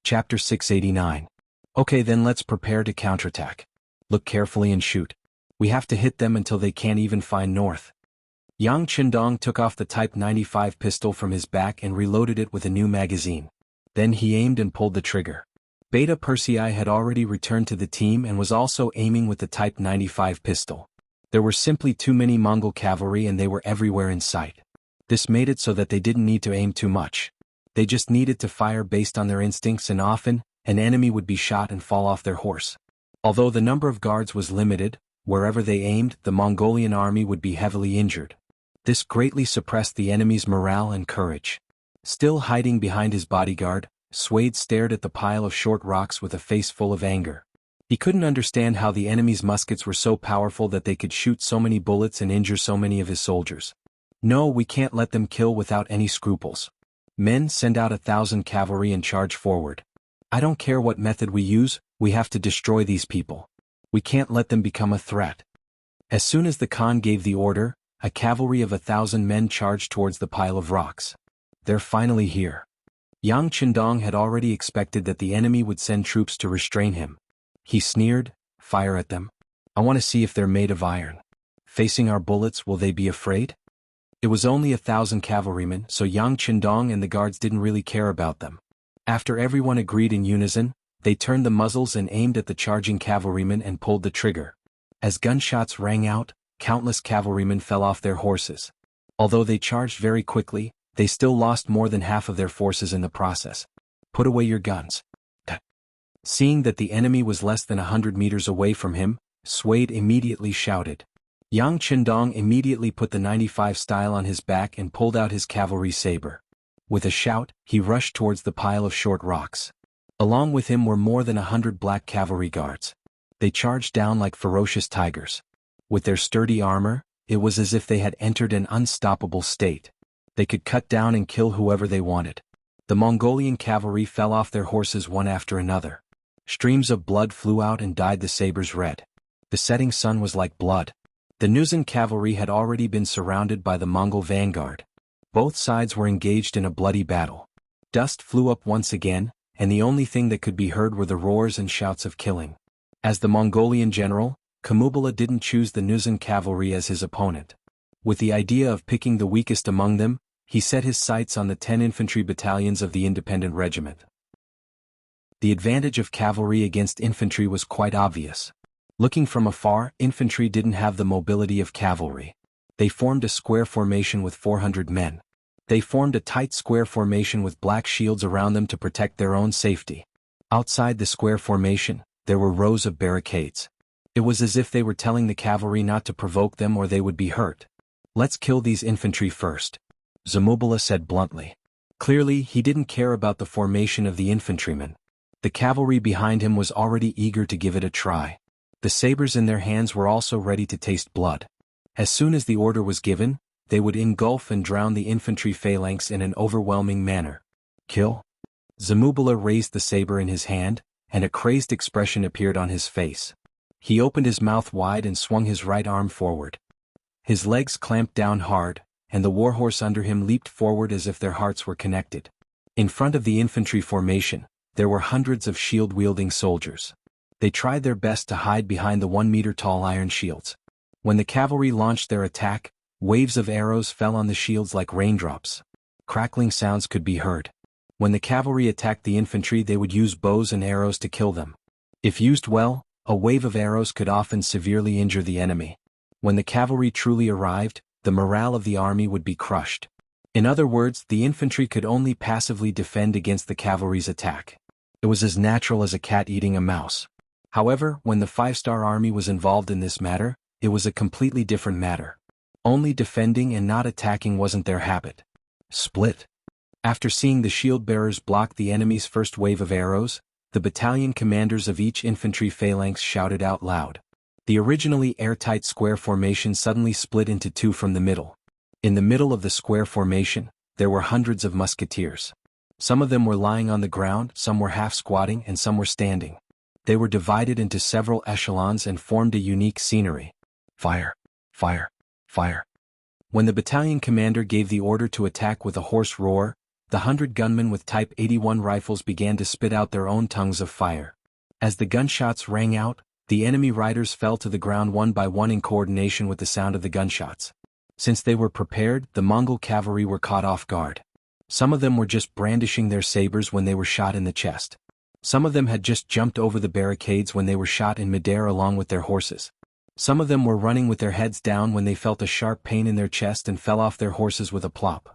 Chapter 689. Okay, then let's prepare to counterattack. Look carefully and shoot. We have to hit them until they can't even find north. Yang Qindong took off the Type 95 pistol from his back and reloaded it with a new magazine. Then he aimed and pulled the trigger. Beta Persei had already returned to the team and was also aiming with the Type 95 pistol. There were simply too many Mongol cavalry and they were everywhere in sight. This made it so that they didn't need to aim too much. They just needed to fire based on their instincts, and often, an enemy would be shot and fall off their horse. Although the number of guards was limited, wherever they aimed, the Mongolian army would be heavily injured. This greatly suppressed the enemy's morale and courage. Still hiding behind his bodyguard, Swade stared at the pile of short rocks with a face full of anger. He couldn't understand how the enemy's muskets were so powerful that they could shoot so many bullets and injure so many of his soldiers. No, we can't let them kill without any scruples. Men, send out 1,000 cavalry and charge forward. I don't care what method we use, we have to destroy these people. We can't let them become a threat. As soon as the Khan gave the order, a cavalry of 1,000 men charged towards the pile of rocks. They're finally here. Yang Qindong had already expected that the enemy would send troops to restrain him. He sneered, "Fire at them. I want to see if they're made of iron. Facing our bullets, will they be afraid?" It was only 1,000 cavalrymen, so Yang Qindong and the guards didn't really care about them. After everyone agreed in unison, they turned the muzzles and aimed at the charging cavalrymen and pulled the trigger. As gunshots rang out, countless cavalrymen fell off their horses. Although they charged very quickly, they still lost more than half of their forces in the process. "Put away your guns." Seeing that the enemy was less than 100 meters away from him, Swade immediately shouted. Yang Qindong immediately put the 95 style on his back and pulled out his cavalry saber. With a shout, he rushed towards the pile of short rocks. Along with him were more than 100 black cavalry guards. They charged down like ferocious tigers. With their sturdy armor, it was as if they had entered an unstoppable state. They could cut down and kill whoever they wanted. The Mongolian cavalry fell off their horses one after another. Streams of blood flew out and dyed the sabers red. The setting sun was like blood. The Nuzan cavalry had already been surrounded by the Mongol vanguard. Both sides were engaged in a bloody battle. Dust flew up once again, and the only thing that could be heard were the roars and shouts of killing. As the Mongolian general, Kamubala didn't choose the Nuzan cavalry as his opponent. With the idea of picking the weakest among them, he set his sights on the 10 infantry battalions of the independent regiment. The advantage of cavalry against infantry was quite obvious. Looking from afar, infantry didn't have the mobility of cavalry. They formed a square formation with 400 men. They formed a tight square formation with black shields around them to protect their own safety. Outside the square formation, there were rows of barricades. It was as if they were telling the cavalry not to provoke them or they would be hurt. "Let's kill these infantry first," Zamubala said bluntly. Clearly, he didn't care about the formation of the infantrymen. The cavalry behind him was already eager to give it a try. The sabers in their hands were also ready to taste blood. As soon as the order was given, they would engulf and drown the infantry phalanx in an overwhelming manner. "Kill?" Zamubala raised the saber in his hand, and a crazed expression appeared on his face. He opened his mouth wide and swung his right arm forward. His legs clamped down hard, and the warhorse under him leaped forward as if their hearts were connected. In front of the infantry formation, there were hundreds of shield-wielding soldiers. They tried their best to hide behind the 1-meter-tall iron shields. When the cavalry launched their attack, waves of arrows fell on the shields like raindrops. Crackling sounds could be heard. When the cavalry attacked the infantry, they would use bows and arrows to kill them. If used well, a wave of arrows could often severely injure the enemy. When the cavalry truly arrived, the morale of the army would be crushed. In other words, the infantry could only passively defend against the cavalry's attack. It was as natural as a cat eating a mouse. However, when the 5-star army was involved in this matter, it was a completely different matter. Only defending and not attacking wasn't their habit. Split. After seeing the shield-bearers block the enemy's first wave of arrows, the battalion commanders of each infantry phalanx shouted out loud. The originally airtight square formation suddenly split into two from the middle. In the middle of the square formation, there were hundreds of musketeers. Some of them were lying on the ground, some were half squatting, and some were standing. They were divided into several echelons and formed a unique scenery. Fire! Fire! Fire! When the battalion commander gave the order to attack with a hoarse roar, The 100 gunmen with Type 81 rifles began to spit out their own tongues of fire. As the gunshots rang out, the enemy riders fell to the ground one by one in coordination with the sound of the gunshots. Since they were prepared, the Mongol cavalry were caught off guard. Some of them were just brandishing their sabers when they were shot in the chest. Some of them had just jumped over the barricades when they were shot in midair along with their horses. Some of them were running with their heads down when they felt a sharp pain in their chest and fell off their horses with a plop.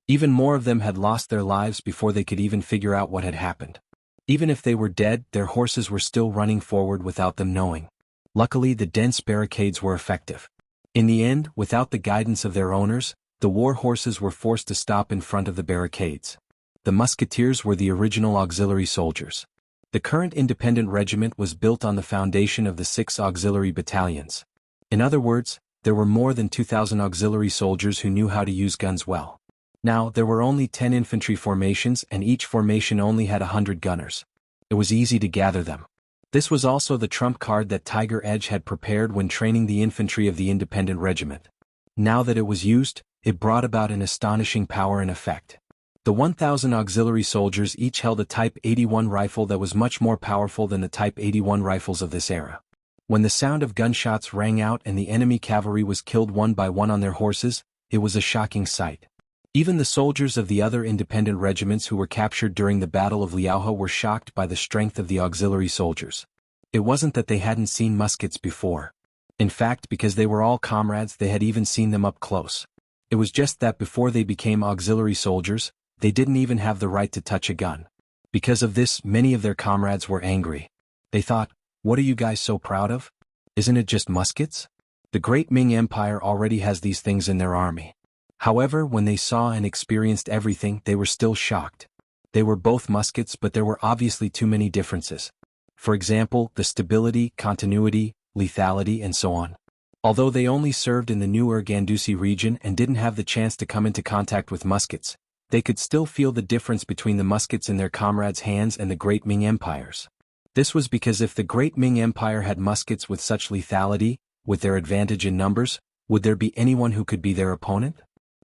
Even more of them had lost their lives before they could even figure out what had happened. Even if they were dead, their horses were still running forward without them knowing. Luckily, the dense barricades were effective. In the end, without the guidance of their owners, the war horses were forced to stop in front of the barricades. The musketeers were the original auxiliary soldiers. The current independent regiment was built on the foundation of the 6 auxiliary battalions. In other words, there were more than 2,000 auxiliary soldiers who knew how to use guns well. Now, there were only 10 infantry formations and each formation only had 100 gunners. It was easy to gather them. This was also the trump card that Tiger Edge had prepared when training the infantry of the independent regiment. Now that it was used, it brought about an astonishing power and effect. The 1,000 auxiliary soldiers each held a Type 81 rifle that was much more powerful than the Type 81 rifles of this era. When the sound of gunshots rang out and the enemy cavalry was killed one by one on their horses, it was a shocking sight. Even the soldiers of the other independent regiments who were captured during the Battle of Liaohe were shocked by the strength of the auxiliary soldiers. It wasn't that they hadn't seen muskets before. In fact, because they were all comrades, they had even seen them up close. It was just that before they became auxiliary soldiers, they didn't even have the right to touch a gun. Because of this, many of their comrades were angry. They thought, "What are you guys so proud of? Isn't it just muskets? The great Ming Empire already has these things in their army." However, when they saw and experienced everything, they were still shocked. They were both muskets, but there were obviously too many differences. For example, the stability, continuity, lethality, and so on. Although they only served in the New Urgandusi region and didn't have the chance to come into contact with muskets, they could still feel the difference between the muskets in their comrades' hands and the Great Ming Empires. This was because if the Great Ming Empire had muskets with such lethality, with their advantage in numbers, would there be anyone who could be their opponent?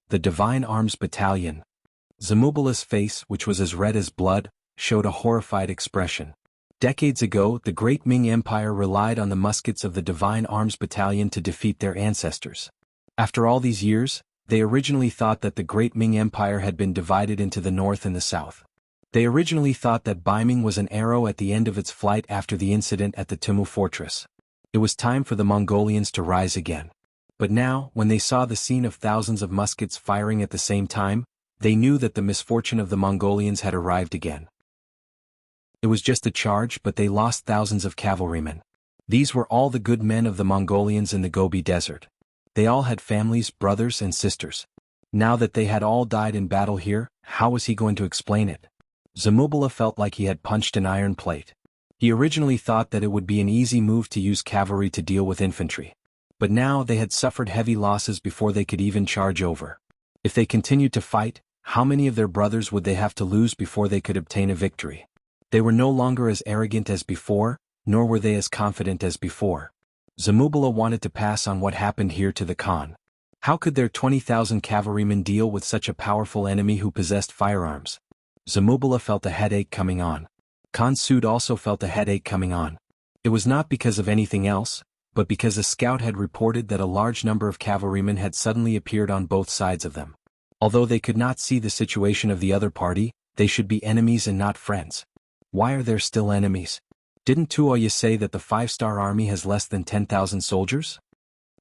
The Divine Arms Battalion. Zamubala's face, which was as red as blood, showed a horrified expression. Decades ago, the Great Ming Empire relied on the muskets of the Divine Arms Battalion to defeat their ancestors. After all these years, they originally thought that the Great Ming Empire had been divided into the north and the south. They originally thought that Baiming was an arrow at the end of its flight after the incident at the Timu fortress. It was time for the Mongolians to rise again. But now, when they saw the scene of thousands of muskets firing at the same time, they knew that the misfortune of the Mongolians had arrived again. It was just a charge, but they lost thousands of cavalrymen. These were all the good men of the Mongolians in the Gobi Desert. They all had families, brothers and sisters. Now that they had all died in battle here, how was he going to explain it? Zamubala felt like he had punched an iron plate. He originally thought that it would be an easy move to use cavalry to deal with infantry. But now they had suffered heavy losses before they could even charge over. If they continued to fight, how many of their brothers would they have to lose before they could obtain a victory? They were no longer as arrogant as before, nor were they as confident as before. Zamubala wanted to pass on what happened here to the Khan. How could their 20,000 cavalrymen deal with such a powerful enemy who possessed firearms? Zamubala felt a headache coming on. Khan Sud also felt a headache coming on. It was not because of anything else, but because a scout had reported that a large number of cavalrymen had suddenly appeared on both sides of them. Although they could not see the situation of the other party, they should be enemies and not friends. Why are there still enemies? Didn't Tuoya say that the 5-star army has less than 10,000 soldiers?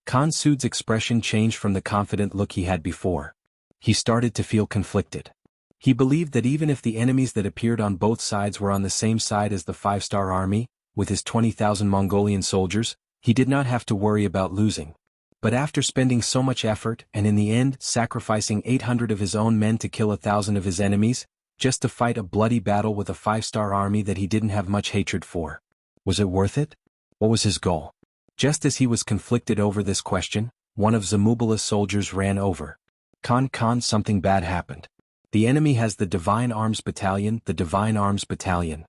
Khan Sud's expression changed from the confident look he had before. He started to feel conflicted. He believed that even if the enemies that appeared on both sides were on the same side as the 5-star army, with his 20,000 Mongolian soldiers, he did not have to worry about losing. But after spending so much effort and in the end sacrificing 800 of his own men to kill 1,000 of his enemies, just to fight a bloody battle with a 5-star army that he didn't have much hatred for. Was it worth it? What was his goal? Just as he was conflicted over this question, one of Zamubala's soldiers ran over. Khan, something bad happened. The enemy has the Divine Arms Battalion, the Divine Arms Battalion.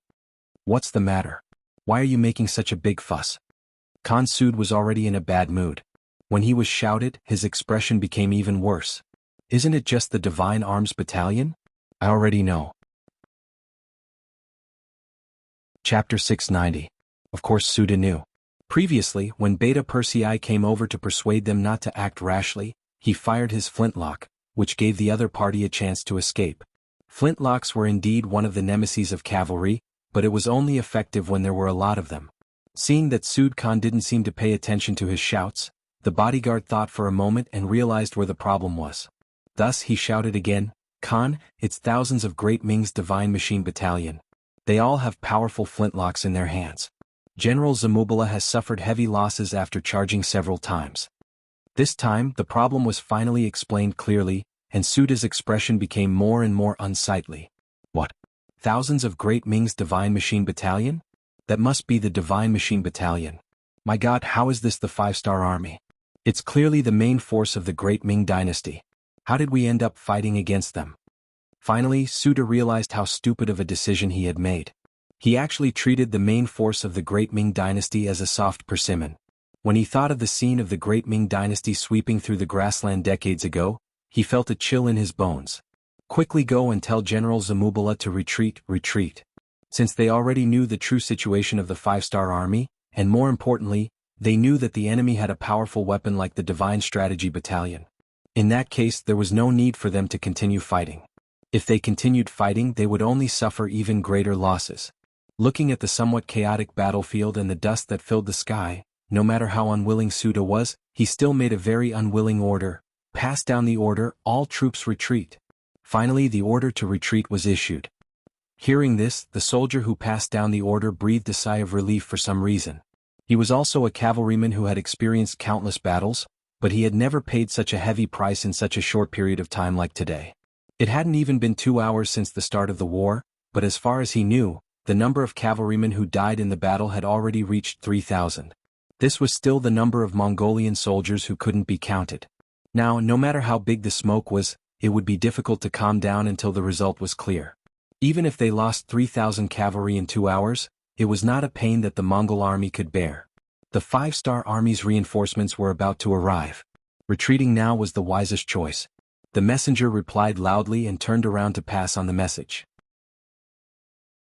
What's the matter? Why are you making such a big fuss? Khan Sud was already in a bad mood. When he was shouted, his expression became even worse. Isn't it just the Divine Arms Battalion? I already know. Chapter 690. Of course Suda knew. Previously, when Beta Persei came over to persuade them not to act rashly, he fired his flintlock, which gave the other party a chance to escape. Flintlocks were indeed one of the nemesis of cavalry, but it was only effective when there were a lot of them. Seeing that Sud Khan didn't seem to pay attention to his shouts, the bodyguard thought for a moment and realized where the problem was. Thus he shouted again, "Khan, it's thousands of Great Ming's Divine Machine Battalion. They all have powerful flintlocks in their hands. General Zamubala has suffered heavy losses after charging several times." This time, the problem was finally explained clearly, and Suda's expression became more and more unsightly. What? Thousands of Great Ming's Divine Machine Battalion? That must be the Divine Machine Battalion. My God, how is this the 5-star army? It's clearly the main force of the Great Ming dynasty. How did we end up fighting against them? Finally, Suda realized how stupid of a decision he had made. He actually treated the main force of the Great Ming dynasty as a soft persimmon. When he thought of the scene of the Great Ming dynasty sweeping through the grassland decades ago, he felt a chill in his bones. Quickly go and tell General Zamubala to retreat. Since they already knew the true situation of the 5-star army, and more importantly, they knew that the enemy had a powerful weapon like the Divine Strategy Battalion. In that case, there was no need for them to continue fighting. If they continued fighting, they would only suffer even greater losses. Looking at the somewhat chaotic battlefield and the dust that filled the sky, no matter how unwilling Suda was, he still made a very unwilling order. Pass down the order, all troops retreat. Finally, the order to retreat was issued. Hearing this, the soldier who passed down the order breathed a sigh of relief for some reason. He was also a cavalryman who had experienced countless battles, but he had never paid such a heavy price in such a short period of time like today. It hadn't even been 2 hours since the start of the war, but as far as he knew, the number of cavalrymen who died in the battle had already reached 3,000. This was still the number of Mongolian soldiers who couldn't be counted. Now, no matter how big the smoke was, it would be difficult to calm down until the result was clear. Even if they lost 3,000 cavalry in 2 hours, it was not a pain that the Mongol army could bear. The 5-star army's reinforcements were about to arrive. Retreating now was the wisest choice. The messenger replied loudly and turned around to pass on the message.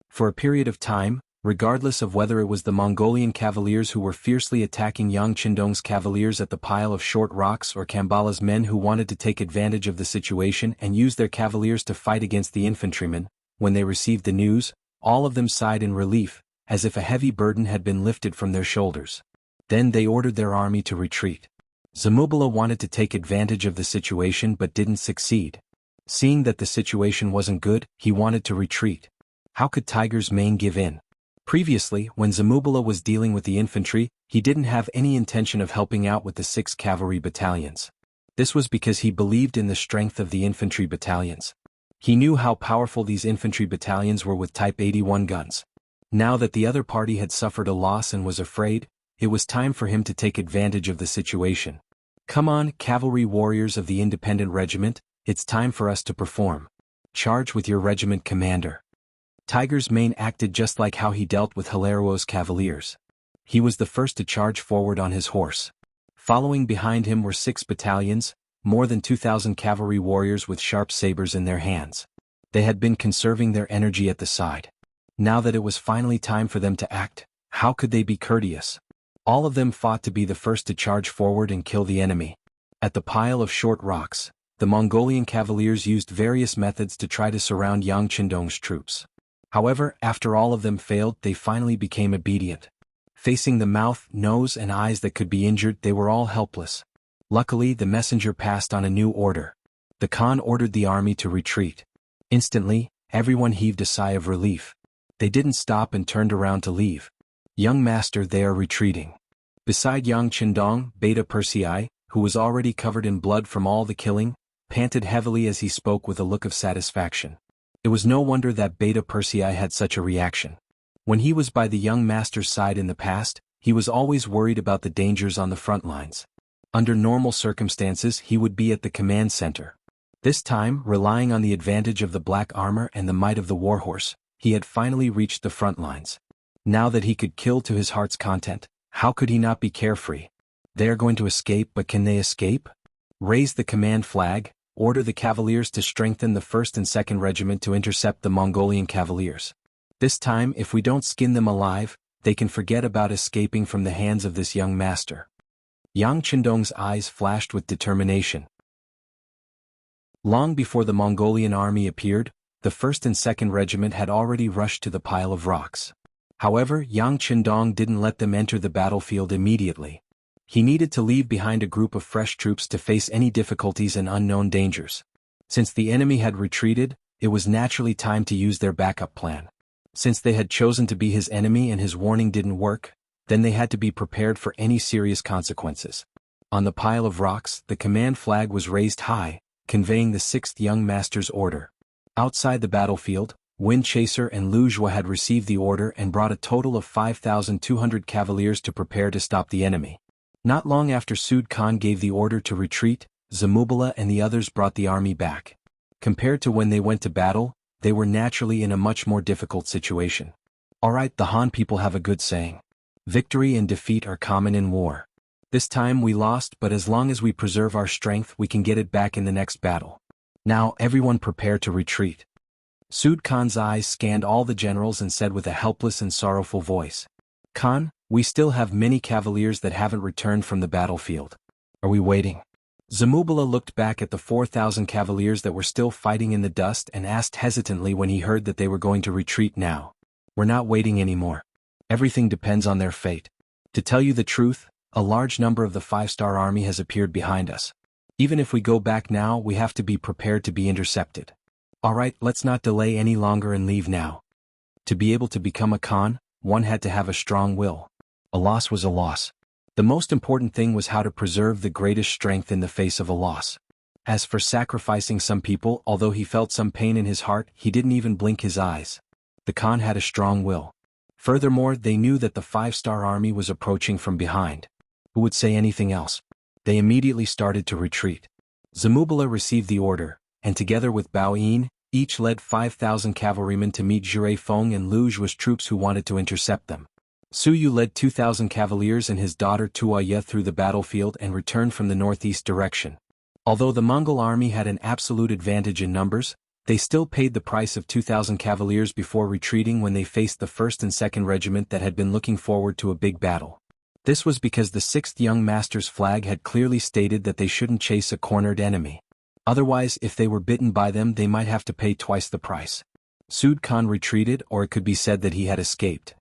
For a period of time, regardless of whether it was the Mongolian cavaliers who were fiercely attacking Yang Qindong's cavaliers at the pile of short rocks or Kambala's men who wanted to take advantage of the situation and use their cavaliers to fight against the infantrymen, when they received the news, all of them sighed in relief, as if a heavy burden had been lifted from their shoulders. Then they ordered their army to retreat. Zamubala wanted to take advantage of the situation but didn't succeed. Seeing that the situation wasn't good, he wanted to retreat. How could Tiger's Mane give in? Previously, when Zamubala was dealing with the infantry, he didn't have any intention of helping out with the 6 cavalry battalions. This was because he believed in the strength of the infantry battalions. He knew how powerful these infantry battalions were with Type 81 guns. Now that the other party had suffered a loss and was afraid, it was time for him to take advantage of the situation. Come on, cavalry warriors of the independent regiment, it's time for us to perform. Charge with your regiment commander. Tiger's Mane acted just like how he dealt with Hilaro's cavaliers. He was the first to charge forward on his horse. Following behind him were 6 battalions, more than 2,000 cavalry warriors with sharp sabers in their hands. They had been conserving their energy at the side. Now that it was finally time for them to act, how could they be courteous? All of them fought to be the first to charge forward and kill the enemy. At the pile of short rocks, the Mongolian cavaliers used various methods to try to surround Yang Qindong's troops. However, after all of them failed, they finally became obedient. Facing the mouth, nose, and eyes that could be injured, they were all helpless. Luckily, the messenger passed on a new order. The Khan ordered the army to retreat. Instantly, everyone heaved a sigh of relief. They didn't stop and turned around to leave. Young master, they are retreating. Beside Yang Qindong, Beta Persei, who was already covered in blood from all the killing, panted heavily as he spoke with a look of satisfaction. It was no wonder that Beta Persei had such a reaction. When he was by the young master's side in the past, he was always worried about the dangers on the front lines. Under normal circumstances, he would be at the command center. This time, relying on the advantage of the black armor and the might of the warhorse, he had finally reached the front lines. Now that he could kill to his heart's content, how could he not be carefree? They are going to escape, but can they escape? Raise the command flag, order the cavaliers to strengthen the 1st and 2nd Regiment to intercept the Mongolian cavaliers. This time, if we don't skin them alive, they can forget about escaping from the hands of this young master." Yang Qindong's eyes flashed with determination. Long before the Mongolian army appeared, the 1st and 2nd Regiment had already rushed to the pile of rocks. However, Yang Qindong didn't let them enter the battlefield immediately. He needed to leave behind a group of fresh troops to face any difficulties and unknown dangers. Since the enemy had retreated, it was naturally time to use their backup plan. Since they had chosen to be his enemy and his warning didn't work, then they had to be prepared for any serious consequences. On the pile of rocks, the command flag was raised high, conveying the 6th Young Master's order. Outside the battlefield, Wind Chaser and Lu Zhua had received the order and brought a total of 5,200 cavaliers to prepare to stop the enemy. Not long after Sud Khan gave the order to retreat, Zamubala and the others brought the army back. Compared to when they went to battle, they were naturally in a much more difficult situation. Alright, the Han people have a good saying. Victory and defeat are common in war. This time we lost, but as long as we preserve our strength we can get it back in the next battle. Now everyone prepare to retreat. Sud Khan's eyes scanned all the generals and said with a helpless and sorrowful voice, "Khan, we still have many cavaliers that haven't returned from the battlefield. Are we waiting?" Zamubala looked back at the 4,000 cavaliers that were still fighting in the dust and asked hesitantly when he heard that they were going to retreat now. "We're not waiting anymore. Everything depends on their fate. To tell you the truth, a large number of the 5-star army has appeared behind us. Even if we go back now, we have to be prepared to be intercepted. Alright, let's not delay any longer and leave now." To be able to become a Khan, one had to have a strong will. A loss was a loss. The most important thing was how to preserve the greatest strength in the face of a loss. As for sacrificing some people, although he felt some pain in his heart, he didn't even blink his eyes. The Khan had a strong will. Furthermore, they knew that the 5-star army was approaching from behind. Who would say anything else? They immediately started to retreat. Zamubala received the order, and together with Bao Yin, each led 5,000 cavalrymen to meet Jure Feng and Lu Zhua's troops who wanted to intercept them. Su Yu led 2,000 cavaliers and his daughter Tuoye through the battlefield and returned from the northeast direction. Although the Mongol army had an absolute advantage in numbers, they still paid the price of 2,000 cavaliers before retreating when they faced the 1st and 2nd Regiment that had been looking forward to a big battle. This was because the 6th Young Master's flag had clearly stated that they shouldn't chase a cornered enemy. Otherwise, if they were bitten by them, they might have to pay twice the price. Sud Khan retreated, or it could be said that he had escaped.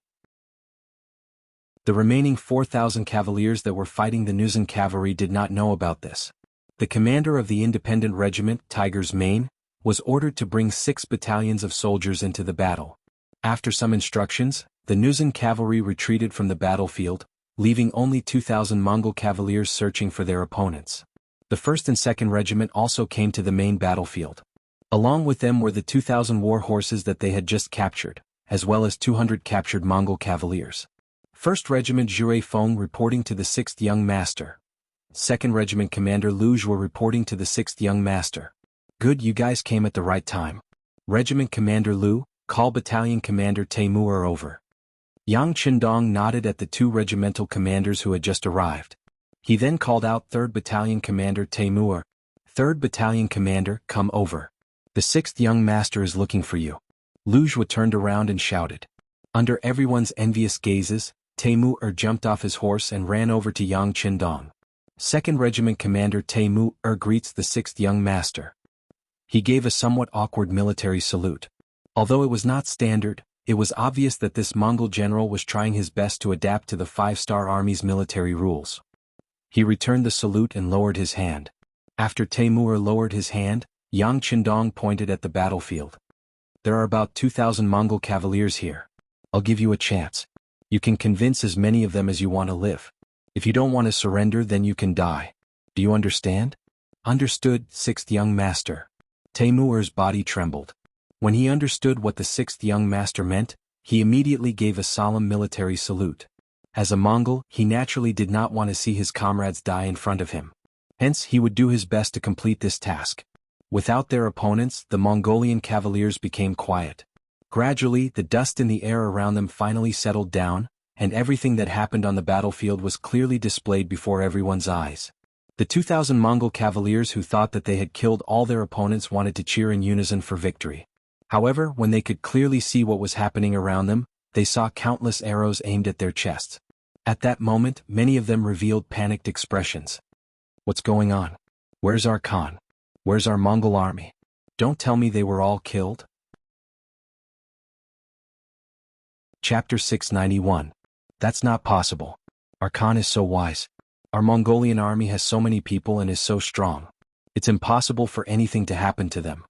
The remaining 4,000 cavaliers that were fighting the Nuzan cavalry did not know about this. The commander of the independent regiment, Tiger's Mane, was ordered to bring 6 battalions of soldiers into the battle. After some instructions, the Nuzan cavalry retreated from the battlefield, leaving only 2,000 Mongol cavaliers searching for their opponents. The 1st and 2nd Regiment also came to the main battlefield. Along with them were the 2,000 war horses that they had just captured, as well as 200 captured Mongol cavaliers. 1st Regiment Jure Feng reporting to the 6th Young Master. 2nd Regiment Commander Lu Zhua reporting to the 6th Young Master. "Good, you guys came at the right time. Regiment Commander Lu, call Battalion Commander Taimur over." Yang Qindong nodded at the 2 regimental commanders who had just arrived. He then called out 3rd Battalion Commander Taimur. "3rd Battalion Commander, come over. The 6th Young Master is looking for you." Lu Zhua turned around and shouted. Under everyone's envious gazes, Taimur jumped off his horse and ran over to Yang Qindong. 2nd Regiment Commander Taimur greets the 6th Young Master. He gave a somewhat awkward military salute. Although it was not standard, it was obvious that this Mongol general was trying his best to adapt to the 5-star army's military rules. He returned the salute and lowered his hand. After Taimur lowered his hand, Yang Qindong pointed at the battlefield. "There are about 2,000 Mongol cavaliers here. I'll give you a chance. You can convince as many of them as you want to live. If you don't want to surrender, then you can die. Do you understand?" "Understood, 6th Young Master." Taimur's body trembled. When he understood what the 6th Young Master meant, he immediately gave a solemn military salute. As a Mongol, he naturally did not want to see his comrades die in front of him. Hence, he would do his best to complete this task. Without their opponents, the Mongolian cavaliers became quiet. Gradually, the dust in the air around them finally settled down, and everything that happened on the battlefield was clearly displayed before everyone's eyes. The 2,000 Mongol cavaliers who thought that they had killed all their opponents wanted to cheer in unison for victory. However, when they could clearly see what was happening around them, they saw countless arrows aimed at their chests. At that moment, many of them revealed panicked expressions. What's going on? Where's our Khan? Where's our Mongol army? Don't tell me they were all killed? Chapter 691. That's not possible. Our Khan is so wise. Our Mongolian army has so many people and is so strong. It's impossible for anything to happen to them.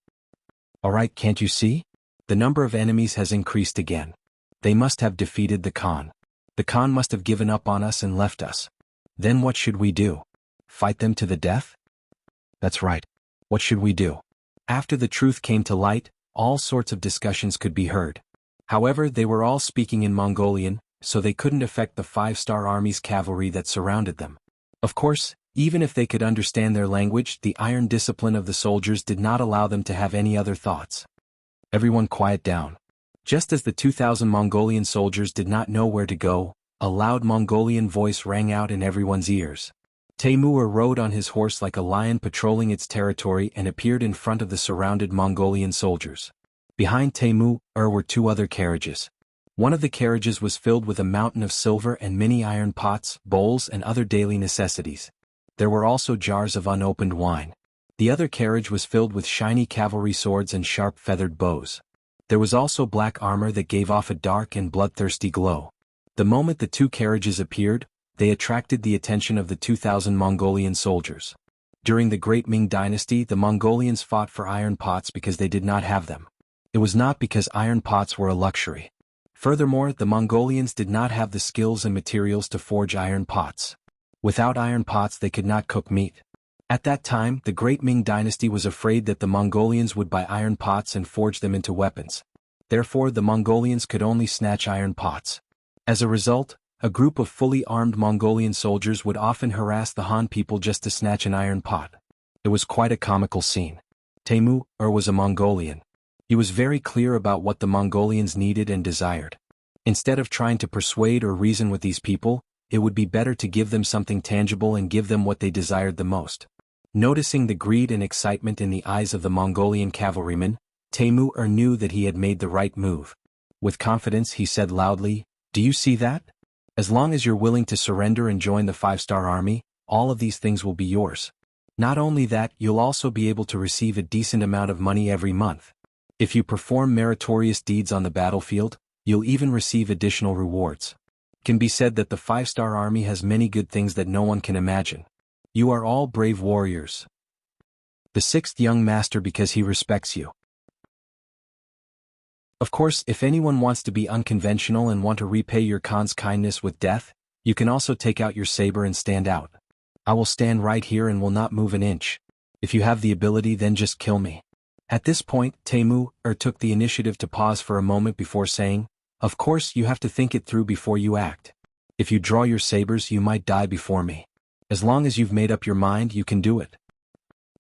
Alright, can't you see? The number of enemies has increased again. They must have defeated the Khan. The Khan must have given up on us and left us. Then what should we do? Fight them to the death? That's right. What should we do? After the truth came to light, all sorts of discussions could be heard. However, they were all speaking in Mongolian, so they couldn't affect the 5-star army's cavalry that surrounded them. Of course, even if they could understand their language, the iron discipline of the soldiers did not allow them to have any other thoughts. Everyone quiet down. Just as the 2,000 Mongolian soldiers did not know where to go, a loud Mongolian voice rang out in everyone's ears. Taimur rode on his horse like a lion patrolling its territory and appeared in front of the surrounded Mongolian soldiers. Behind Taimur were 2 other carriages. One of the carriages was filled with a mountain of silver and many iron pots, bowls and other daily necessities. There were also jars of unopened wine. The other carriage was filled with shiny cavalry swords and sharp feathered bows. There was also black armor that gave off a dark and bloodthirsty glow. The moment the 2 carriages appeared, they attracted the attention of the 2,000 Mongolian soldiers. During the Great Ming dynasty, the Mongolians fought for iron pots because they did not have them. It was not because iron pots were a luxury. Furthermore, the Mongolians did not have the skills and materials to forge iron pots. Without iron pots they could not cook meat. At that time, the Great Ming dynasty was afraid that the Mongolians would buy iron pots and forge them into weapons. Therefore, the Mongolians could only snatch iron pots. As a result, a group of fully armed Mongolian soldiers would often harass the Han people just to snatch an iron pot. It was quite a comical scene. Taimur was a Mongolian. He was very clear about what the Mongolians needed and desired. Instead of trying to persuade or reason with these people, it would be better to give them something tangible and give them what they desired the most. Noticing the greed and excitement in the eyes of the Mongolian cavalryman, Taimur knew that he had made the right move. With confidence he said loudly, "Do you see that? As long as you're willing to surrender and join the 5-star army, all of these things will be yours. Not only that, you'll also be able to receive a decent amount of money every month. If you perform meritorious deeds on the battlefield, you'll even receive additional rewards. It can be said that the 5-star army has many good things that no one can imagine. You are all brave warriors. The 6th young master because he respects you." Of course, if anyone wants to be unconventional and want to repay your Khan's kindness with death, you can also take out your saber and stand out. I will stand right here and will not move an inch. If you have the ability, then just kill me. At this point, Taimur took the initiative to pause for a moment before saying, "Of course you have to think it through before you act. If you draw your sabers you might die before me. As long as you've made up your mind you can do it."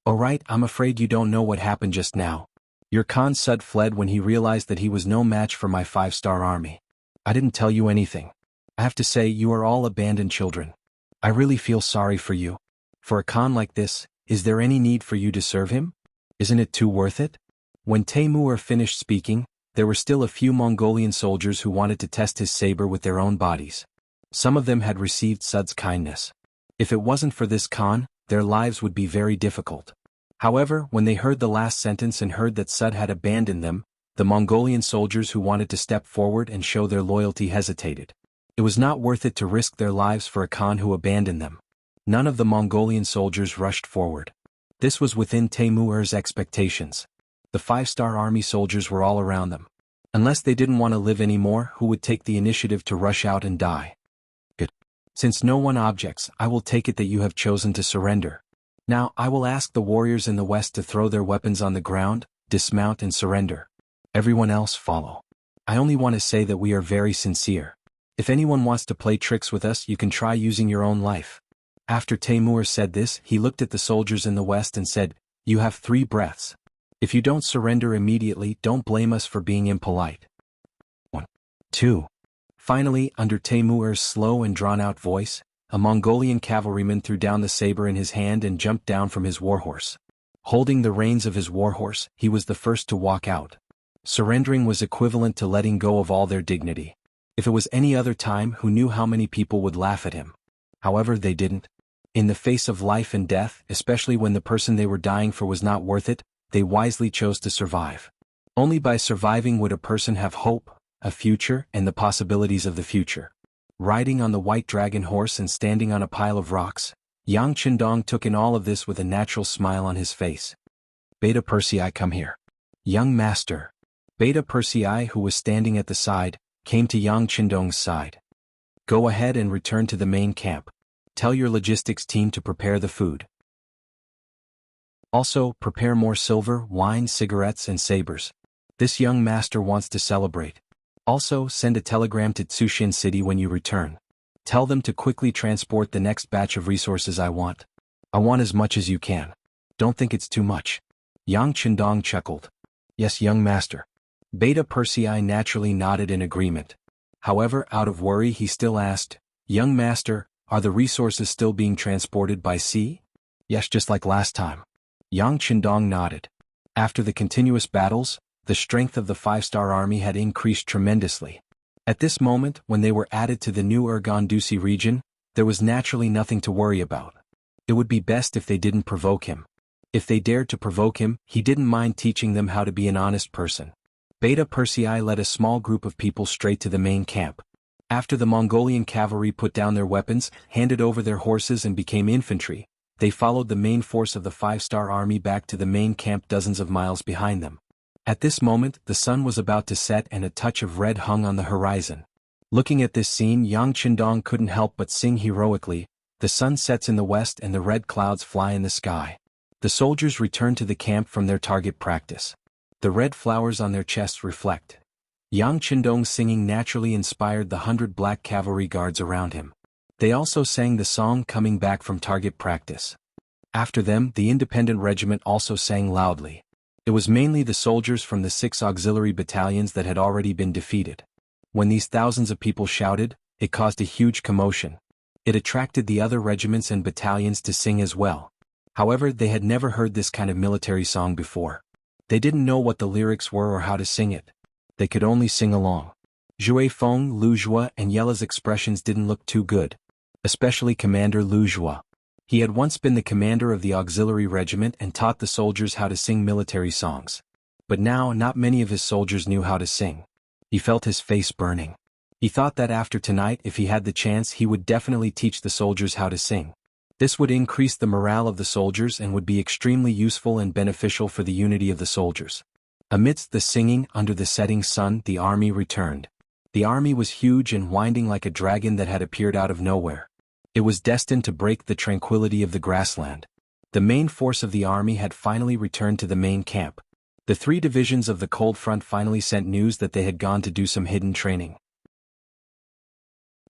"Alright, I'm afraid you don't know what happened just now. Your Khan Sud fled when he realized that he was no match for my 5-star army. I didn't tell you anything. I have to say you are all abandoned children. I really feel sorry for you. For a Khan like this, is there any need for you to serve him? Isn't it too worth it?" When Taimur finished speaking, there were still a few Mongolian soldiers who wanted to test his saber with their own bodies. Some of them had received Sud's kindness. If it wasn't for this Khan, their lives would be very difficult. However, when they heard the last sentence and heard that Sud had abandoned them, the Mongolian soldiers who wanted to step forward and show their loyalty hesitated. It was not worth it to risk their lives for a Khan who abandoned them. None of the Mongolian soldiers rushed forward. This was within Taimur's expectations. The 5-star army soldiers were all around them. Unless they didn't want to live anymore, who would take the initiative to rush out and die? Good. Since no one objects, I will take it that you have chosen to surrender. Now I will ask the warriors in the west to throw their weapons on the ground, dismount and surrender. Everyone else follow. I only want to say that we are very sincere. If anyone wants to play tricks with us, you can try using your own life." After Taimur said this, he looked at the soldiers in the west and said, "You have 3 breaths. If you don't surrender immediately, don't blame us for being impolite." 1, 2. Finally, under Taimur's slow and drawn-out voice, a Mongolian cavalryman threw down the saber in his hand and jumped down from his warhorse. Holding the reins of his warhorse, he was the first to walk out. Surrendering was equivalent to letting go of all their dignity. If it was any other time, who knew how many people would laugh at him? However, they didn't. In the face of life and death, especially when the person they were dying for was not worth it, they wisely chose to survive. Only by surviving would a person have hope, a future, and the possibilities of the future. Riding on the white dragon horse and standing on a pile of rocks, Yang Qindong took in all of this with a natural smile on his face. Beta Persei, come here. Young master. Beta Persei, who was standing at the side, came to Yang Qindong's side. Go ahead and return to the main camp. Tell your logistics team to prepare the food. Also, prepare more silver, wine, cigarettes, and sabers. This young master wants to celebrate. Also, send a telegram to Tsushin City when you return. Tell them to quickly transport the next batch of resources I want. I want as much as you can. Don't think it's too much. Yang Qindong chuckled. Yes, young master. Beta Persei naturally nodded in agreement. However, out of worry he still asked, Young master, are the resources still being transported by sea? Yes, just like last time. Yang Qindong nodded. After the continuous battles, the strength of the 5-star army had increased tremendously. At this moment, when they were added to the new Urgandusi region, there was naturally nothing to worry about. It would be best if they didn't provoke him. If they dared to provoke him, he didn't mind teaching them how to be an honest person. Beta Persei led a small group of people straight to the main camp. After the Mongolian cavalry put down their weapons, handed over their horses and became infantry, they followed the main force of the 5-star army back to the main camp dozens of miles behind them. At this moment, the sun was about to set and a touch of red hung on the horizon. Looking at this scene, Yang Qindong couldn't help but sing heroically, the sun sets in the west and the red clouds fly in the sky. The soldiers return to the camp from their target practice. The red flowers on their chests reflect. Yang Qindong's singing naturally inspired the 100 black cavalry guards around him. They also sang the song coming back from target practice. After them, the independent regiment also sang loudly. It was mainly the soldiers from the 6 auxiliary battalions that had already been defeated. When these thousands of people shouted, it caused a huge commotion. It attracted the other regiments and battalions to sing as well. However, they had never heard this kind of military song before. They didn't know what the lyrics were or how to sing it. They could only sing along. Zhui Feng, Lu Zhua, and Yela's expressions didn't look too good. Especially Commander Lu Zhua. He had once been the commander of the auxiliary regiment and taught the soldiers how to sing military songs. But now, not many of his soldiers knew how to sing. He felt his face burning. He thought that after tonight, if he had the chance, he would definitely teach the soldiers how to sing. This would increase the morale of the soldiers and would be extremely useful and beneficial for the unity of the soldiers. Amidst the singing, under the setting sun, the army returned. The army was huge and winding like a dragon that had appeared out of nowhere. It was destined to break the tranquility of the grassland. The main force of the army had finally returned to the main camp. The 3 divisions of the Cold Front finally sent news that they had gone to do some hidden training.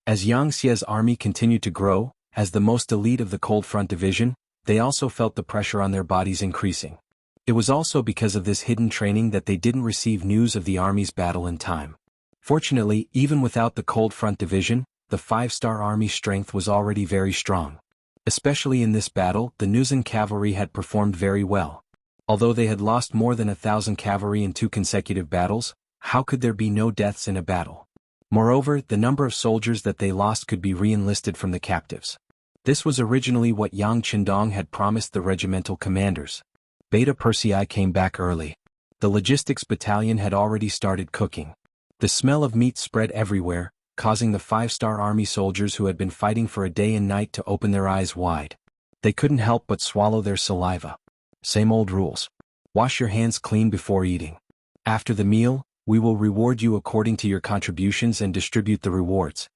As Yang Xie's army continued to grow, as the most elite of the Cold Front division, they also felt the pressure on their bodies increasing. It was also because of this hidden training that they didn't receive news of the army's battle in time. Fortunately, even without the Cold Front division, the 5-star army strength was already very strong. Especially in this battle, the Nuzan cavalry had performed very well. Although they had lost more than 1,000 cavalry in 2 consecutive battles, how could there be no deaths in a battle? Moreover, the number of soldiers that they lost could be re-enlisted from the captives. This was originally what Yang Qindong had promised the regimental commanders. Beta Persei came back early. The logistics battalion had already started cooking. The smell of meat spread everywhere, causing the 5-star army soldiers who had been fighting for a day and night to open their eyes wide. They couldn't help but swallow their saliva. Same old rules. Wash your hands clean before eating. After the meal, we will reward you according to your contributions and distribute the rewards.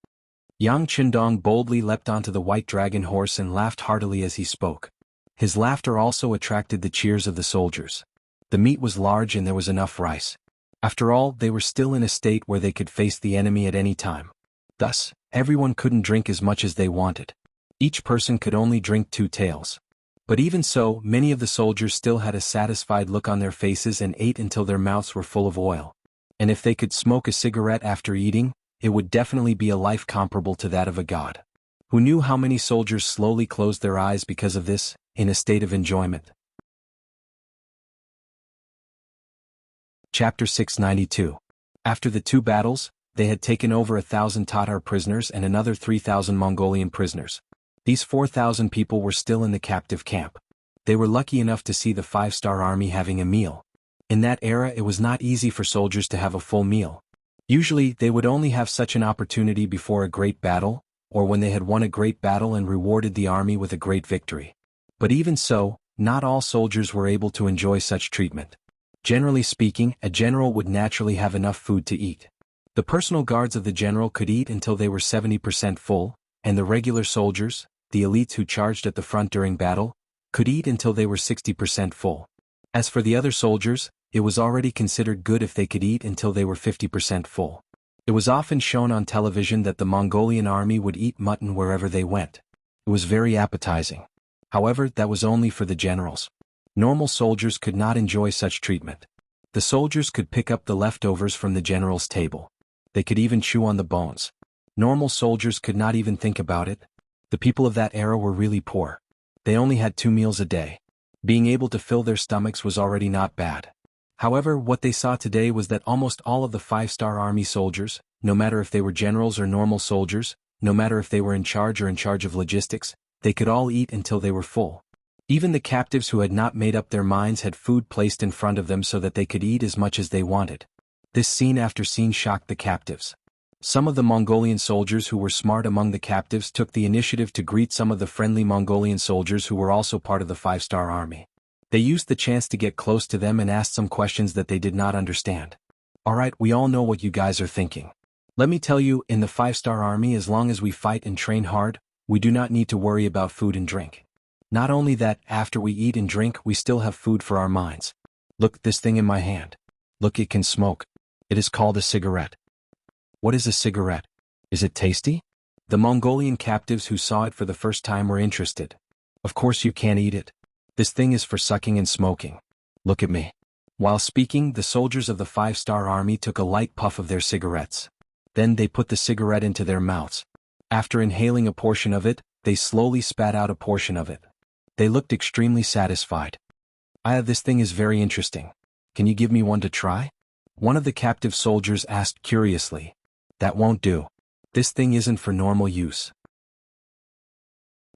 Yang Qindong boldly leapt onto the white dragon horse and laughed heartily as he spoke. His laughter also attracted the cheers of the soldiers. The meat was large and there was enough rice. After all, they were still in a state where they could face the enemy at any time. Thus, everyone couldn't drink as much as they wanted. Each person could only drink 2 taels. But even so, many of the soldiers still had a satisfied look on their faces and ate until their mouths were full of oil. And if they could smoke a cigarette after eating, it would definitely be a life comparable to that of a god. Who knew how many soldiers slowly closed their eyes because of this, in a state of enjoyment? Chapter 692. After the two battles, they had taken over 1,000 Tatar prisoners and another 3,000 Mongolian prisoners. These 4,000 people were still in the captive camp. They were lucky enough to see the 5-star army having a meal. In that era it was not easy for soldiers to have a full meal. Usually they would only have such an opportunity before a great battle, or when they had won a great battle and rewarded the army with a great victory. But even so, not all soldiers were able to enjoy such treatment. Generally speaking, a general would naturally have enough food to eat. The personal guards of the general could eat until they were 70% full, and the regular soldiers, the elites who charged at the front during battle, could eat until they were 60% full. As for the other soldiers, it was already considered good if they could eat until they were 50% full. It was often shown on television that the Mongolian army would eat mutton wherever they went. It was very appetizing. However, that was only for the generals. Normal soldiers could not enjoy such treatment. The soldiers could pick up the leftovers from the general's table. They could even chew on the bones. Normal soldiers could not even think about it. The people of that era were really poor. They only had 2 meals a day. Being able to fill their stomachs was already not bad. However, what they saw today was that almost all of the 5-star army soldiers, no matter if they were generals or normal soldiers, no matter if they were in charge of logistics, they could all eat until they were full. Even the captives who had not made up their minds had food placed in front of them so that they could eat as much as they wanted. This scene after scene shocked the captives. Some of the Mongolian soldiers who were smart among the captives took the initiative to greet some of the friendly Mongolian soldiers who were also part of the 5-star army. They used the chance to get close to them and asked some questions that they did not understand. Alright, we all know what you guys are thinking. Let me tell you, in the 5-star army, as long as we fight and train hard, we do not need to worry about food and drink. Not only that, after we eat and drink, we still have food for our minds. Look, this thing in my hand. Look, it can smoke. It is called a cigarette. What is a cigarette? Is it tasty? The Mongolian captives who saw it for the first time were interested. Of course you can't eat it. This thing is for sucking and smoking. Look at me. While speaking, the soldiers of the 5-star army took a light puff of their cigarettes. Then they put the cigarette into their mouths. After inhaling a portion of it, they slowly spat out a portion of it. They looked extremely satisfied. This thing is very interesting. Can you give me one to try? One of the captive soldiers asked curiously. That won't do. This thing isn't for normal use.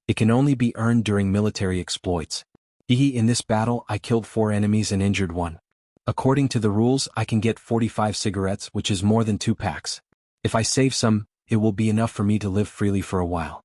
It can only be earned during military exploits. In this battle I killed 4 enemies and injured 1. According to the rules I can get 45 cigarettes, which is more than 2 packs. If I save some, it will be enough for me to live freely for a while.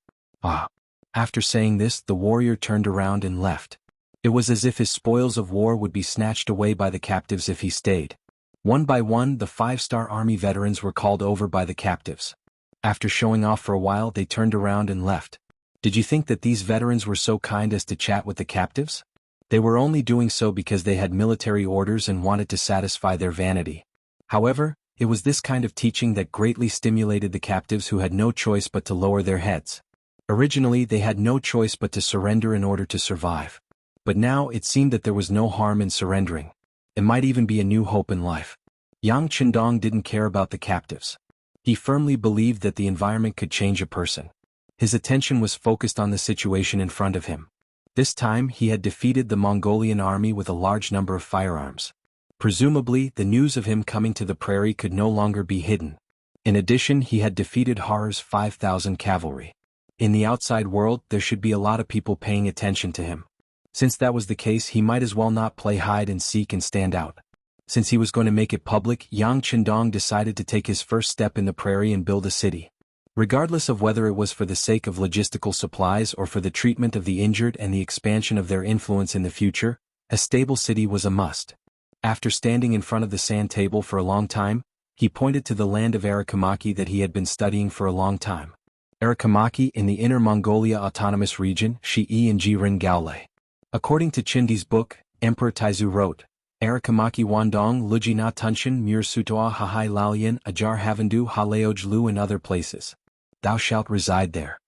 After saying this, the warrior turned around and left. It was as if his spoils of war would be snatched away by the captives if he stayed. One by one, the 5-star army veterans were called over by the captives. After showing off for a while, they turned around and left. Did you think that these veterans were so kind as to chat with the captives? They were only doing so because they had military orders and wanted to satisfy their vanity. However, it was this kind of teaching that greatly stimulated the captives who had no choice but to lower their heads. Originally, they had no choice but to surrender in order to survive. But now it seemed that there was no harm in surrendering. It might even be a new hope in life. Yang Qindong didn't care about the captives. He firmly believed that the environment could change a person. His attention was focused on the situation in front of him. This time he had defeated the Mongolian army with a large number of firearms. Presumably, the news of him coming to the prairie could no longer be hidden. In addition, he had defeated Har's 5,000 cavalry. In the outside world, there should be a lot of people paying attention to him. Since that was the case, he might as well not play hide and seek and stand out. Since he was going to make it public, Yang Qindong decided to take his first step in the prairie and build a city. Regardless of whether it was for the sake of logistical supplies or for the treatment of the injured and the expansion of their influence in the future, a stable city was a must. After standing in front of the sand table for a long time, he pointed to the land of Arakamaki that he had been studying for a long time. Arakamaki in the Inner Mongolia Autonomous Region, Shi'i and Jiren Gaole. According to Chindi's book, Emperor Taizu wrote, Arakamaki Wandong Lujina Tunshin Mur Sutoa Hahai Lalian Ajar Havandu Haleoj Lu and other places. Thou shalt reside there.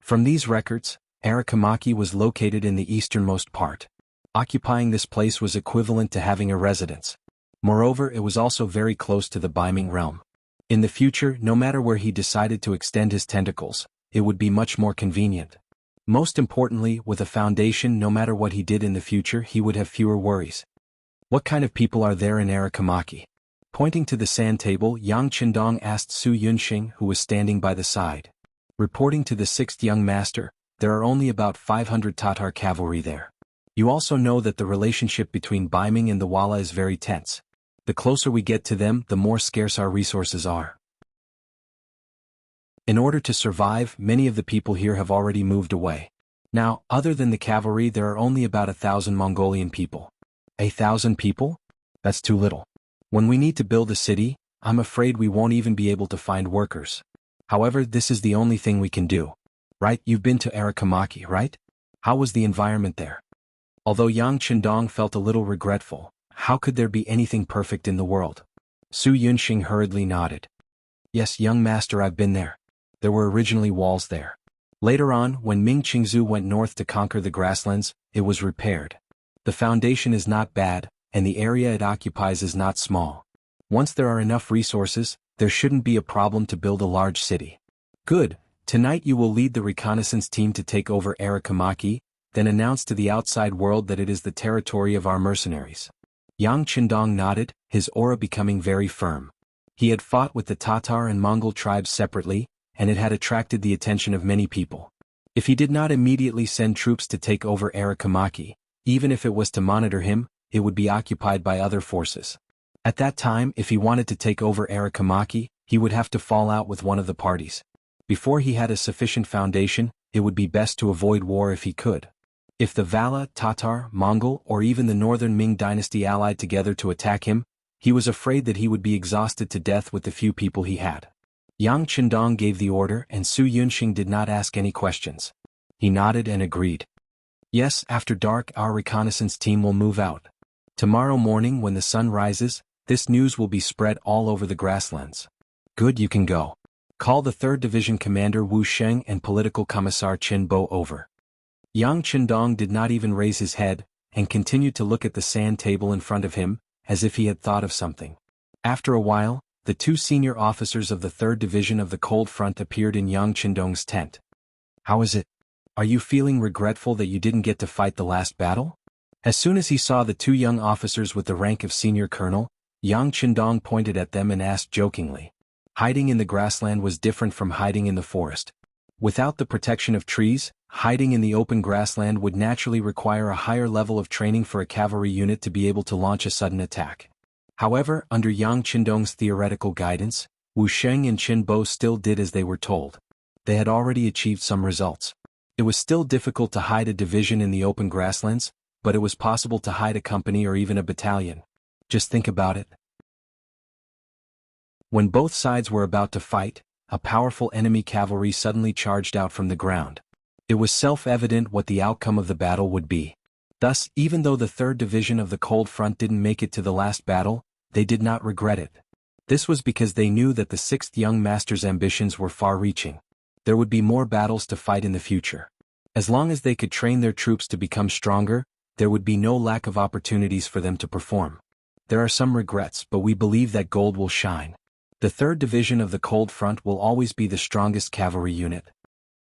From these records, Arakamaki was located in the easternmost part. Occupying this place was equivalent to having a residence. Moreover, it was also very close to the Baiming realm. In the future, no matter where he decided to extend his tentacles, it would be much more convenient. Most importantly, with a foundation, no matter what he did in the future, he would have fewer worries. What kind of people are there in Arakamaki? Pointing to the sand table, Yang Qindong asked Su Yunxing, who was standing by the side. Reporting to the 6th young master, there are only about 500 Tatar cavalry there. You also know that the relationship between Baiming and the Wala is very tense. The closer we get to them, the more scarce our resources are. In order to survive, many of the people here have already moved away. Now, other than the cavalry, there are only about 1,000 Mongolian people. 1,000 people? That's too little. When we need to build a city, I'm afraid we won't even be able to find workers. However, this is the only thing we can do. Right? You've been to Arakamaki, right? How was the environment there? Although Yang Qindong felt a little regretful, how could there be anything perfect in the world? Su Yunxing hurriedly nodded. Yes, young master, I've been there. There were originally walls there. Later on, when Ming Qingzu went north to conquer the grasslands, it was repaired. The foundation is not bad, and the area it occupies is not small. Once there are enough resources, there shouldn't be a problem to build a large city. Good, tonight you will lead the reconnaissance team to take over Arakamaki, then announce to the outside world that it is the territory of our mercenaries. Yang Qindong nodded, his aura becoming very firm. He had fought with the Tatar and Mongol tribes separately, and it had attracted the attention of many people. If he did not immediately send troops to take over Arakamaki, even if it was to monitor him, it would be occupied by other forces. At that time, if he wanted to take over Arakamaki, he would have to fall out with one of the parties. Before he had a sufficient foundation, it would be best to avoid war if he could. If the Vala, Tatar, Mongol, or even the northern Ming dynasty allied together to attack him, he was afraid that he would be exhausted to death with the few people he had. Yang Qindong gave the order, and Su Yunxing did not ask any questions. He nodded and agreed. Yes, after dark our reconnaissance team will move out. Tomorrow morning when the sun rises, this news will be spread all over the grasslands. Good, you can go. Call the 3rd Division Commander Wu Sheng and Political Commissar Qin Bo over. Yang Qindong did not even raise his head, and continued to look at the sand table in front of him, as if he had thought of something. After a while, the 2 senior officers of the 3rd Division of the Cold Front appeared in Yang Qindong's tent. How is it? Are you feeling regretful that you didn't get to fight the last battle? As soon as he saw the 2 young officers with the rank of senior colonel, Yang Qindong pointed at them and asked jokingly. Hiding in the grassland was different from hiding in the forest. Without the protection of trees, hiding in the open grassland would naturally require a higher level of training for a cavalry unit to be able to launch a sudden attack. However, under Yang Qindong's theoretical guidance, Wu Sheng and Qin Bo still did as they were told. They had already achieved some results. It was still difficult to hide a division in the open grasslands, but it was possible to hide a company or even a battalion. Just think about it. When both sides were about to fight, a powerful enemy cavalry suddenly charged out from the ground. It was self-evident what the outcome of the battle would be. Thus, even though the 3rd Division of the Cold Front didn't make it to the last battle, they did not regret it. This was because they knew that the 6th young master's ambitions were far-reaching. There would be more battles to fight in the future. As long as they could train their troops to become stronger, there would be no lack of opportunities for them to perform. There are some regrets, but we believe that gold will shine. The 3rd Division of the Cold Front will always be the strongest cavalry unit.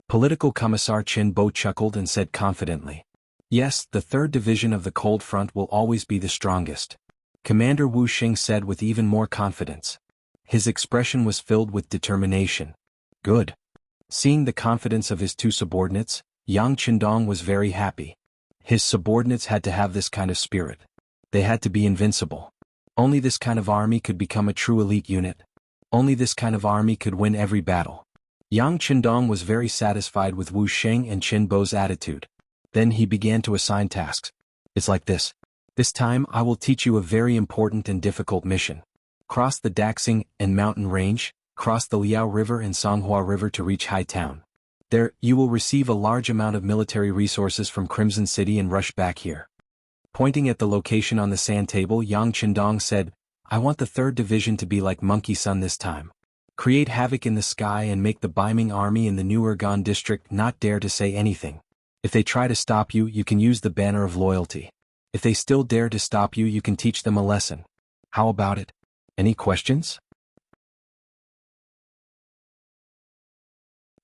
Political Commissar Qin Bo chuckled and said confidently. Yes, the 3rd Division of the Cold Front will always be the strongest. Commander Wu Xing said with even more confidence. His expression was filled with determination. Good. Seeing the confidence of his 2 subordinates, Yang Qindong was very happy. His subordinates had to have this kind of spirit. They had to be invincible. Only this kind of army could become a true elite unit. Only this kind of army could win every battle. Yang Qindong was very satisfied with Wu Sheng and Qin Bo's attitude. Then he began to assign tasks. It's like this. This time I will teach you a very important and difficult mission. Cross the Daxing and Mountain Range, cross the Liao River and Songhua River to reach Hai Town. There, you will receive a large amount of military resources from Crimson City and rush back here. Pointing at the location on the sand table, Yang Qindong said, I want the 3rd Division to be like Monkey Sun this time. Create havoc in the sky and make the Baiming army in the New Urgan district not dare to say anything. If they try to stop you, you can use the banner of loyalty. If they still dare to stop you, you can teach them a lesson. How about it? Any questions?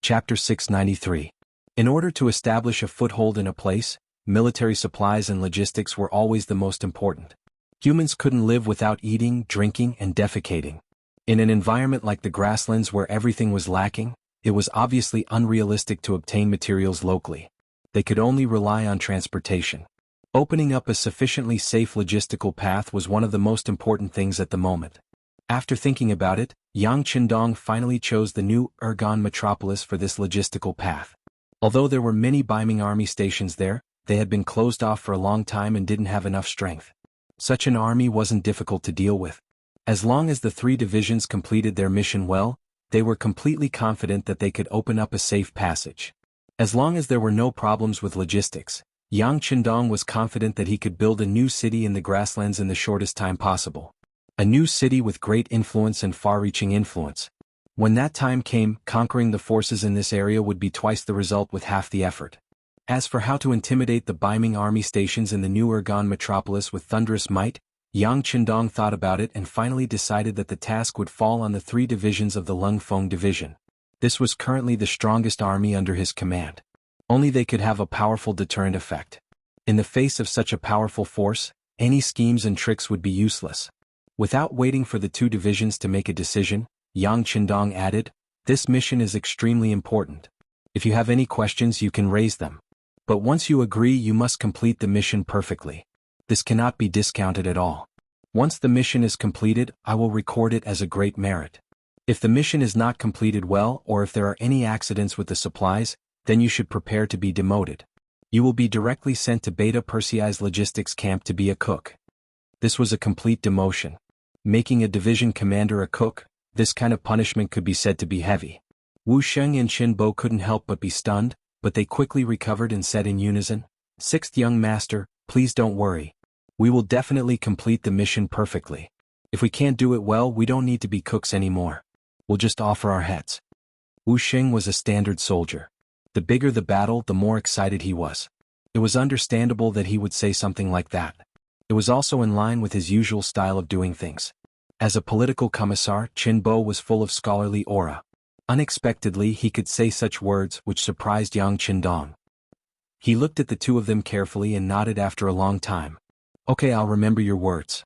Chapter 693. In order to establish a foothold in a place, military supplies and logistics were always the most important. Humans couldn't live without eating, drinking, and defecating. In an environment like the grasslands where everything was lacking, it was obviously unrealistic to obtain materials locally. They could only rely on transportation. Opening up a sufficiently safe logistical path was one of the most important things at the moment. After thinking about it, Yang Qindong finally chose the new Urgan metropolis for this logistical path. Although there were many Biming army stations there, they had been closed off for a long time and didn't have enough strength. Such an army wasn't difficult to deal with. As long as the 3 divisions completed their mission well, they were completely confident that they could open up a safe passage. As long as there were no problems with logistics, Yang Qindong was confident that he could build a new city in the grasslands in the shortest time possible. A new city with great influence and far-reaching influence. When that time came, conquering the forces in this area would be twice the result with half the effort. As for how to intimidate the Biming army stations in the new Urgan metropolis with thunderous might, Yang Qindong thought about it and finally decided that the task would fall on the 3 divisions of the Lungfeng division. This was currently the strongest army under his command. Only they could have a powerful deterrent effect. In the face of such a powerful force, any schemes and tricks would be useless. Without waiting for the 2 divisions to make a decision, Yang Qindong added, "This mission is extremely important. If you have any questions you can raise them. But once you agree you must complete the mission perfectly. This cannot be discounted at all. Once the mission is completed, I will record it as a great merit. If the mission is not completed well or if there are any accidents with the supplies, then you should prepare to be demoted. You will be directly sent to Beta Persei's logistics camp to be a cook." This was a complete demotion. Making a division commander a cook, this kind of punishment could be said to be heavy. Wuxia and Qinbo couldn't help but be stunned, but they quickly recovered and said in unison, "Sixth young master, please don't worry. We will definitely complete the mission perfectly. If we can't do it well, we don't need to be cooks anymore. We'll just offer our heads." Wu Xing was a standard soldier. The bigger the battle, the more excited he was. It was understandable that he would say something like that. It was also in line with his usual style of doing things. As a political commissar, Qinbo was full of scholarly aura. Unexpectedly, he could say such words which surprised Yang Qindong. He looked at the 2 of them carefully and nodded after a long time. "Okay, I'll remember your words.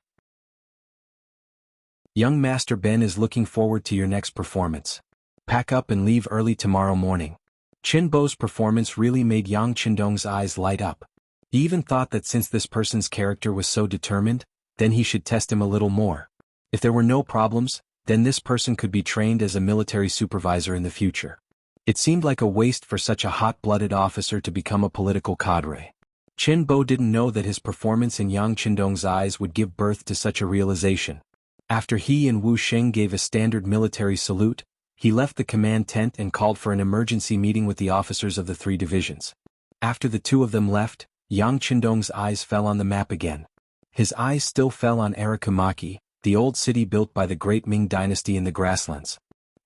Young Master Ben is looking forward to your next performance. Pack up and leave early tomorrow morning." Qinbo's performance really made Yang Qindong's eyes light up. He even thought that since this person's character was so determined, then he should test him a little more. If there were no problems, then this person could be trained as a military supervisor in the future. It seemed like a waste for such a hot-blooded officer to become a political cadre. Qinbo didn't know that his performance in Yang Qindong's eyes would give birth to such a realization. After he and Wu Xing gave a standard military salute, he left the command tent and called for an emergency meeting with the officers of the 3 divisions. After the 2 of them left, Yang Qindong's eyes fell on the map again. His eyes still fell on Arakumaki, the old city built by the great Ming dynasty in the grasslands.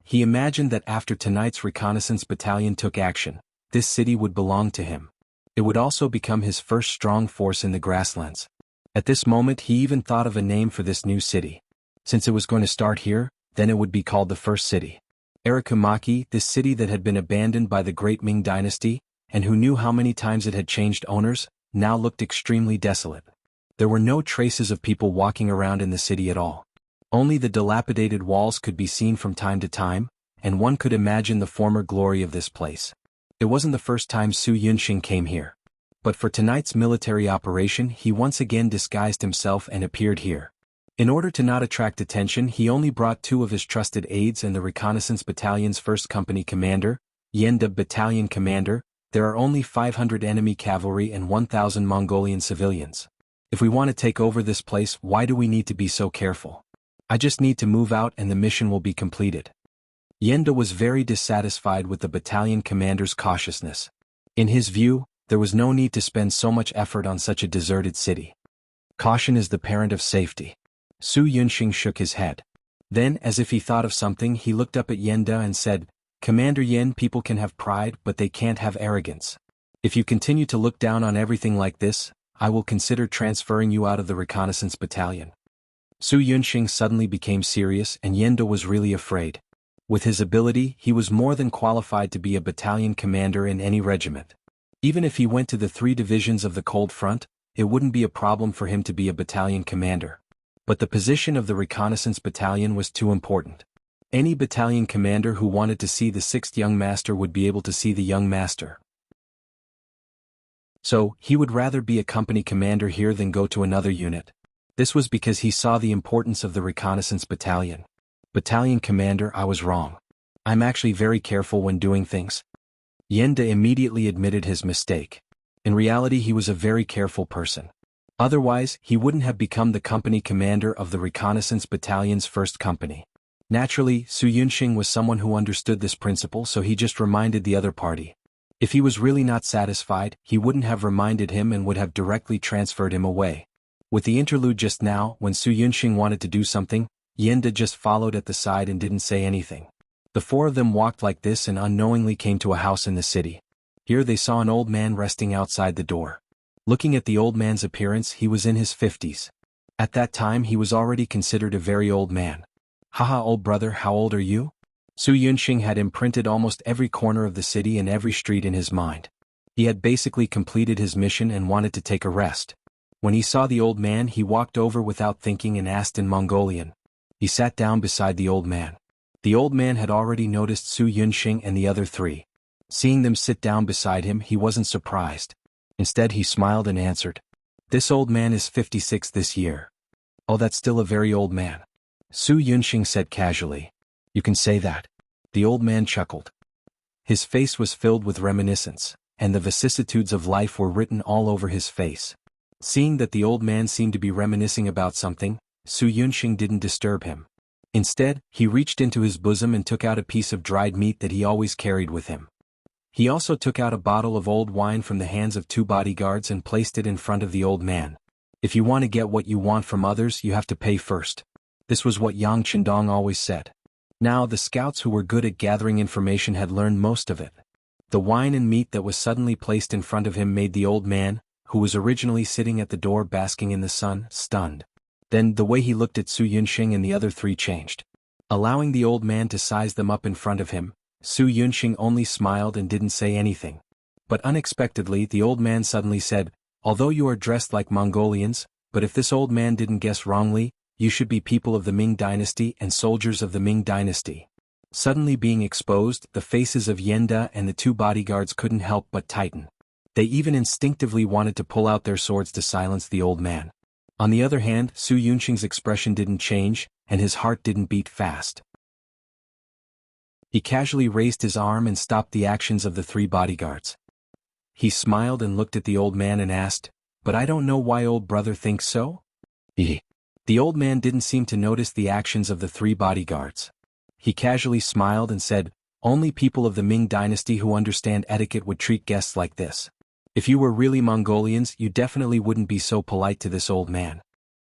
He imagined that after tonight's reconnaissance battalion took action, this city would belong to him. It would also become his first strong force in the grasslands. At this moment he even thought of a name for this new city. Since it was going to start here, then it would be called the First City. Arakumaki, this city that had been abandoned by the great Ming dynasty, and who knew how many times it had changed owners, now looked extremely desolate. There were no traces of people walking around in the city at all. Only the dilapidated walls could be seen from time to time, and one could imagine the former glory of this place. It wasn't the first time Su Yunxing came here. But for tonight's military operation he once again disguised himself and appeared here. In order to not attract attention, he only brought 2 of his trusted aides and the reconnaissance battalion's 1st company commander, Yenda battalion commander. There are only 500 enemy cavalry and 1,000 Mongolian civilians. If we want to take over this place, why do we need to be so careful? I just need to move out and the mission will be completed. Yenda was very dissatisfied with the battalion commander's cautiousness. In his view, there was no need to spend so much effort on such a deserted city. Caution is the parent of safety. Su Yunxing shook his head. Then, as if he thought of something, he looked up at Yenda and said, "Commander Yen, people can have pride, but they can't have arrogance. If you continue to look down on everything like this, I will consider transferring you out of the reconnaissance battalion." Su Yunxing suddenly became serious and Yenda was really afraid. With his ability, he was more than qualified to be a battalion commander in any regiment. Even if he went to the 3 divisions of the Cold Front, it wouldn't be a problem for him to be a battalion commander. But the position of the reconnaissance battalion was too important. Any battalion commander who wanted to see the 6th young master would be able to see the young master. So, he would rather be a company commander here than go to another unit. This was because he saw the importance of the reconnaissance battalion. Battalion commander, I was wrong. I'm actually very careful when doing things. Yenda immediately admitted his mistake. In reality, he was a very careful person. Otherwise, he wouldn't have become the company commander of the reconnaissance battalion's 1st company. Naturally, Su Yunxing was someone who understood this principle, so he just reminded the other party. If he was really not satisfied, he wouldn't have reminded him and would have directly transferred him away. With the interlude just now, when Su Yunxing wanted to do something, Yenda just followed at the side and didn't say anything. The 4 of them walked like this and unknowingly came to a house in the city. Here they saw an old man resting outside the door. Looking at the old man's appearance, he was in his 50s. At that time he was already considered a very old man. Haha, old brother, how old are you? Su Yunxing had imprinted almost every corner of the city and every street in his mind. He had basically completed his mission and wanted to take a rest. When he saw the old man, he walked over without thinking and asked in Mongolian. He sat down beside the old man. The old man had already noticed Su Yunxing and the other 3. Seeing them sit down beside him, he wasn't surprised. Instead, he smiled and answered, "This old man is 56 this year." "Oh, that's still a very old man," Su Yunxing said casually. "You can say that." The old man chuckled. His face was filled with reminiscence, and the vicissitudes of life were written all over his face. Seeing that the old man seemed to be reminiscing about something, Su Yunxing didn't disturb him. Instead, he reached into his bosom and took out a piece of dried meat that he always carried with him. He also took out a bottle of old wine from the hands of 2 bodyguards and placed it in front of the old man. If you want to get what you want from others, you have to pay first. This was what Yang Qindong always said. Now the scouts who were good at gathering information had learned most of it. The wine and meat that was suddenly placed in front of him made the old man, who was originally sitting at the door basking in the sun, stunned. Then the way he looked at Su Yunxing and the other 3 changed. Allowing the old man to size them up in front of him, Su Yunxing only smiled and didn't say anything. But unexpectedly the old man suddenly said, "Although you are dressed like Mongolians, but if this old man didn't guess wrongly, you should be people of the Ming dynasty and soldiers of the Ming dynasty." Suddenly being exposed, the faces of Yenda and the 2 bodyguards couldn't help but tighten. They even instinctively wanted to pull out their swords to silence the old man. On the other hand, Su Yunxing's expression didn't change, and his heart didn't beat fast. He casually raised his arm and stopped the actions of the 3 bodyguards. He smiled and looked at the old man and asked, "But I don't know why old brother thinks so?" The old man didn't seem to notice the actions of the 3 bodyguards. He casually smiled and said, "Only people of the Ming dynasty who understand etiquette would treat guests like this. If you were really Mongolians, you definitely wouldn't be so polite to this old man."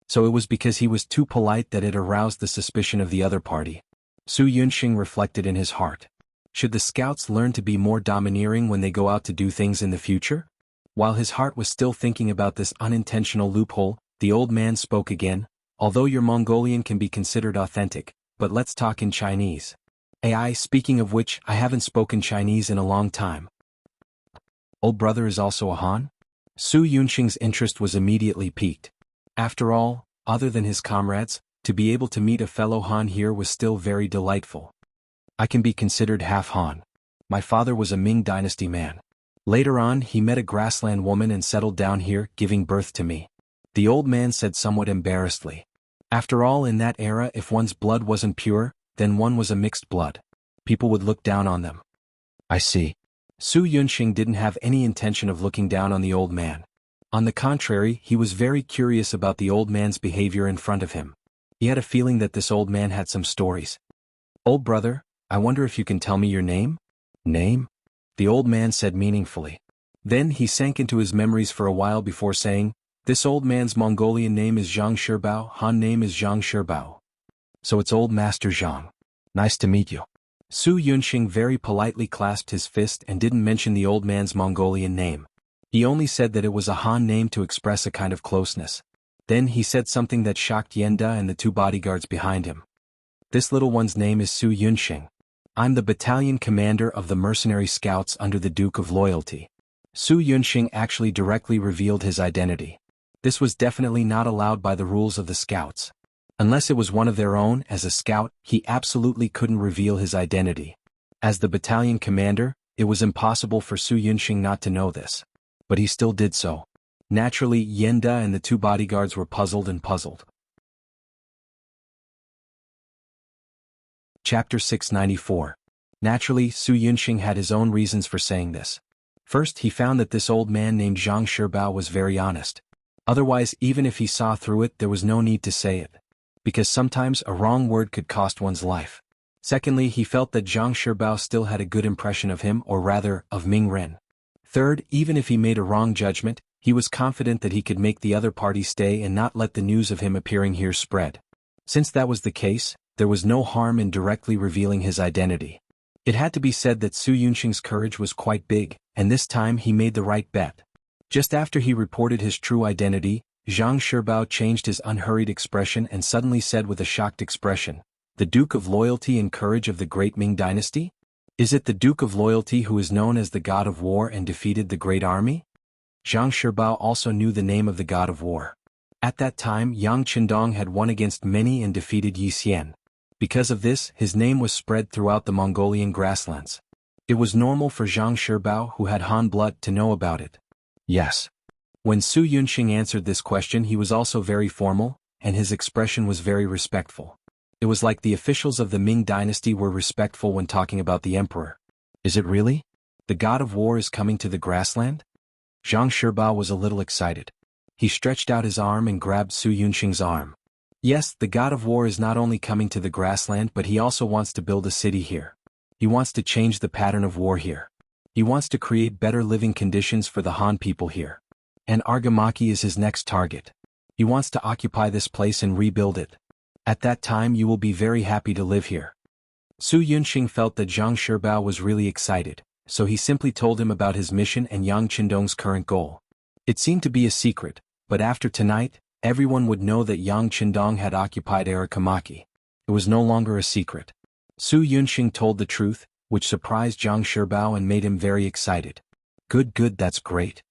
So it was because he was too polite that it aroused the suspicion of the other party. Su Yunxing reflected in his heart. Should the scouts learn to be more domineering when they go out to do things in the future? While his heart was still thinking about this unintentional loophole, the old man spoke again. "Although your Mongolian can be considered authentic, but let's talk in Chinese. AI, speaking of which, I haven't spoken Chinese in a long time." "Old brother is also a Han?" Su Yunxing's interest was immediately piqued. After all, other than his comrades, to be able to meet a fellow Han here was still very delightful. "I can be considered half Han. My father was a Ming dynasty man. Later on he met a grassland woman and settled down here, giving birth to me," the old man said somewhat embarrassedly. After all, in that era, if one's blood wasn't pure, then one was a mixed blood. People would look down on them. "I see." Su Yunxing didn't have any intention of looking down on the old man. On the contrary, he was very curious about the old man's behavior in front of him. He had a feeling that this old man had some stories. "Old brother, I wonder if you can tell me your name?" "Name?" the old man said meaningfully. Then he sank into his memories for a while before saying, "This old man's Mongolian name is Zhang Shirbao, Han name is Zhang Shirbao. So it's Old Master Zhang. Nice to meet you." Su Yunxing very politely clasped his fist and didn't mention the old man's Mongolian name. He only said that it was a Han name to express a kind of closeness. Then he said something that shocked Yenda and the 2 bodyguards behind him. "This little one's name is Su Yunxing. I'm the battalion commander of the mercenary scouts under the Duke of Loyalty. Su Yunxing actually directly revealed his identity. This was definitely not allowed by the rules of the scouts. Unless it was one of their own, as a scout, he absolutely couldn't reveal his identity. As the battalion commander, it was impossible for Su Yunxing not to know this. But he still did so. Naturally, Yenda and the two bodyguards were puzzled and puzzled. Chapter 694. Naturally, Su Yunxing had his own reasons for saying this. First, he found that this old man named Zhang Shibao was very honest. Otherwise, even if he saw through it, there was no need to say it. Because sometimes a wrong word could cost one's life. Secondly, he felt that Zhang Shibao still had a good impression of him, or rather, of Ming Ren. Third, even if he made a wrong judgment, he was confident that he could make the other party stay and not let the news of him appearing here spread. Since that was the case, there was no harm in directly revealing his identity. It had to be said that Su Yunxing's courage was quite big, and this time he made the right bet. Just after he reported his true identity, Zhang Shibao changed his unhurried expression and suddenly said with a shocked expression, "The Duke of Loyalty and Courage of the Great Ming Dynasty? Is it the Duke of Loyalty who is known as the God of War and defeated the Great Army?" Zhang Shibao also knew the name of the God of War. At that time, Yang Qindong had won against many and defeated Yi Xian. Because of this, his name was spread throughout the Mongolian grasslands. It was normal for Zhang Shibao, who had Han blood, to know about it. Yes. When Su Yunxing answered this question, he was also very formal, and his expression was very respectful. It was like the officials of the Ming dynasty were respectful when talking about the emperor. Is it really? The God of War is coming to the grassland? Zhang Shibao was a little excited. He stretched out his arm and grabbed Su Yunxing's arm. Yes, the God of War is not only coming to the grassland, but he also wants to build a city here. He wants to change the pattern of war here. He wants to create better living conditions for the Han people here. And Argamaki is his next target. He wants to occupy this place and rebuild it. At that time you will be very happy to live here. Su Yunxing felt that Zhang Shibao was really excited, so he simply told him about his mission and Yang Qindong's current goal. It seemed to be a secret, but after tonight, everyone would know that Yang Qindong had occupied Argamaki. It was no longer a secret. Su Yunxing told the truth, which surprised Zhang Shibao and made him very excited. Good, that's great.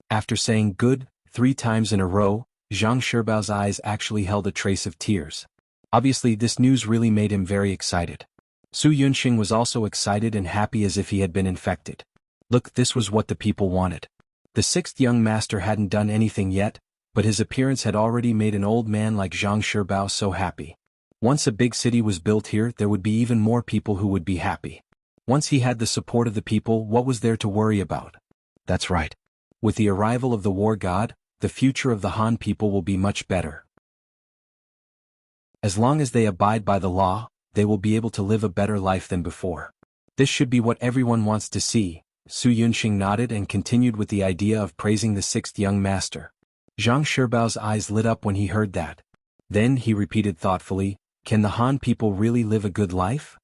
After saying good 3 times in a row, Zhang Shibao's eyes actually held a trace of tears. Obviously, this news really made him very excited. Su Yunxing was also excited and happy as if he had been infected. Look, this was what the people wanted. The 6th young master hadn't done anything yet, but his appearance had already made an old man like Zhang Shibao so happy. Once a big city was built here, there would be even more people who would be happy. Once he had the support of the people, what was there to worry about? That's right. With the arrival of the war god, the future of the Han people will be much better. As long as they abide by the law, they will be able to live a better life than before. This should be what everyone wants to see. Su Yunxing nodded and continued with the idea of praising the 6th young master. Zhang Shibao's eyes lit up when he heard that. Then he repeated thoughtfully, "Can the Han people really live a good life?"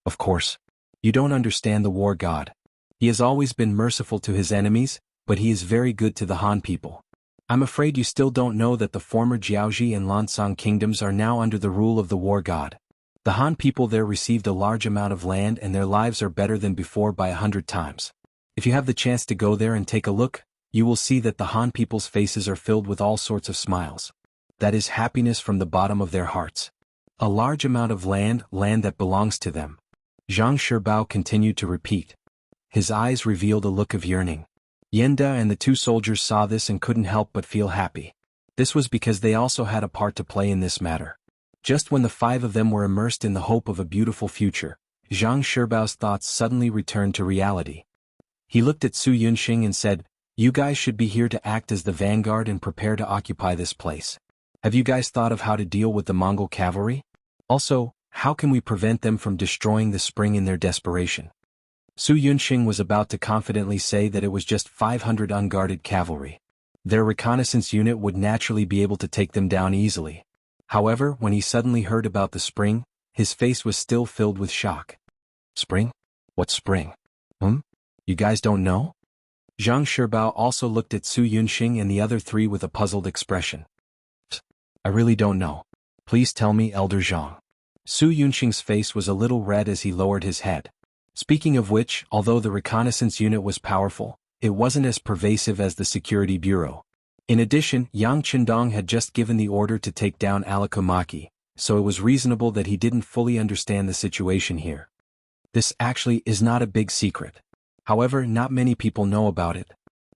Of course. You don't understand the war god. He has always been merciful to his enemies, but he is very good to the Han people. I'm afraid you still don't know that the former Jiaoji and Lansang kingdoms are now under the rule of the war god. The Han people there received a large amount of land and their lives are better than before by 100 times. If you have the chance to go there and take a look, you will see that the Han people's faces are filled with all sorts of smiles. That is happiness from the bottom of their hearts. A large amount of land that belongs to them. Zhang Shibao continued to repeat. His eyes revealed a look of yearning. Yenda and the 2 soldiers saw this and couldn't help but feel happy. This was because they also had a part to play in this matter. Just when the 5 of them were immersed in the hope of a beautiful future, Zhang Shibao's thoughts suddenly returned to reality. He looked at Su Yunxing and said, "You guys should be here to act as the vanguard and prepare to occupy this place. Have you guys thought of how to deal with the Mongol cavalry? Also, how can we prevent them from destroying the spring in their desperation?" Su Yunxing was about to confidently say that it was just 500 unguarded cavalry. Their reconnaissance unit would naturally be able to take them down easily. However, when he suddenly heard about the spring, his face was still filled with shock. Spring? What spring? You guys don't know? Zhang Shibao also looked at Su Yunxing and the other 3 with a puzzled expression. I really don't know. Please tell me, Elder Zhang. Su Yunxing's face was a little red as he lowered his head. Speaking of which, although the reconnaissance unit was powerful, it wasn't as pervasive as the security bureau. In addition, Yang Qindong had just given the order to take down Alikomaki, so it was reasonable that he didn't fully understand the situation here. This actually is not a big secret. However, not many people know about it.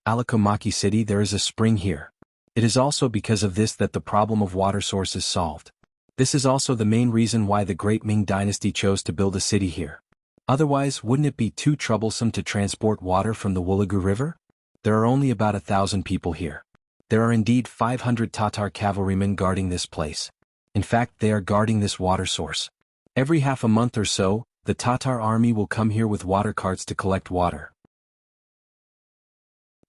Alikomaki City, there is a spring here. It is also because of this that the problem of water source is solved. This is also the main reason why the great Ming dynasty chose to build a city here. Otherwise, wouldn't it be too troublesome to transport water from the Wuligu River? There are only about 1,000 people here. There are indeed 500 Tatar cavalrymen guarding this place. In fact, they are guarding this water source. Every half a month or so, the Tatar army will come here with water carts to collect water.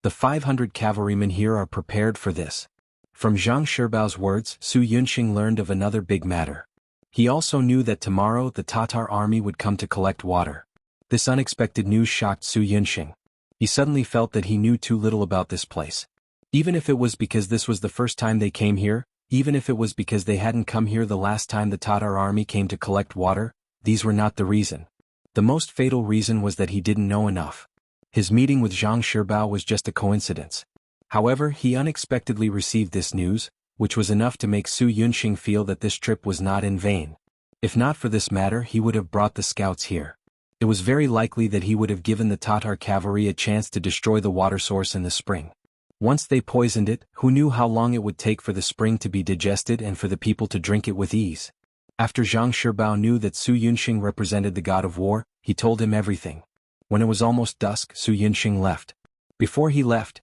The 500 cavalrymen here are prepared for this. From Zhang Shibao's words, Su Yunxing learned of another big matter. He also knew that tomorrow the Tatar army would come to collect water. This unexpected news shocked Su Yunxing. He suddenly felt that he knew too little about this place. Even if it was because this was the first time they came here, even if it was because they hadn't come here the last time the Tatar army came to collect water, these were not the reason. The most fatal reason was that he didn't know enough. His meeting with Zhang Shibao was just a coincidence. However, he unexpectedly received this news, which was enough to make Su Yunxing feel that this trip was not in vain. If not for this matter, he would have brought the scouts here. It was very likely that he would have given the Tatar cavalry a chance to destroy the water source in the spring. Once they poisoned it, who knew how long it would take for the spring to be digested and for the people to drink it with ease? After Zhang Shibao knew that Su Yunxing represented the god of war, he told him everything. When it was almost dusk, Su Yunxing left. Before he left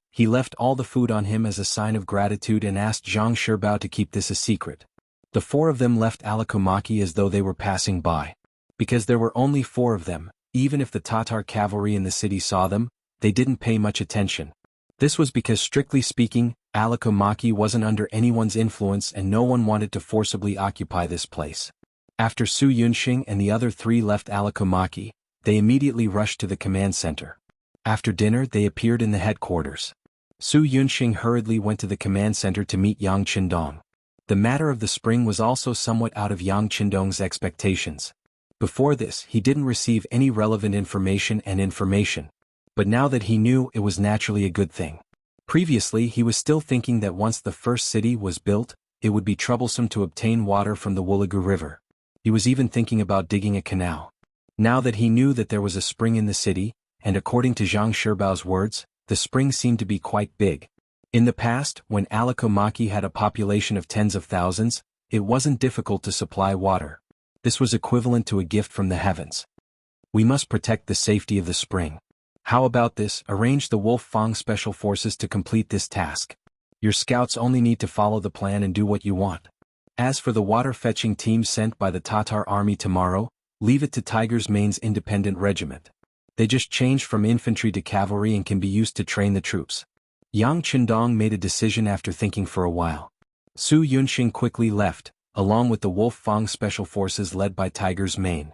all the food on him as a sign of gratitude and asked Zhang Shibao to keep this a secret. The 4 of them left Alikomaki as though they were passing by. Because there were only 4 of them, even if the Tatar cavalry in the city saw them, they didn't pay much attention. This was because, strictly speaking, Alikomaki wasn't under anyone's influence and no one wanted to forcibly occupy this place. After Su Yunxing and the other 3 left Alikomaki, they immediately rushed to the command center. After dinner, they appeared in the headquarters. Su Yunxing hurriedly went to the command center to meet Yang Qindong. The matter of the spring was also somewhat out of Yang Qindong's expectations. Before this, he didn't receive any relevant information, but now that he knew, it was naturally a good thing. Previously, he was still thinking that once the first city was built, it would be troublesome to obtain water from the Wuligu River. He was even thinking about digging a canal. Now that he knew that there was a spring in the city, and according to Zhang Shibao's words, the spring seemed to be quite big. In the past, when Alikomaki had a population of tens of thousands, it wasn't difficult to supply water. This was equivalent to a gift from the heavens. We must protect the safety of the spring. How about this? Arrange the Wolf Fang Special Forces to complete this task. Your scouts only need to follow the plan and do what you want. As for the water-fetching team sent by the Tatar army tomorrow, leave it to Tiger's Mane's independent regiment. They just changed from infantry to cavalry and can be used to train the troops. Yang Qindong made a decision after thinking for a while. Su Yunxing quickly left, along with the Wolf Fang Special Forces led by Tiger's Mane.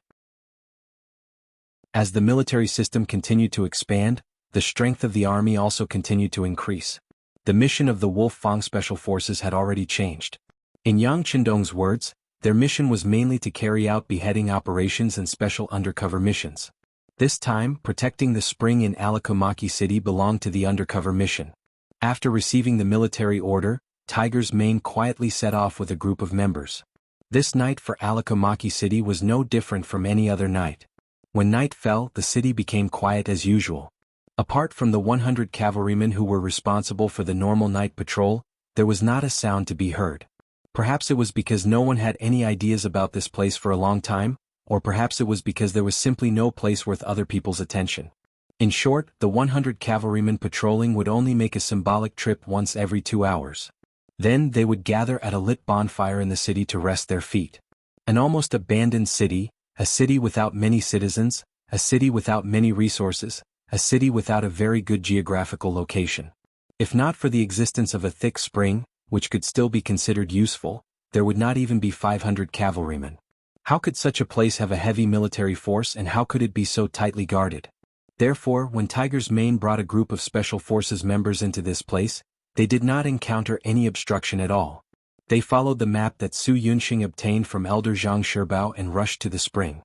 As the military system continued to expand, the strength of the army also continued to increase. The mission of the Wolf Fang Special Forces had already changed. In Yang Qindong's words, their mission was mainly to carry out beheading operations and special undercover missions. This time, protecting the spring in Alikomaki City belonged to the undercover mission. After receiving the military order, Tiger's Mane quietly set off with a group of members. This night for Alikomaki City was no different from any other night. When night fell, the city became quiet as usual. Apart from the 100 cavalrymen who were responsible for the normal night patrol, there was not a sound to be heard. Perhaps it was because no one had any ideas about this place for a long time, or perhaps it was because there was simply no place worth other people's attention. In short, the 100 cavalrymen patrolling would only make a symbolic trip once every 2 hours. Then they would gather at a lit bonfire in the city to rest their feet. An almost abandoned city, a city without many citizens, a city without many resources, a city without a very good geographical location. If not for the existence of a thick spring, which could still be considered useful, there would not even be 500 cavalrymen. How could such a place have a heavy military force, and how could it be so tightly guarded? Therefore, when Tiger's Mane brought a group of Special Forces members into this place, they did not encounter any obstruction at all. They followed the map that Su Yunxing obtained from Elder Zhang Shibao and rushed to the spring.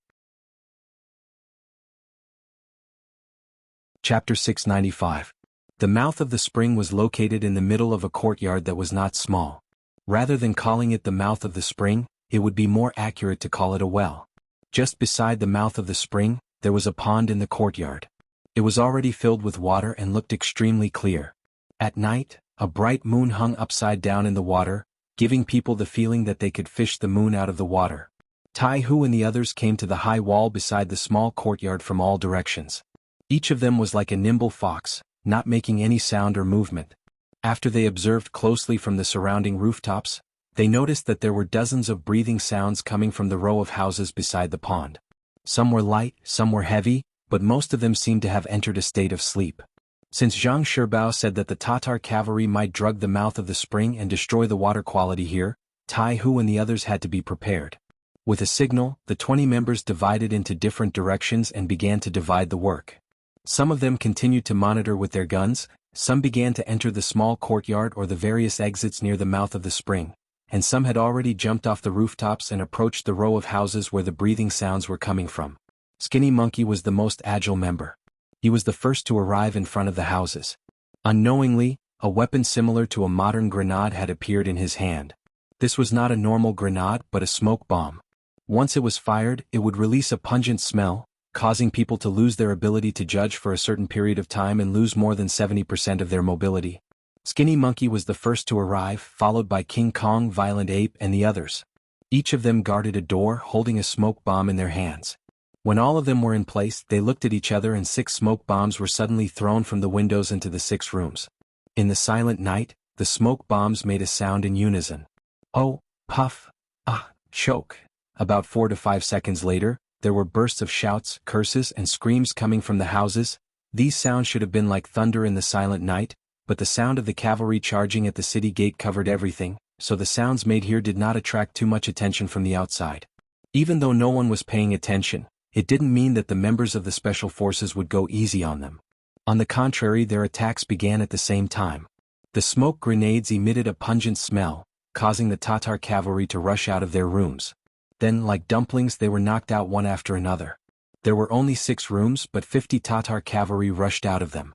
Chapter 695. The mouth of the spring was located in the middle of a courtyard that was not small. Rather than calling it the mouth of the spring, it would be more accurate to call it a well. Just beside the mouth of the spring, there was a pond in the courtyard. It was already filled with water and looked extremely clear. At night, a bright moon hung upside down in the water, giving people the feeling that they could fish the moon out of the water. Tai Hu and the others came to the high wall beside the small courtyard from all directions. Each of them was like a nimble fox, not making any sound or movement. After they observed closely from the surrounding rooftops, they noticed that there were dozens of breathing sounds coming from the row of houses beside the pond. Some were light, some were heavy, but most of them seemed to have entered a state of sleep. Since Zhang Shibao said that the Tatar cavalry might drug the mouth of the spring and destroy the water quality here, Tai Hu and the others had to be prepared. With a signal, the 20 members divided into different directions and began to divide the work. Some of them continued to monitor with their guns, some began to enter the small courtyard or the various exits near the mouth of the spring, and some had already jumped off the rooftops and approached the row of houses where the breathing sounds were coming from. Skinny Monkey was the most agile member. He was the first to arrive in front of the houses. Unknowingly, a weapon similar to a modern grenade had appeared in his hand. This was not a normal grenade but a smoke bomb. Once it was fired, it would release a pungent smell, causing people to lose their ability to judge for a certain period of time and lose more than 70% of their mobility. Skinny Monkey was the first to arrive, followed by King Kong, Violent Ape, and the others. Each of them guarded a door, holding a smoke bomb in their hands. When all of them were in place, they looked at each other and 6 smoke bombs were suddenly thrown from the windows into the 6 rooms. In the silent night, the smoke bombs made a sound in unison. Oh, puff, ah, choke. About 4 to 5 seconds later, there were bursts of shouts, curses, and screams coming from the houses. These sounds should have been like thunder in the silent night, but the sound of the cavalry charging at the city gate covered everything, so the sounds made here did not attract too much attention from the outside. Even though no one was paying attention, it didn't mean that the members of the special forces would go easy on them. On the contrary, their attacks began at the same time. The smoke grenades emitted a pungent smell, causing the Tatar cavalry to rush out of their rooms. Then, like dumplings, they were knocked out one after another. There were only 6 rooms, but 50 Tatar cavalry rushed out of them.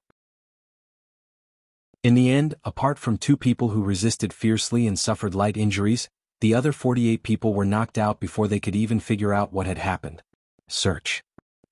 In the end, apart from 2 people who resisted fiercely and suffered light injuries, the other 48 people were knocked out before they could even figure out what had happened. Search.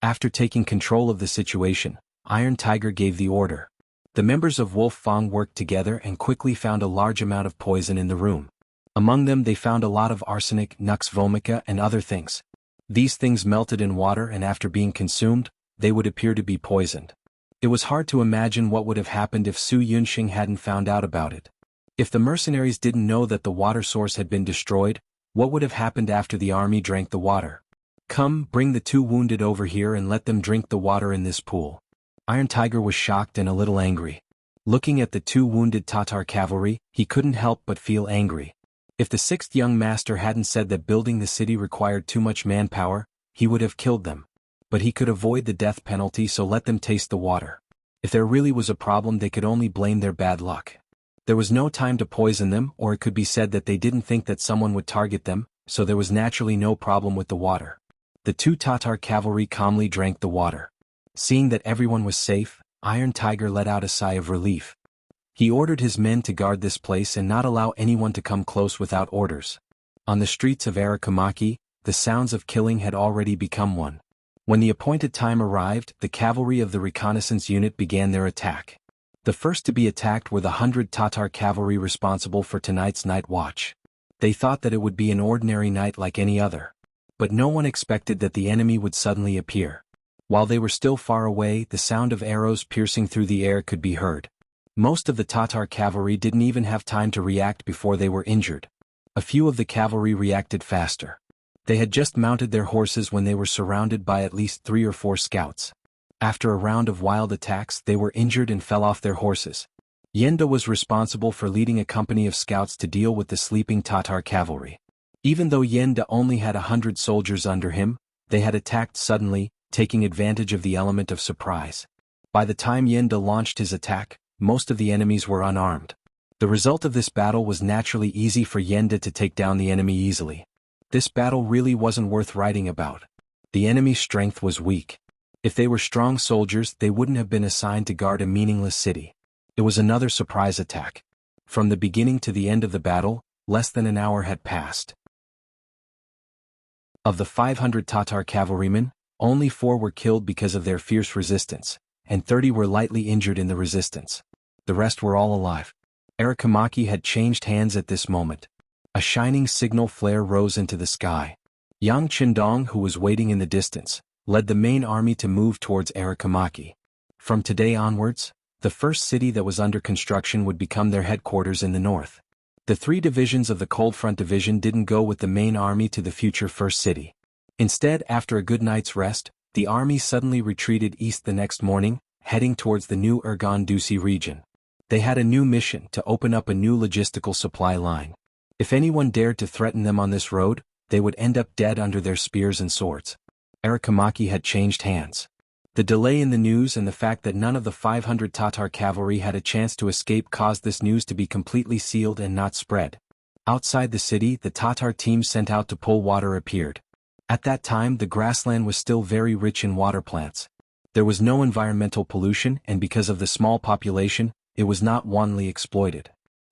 After taking control of the situation, Iron Tiger gave the order. The members of Wolf Fang worked together and quickly found a large amount of poison in the room. Among them they found a lot of arsenic, nux vomica, and other things. These things melted in water and after being consumed, they would appear to be poisoned. It was hard to imagine what would have happened if Su Yunxing hadn't found out about it. If the mercenaries didn't know that the water source had been destroyed, what would have happened after the army drank the water? Come, bring the 2 wounded over here and let them drink the water in this pool. Iron Tiger was shocked and a little angry. Looking at the 2 wounded Tatar cavalry, he couldn't help but feel angry. If the 6th young master hadn't said that building the city required too much manpower, he would have killed them. But he could avoid the death penalty, so let them taste the water. If there really was a problem, they could only blame their bad luck. There was no time to poison them, or it could be said that they didn't think that someone would target them, so there was naturally no problem with the water. The 2 Tatar cavalry calmly drank the water. Seeing that everyone was safe, Iron Tiger let out a sigh of relief. He ordered his men to guard this place and not allow anyone to come close without orders. On the streets of Arakamaki, the sounds of killing had already become one. When the appointed time arrived, the cavalry of the reconnaissance unit began their attack. The first to be attacked were the 100 Tatar cavalry responsible for tonight's night watch. They thought that it would be an ordinary night like any other. But no one expected that the enemy would suddenly appear. While they were still far away, the sound of arrows piercing through the air could be heard. Most of the Tatar cavalry didn't even have time to react before they were injured. A few of the cavalry reacted faster. They had just mounted their horses when they were surrounded by at least 3 or 4 scouts. After a round of wild attacks, they were injured and fell off their horses. Yenda was responsible for leading a company of scouts to deal with the sleeping Tatar cavalry. Even though Yenda only had 100 soldiers under him, they had attacked suddenly, taking advantage of the element of surprise. By the time Yenda launched his attack, most of the enemies were unarmed. The result of this battle was naturally easy for Yenda to take down the enemy easily. This battle really wasn't worth writing about. The enemy's strength was weak. If they were strong soldiers, they wouldn't have been assigned to guard a meaningless city. It was another surprise attack. From the beginning to the end of the battle, less than an hour had passed. Of the 500 Tatar cavalrymen, only 4 were killed because of their fierce resistance, and 30 were lightly injured in the resistance. The rest were all alive. Arakamaki had changed hands at this moment. A shining signal flare rose into the sky. Yang Qindong, who was waiting in the distance, led the main army to move towards Arakamaki. From today onwards, the first city that was under construction would become their headquarters in the north. The 3 divisions of the Cold Front Division didn't go with the main army to the future first city. Instead, after a good night's rest, the army suddenly retreated east the next morning, heading towards the new Urgan-Dusi region. They had a new mission to open up a new logistical supply line. If anyone dared to threaten them on this road, they would end up dead under their spears and swords. Arakamaki had changed hands. The delay in the news and the fact that none of the 500 Tatar cavalry had a chance to escape caused this news to be completely sealed and not spread. Outside the city, the Tatar team sent out to pull water appeared. At that time, the grassland was still very rich in water plants. There was no environmental pollution, and because of the small population, it was not wantonly exploited.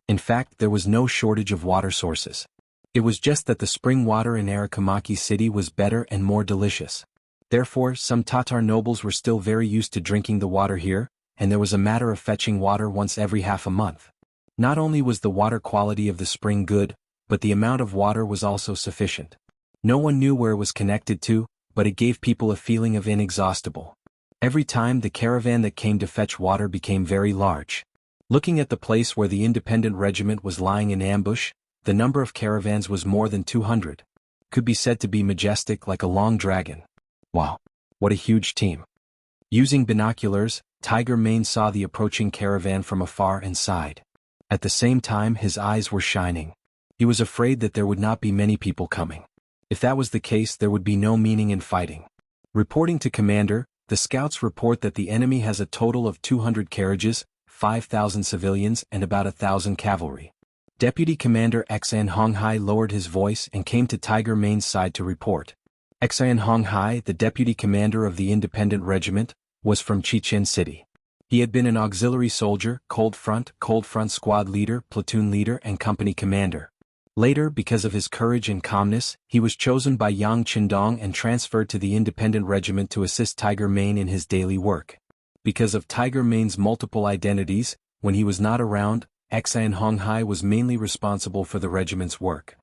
In fact, there was no shortage of water sources. It was just that the spring water in Arakamaki city was better and more delicious. Therefore, some Tatar nobles were still very used to drinking the water here, and there was a matter of fetching water once every half a month. Not only was the water quality of the spring good, but the amount of water was also sufficient. No one knew where it was connected to, but it gave people a feeling of inexhaustible. Every time the caravan that came to fetch water became very large. Looking at the place where the independent regiment was lying in ambush, the number of caravans was more than 200. Could be said to be majestic like a long dragon. Wow, what a huge team. Using binoculars, Tiger Mane saw the approaching caravan from afar and sighed. At the same time, his eyes were shining. He was afraid that there would not be many people coming. If that was the case, there would be no meaning in fighting. Reporting to Commander, the scouts report that the enemy has a total of 200 carriages, 5,000 civilians and about 1,000 cavalry. Deputy Commander Xan Honghai lowered his voice and came to Tiger Mane's side to report. Xan Honghai, the deputy commander of the independent regiment, was from Chichen City. He had been an auxiliary soldier, cold front squad leader, platoon leader and company commander. Later, because of his courage and calmness, he was chosen by Yang Qindong and transferred to the independent regiment to assist Tiger Mane in his daily work. Because of Tiger Mane's multiple identities, when he was not around, Xan Honghai was mainly responsible for the regiment's work.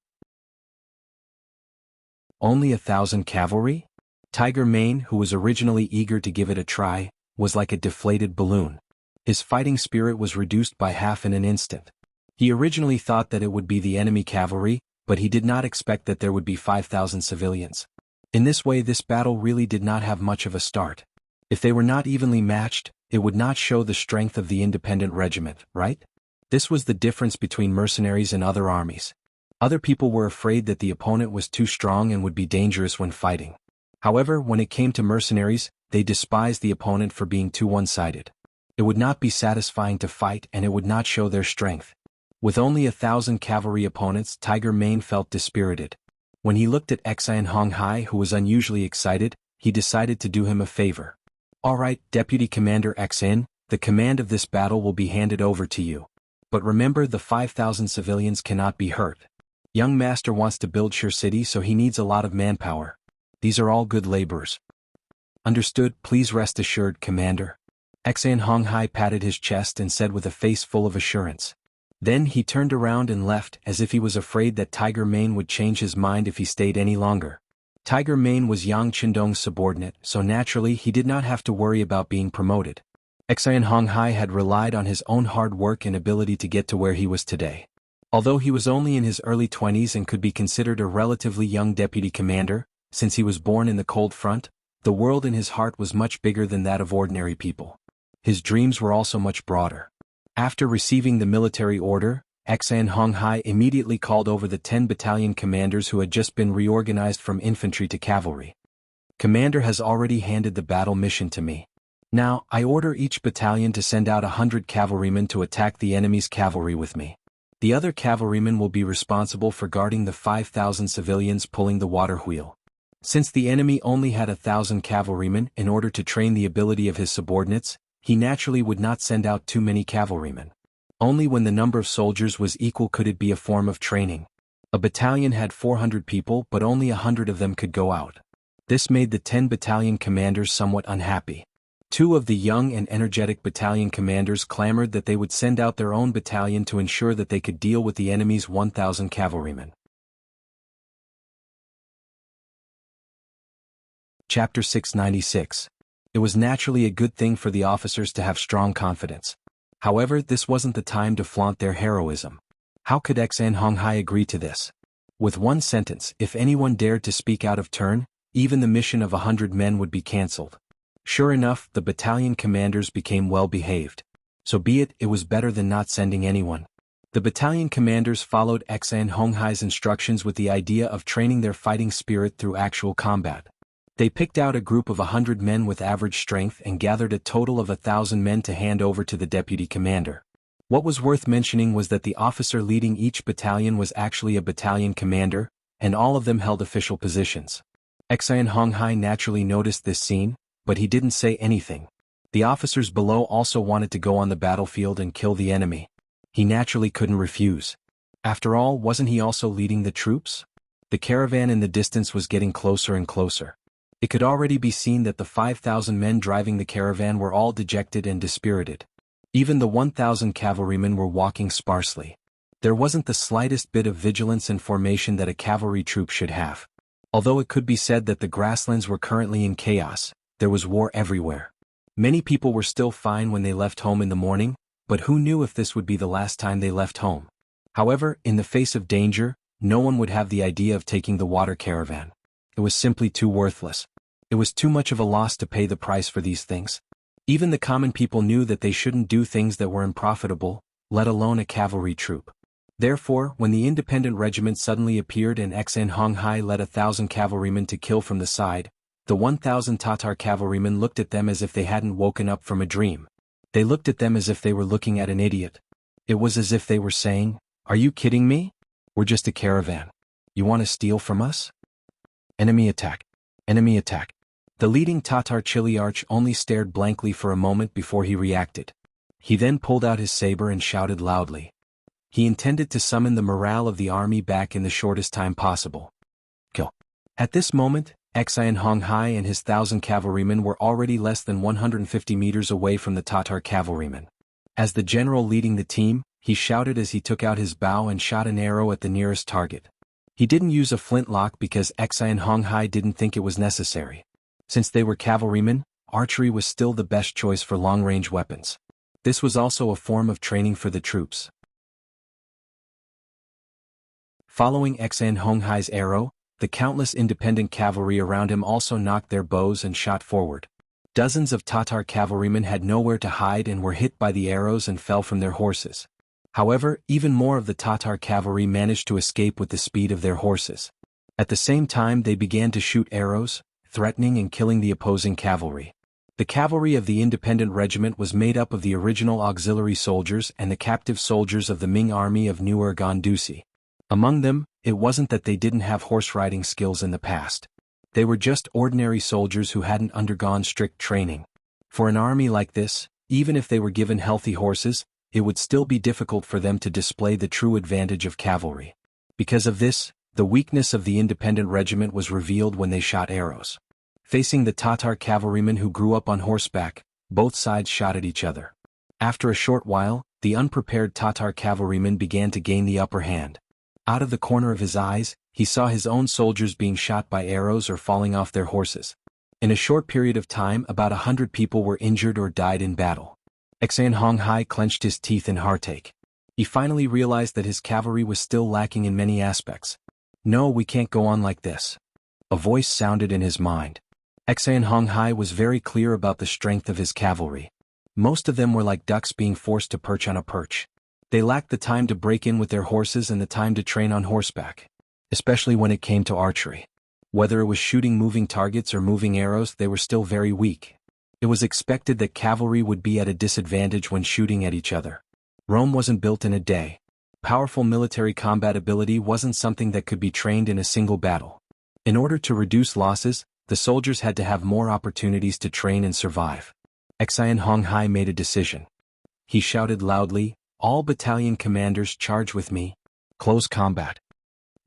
Only 1,000 cavalry? Tiger Mane, who was originally eager to give it a try, was like a deflated balloon. His fighting spirit was reduced by half in an instant. He originally thought that it would be the enemy cavalry, but he did not expect that there would be 5,000 civilians. In this way, this battle really did not have much of a start. If they were not evenly matched, it would not show the strength of the independent regiment, right? This was the difference between mercenaries and other armies. Other people were afraid that the opponent was too strong and would be dangerous when fighting. However, when it came to mercenaries, they despised the opponent for being too one-sided. It would not be satisfying to fight and it would not show their strength. With only 1,000 cavalry opponents, Tiger Mane felt dispirited. When he looked at Xan Honghai, who was unusually excited, he decided to do him a favor. "Alright, Deputy Commander Xan, the command of this battle will be handed over to you. But remember, the 5,000 civilians cannot be hurt. Young Master wants to build Shire City, so he needs a lot of manpower. These are all good laborers." "Understood, please rest assured, Commander." Xan Honghai patted his chest and said with a face full of assurance. Then he turned around and left, as if he was afraid that Tiger Mane would change his mind if he stayed any longer. Tiger Mane was Yang Qindong's subordinate, so naturally he did not have to worry about being promoted. Xan Honghai had relied on his own hard work and ability to get to where he was today. Although he was only in his early 20s and could be considered a relatively young deputy commander, since he was born in the cold front, the world in his heart was much bigger than that of ordinary people. His dreams were also much broader. After receiving the military order, Xan Honghai immediately called over the 10 battalion commanders who had just been reorganized from infantry to cavalry. "Commander has already handed the battle mission to me. Now, I order each battalion to send out 100 cavalrymen to attack the enemy's cavalry with me. The other cavalrymen will be responsible for guarding the 5,000 civilians pulling the water wheel. Since the enemy only had 1,000 cavalrymen in order to train the ability of his subordinates, he naturally would not send out too many cavalrymen. Only when the number of soldiers was equal could it be a form of training. A battalion had 400 people, but only 100 of them could go out. This made the 10 battalion commanders somewhat unhappy. 2 of the young and energetic battalion commanders clamored that they would send out their own battalion to ensure that they could deal with the enemy's 1,000 cavalrymen. Chapter 696. It was naturally a good thing for the officers to have strong confidence. However, this wasn't the time to flaunt their heroism. How could Xan Honghai agree to this? With one sentence, if anyone dared to speak out of turn, even the mission of 100 men would be cancelled. Sure enough, the battalion commanders became well behaved. So be it, it was better than not sending anyone. The battalion commanders followed Xan Honghai's instructions with the idea of training their fighting spirit through actual combat. They picked out a group of 100 men with average strength and gathered a total of 1,000 men to hand over to the deputy commander. What was worth mentioning was that the officer leading each battalion was actually a battalion commander, and all of them held official positions. Xan Honghai naturally noticed this scene, but he didn't say anything. The officers below also wanted to go on the battlefield and kill the enemy. He naturally couldn't refuse. After all, wasn't he also leading the troops? The caravan in the distance was getting closer and closer. It could already be seen that the 5,000 men driving the caravan were all dejected and dispirited. Even the 1,000 cavalrymen were walking sparsely. There wasn't the slightest bit of vigilance and formation that a cavalry troop should have. Although it could be said that the grasslands were currently in chaos, there was war everywhere. Many people were still fine when they left home in the morning, but who knew if this would be the last time they left home? However, in the face of danger, no one would have the idea of taking the water caravan. It was simply too worthless. It was too much of a loss to pay the price for these things. Even the common people knew that they shouldn't do things that were unprofitable, let alone a cavalry troop. Therefore, when the independent regiment suddenly appeared and Xan Honghai led 1,000 cavalrymen to kill from the side, the 1,000 Tatar cavalrymen looked at them as if they hadn't woken up from a dream. They looked at them as if they were looking at an idiot. It was as if they were saying, "Are you kidding me? We're just a caravan. You want to steal from us? Enemy attack! Enemy attack!" The leading Tatar Chiliarch only stared blankly for a moment before he reacted. He then pulled out his saber and shouted loudly. He intended to summon the morale of the army back in the shortest time possible. Kill. At this moment, Xan Honghai and his 1,000 cavalrymen were already less than 150 meters away from the Tatar cavalrymen. As the general leading the team, he shouted as he took out his bow and shot an arrow at the nearest target. He didn't use a flintlock because Xan Honghai didn't think it was necessary. Since they were cavalrymen, archery was still the best choice for long-range weapons. This was also a form of training for the troops. Following Xan Honghai's arrow, the countless independent cavalry around him also knocked their bows and shot forward. Dozens of Tatar cavalrymen had nowhere to hide and were hit by the arrows and fell from their horses. However, even more of the Tatar cavalry managed to escape with the speed of their horses. At the same time they began to shoot arrows, threatening and killing the opposing cavalry. The cavalry of the independent regiment was made up of the original auxiliary soldiers and the captive soldiers of the Ming army of New Urgandusi. Among them, it wasn't that they didn't have horse-riding skills in the past. They were just ordinary soldiers who hadn't undergone strict training. For an army like this, even if they were given healthy horses, it would still be difficult for them to display the true advantage of cavalry. Because of this, the weakness of the independent regiment was revealed when they shot arrows. Facing the Tatar cavalrymen who grew up on horseback, both sides shot at each other. After a short while, the unprepared Tatar cavalryman began to gain the upper hand. Out of the corner of his eyes, he saw his own soldiers being shot by arrows or falling off their horses. In a short period of time, about 100 people were injured or died in battle. Xan Honghai clenched his teeth in heartache. He finally realized that his cavalry was still lacking in many aspects. No, we can't go on like this. A voice sounded in his mind. Xan Honghai was very clear about the strength of his cavalry. Most of them were like ducks being forced to perch on a perch. They lacked the time to break in with their horses and the time to train on horseback. Especially when it came to archery. Whether it was shooting moving targets or moving arrows, they were still very weak. It was expected that cavalry would be at a disadvantage when shooting at each other. Rome wasn't built in a day. Powerful military combat ability wasn't something that could be trained in a single battle. In order to reduce losses, the soldiers had to have more opportunities to train and survive. Xian Honghai made a decision. He shouted loudly, "All battalion commanders charge with me." Close combat.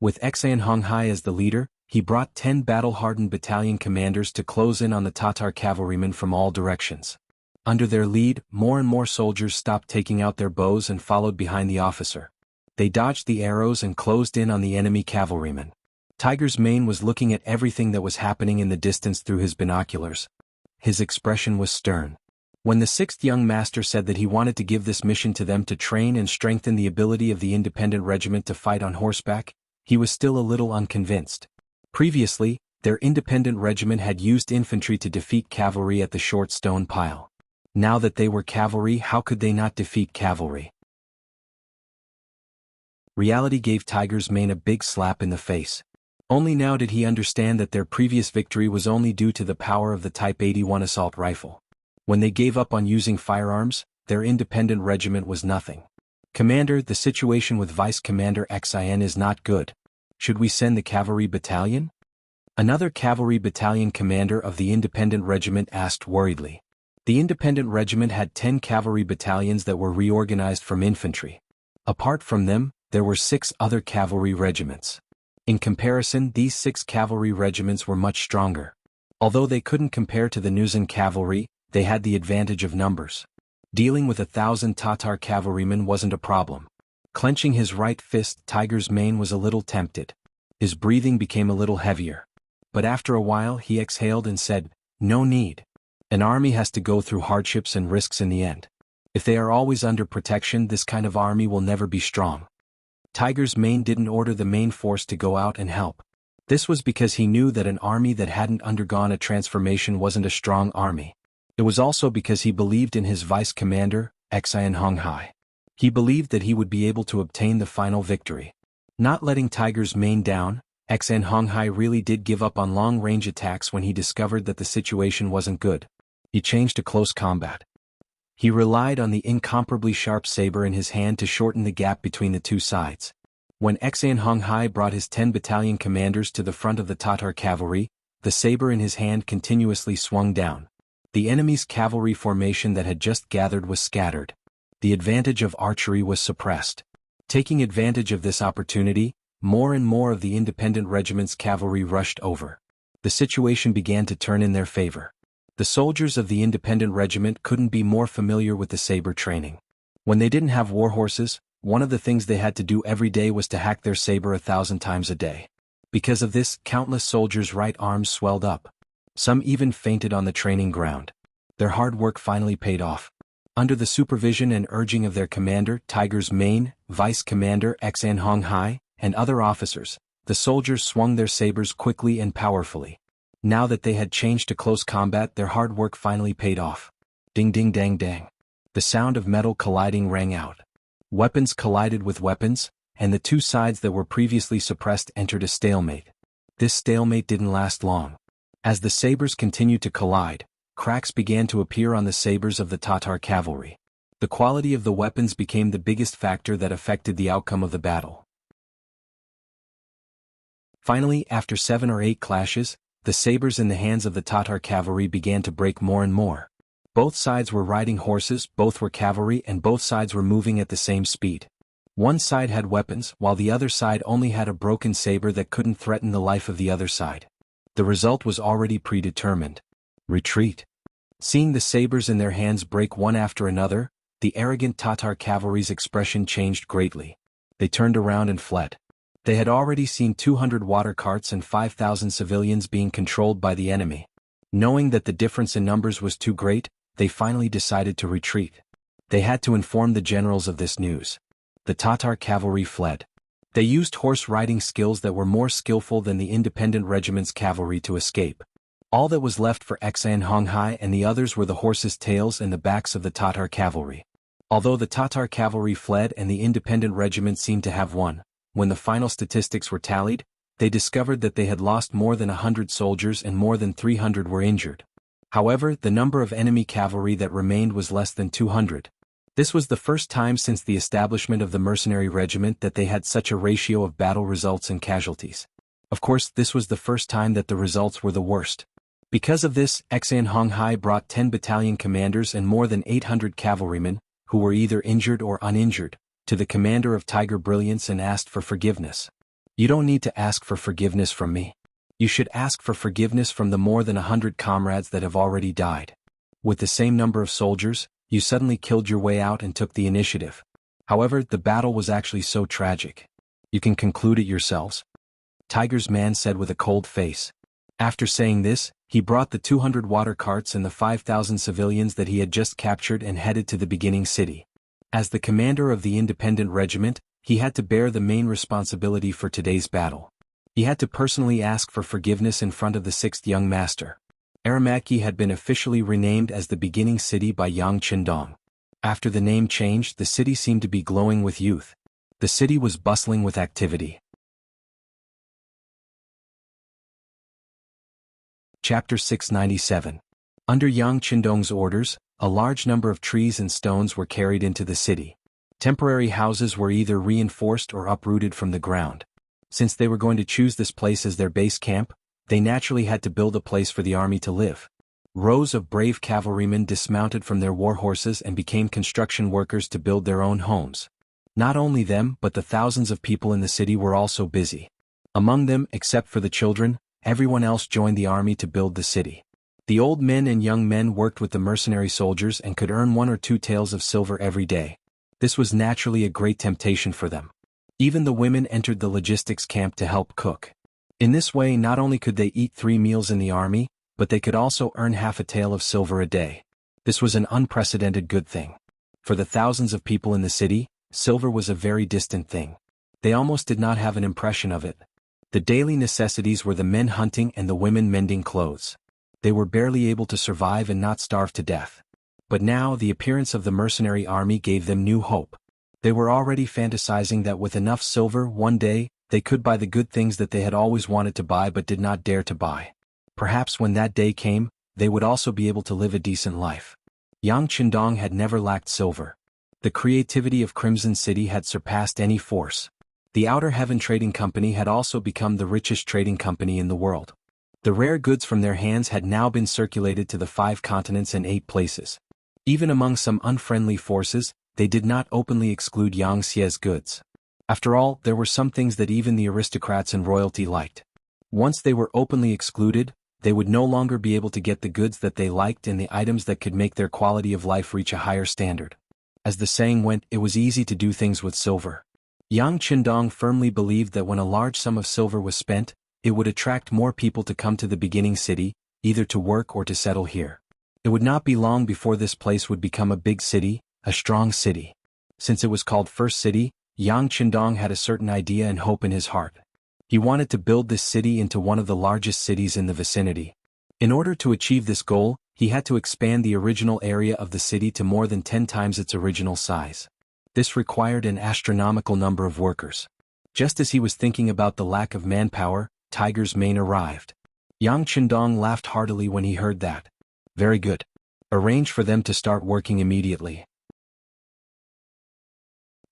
With Xian Honghai as the leader, he brought 10 battle-hardened battalion commanders to close in on the Tatar cavalrymen from all directions. Under their lead, more and more soldiers stopped taking out their bows and followed behind the officer. They dodged the arrows and closed in on the enemy cavalrymen. Tiger's Mane was looking at everything that was happening in the distance through his binoculars. His expression was stern. When the 6th young master said that he wanted to give this mission to them to train and strengthen the ability of the independent regiment to fight on horseback, he was still a little unconvinced. Previously, their independent regiment had used infantry to defeat cavalry at the short stone pile. Now that they were cavalry, how could they not defeat cavalry? Reality gave Tiger's Mane a big slap in the face. Only now did he understand that their previous victory was only due to the power of the Type 81 assault rifle. When they gave up on using firearms, their independent regiment was nothing. "Commander, the situation with Vice Commander Xin is not good. Should we send the cavalry battalion?" Another cavalry battalion commander of the independent regiment asked worriedly. The independent regiment had 10 cavalry battalions that were reorganized from infantry. Apart from them, there were 6 other cavalry regiments. In comparison, these 6 cavalry regiments were much stronger. Although they couldn't compare to the Nuzan cavalry, they had the advantage of numbers. Dealing with 1,000 Tatar cavalrymen wasn't a problem. Clenching his right fist, Tiger's Mane was a little tempted. His breathing became a little heavier. But after a while he exhaled and said, "No need. An army has to go through hardships and risks in the end. If they are always under protection, this kind of army will never be strong." Tiger's Mane didn't order the main force to go out and help. This was because he knew that an army that hadn't undergone a transformation wasn't a strong army. It was also because he believed in his vice commander, Xian Honghai. He believed that he would be able to obtain the final victory. Not letting Tiger's Mane down, Xian Honghai really did give up on long-range attacks when he discovered that the situation wasn't good. He changed to close combat. He relied on the incomparably sharp saber in his hand to shorten the gap between the two sides. When Xian Honghai brought his 10 battalion commanders to the front of the Tatar cavalry, the saber in his hand continuously swung down. The enemy's cavalry formation that had just gathered was scattered. The advantage of archery was suppressed. Taking advantage of this opportunity, more and more of the independent regiment's cavalry rushed over. The situation began to turn in their favor. The soldiers of the independent regiment couldn't be more familiar with the saber training. When they didn't have war horses, one of the things they had to do every day was to hack their saber 1,000 times a day. Because of this, countless soldiers' right arms swelled up. Some even fainted on the training ground. Their hard work finally paid off. Under the supervision and urging of their commander, Tiger's Mane, Vice Commander Xian Honghai, and other officers, the soldiers swung their sabers quickly and powerfully. Now that they had changed to close combat, their hard work finally paid off. Ding ding dang dang. The sound of metal colliding rang out. Weapons collided with weapons, and the two sides that were previously suppressed entered a stalemate. This stalemate didn't last long. As the sabers continued to collide, cracks began to appear on the sabers of the Tatar cavalry. The quality of the weapons became the biggest factor that affected the outcome of the battle. Finally, after 7 or 8 clashes, the sabers in the hands of the Tatar cavalry began to break more and more. Both sides were riding horses, both were cavalry, and both sides were moving at the same speed. One side had weapons, while the other side only had a broken saber that couldn't threaten the life of the other side. The result was already predetermined. Retreat. Seeing the sabers in their hands break one after another, the arrogant Tatar cavalry's expression changed greatly. They turned around and fled. They had already seen 200 water carts and 5,000 civilians being controlled by the enemy. Knowing that the difference in numbers was too great, they finally decided to retreat. They had to inform the generals of this news. The Tatar cavalry fled. They used horse riding skills that were more skillful than the independent regiment's cavalry to escape. All that was left for Xian Honghai and the others were the horses' tails and the backs of the Tatar cavalry. Although the Tatar cavalry fled and the independent regiment seemed to have won, when the final statistics were tallied, they discovered that they had lost more than 100 soldiers and more than 300 were injured. However, the number of enemy cavalry that remained was less than 200. This was the first time since the establishment of the mercenary regiment that they had such a ratio of battle results and casualties. Of course, this was the first time that the results were the worst. Because of this, Xian Honghai brought 10 battalion commanders and more than 800 cavalrymen, who were either injured or uninjured, to the commander of Tiger Brilliance and asked for forgiveness. You don't need to ask for forgiveness from me. You should ask for forgiveness from the more than 100 comrades that have already died. With the same number of soldiers, you suddenly killed your way out and took the initiative. However, the battle was actually so tragic. You can conclude it yourselves. Tiger's man said with a cold face. After saying this, he brought the 200 water carts and the 5,000 civilians that he had just captured and headed to the beginning city. As the commander of the independent regiment, he had to bear the main responsibility for today's battle. He had to personally ask for forgiveness in front of the 6th young master. Aramaki had been officially renamed as the beginning city by Yang Qindong. After the name changed, the city seemed to be glowing with youth. The city was bustling with activity. Chapter 697. Under Yang Qindong's orders, a large number of trees and stones were carried into the city. Temporary houses were either reinforced or uprooted from the ground. Since they were going to choose this place as their base camp, they naturally had to build a place for the army to live. Rows of brave cavalrymen dismounted from their war horses and became construction workers to build their own homes. Not only them, but the thousands of people in the city were also busy. Among them, except for the children, everyone else joined the army to build the city. The old men and young men worked with the mercenary soldiers and could earn 1 or 2 taels of silver every day. This was naturally a great temptation for them. Even the women entered the logistics camp to help cook. In this way, not only could they eat 3 meals in the army, but they could also earn half a tael of silver a day. This was an unprecedented good thing. For the thousands of people in the city, silver was a very distant thing. They almost did not have an impression of it. The daily necessities were the men hunting and the women mending clothes. They were barely able to survive and not starve to death. But now the appearance of the mercenary army gave them new hope. They were already fantasizing that with enough silver, one day, they could buy the good things that they had always wanted to buy but did not dare to buy. Perhaps when that day came, they would also be able to live a decent life. Yang Qindong had never lacked silver. The creativity of Crimson City had surpassed any force. The Outer Heaven Trading Company had also become the richest trading company in the world. The rare goods from their hands had now been circulated to the 5 continents and 8 places. Even among some unfriendly forces, they did not openly exclude Yang Xie's goods. After all, there were some things that even the aristocrats and royalty liked. Once they were openly excluded, they would no longer be able to get the goods that they liked and the items that could make their quality of life reach a higher standard. As the saying went, it was easy to do things with silver. Yang Qindong firmly believed that when a large sum of silver was spent, it would attract more people to come to the beginning city, either to work or to settle here. It would not be long before this place would become a big city, a strong city. Since it was called First City, Yang Qindong had a certain idea and hope in his heart. He wanted to build this city into one of the largest cities in the vicinity. In order to achieve this goal, he had to expand the original area of the city to more than 10 times its original size. This required an astronomical number of workers. Just as he was thinking about the lack of manpower, Tiger's mane arrived. Yang Qindong laughed heartily when he heard that. Very good. Arrange for them to start working immediately.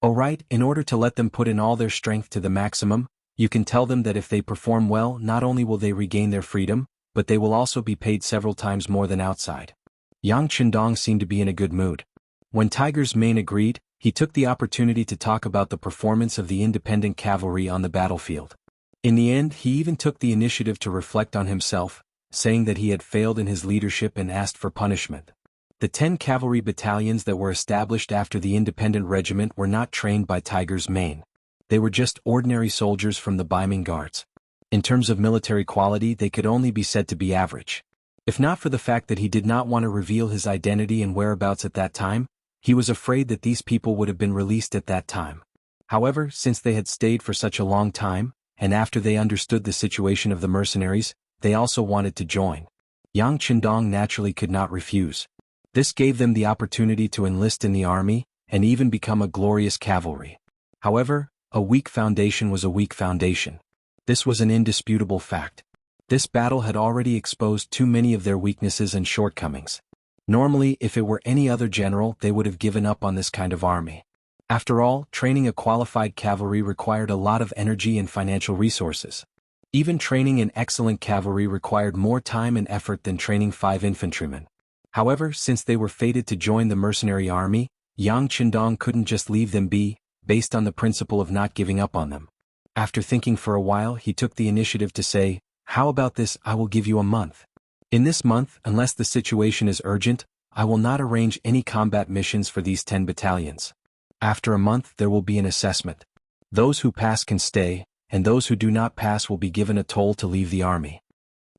Alright, in order to let them put in all their strength to the maximum, you can tell them that if they perform well, not only will they regain their freedom, but they will also be paid several times more than outside. Yang Qindong seemed to be in a good mood. When Tiger's mane agreed, he took the opportunity to talk about the performance of the independent cavalry on the battlefield. In the end, he even took the initiative to reflect on himself, saying that he had failed in his leadership and asked for punishment. The 10 cavalry battalions that were established after the independent regiment were not trained by Tiger's mane. They were just ordinary soldiers from the Baiming Guards. In terms of military quality, they could only be said to be average. If not for the fact that he did not want to reveal his identity and whereabouts at that time, he was afraid that these people would have been released at that time. However, since they had stayed for such a long time, and after they understood the situation of the mercenaries, they also wanted to join. Yang Qindong naturally could not refuse. This gave them the opportunity to enlist in the army, and even become a glorious cavalry. However, a weak foundation was a weak foundation. This was an indisputable fact. This battle had already exposed too many of their weaknesses and shortcomings. Normally, if it were any other general, they would have given up on this kind of army. After all, training a qualified cavalry required a lot of energy and financial resources. Even training an excellent cavalry required more time and effort than training 5 infantrymen. However, since they were fated to join the mercenary army, Yang Qindong couldn't just leave them be, based on the principle of not giving up on them. After thinking for a while, he took the initiative to say, "How about this? I will give you a month. In this month, unless the situation is urgent, I will not arrange any combat missions for these 10 battalions. After a month there will be an assessment. Those who pass can stay, and those who do not pass will be given a toll to leave the army."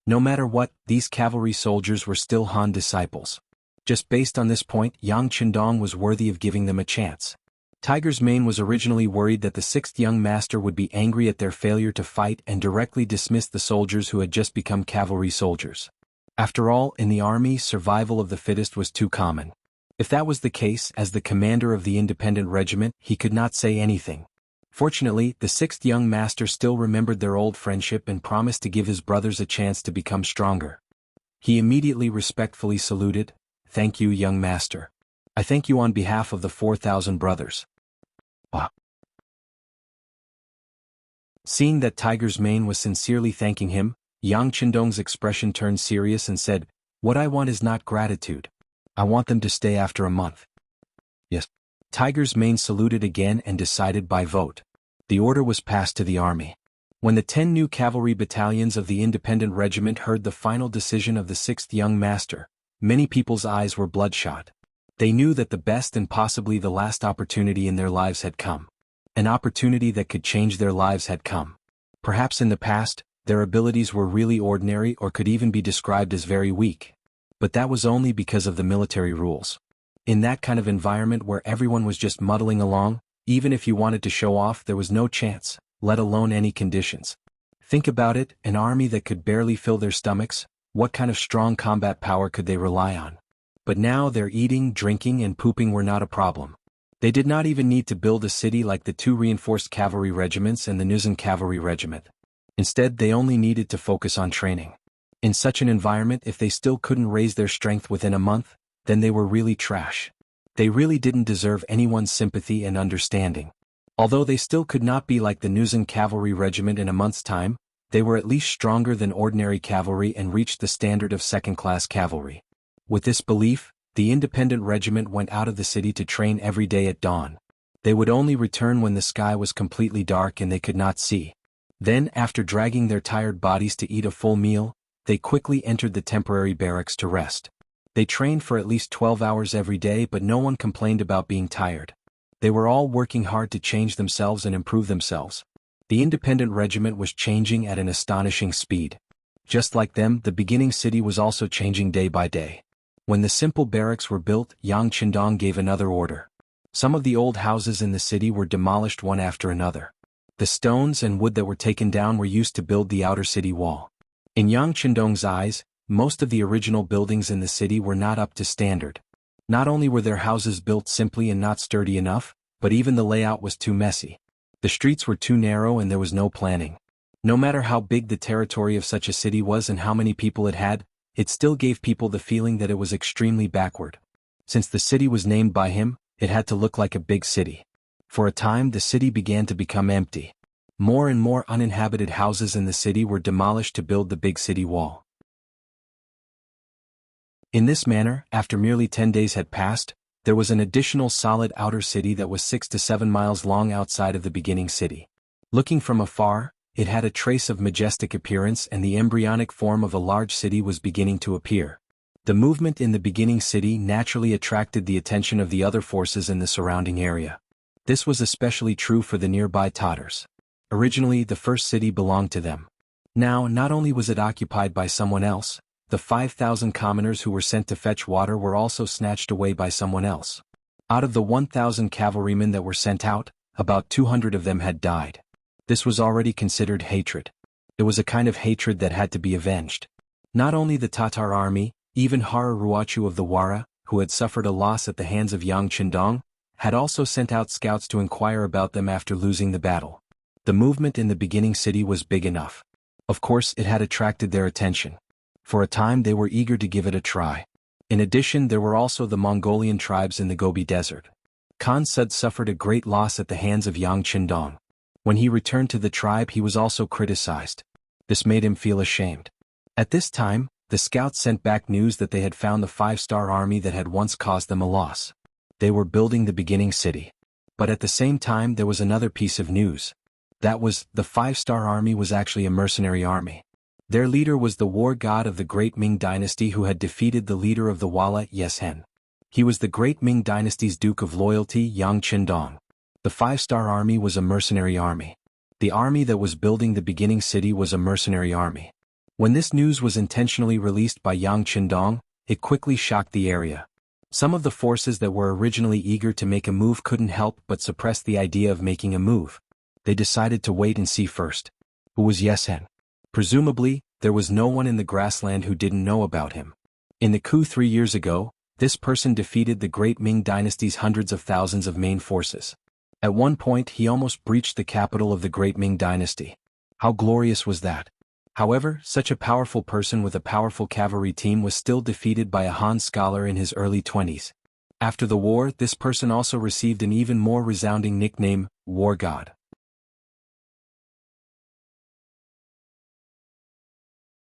No matter what, these cavalry soldiers were still Han disciples. Just based on this point, Yang Qindong was worthy of giving them a chance. Tiger's Mane was originally worried that the 6th young master would be angry at their failure to fight and directly dismiss the soldiers who had just become cavalry soldiers. After all, in the army, survival of the fittest was too common. If that was the case, as the commander of the independent regiment, he could not say anything. Fortunately, the 6th young master still remembered their old friendship and promised to give his brothers a chance to become stronger. He immediately respectfully saluted, "Thank you, young master. I thank you on behalf of the 4,000 brothers." Ah. Seeing that Tiger's Mane was sincerely thanking him, Yang Qindong's expression turned serious and said, "What I want is not gratitude. I want them to stay after a month." Yes. Tiger's Mane saluted again and decided by vote. The order was passed to the army. When the 10 new cavalry battalions of the independent regiment heard the final decision of the 6th young master, many people's eyes were bloodshot. They knew that the best and possibly the last opportunity in their lives had come. An opportunity that could change their lives had come. Perhaps in the past, their abilities were really ordinary or could even be described as very weak. But that was only because of the military rules. In that kind of environment where everyone was just muddling along, even if you wanted to show off, there was no chance, let alone any conditions. Think about it, an army that could barely fill their stomachs, what kind of strong combat power could they rely on? But now their eating, drinking, and pooping were not a problem. They did not even need to build a city like the 2 reinforced cavalry regiments and the Nuzan cavalry regiment. Instead, they only needed to focus on training. In such an environment, if they still couldn't raise their strength within a month, then they were really trash. They really didn't deserve anyone's sympathy and understanding. Although they still could not be like the Nuzan cavalry regiment in a month's time, they were at least stronger than ordinary cavalry and reached the standard of second-class cavalry. With this belief, the independent regiment went out of the city to train every day at dawn. They would only return when the sky was completely dark and they could not see. Then, after dragging their tired bodies to eat a full meal, they quickly entered the temporary barracks to rest. They trained for at least 12 hours every day, but no one complained about being tired. They were all working hard to change themselves and improve themselves. The independent regiment was changing at an astonishing speed. Just like them, the beginning city was also changing day by day. When the simple barracks were built, Yang Qindong gave another order. Some of the old houses in the city were demolished one after another. The stones and wood that were taken down were used to build the outer city wall. In Yang Qindong's eyes, most of the original buildings in the city were not up to standard. Not only were their houses built simply and not sturdy enough, but even the layout was too messy. The streets were too narrow and there was no planning. No matter how big the territory of such a city was and how many people it had, it still gave people the feeling that it was extremely backward. Since the city was named by him, it had to look like a big city. For a time the city began to become empty. More and more uninhabited houses in the city were demolished to build the big city wall. In this manner, after merely 10 days had passed, there was an additional solid outer city that was 6 to 7 miles long outside of the beginning city. Looking from afar, it had a trace of majestic appearance and the embryonic form of a large city was beginning to appear. The movement in the beginning city naturally attracted the attention of the other forces in the surrounding area. This was especially true for the nearby Tatars. Originally, the first city belonged to them. Now, not only was it occupied by someone else, the 5,000 commoners who were sent to fetch water were also snatched away by someone else. Out of the 1,000 cavalrymen that were sent out, about 200 of them had died. This was already considered hatred. It was a kind of hatred that had to be avenged. Not only the Tatar army, even Hara Ruachu of the Wara, who had suffered a loss at the hands of Yang Qindong, had also sent out scouts to inquire about them after losing the battle. The movement in the beginning city was big enough. Of course, it had attracted their attention. For a time they were eager to give it a try. In addition, there were also the Mongolian tribes in the Gobi Desert. Khan Sud suffered a great loss at the hands of Yang Qindong. When he returned to the tribe, he was also criticized. This made him feel ashamed. At this time, the scouts sent back news that they had found the 5-star army that had once caused them a loss. They were building the beginning city. But at the same time, there was another piece of news. That was, the 5-star army was actually a mercenary army. Their leader was the war god of the great Ming dynasty who had defeated the leader of the Wala Yeshen. He was the great Ming dynasty's Duke of Loyalty, Yang Qindong. The 5-star army was a mercenary army. The army that was building the beginning city was a mercenary army. When this news was intentionally released by Yang Qindong, it quickly shocked the area. Some of the forces that were originally eager to make a move couldn't help but suppress the idea of making a move. They decided to wait and see first. Who was Yeshen? Presumably, there was no one in the grassland who didn't know about him. In the coup 3 years ago, this person defeated the great Ming dynasty's hundreds of thousands of main forces. At one point, he almost breached the capital of the great Ming dynasty. How glorious was that? However, such a powerful person with a powerful cavalry team was still defeated by a Han scholar in his early 20s. After the war, this person also received an even more resounding nickname, War God.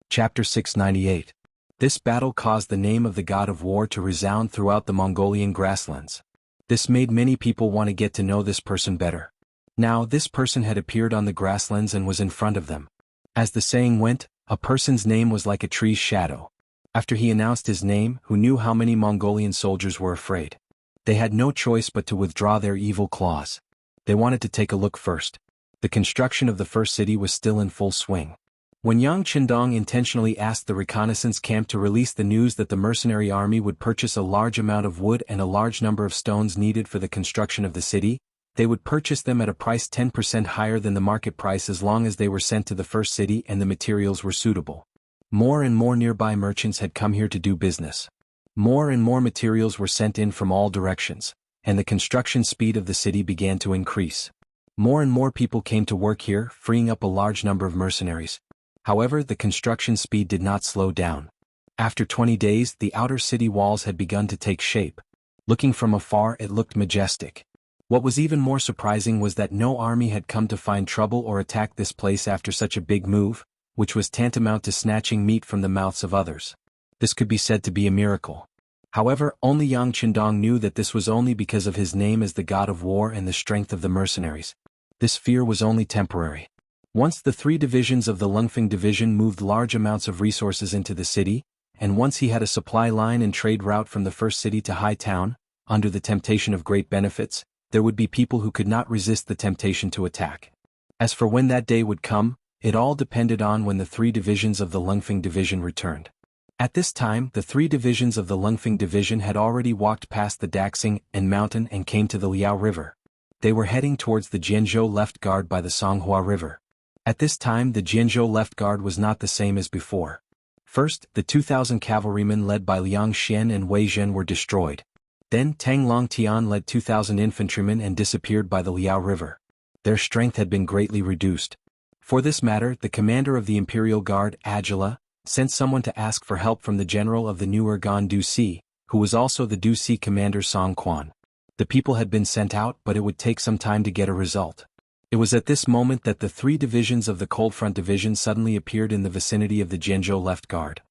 Chapter 698. This battle caused the name of the god of war to resound throughout the Mongolian grasslands. This made many people want to get to know this person better. Now, this person had appeared on the grasslands and was in front of them. As the saying went, a person's name was like a tree's shadow. After he announced his name, who knew how many Mongolian soldiers were afraid? They had no choice but to withdraw their evil claws. They wanted to take a look first. The construction of the first city was still in full swing. When Yang Qindong intentionally asked the reconnaissance camp to release the news that the mercenary army would purchase a large amount of wood and a large number of stones needed for the construction of the city, they would purchase them at a price 10% higher than the market price as long as they were sent to the first city and the materials were suitable. More and more nearby merchants had come here to do business. More and more materials were sent in from all directions, and the construction speed of the city began to increase. More and more people came to work here, freeing up a large number of mercenaries. However, the construction speed did not slow down. After 20 days, the outer city walls had begun to take shape. Looking from afar, it looked majestic. What was even more surprising was that no army had come to find trouble or attack this place after such a big move, which was tantamount to snatching meat from the mouths of others. This could be said to be a miracle. However, only Yang Qindong knew that this was only because of his name as the god of war and the strength of the mercenaries. This fear was only temporary. Once the 3 divisions of the Lungfeng division moved large amounts of resources into the city, and once he had a supply line and trade route from the first city to High Town, under the temptation of great benefits, there would be people who could not resist the temptation to attack. As for when that day would come, it all depended on when the 3 divisions of the Lungfeng division returned. At this time, the 3 divisions of the Lungfeng division had already walked past the Daxing and Mountain and came to the Liao River. They were heading towards the Jianghu left guard by the Songhua River. At this time, the Jianghu left guard was not the same as before. First, the 2,000 cavalrymen led by Liang Xian and Wei Zhen were destroyed. Then Tang Longtian led 2,000 infantrymen and disappeared by the Liao River. Their strength had been greatly reduced. For this matter, the commander of the Imperial Guard, Agila, sent someone to ask for help from the general of the new Urgan Dusi, who was also the Dusi commander Song Quan. The people had been sent out, but it would take some time to get a result. It was at this moment that the 3 divisions of the Cold Front Division suddenly appeared in the vicinity of the Jianghu left guard.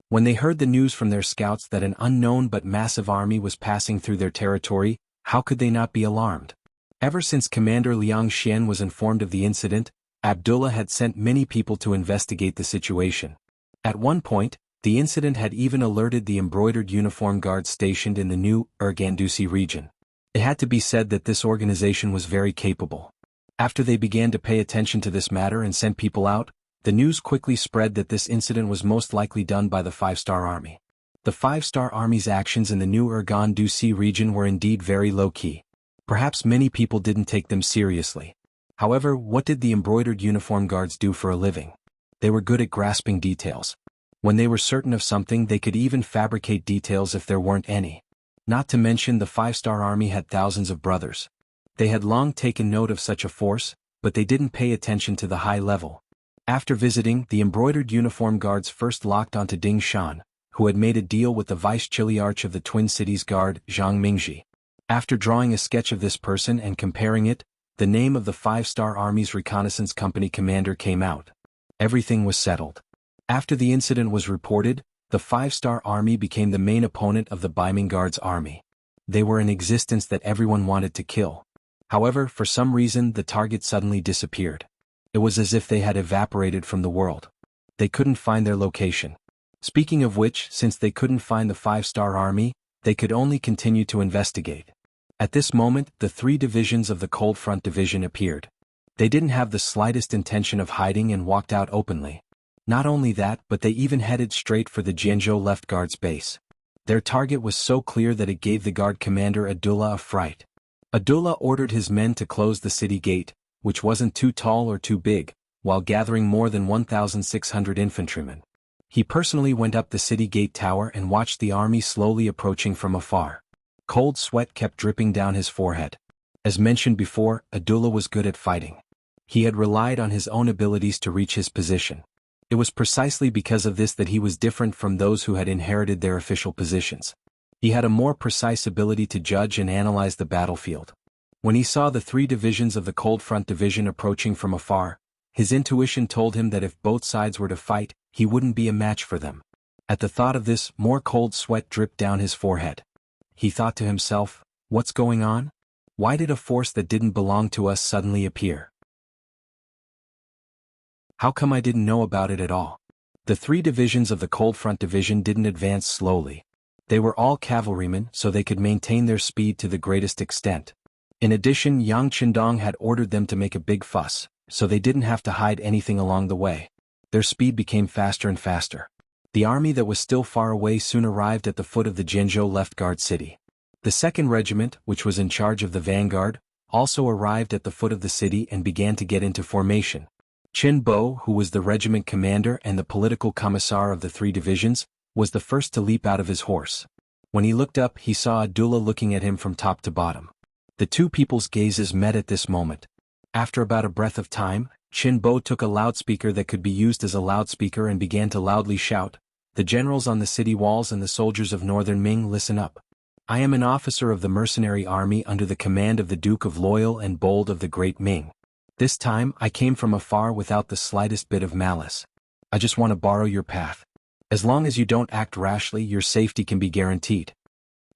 When they heard the news from their scouts that an unknown but massive army was passing through their territory, how could they not be alarmed? Ever since Commander Liang Xian was informed of the incident, Abdullah had sent many people to investigate the situation. At one point, the incident had even alerted the embroidered uniform guards stationed in the new Urgandusi region. It had to be said that this organization was very capable. After they began to pay attention to this matter and sent people out, the news quickly spread that this incident was most likely done by the 5-star army. The 5-star army's actions in the new Urgan Dusi region were indeed very low-key. Perhaps many people didn't take them seriously. However, what did the embroidered uniform guards do for a living? They were good at grasping details. When they were certain of something, they could even fabricate details if there weren't any. Not to mention the 5-star army had thousands of brothers. They had long taken note of such a force, but they didn't pay attention to the high level. After visiting, the embroidered uniform guards first locked onto Ding Shan, who had made a deal with the vice-chiliarch of the Twin Cities Guard, Zhang Mingji. After drawing a sketch of this person and comparing it, the name of the 5-Star Army's reconnaissance company commander came out. Everything was settled. After the incident was reported, the 5-Star Army became the main opponent of the Ming Guard's army. They were an existence that everyone wanted to kill. However, for some reason the target suddenly disappeared. It was as if they had evaporated from the world. They couldn't find their location. Speaking of which, since they couldn't find the 5-Star Army, they could only continue to investigate. At this moment, the 3 divisions of the Cold Front Division appeared. They didn't have the slightest intention of hiding and walked out openly. Not only that, but they even headed straight for the Jianghu Left Guard's base. Their target was so clear that it gave the guard commander Abdullah a fright. Abdullah ordered his men to close the city gate, which wasn't too tall or too big, while gathering more than 1,600 infantrymen. He personally went up the city gate tower and watched the army slowly approaching from afar. Cold sweat kept dripping down his forehead. As mentioned before, Abdullah was good at fighting. He had relied on his own abilities to reach his position. It was precisely because of this that he was different from those who had inherited their official positions. He had a more precise ability to judge and analyze the battlefield. When he saw the 3 divisions of the Cold Front Division approaching from afar, his intuition told him that if both sides were to fight, he wouldn't be a match for them. At the thought of this, more cold sweat dripped down his forehead. He thought to himself, "What's going on? Why did a force that didn't belong to us suddenly appear? How come I didn't know about it at all?" The 3 divisions of the Cold Front Division didn't advance slowly. They were all cavalrymen, so they could maintain their speed to the greatest extent. In addition, Yang Qindong had ordered them to make a big fuss, so they didn't have to hide anything along the way. Their speed became faster and faster. The army that was still far away soon arrived at the foot of the Jianghu Left Guard city. The 2nd Regiment, which was in charge of the vanguard, also arrived at the foot of the city and began to get into formation. Qin Bo, who was the regiment commander and the political commissar of the 3 divisions, was the first to leap out of his horse. When he looked up, he saw Abdullah looking at him from top to bottom. The 2 people's gazes met at this moment. After about a breath of time, Qin Bo took a loudspeaker that could be used as a loudspeaker and began to loudly shout, "The generals on the city walls and the soldiers of northern Ming, listen up. I am an officer of the mercenary army under the command of the Duke of Loyal and Bold of the Great Ming. This time, I came from afar without the slightest bit of malice. I just want to borrow your path. As long as you don't act rashly, your safety can be guaranteed."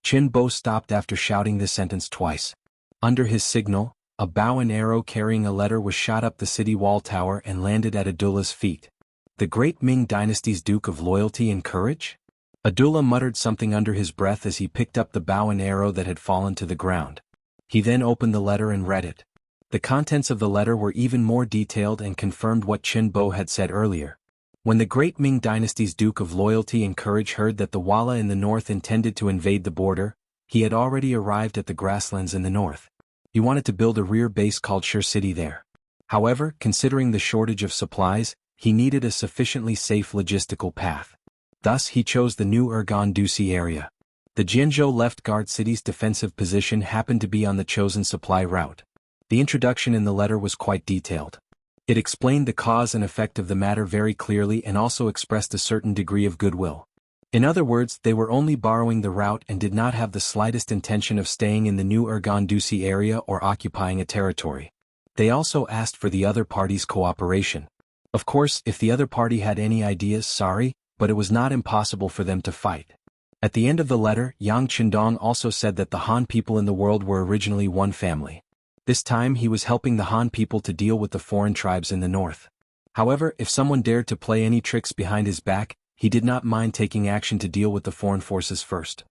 Qin Bo stopped after shouting this sentence twice. Under his signal, a bow and arrow carrying a letter was shot up the city wall tower and landed at Abdullah's feet. The Great Ming Dynasty's Duke of Loyalty and Courage? Abdullah muttered something under his breath as he picked up the bow and arrow that had fallen to the ground. He then opened the letter and read it. The contents of the letter were even more detailed and confirmed what Qin Bo had said earlier. When the Great Ming Dynasty's Duke of Loyalty and Courage heard that the Walla in the north intended to invade the border, he had already arrived at the grasslands in the north. He wanted to build a rear base called Sure City there. However, considering the shortage of supplies, he needed a sufficiently safe logistical path. Thus he chose the new Urgan Dusi area. The Jianghu Left Guard city's defensive position happened to be on the chosen supply route. The introduction in the letter was quite detailed. It explained the cause and effect of the matter very clearly and also expressed a certain degree of goodwill. In other words, they were only borrowing the route and did not have the slightest intention of staying in the new Urgan Dusi area or occupying a territory. They also asked for the other party's cooperation. Of course, if the other party had any ideas, sorry, but it was not impossible for them to fight. At the end of the letter, Yang Qindong also said that the Han people in the world were originally one family. This time he was helping the Han people to deal with the foreign tribes in the north. However, if someone dared to play any tricks behind his back, he did not mind taking action to deal with the foreign forces first.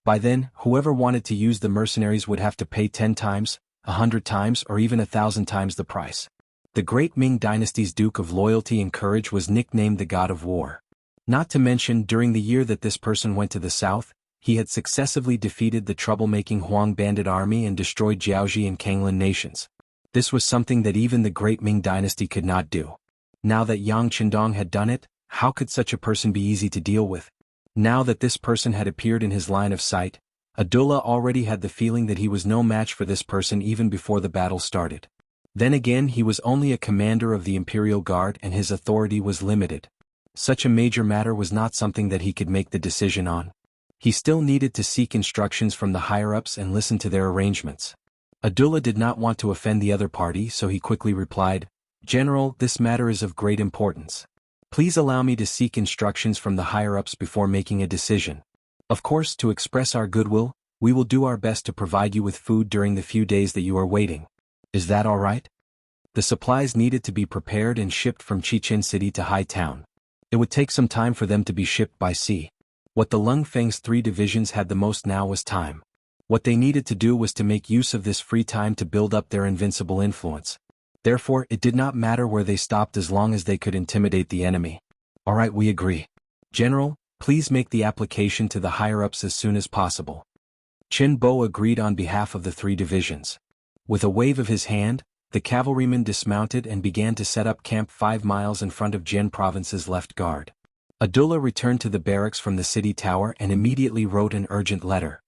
By then, whoever wanted to use the mercenaries would have to pay 10 times, 100 times, or even 1,000 times the price. The Great Ming Dynasty's Duke of Loyalty and Courage was nicknamed the God of War. Not to mention, during the year that this person went to the south, he had successively defeated the troublemaking Huang bandit army and destroyed Jiaoji and Kanglan nations. This was something that even the Great Ming Dynasty could not do. Now that Yang Qindong had done it, how could such a person be easy to deal with? Now that this person had appeared in his line of sight, Abdullah already had the feeling that he was no match for this person even before the battle started. Then again, he was only a commander of the Imperial Guard and his authority was limited. Such a major matter was not something that he could make the decision on. He still needed to seek instructions from the higher-ups and listen to their arrangements. Abdullah did not want to offend the other party, so he quickly replied, "General, this matter is of great importance. Please allow me to seek instructions from the higher-ups before making a decision. Of course, to express our goodwill, we will do our best to provide you with food during the few days that you are waiting. Is that all right?" The supplies needed to be prepared and shipped from Chichen City to High Town. It would take some time for them to be shipped by sea. What the Lung Feng's 3 divisions had the most now was time. What they needed to do was to make use of this free time to build up their invincible influence. Therefore, it did not matter where they stopped as long as they could intimidate the enemy. "All right, we agree. General, please make the application to the higher-ups as soon as possible." Chen Bo agreed on behalf of the 3 divisions. With a wave of his hand, the cavalrymen dismounted and began to set up camp 5 miles in front of Jian Province's left guard. Abdullah returned to the barracks from the city tower and immediately wrote an urgent letter.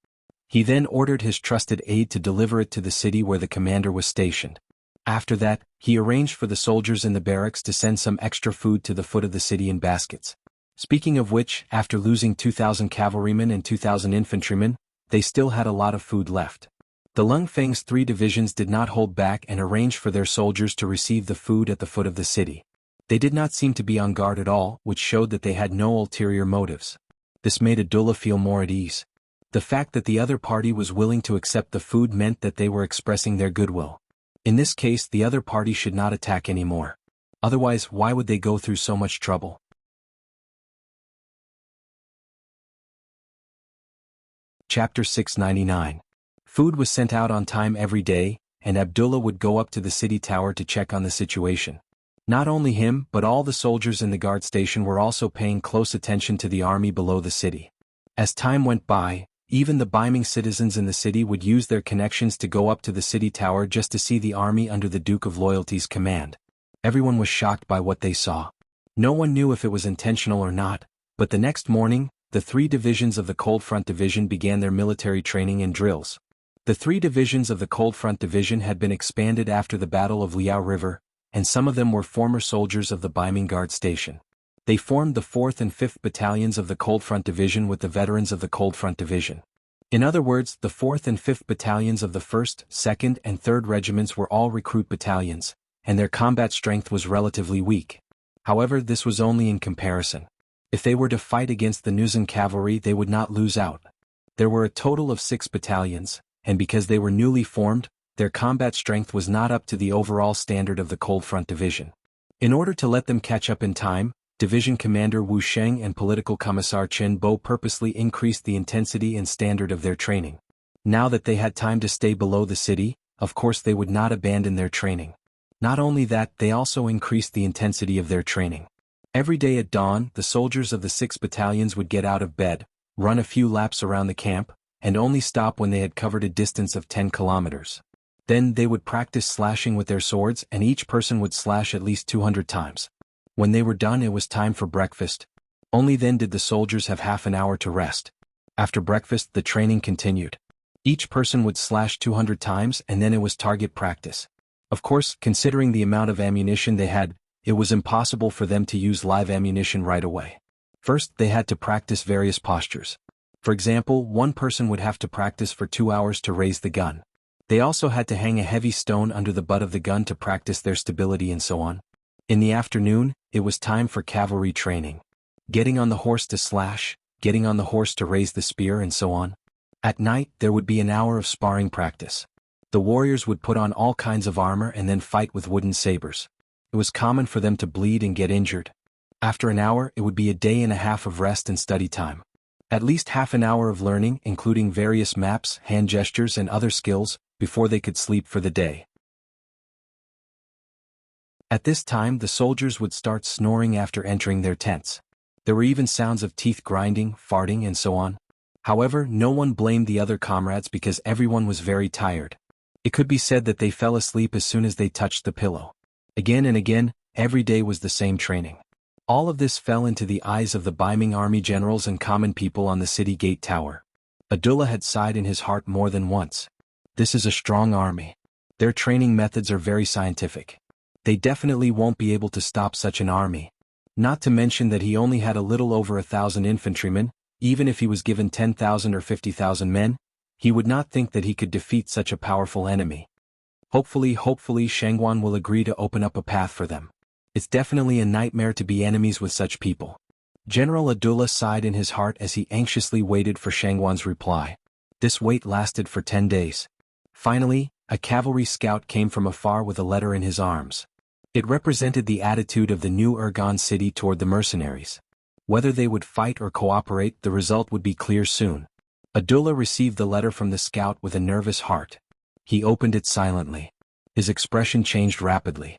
He then ordered his trusted aide to deliver it to the city where the commander was stationed. After that, he arranged for the soldiers in the barracks to send some extra food to the foot of the city in baskets. Speaking of which, after losing 2,000 cavalrymen and 2,000 infantrymen, they still had a lot of food left. The Lung Feng's 3 divisions did not hold back and arranged for their soldiers to receive the food at the foot of the city. They did not seem to be on guard at all, which showed that they had no ulterior motives. This made Abdullah feel more at ease. The fact that the other party was willing to accept the food meant that they were expressing their goodwill. In this case, the other party should not attack anymore. Otherwise, why would they go through so much trouble? Chapter 699. Food was sent out on time every day, and Abdullah would go up to the city tower to check on the situation. Not only him, but all the soldiers in the guard station were also paying close attention to the army below the city. As time went by, even the Ming citizens in the city would use their connections to go up to the city tower just to see the army under the Duke of Loyalty's command. Everyone was shocked by what they saw. No one knew if it was intentional or not, but the next morning, the 3 divisions of the Cold Front Division began their military training and drills. The 3 divisions of the Cold Front Division had been expanded after the Battle of Liao River, and some of them were former soldiers of the Ming Guard Station. They formed the 4th and 5th Battalions of the Cold Front Division with the veterans of the Cold Front Division. In other words, the 4th and 5th Battalions of the 1st, 2nd, and 3rd Regiments were all recruit battalions, and their combat strength was relatively weak. However, this was only in comparison. If they were to fight against the Nuzan cavalry, they would not lose out. There were a total of 6 battalions, and because they were newly formed, their combat strength was not up to the overall standard of the Cold Front Division. In order to let them catch up in time, Division Commander Wu Sheng and Political Commissar Chen Bo purposely increased the intensity and standard of their training. Now that they had time to stay below the city, of course they would not abandon their training. Not only that, they also increased the intensity of their training. Every day at dawn, the soldiers of the 6 battalions would get out of bed, run a few laps around the camp, and only stop when they had covered a distance of 10 kilometers. Then they would practice slashing with their swords, and each person would slash at least 200 times. When they were done, it was time for breakfast. Only then did the soldiers have half an hour to rest. After breakfast, the training continued. Each person would slash 200 times and then it was target practice. Of course, considering the amount of ammunition they had, it was impossible for them to use live ammunition right away. First, they had to practice various postures. For example, one person would have to practice for 2 hours to raise the gun. They also had to hang a heavy stone under the butt of the gun to practice their stability and so on. In the afternoon, it was time for cavalry training. Getting on the horse to slash, getting on the horse to raise the spear and so on. At night, there would be an hour of sparring practice. The warriors would put on all kinds of armor and then fight with wooden sabers. It was common for them to bleed and get injured. After an hour, it would be a day and a half of rest and study time. At least half an hour of learning, including various maps, hand gestures and other skills, before they could sleep for the day. At this time, the soldiers would start snoring after entering their tents. There were even sounds of teeth grinding, farting and so on. However, no one blamed the other comrades because everyone was very tired. It could be said that they fell asleep as soon as they touched the pillow. Again and again, every day was the same training. All of this fell into the eyes of the Ming army generals and common people on the city gate tower. Abdullah had sighed in his heart more than once. This is a strong army. Their training methods are very scientific. They definitely won't be able to stop such an army. Not to mention that he only had a little over 1,000 infantrymen. Even if he was given 10,000 or 50,000 men, he would not think that he could defeat such a powerful enemy. Hopefully Shangguan will agree to open up a path for them. It's definitely a nightmare to be enemies with such people. General Abdullah sighed in his heart as he anxiously waited for Shangguan's reply. This wait lasted for 10 days. Finally, a cavalry scout came from afar with a letter in his arms. It represented the attitude of the new Urgan city toward the mercenaries. Whether they would fight or cooperate, the result would be clear soon. Abdullah received the letter from the scout with a nervous heart. He opened it silently. His expression changed rapidly.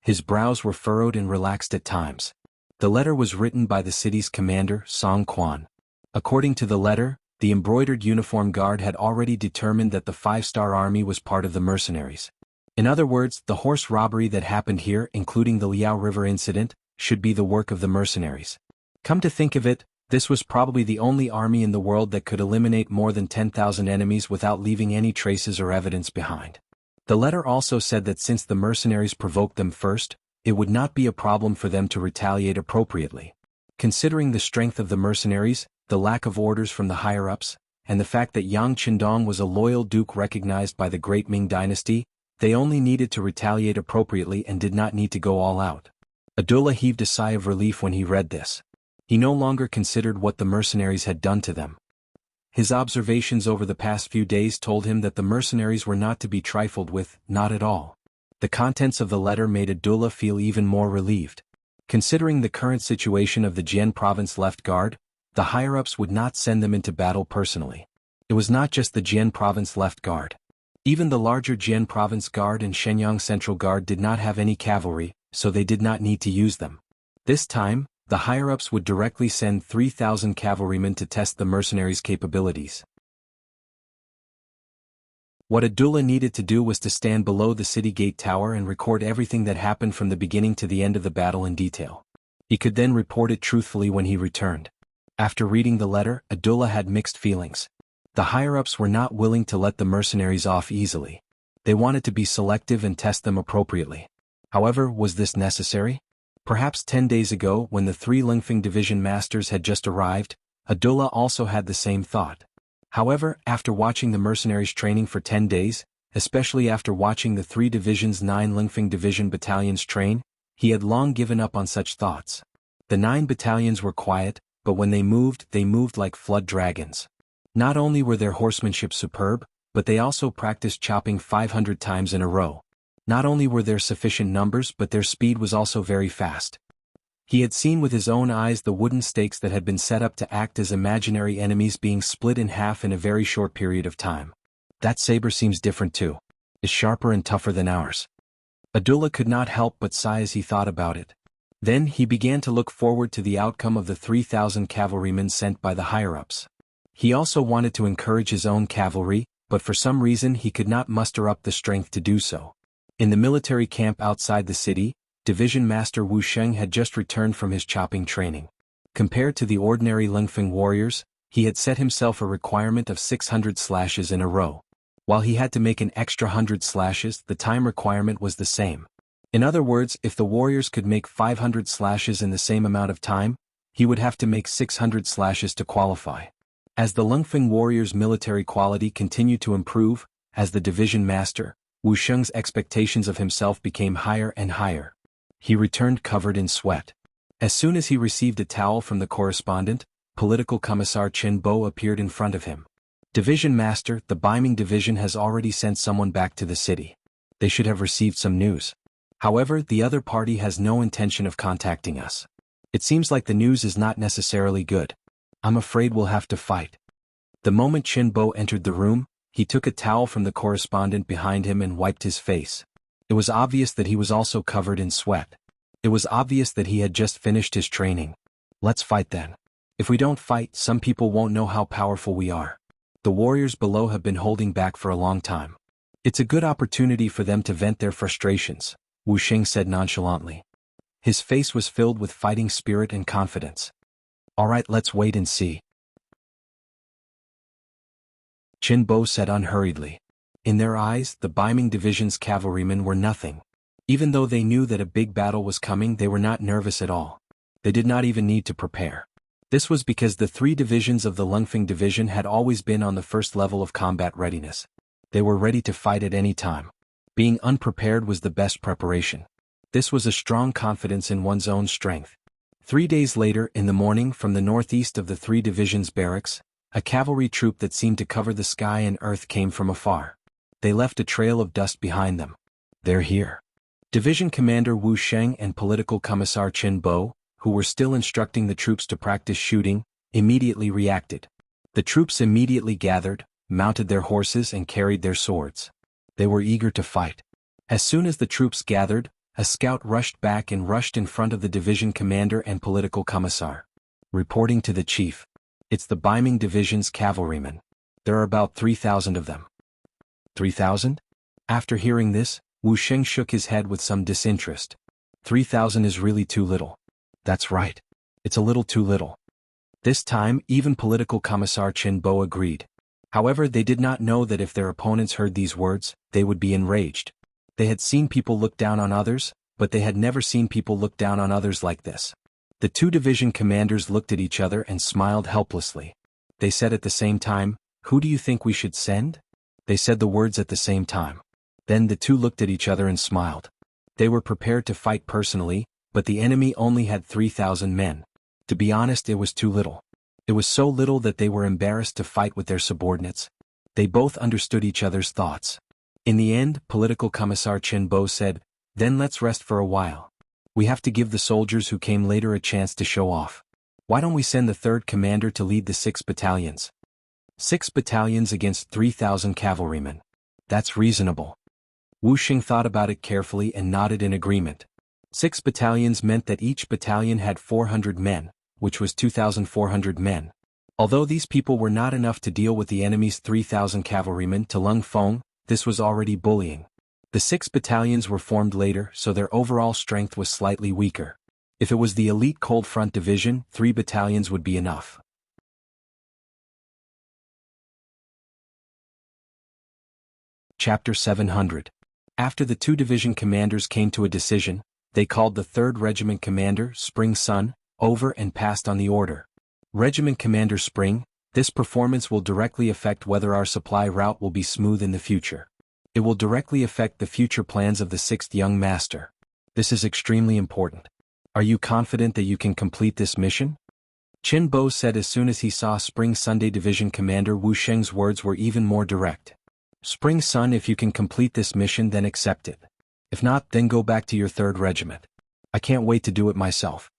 His brows were furrowed and relaxed at times. The letter was written by the city's commander, Song Quan. According to the letter, the embroidered uniform guard had already determined that the 5-star army was part of the mercenaries. In other words, the horse robbery that happened here, including the Liao River incident, should be the work of the mercenaries. Come to think of it, this was probably the only army in the world that could eliminate more than 10,000 enemies without leaving any traces or evidence behind. The letter also said that since the mercenaries provoked them first, it would not be a problem for them to retaliate appropriately. Considering the strength of the mercenaries, the lack of orders from the higher-ups, and the fact that Yang Qindong was a loyal duke recognized by the great Ming dynasty, they only needed to retaliate appropriately and did not need to go all out. Abdullah heaved a sigh of relief when he read this. He no longer considered what the mercenaries had done to them. His observations over the past few days told him that the mercenaries were not to be trifled with, not at all. The contents of the letter made Abdullah feel even more relieved. Considering the current situation of the Jian province left guard, the higher-ups would not send them into battle personally. It was not just the Jian province left guard. Even the larger Jian province guard and Shenyang central guard did not have any cavalry, so they did not need to use them. This time, the higher-ups would directly send 3,000 cavalrymen to test the mercenaries' capabilities. What Abdullah needed to do was to stand below the city gate tower and record everything that happened from the beginning to the end of the battle in detail. He could then report it truthfully when he returned. After reading the letter, Abdullah had mixed feelings. The higher-ups were not willing to let the mercenaries off easily. They wanted to be selective and test them appropriately. However, was this necessary? Perhaps 10 days ago, when the 3 Lingfeng division masters had just arrived, Abdullah also had the same thought. However, after watching the mercenaries training for 10 days, especially after watching the 3 divisions 9 Lingfeng division battalions train, he had long given up on such thoughts. The 9 battalions were quiet, but when they moved like flood dragons. Not only were their horsemanship superb, but they also practiced chopping 500 times in a row. Not only were there sufficient numbers, but their speed was also very fast. He had seen with his own eyes the wooden stakes that had been set up to act as imaginary enemies being split in half in a very short period of time. That saber seems different too. Is sharper and tougher than ours. Abdullah could not help but sigh as he thought about it. Then he began to look forward to the outcome of the 3,000 cavalrymen sent by the higher-ups. He also wanted to encourage his own cavalry, but for some reason he could not muster up the strength to do so. In the military camp outside the city, Division Master Wuxia had just returned from his chopping training. Compared to the ordinary Lingfeng warriors, he had set himself a requirement of 600 slashes in a row. While he had to make an extra 100 slashes, the time requirement was the same. In other words, if the warriors could make 500 slashes in the same amount of time, he would have to make 600 slashes to qualify. As the Lingfeng warriors' military quality continued to improve, as the division master, Wu Sheng's expectations of himself became higher and higher. He returned covered in sweat. As soon as he received a towel from the correspondent, Political Commissar Qin Bo appeared in front of him. Division Master, the Biming Division has already sent someone back to the city. They should have received some news. However, the other party has no intention of contacting us. It seems like the news is not necessarily good. I'm afraid we'll have to fight. The moment Qin Bo entered the room, he took a towel from the correspondent behind him and wiped his face. It was obvious that he was also covered in sweat. It was obvious that he had just finished his training. Let's fight then. If we don't fight, some people won't know how powerful we are. The warriors below have been holding back for a long time. It's a good opportunity for them to vent their frustrations, Wu Xing said nonchalantly. His face was filled with fighting spirit and confidence. All right, let's wait and see. Qin Bo said unhurriedly. In their eyes, the Ming division's cavalrymen were nothing. Even though they knew that a big battle was coming, they were not nervous at all. They did not even need to prepare. This was because the 3 divisions of the Lungfeng division had always been on the first level of combat readiness. They were ready to fight at any time. Being unprepared was the best preparation. This was a strong confidence in one's own strength. 3 days later, in the morning, from the northeast of the 3 divisions' barracks, a cavalry troop that seemed to cover the sky and earth came from afar. They left a trail of dust behind them. They're here. Division Commander Wu Sheng and Political Commissar Qin Bo, who were still instructing the troops to practice shooting, immediately reacted. The troops immediately gathered, mounted their horses and carried their swords. They were eager to fight. As soon as the troops gathered, a scout rushed back and rushed in front of the division commander and political commissar. Reporting to the chief. It's the Ming division's cavalrymen. There are about 3,000 of them. 3,000? After hearing this, Wu Sheng shook his head with some disinterest. 3,000 is really too little. That's right. It's a little too little. This time, even political commissar Qin Bo agreed. However, they did not know that if their opponents heard these words, they would be enraged. They had seen people look down on others, but they had never seen people look down on others like this. The 2 division commanders looked at each other and smiled helplessly. They said at the same time, "Who do you think we should send?" They said the words at the same time. Then the 2 looked at each other and smiled. They were prepared to fight personally, but the enemy only had 3,000 men. To be honest, it was too little. It was so little that they were embarrassed to fight with their subordinates. They both understood each other's thoughts. In the end, political commissar Qin Bo said, "Then let's rest for a while. We have to give the soldiers who came later a chance to show off. Why don't we send the 3rd commander to lead the 6 battalions? 6 battalions against 3,000 cavalrymen. That's reasonable." Wu Sheng thought about it carefully and nodded in agreement. 6 battalions meant that each battalion had 400 men, which was 2,400 men. Although these people were not enough to deal with the enemy's 3,000 cavalrymen to Lung Feng, this was already bullying. The 6 battalions were formed later, so their overall strength was slightly weaker. If it was the elite Cold Front division, 3 battalions would be enough. Chapter 700. After the 2 division commanders came to a decision, they called the 3rd Regiment Commander, Spring Sun, over and passed on the order. Regiment Commander Spring, this performance will directly affect whether our supply route will be smooth in the future. It will directly affect the future plans of the 6th Young Master. This is extremely important. Are you confident that you can complete this mission? Qin Bo said as soon as he saw Spring Sunday Division Commander Wu Sheng's words were even more direct. "Spring Sun, if you can complete this mission, then accept it. If not, then go back to your 3rd regiment. I can't wait to do it myself."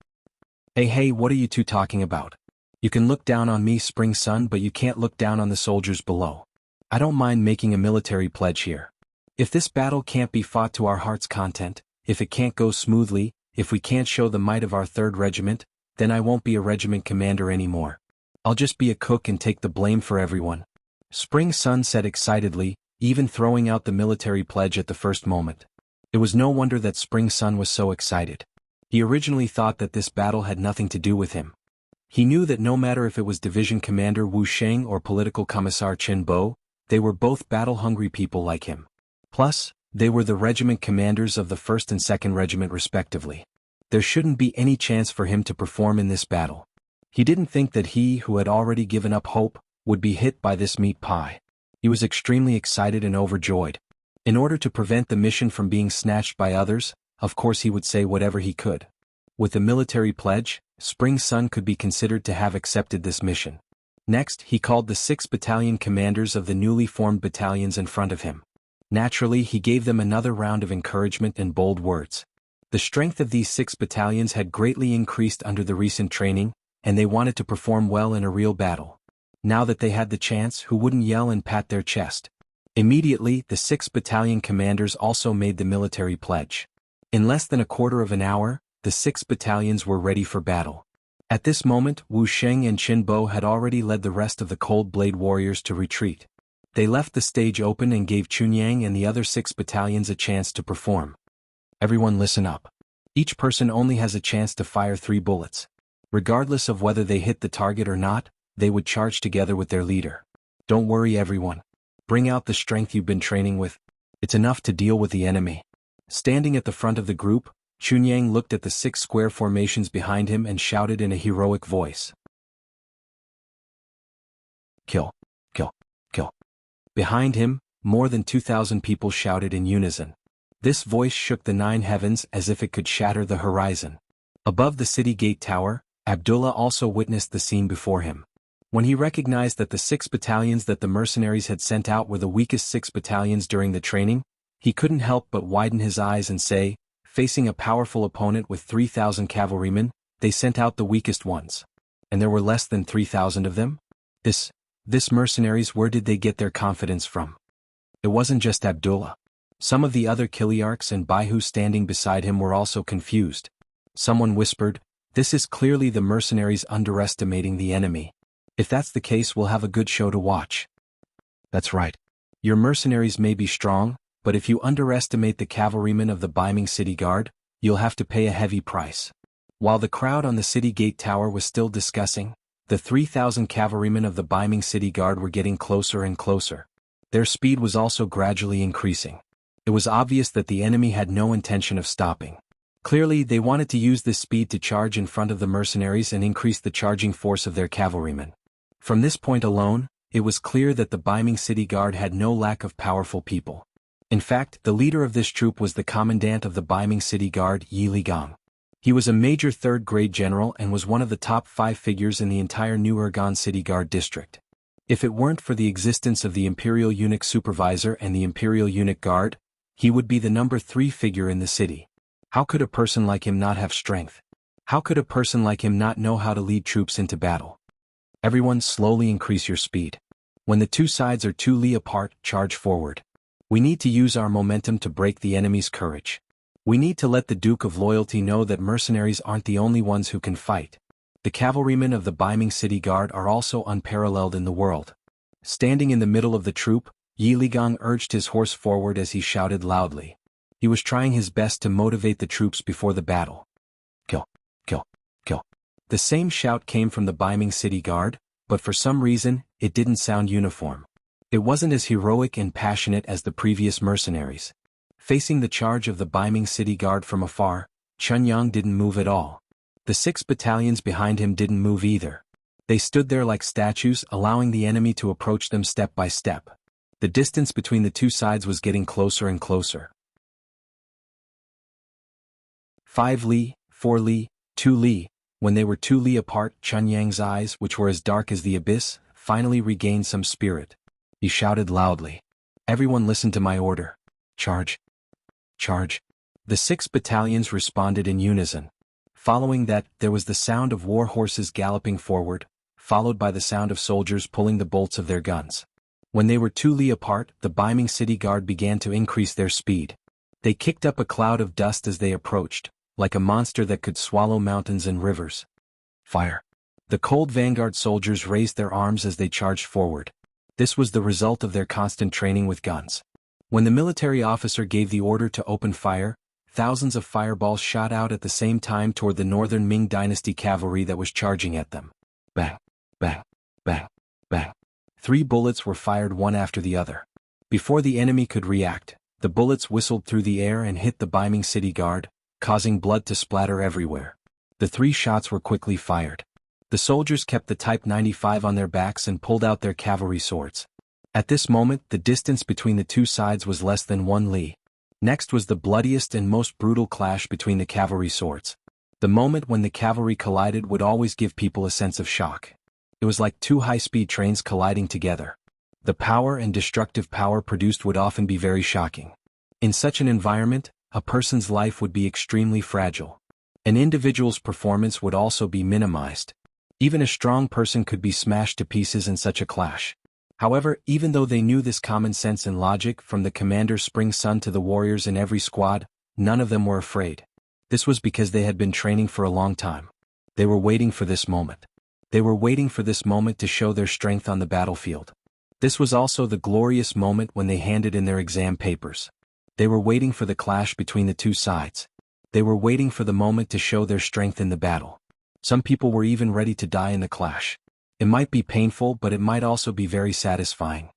Hey, what are you 2 talking about? You can look down on me, Spring Sun, but you can't look down on the soldiers below. I don't mind making a military pledge here. If this battle can't be fought to our heart's content, if it can't go smoothly, if we can't show the might of our 3rd regiment, then I won't be a regiment commander anymore. I'll just be a cook and take the blame for everyone. Spring Sun said excitedly, even throwing out the military pledge at the first moment. It was no wonder that Spring Sun was so excited. He originally thought that this battle had nothing to do with him. He knew that no matter if it was Division Commander Wu Sheng or Political Commissar Qin Bo, they were both battle-hungry people like him. Plus, they were the regiment commanders of the 1st and 2nd Regiment respectively. There shouldn't be any chance for him to perform in this battle. He didn't think that he, who had already given up hope, would be hit by this meat pie. He was extremely excited and overjoyed. In order to prevent the mission from being snatched by others, of course he would say whatever he could. With the military pledge, Spring Sun could be considered to have accepted this mission. Next, he called the 6 battalion commanders of the newly formed battalions in front of him. Naturally, he gave them another round of encouragement and bold words. The strength of these 6 battalions had greatly increased under the recent training, and they wanted to perform well in a real battle. Now that they had the chance, who wouldn't yell and pat their chest? Immediately, the 6 battalion commanders also made the military pledge. In less than a quarter of an hour, the 6 battalions were ready for battle. At this moment, Wu Sheng and Qin Bo had already led the rest of the Cold Blade warriors to retreat. They left the stage open and gave Chunyang and the other 6 battalions a chance to perform. Everyone listen up. Each person only has a chance to fire 3 bullets. Regardless of whether they hit the target or not, they would charge together with their leader. Don't worry everyone. Bring out the strength you've been training with. It's enough to deal with the enemy. Standing at the front of the group, Chunyang looked at the 6 square formations behind him and shouted in a heroic voice. Kill, kill, kill. Behind him, more than 2,000 people shouted in unison. This voice shook the 9 heavens as if it could shatter the horizon. Above the city gate tower, Abdullah also witnessed the scene before him. When he recognized that the 6 battalions that the mercenaries had sent out were the weakest 6 battalions during the training, he couldn't help but widen his eyes and say, facing a powerful opponent with 3,000 cavalrymen, they sent out the weakest ones. And there were less than 3,000 of them? This mercenaries, where did they get their confidence from? It wasn't just Abdullah. Some of the other Kiliarchs and Baihu standing beside him were also confused. Someone whispered, "This is clearly the mercenaries underestimating the enemy. If that's the case, we'll have a good show to watch." That's right. Your mercenaries may be strong, but if you underestimate the cavalrymen of the Ming city guard, you'll have to pay a heavy price. While the crowd on the city gate tower was still discussing, the 3,000 cavalrymen of the Ming city guard were getting closer and closer. Their speed was also gradually increasing. It was obvious that the enemy had no intention of stopping. Clearly, they wanted to use this speed to charge in front of the mercenaries and increase the charging force of their cavalrymen. From this point alone, it was clear that the Ming city guard had no lack of powerful people. In fact, the leader of this troop was the commandant of the Ming city guard, Yi Ligang. He was a major 3rd-grade general and was one of the top 5 figures in the entire New Urgan City Guard district. If it weren't for the existence of the Imperial Eunuch Supervisor and the Imperial Eunuch Guard, he would be the number 3 figure in the city. How could a person like him not have strength? How could a person like him not know how to lead troops into battle? Everyone, slowly increase your speed. When the 2 sides are 2 li apart, charge forward. We need to use our momentum to break the enemy's courage. We need to let the Duke of Loyalty know that mercenaries aren't the only ones who can fight. The cavalrymen of the Ming City Guard are also unparalleled in the world. Standing in the middle of the troop, Yi Ligang urged his horse forward as he shouted loudly. He was trying his best to motivate the troops before the battle. Kill, kill, kill. The same shout came from the Ming City Guard, but for some reason, it didn't sound uniform. It wasn't as heroic and passionate as the previous mercenaries. Facing the charge of the Ming City Guard from afar, Chunyang didn't move at all. The 6 battalions behind him didn't move either. They stood there like statues, allowing the enemy to approach them step by step. The distance between the 2 sides was getting closer and closer. 5 li, 4 li, 2 li. When they were 2 li apart, Chunyang's eyes, which were as dark as the abyss, finally regained some spirit. He shouted loudly. "Everyone listen to my order. Charge. Charge." The 6 battalions responded in unison. Following that, there was the sound of war horses galloping forward, followed by the sound of soldiers pulling the bolts of their guns. When they were 2 li apart, the Ming City Guard began to increase their speed. They kicked up a cloud of dust as they approached, like a monster that could swallow mountains and rivers. Fire. The cold vanguard soldiers raised their arms as they charged forward. This was the result of their constant training with guns. When the military officer gave the order to open fire, thousands of fireballs shot out at the same time toward the northern Ming dynasty cavalry that was charging at them. Bang, bang, bang, bang. 3 bullets were fired one after the other. Before the enemy could react, the bullets whistled through the air and hit the Ming City Guard, causing blood to splatter everywhere. The 3 shots were quickly fired. The soldiers kept the Type 95 on their backs and pulled out their cavalry swords. At this moment, the distance between the 2 sides was less than 1 li. Next was the bloodiest and most brutal clash between the cavalry swords. The moment when the cavalry collided would always give people a sense of shock. It was like 2 high-speed trains colliding together. The power and destructive power produced would often be very shocking. In such an environment, a person's life would be extremely fragile. An individual's performance would also be minimized. Even a strong person could be smashed to pieces in such a clash. However, even though they knew this common sense and logic from the commander Spring Sun to the warriors in every squad, none of them were afraid. This was because they had been training for a long time. They were waiting for this moment. They were waiting for this moment to show their strength on the battlefield. This was also the glorious moment when they handed in their exam papers. They were waiting for the clash between the 2 sides. They were waiting for the moment to show their strength in the battle. Some people were even ready to die in the clash. It might be painful, but it might also be very satisfying.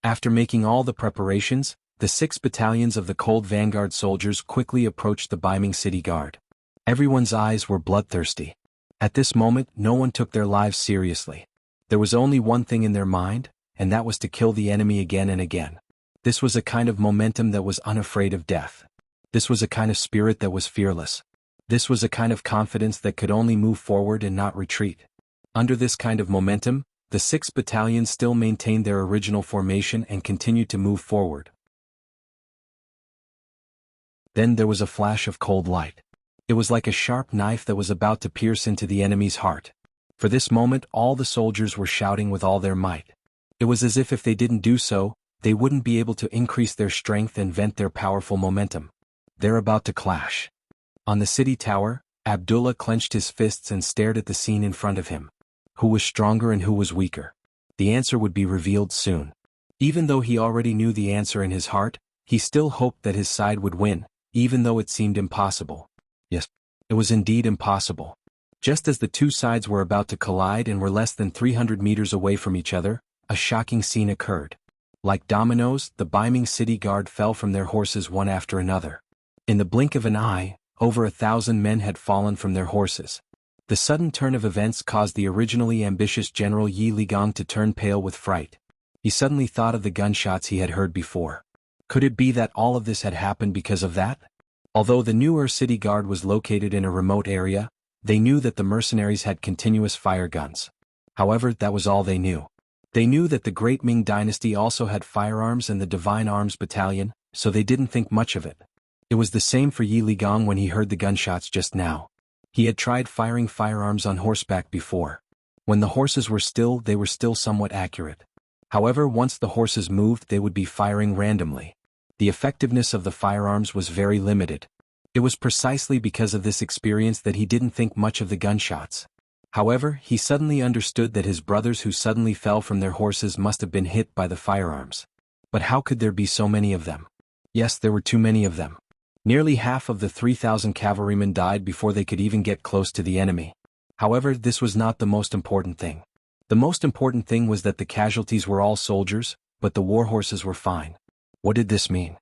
After making all the preparations, the 6 battalions of the Cold Vanguard soldiers quickly approached the Ming city guard. Everyone's eyes were bloodthirsty. At this moment, no one took their lives seriously. There was only one thing in their mind, and that was to kill the enemy again and again. This was a kind of momentum that was unafraid of death. This was a kind of spirit that was fearless. This was a kind of confidence that could only move forward and not retreat. Under this kind of momentum, the 6 battalions still maintained their original formation and continued to move forward. Then there was a flash of cold light. It was like a sharp knife that was about to pierce into the enemy's heart. For this moment, all the soldiers were shouting with all their might. It was as if they didn't do so, they wouldn't be able to increase their strength and vent their powerful momentum. They're about to clash. On the city tower, Abdullah clenched his fists and stared at the scene in front of him. Who was stronger and who was weaker? The answer would be revealed soon. Even though he already knew the answer in his heart, he still hoped that his side would win, even though it seemed impossible. Yes, it was indeed impossible. Just as the two sides were about to collide and were less than 300 meters away from each other, a shocking scene occurred. Like dominoes, the Ming city guard fell from their horses one after another. In the blink of an eye, over 1,000 men had fallen from their horses. The sudden turn of events caused the originally ambitious General Yi Ligang to turn pale with fright. He suddenly thought of the gunshots he had heard before. Could it be that all of this had happened because of that? Although the newer city guard was located in a remote area, they knew that the mercenaries had continuous fire guns. However, that was all they knew. They knew that the great Ming dynasty also had firearms and the Divine Arms Battalion, so they didn't think much of it. It was the same for Yi Ligang when he heard the gunshots just now. He had tried firing firearms on horseback before. When the horses were still, they were still somewhat accurate. However, once the horses moved, they would be firing randomly. The effectiveness of the firearms was very limited. It was precisely because of this experience that he didn't think much of the gunshots. However, he suddenly understood that his brothers who suddenly fell from their horses must have been hit by the firearms. But how could there be so many of them? Yes, there were too many of them. Nearly half of the 3,000 cavalrymen died before they could even get close to the enemy. However, this was not the most important thing. The most important thing was that the casualties were all soldiers, but the war horses were fine. What did this mean?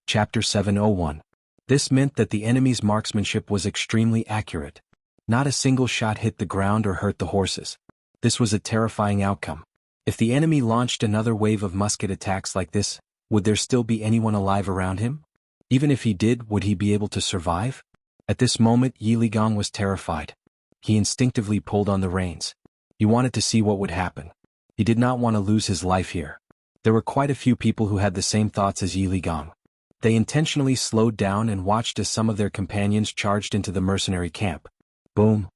Chapter 701. This meant that the enemy's marksmanship was extremely accurate. Not a single shot hit the ground or hurt the horses. This was a terrifying outcome. If the enemy launched another wave of musket attacks like this, would there still be anyone alive around him? Even if he did, would he be able to survive? At this moment, Yi Ligang was terrified. He instinctively pulled on the reins. He wanted to see what would happen. He did not want to lose his life here. There were quite a few people who had the same thoughts as Yi Ligang. They intentionally slowed down and watched as some of their companions charged into the mercenary camp. Boom!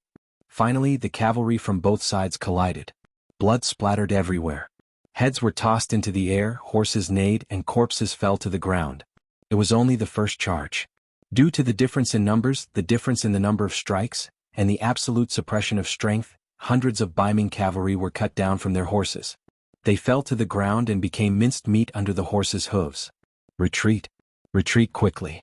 Finally, the cavalry from both sides collided. Blood splattered everywhere. Heads were tossed into the air, horses neighed, and corpses fell to the ground. It was only the first charge. Due to the difference in numbers, the difference in the number of strikes, and the absolute suppression of strength, hundreds of Ming cavalry were cut down from their horses. They fell to the ground and became minced meat under the horses' hooves. Retreat. Retreat quickly.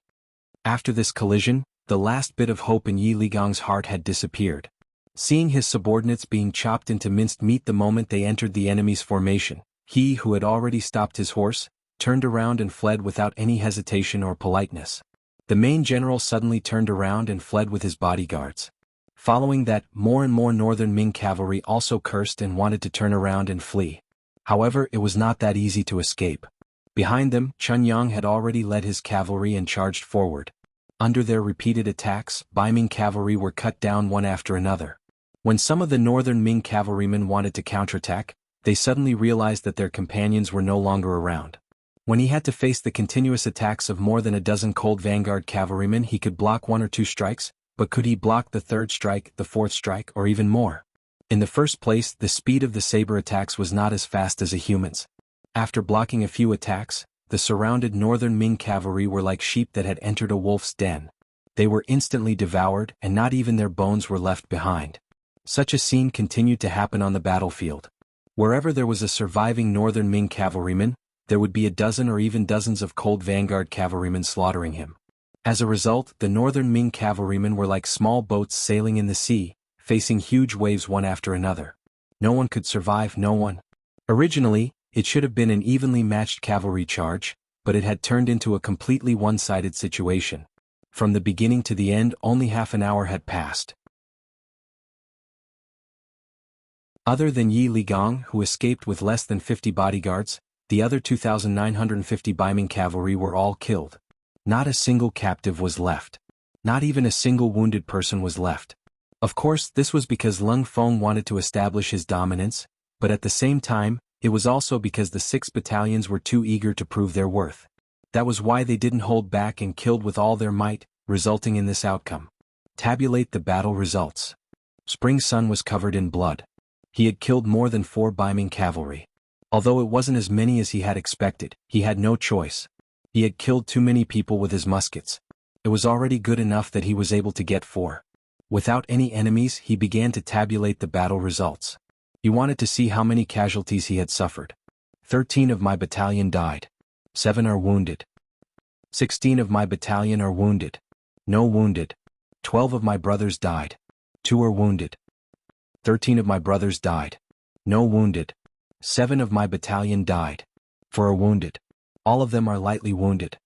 After this collision, the last bit of hope in Yi Ligang's heart had disappeared. Seeing his subordinates being chopped into minced meat the moment they entered the enemy's formation, he who had already stopped his horse, turned around and fled without any hesitation or politeness. The main general suddenly turned around and fled with his bodyguards. Following that, more and more northern Ming cavalry also cursed and wanted to turn around and flee. However, it was not that easy to escape. Behind them, Chunyang had already led his cavalry and charged forward. Under their repeated attacks, Ming cavalry were cut down one after another. When some of the northern Ming cavalrymen wanted to counterattack, they suddenly realized that their companions were no longer around. When he had to face the continuous attacks of more than a dozen Cold Vanguard cavalrymen, he could block 1 or 2 strikes, but could he block the 3rd strike, the 4th strike, or even more? In the first place, the speed of the saber attacks was not as fast as a human's. After blocking a few attacks, the surrounded northern Ming cavalry were like sheep that had entered a wolf's den. They were instantly devoured, and not even their bones were left behind. Such a scene continued to happen on the battlefield. Wherever there was a surviving northern Ming cavalryman, there would be a dozen or even dozens of Cold Vanguard cavalrymen slaughtering him. As a result, the northern Ming cavalrymen were like small boats sailing in the sea, facing huge waves one after another. No one could survive, no one. Originally, it should have been an evenly matched cavalry charge, but it had turned into a completely one-sided situation. From the beginning to the end, only half an hour had passed. Other than Yi Ligong, who escaped with less than 50 bodyguards, the other 2,950 Ming cavalry were all killed. Not a single captive was left. Not even a single wounded person was left. Of course, this was because Lung Feng wanted to establish his dominance, but at the same time, it was also because the 6 battalions were too eager to prove their worth. That was why they didn't hold back and killed with all their might, resulting in this outcome. Tabulate the battle results. Spring Sun was covered in blood. He had killed more than 4 Ming cavalry. Although it wasn't as many as he had expected, he had no choice. He had killed too many people with his muskets. It was already good enough that he was able to get 4. Without any enemies, he began to tabulate the battle results. He wanted to see how many casualties he had suffered. 13 of my battalion died. 7 are wounded. 16 of my battalion are wounded. No wounded. 12 of my brothers died. 2 are wounded. 13 of my brothers died. No wounded. 7 of my battalion died. 4 are wounded. All of them are lightly wounded.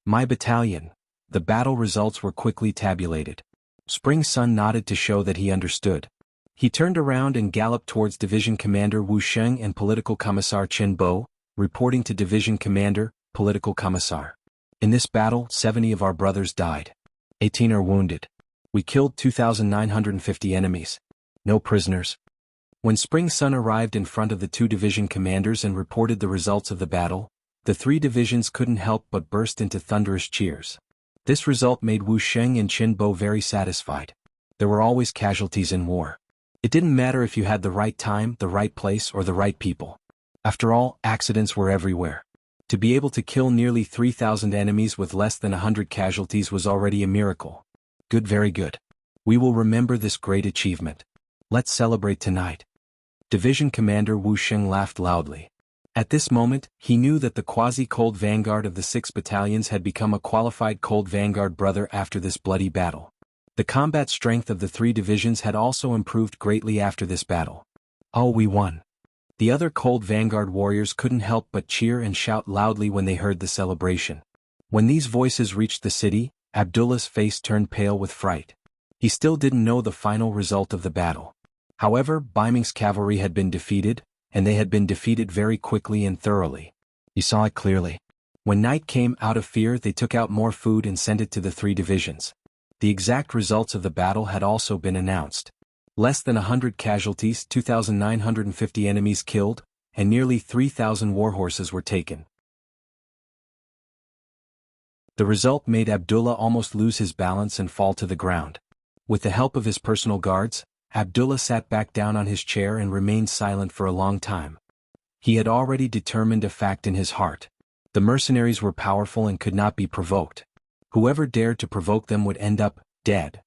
My battalion. The battle results were quickly tabulated. Spring Sun nodded to show that he understood. He turned around and galloped towards Division Commander Wu Sheng and Political Commissar Chen Bo, reporting to Division Commander, Political Commissar. In this battle, 70 of our brothers died. 18 are wounded. We killed 2,950 enemies. No prisoners. When Spring Sun arrived in front of the 2 division commanders and reported the results of the battle, the 3 divisions couldn't help but burst into thunderous cheers. This result made Wu Sheng and Chen Bo very satisfied. There were always casualties in war. It didn't matter if you had the right time, the right place, or the right people. After all, accidents were everywhere. To be able to kill nearly 3,000 enemies with less than 100 casualties was already a miracle. Good, very good. We will remember this great achievement. Let's celebrate tonight. Division Commander Wu Sheng laughed loudly. At this moment, he knew that the quasi-cold vanguard of the 6 battalions had become a qualified cold vanguard brother after this bloody battle. The combat strength of the 3 divisions had also improved greatly after this battle. Oh, we won. The other cold vanguard warriors couldn't help but cheer and shout loudly when they heard the celebration. When these voices reached the city, Abdullah's face turned pale with fright. He still didn't know the final result of the battle. However, Ming's cavalry had been defeated, and they had been defeated very quickly and thoroughly. He saw it clearly. When night came, out of fear they took out more food and sent it to the 3 divisions. The exact results of the battle had also been announced. Less than 100 casualties, 2,950 enemies killed, and nearly 3,000 warhorses were taken. The result made Abdullah almost lose his balance and fall to the ground. With the help of his personal guards, Abdullah sat back down on his chair and remained silent for a long time. He had already determined a fact in his heart. The mercenaries were powerful and could not be provoked. Whoever dared to provoke them would end up dead.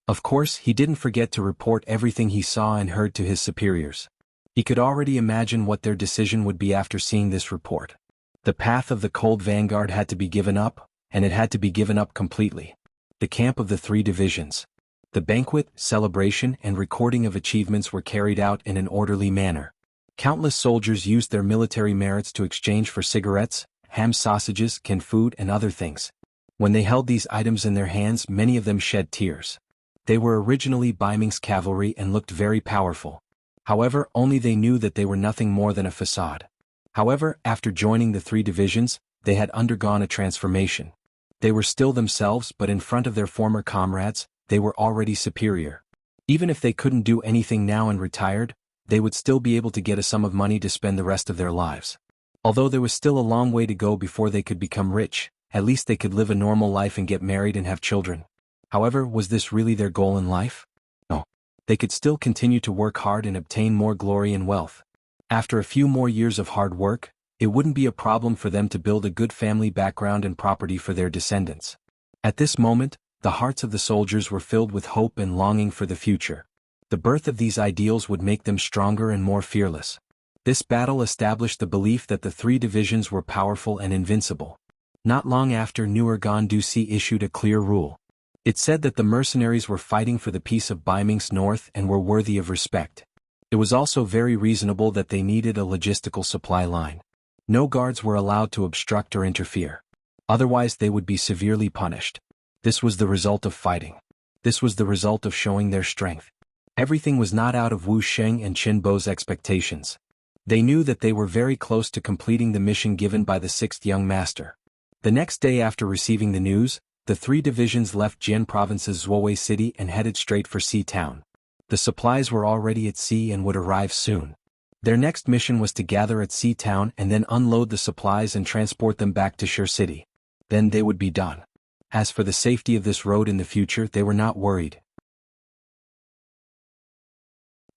Of course, he didn't forget to report everything he saw and heard to his superiors. He could already imagine what their decision would be after seeing this report. The path of the cold vanguard had to be given up, and it had to be given up completely. The camp of the 3 divisions. The banquet, celebration, and recording of achievements were carried out in an orderly manner. Countless soldiers used their military merits to exchange for cigarettes, ham sausages, canned food, and other things. When they held these items in their hands, many of them shed tears. They were originally Ming's cavalry and looked very powerful. However, only they knew that they were nothing more than a facade. However, after joining the 3 divisions, they had undergone a transformation. They were still themselves, but in front of their former comrades, they were already superior. Even if they couldn't do anything now and retired, they would still be able to get a sum of money to spend the rest of their lives. Although there was still a long way to go before they could become rich, at least they could live a normal life and get married and have children. However, was this really their goal in life? No. They could still continue to work hard and obtain more glory and wealth. After a few more years of hard work, it wouldn't be a problem for them to build a good family background and property for their descendants. At this moment, the hearts of the soldiers were filled with hope and longing for the future. The birth of these ideals would make them stronger and more fearless. This battle established the belief that the 3 divisions were powerful and invincible. Not long after, Nuergan Dusi issued a clear rule. It said that the mercenaries were fighting for the peace of Biming's north and were worthy of respect. It was also very reasonable that they needed a logistical supply line. No guards were allowed to obstruct or interfere. Otherwise they would be severely punished. This was the result of fighting. This was the result of showing their strength. Everything was not out of Wu Sheng and Qin Bo's expectations. They knew that they were very close to completing the mission given by the sixth young master. The next day after receiving the news, the three divisions left Jian Province's Zuowei city and headed straight for Sea Town. The supplies were already at sea and would arrive soon. Their next mission was to gather at Sea Town and then unload the supplies and transport them back to Shi City. Then they would be done. As for the safety of this road in the future, they were not worried.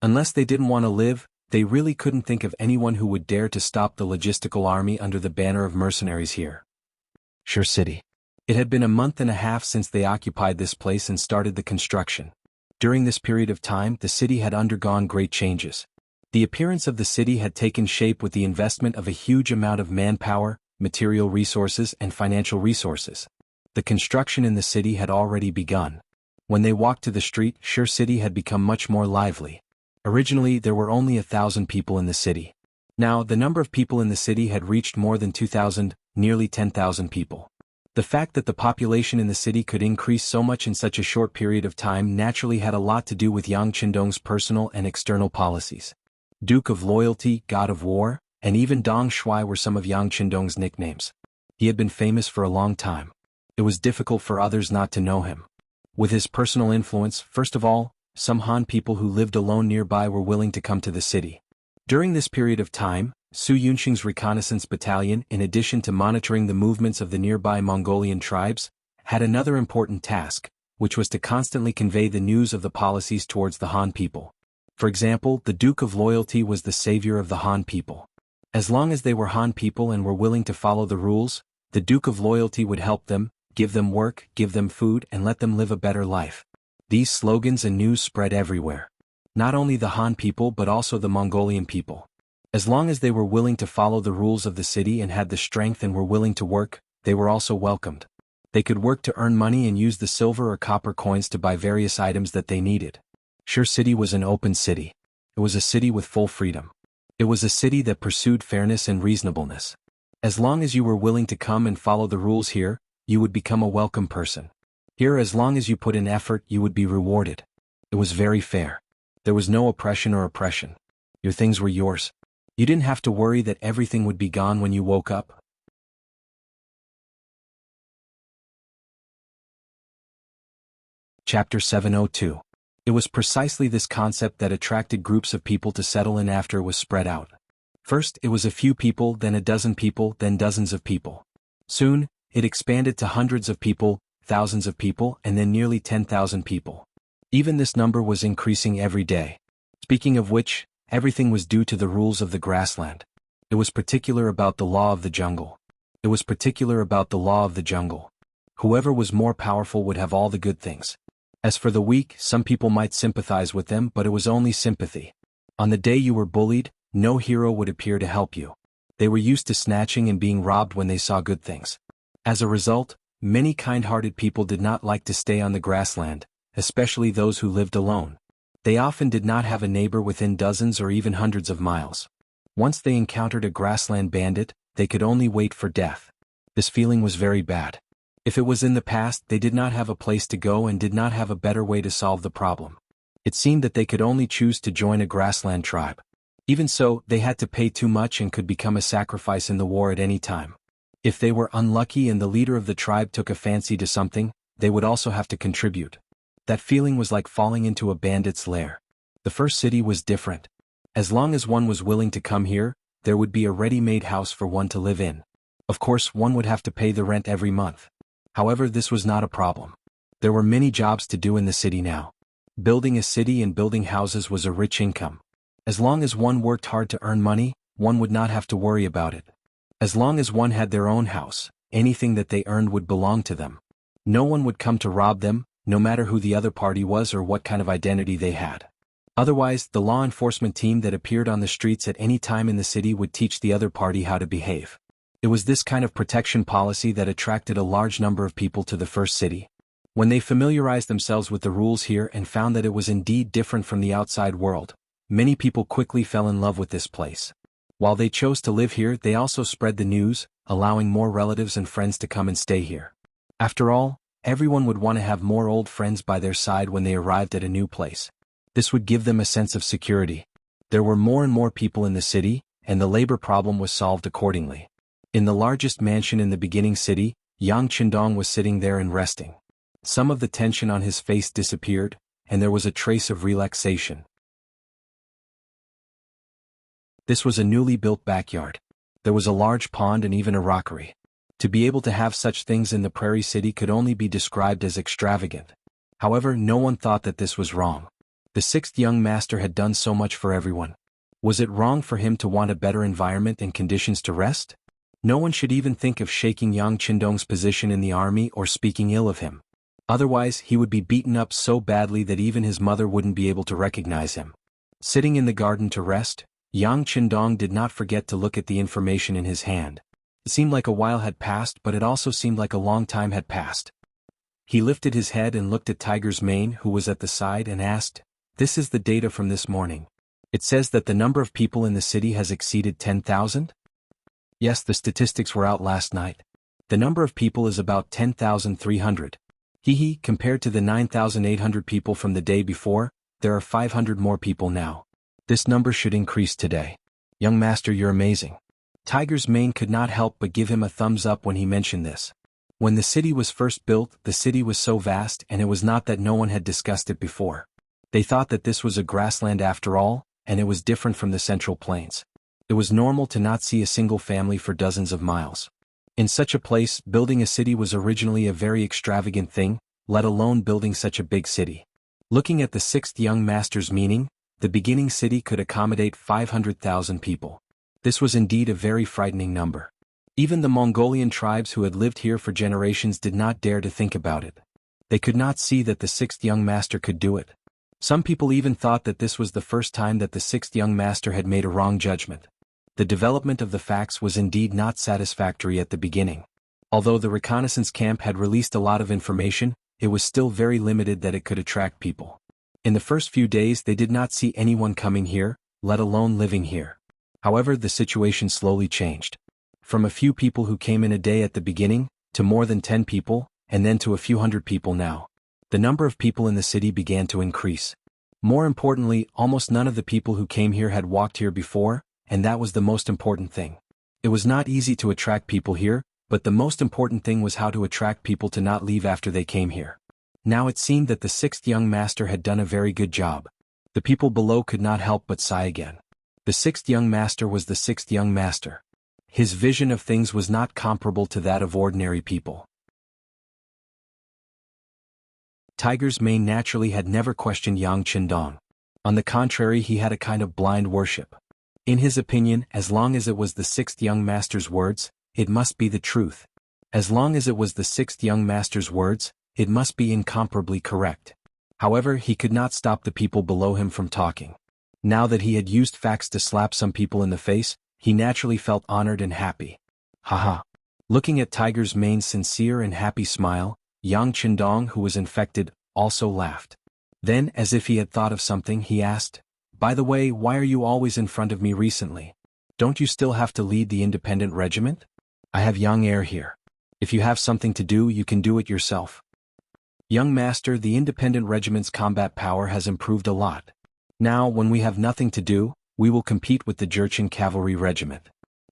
Unless they didn't want to live, they really couldn't think of anyone who would dare to stop the logistical army under the banner of mercenaries here. Shi City. It had been a month and a half since they occupied this place and started the construction. During this period of time, the city had undergone great changes. The appearance of the city had taken shape with the investment of a huge amount of manpower, material resources and financial resources. The construction in the city had already begun. When they walked to the street, Shi City had become much more lively. Originally there were only 1,000 people in the city. Now the number of people in the city had reached more than 2,000, nearly 10,000 people. The fact that the population in the city could increase so much in such a short period of time naturally had a lot to do with Yang Qindong's personal and external policies. Duke of Loyalty, God of War, and even Dong Shui were some of Yang Qindong's nicknames. He had been famous for a long time. It was difficult for others not to know him. With his personal influence, first of all, some Han people who lived alone nearby were willing to come to the city. During this period of time, Su Yunxing's reconnaissance battalion, in addition to monitoring the movements of the nearby Mongolian tribes, had another important task, which was to constantly convey the news of the policies towards the Han people. For example, the Duke of Loyalty was the savior of the Han people. As long as they were Han people and were willing to follow the rules, the Duke of Loyalty would help them, give them work, give them food and let them live a better life. These slogans and news spread everywhere. Not only the Han people but also the Mongolian people. As long as they were willing to follow the rules of the city and had the strength and were willing to work, they were also welcomed. They could work to earn money and use the silver or copper coins to buy various items that they needed. Shi City was an open city. It was a city with full freedom. It was a city that pursued fairness and reasonableness. As long as you were willing to come and follow the rules here, you would become a welcome person. Here, as long as you put in effort, you would be rewarded. It was very fair. There was no oppression or oppression. Your things were yours. You didn't have to worry that everything would be gone when you woke up. Chapter 702. It was precisely this concept that attracted groups of people to settle in after it was spread out. First, it was a few people, then a dozen people, then dozens of people. Soon, it expanded to hundreds of people, thousands of people, and then nearly 10,000 people. Even this number was increasing every day. Speaking of which, everything was due to the rules of the grassland. It was particular about the law of the jungle. It was particular about the law of the jungle. Whoever was more powerful would have all the good things. As for the weak, some people might sympathize with them, but it was only sympathy. On the day you were bullied, no hero would appear to help you. They were used to snatching and being robbed when they saw good things. As a result, many kind-hearted people did not like to stay on the grassland, especially those who lived alone. They often did not have a neighbor within dozens or even hundreds of miles. Once they encountered a grassland bandit, they could only wait for death. This feeling was very bad. If it was in the past, they did not have a place to go and did not have a better way to solve the problem. It seemed that they could only choose to join a grassland tribe. Even so, they had to pay too much and could become a sacrifice in the war at any time. If they were unlucky and the leader of the tribe took a fancy to something, they would also have to contribute. That feeling was like falling into a bandit's lair. The first city was different. As long as one was willing to come here, there would be a ready-made house for one to live in. Of course, one would have to pay the rent every month. However, this was not a problem. There were many jobs to do in the city now. Building a city and building houses was a rich income. As long as one worked hard to earn money, one would not have to worry about it. As long as one had their own house, anything that they earned would belong to them. No one would come to rob them, no matter who the other party was or what kind of identity they had. Otherwise, the law enforcement team that appeared on the streets at any time in the city would teach the other party how to behave. It was this kind of protection policy that attracted a large number of people to the first city. When they familiarized themselves with the rules here and found that it was indeed different from the outside world, many people quickly fell in love with this place. While they chose to live here, they also spread the news, allowing more relatives and friends to come and stay here. After all, everyone would want to have more old friends by their side when they arrived at a new place. This would give them a sense of security. There were more and more people in the city, and the labor problem was solved accordingly. In the largest mansion in the beginning city, Yang Qindong was sitting there and resting. Some of the tension on his face disappeared, and there was a trace of relaxation. This was a newly built backyard. There was a large pond and even a rockery. To be able to have such things in the prairie city could only be described as extravagant. However, no one thought that this was wrong. The sixth young master had done so much for everyone. Was it wrong for him to want a better environment and conditions to rest? No one should even think of shaking Yang Qindong's position in the army or speaking ill of him. Otherwise, he would be beaten up so badly that even his mother wouldn't be able to recognize him. Sitting in the garden to rest, Yang Qindong did not forget to look at the information in his hand. It seemed like a while had passed, but it also seemed like a long time had passed. He lifted his head and looked at Tiger's Mane, who was at the side, and asked, "This is the data from this morning. It says that the number of people in the city has exceeded 10,000? Yes, the statistics were out last night. The number of people is about 10,300. Compared to the 9,800 people from the day before, there are 500 more people now. This number should increase today. Young master, you're amazing." Tiger's Mane could not help but give him a thumbs up when he mentioned this. When the city was first built, the city was so vast, and it was not that no one had discussed it before. They thought that this was a grassland after all, and it was different from the Central Plains. It was normal to not see a single family for dozens of miles. In such a place, building a city was originally a very extravagant thing, let alone building such a big city. Looking at the sixth young master's meaning, the beginning city could accommodate 500,000 people. This was indeed a very frightening number. Even the Mongolian tribes who had lived here for generations did not dare to think about it. They could not see that the sixth young master could do it. Some people even thought that this was the first time that the sixth young master had made a wrong judgment. The development of the facts was indeed not satisfactory at the beginning. Although the reconnaissance camp had released a lot of information, it was still very limited that it could attract people. In the first few days they did not see anyone coming here, let alone living here. However, the situation slowly changed. From a few people who came in a day at the beginning, to more than 10 people, and then to a few hundred people now. The number of people in the city began to increase. More importantly, almost none of the people who came here had walked here before, and that was the most important thing. It was not easy to attract people here, but the most important thing was how to attract people to not leave after they came here. Now it seemed that the sixth young master had done a very good job. The people below could not help but sigh again. The sixth young master was the sixth young master. His vision of things was not comparable to that of ordinary people. Tiger's Mane naturally had never questioned Yang Qindong. On the contrary, he had a kind of blind worship. In his opinion, as long as it was the sixth young master's words, it must be the truth. As long as it was the sixth young master's words, it must be incomparably correct. However, he could not stop the people below him from talking. Now that he had used facts to slap some people in the face, he naturally felt honored and happy. Haha. Looking at Tiger's Mane's sincere and happy smile, Yang Qindong, who was infected, also laughed. Then, as if he had thought of something, he asked, "By the way, why are you always in front of me recently? Don't you still have to lead the independent regiment? I have young heir here. If you have something to do, you can do it yourself." Young master, the independent regiment's combat power has improved a lot. Now, when we have nothing to do, we will compete with the Jurchen cavalry regiment.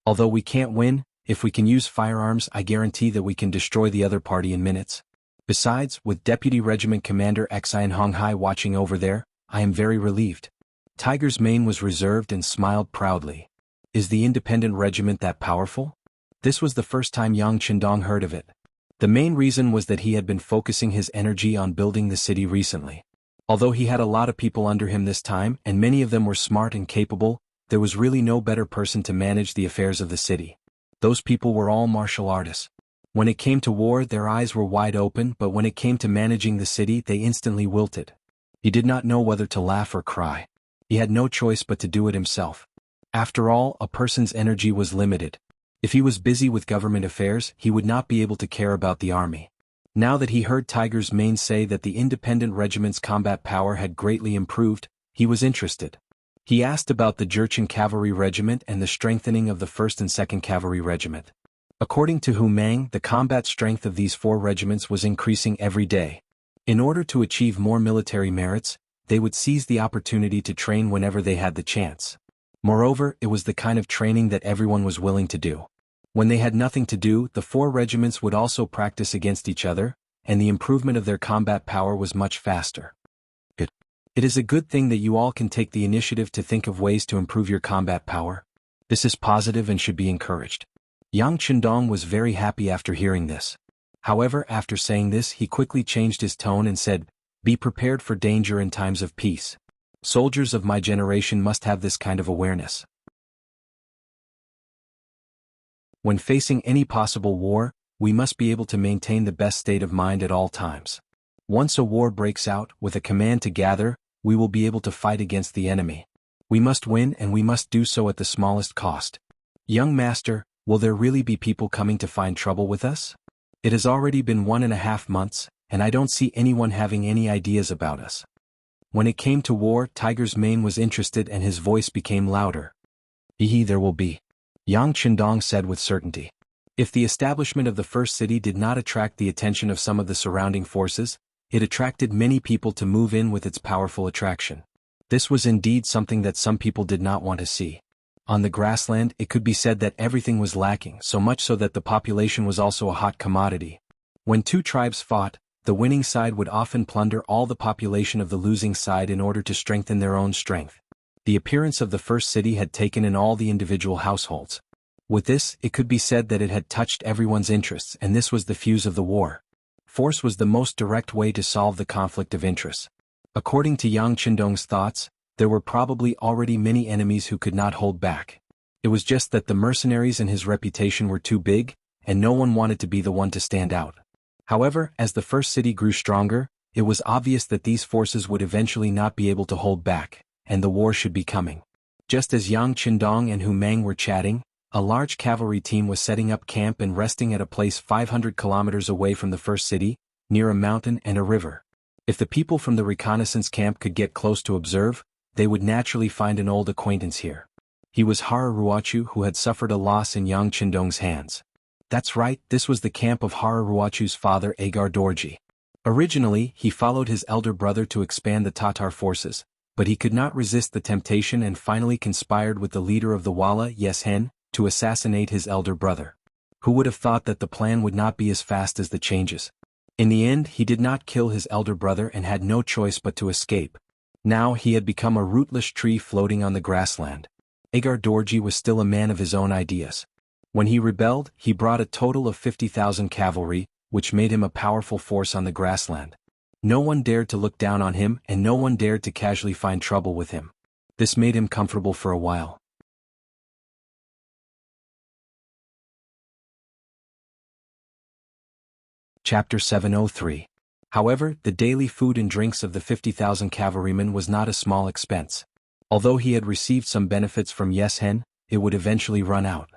Although we can't win, if we can use firearms, I guarantee that we can destroy the other party in minutes. Besides, with Deputy Regiment Commander Xian Honghai watching over there, I am very relieved. Tiger's Mane was reserved and smiled proudly. Is the independent regiment that powerful? This was the first time Yang Qindong heard of it. The main reason was that he had been focusing his energy on building the city recently. Although he had a lot of people under him this time, and many of them were smart and capable, there was really no better person to manage the affairs of the city. Those people were all martial artists. When it came to war, their eyes were wide open, but when it came to managing the city, they instantly wilted. He did not know whether to laugh or cry. He had no choice but to do it himself. After all, a person's energy was limited. If he was busy with government affairs, he would not be able to care about the army. Now that he heard Tiger's Mane say that the independent regiment's combat power had greatly improved, he was interested. He asked about the Jurchen Cavalry Regiment and the strengthening of the 1st and 2nd Cavalry Regiment. According to Hu Mang, the combat strength of these 4 regiments was increasing every day. In order to achieve more military merits, they would seize the opportunity to train whenever they had the chance. Moreover, it was the kind of training that everyone was willing to do. When they had nothing to do, the 4 regiments would also practice against each other, and the improvement of their combat power was much faster. It is a good thing that you all can take the initiative to think of ways to improve your combat power. This is positive and should be encouraged. Yang Qindong was very happy after hearing this. However, after saying this, he quickly changed his tone and said, "Be prepared for danger in times of peace. Soldiers of my generation must have this kind of awareness. When facing any possible war, we must be able to maintain the best state of mind at all times. Once a war breaks out, with a command to gather, we will be able to fight against the enemy. We must win, and we must do so at the smallest cost. Young master, will there really be people coming to find trouble with us? It has already been 1.5 months, and I don't see anyone having any ideas about us." When it came to war, Tiger's Mane was interested and his voice became louder. There will be," Yang Qindong said with certainty. If the establishment of the first city did not attract the attention of some of the surrounding forces, it attracted many people to move in with its powerful attraction. This was indeed something that some people did not want to see. On the grassland, it could be said that everything was lacking, so much so that the population was also a hot commodity. When 2 tribes fought, the winning side would often plunder all the population of the losing side in order to strengthen their own strength. The appearance of the first city had taken in all the individual households. With this, it could be said that it had touched everyone's interests, and this was the fuse of the war. Force was the most direct way to solve the conflict of interests. According to Yang Qindong's thoughts, there were probably already many enemies who could not hold back. It was just that the mercenaries and his reputation were too big, and no one wanted to be the one to stand out. However, as the first city grew stronger, it was obvious that these forces would eventually not be able to hold back, and the war should be coming. Just as Yang Qindong and Hu Mang were chatting, a large cavalry team was setting up camp and resting at a place 500 kilometers away from the first city, near a mountain and a river. If the people from the reconnaissance camp could get close to observe, they would naturally find an old acquaintance here. He was Hara Ruochu, who had suffered a loss in Yang Qindong's hands. That's right, this was the camp of Hara Ruochu's father Agar Dorji. Originally, he followed his elder brother to expand the Tatar forces, but he could not resist the temptation and finally conspired with the leader of the Wala, Yeshen, to assassinate his elder brother. Who would have thought that the plan would not be as fast as the changes? In the end, he did not kill his elder brother and had no choice but to escape. Now he had become a rootless tree floating on the grassland. Agar Dorji was still a man of his own ideas. When he rebelled, he brought a total of 50,000 cavalry, which made him a powerful force on the grassland. No one dared to look down on him, and no one dared to casually find trouble with him. This made him comfortable for a while. Chapter 703. However, the daily food and drinks of the 50,000 cavalrymen was not a small expense. Although he had received some benefits from Yeshen, it would eventually run out.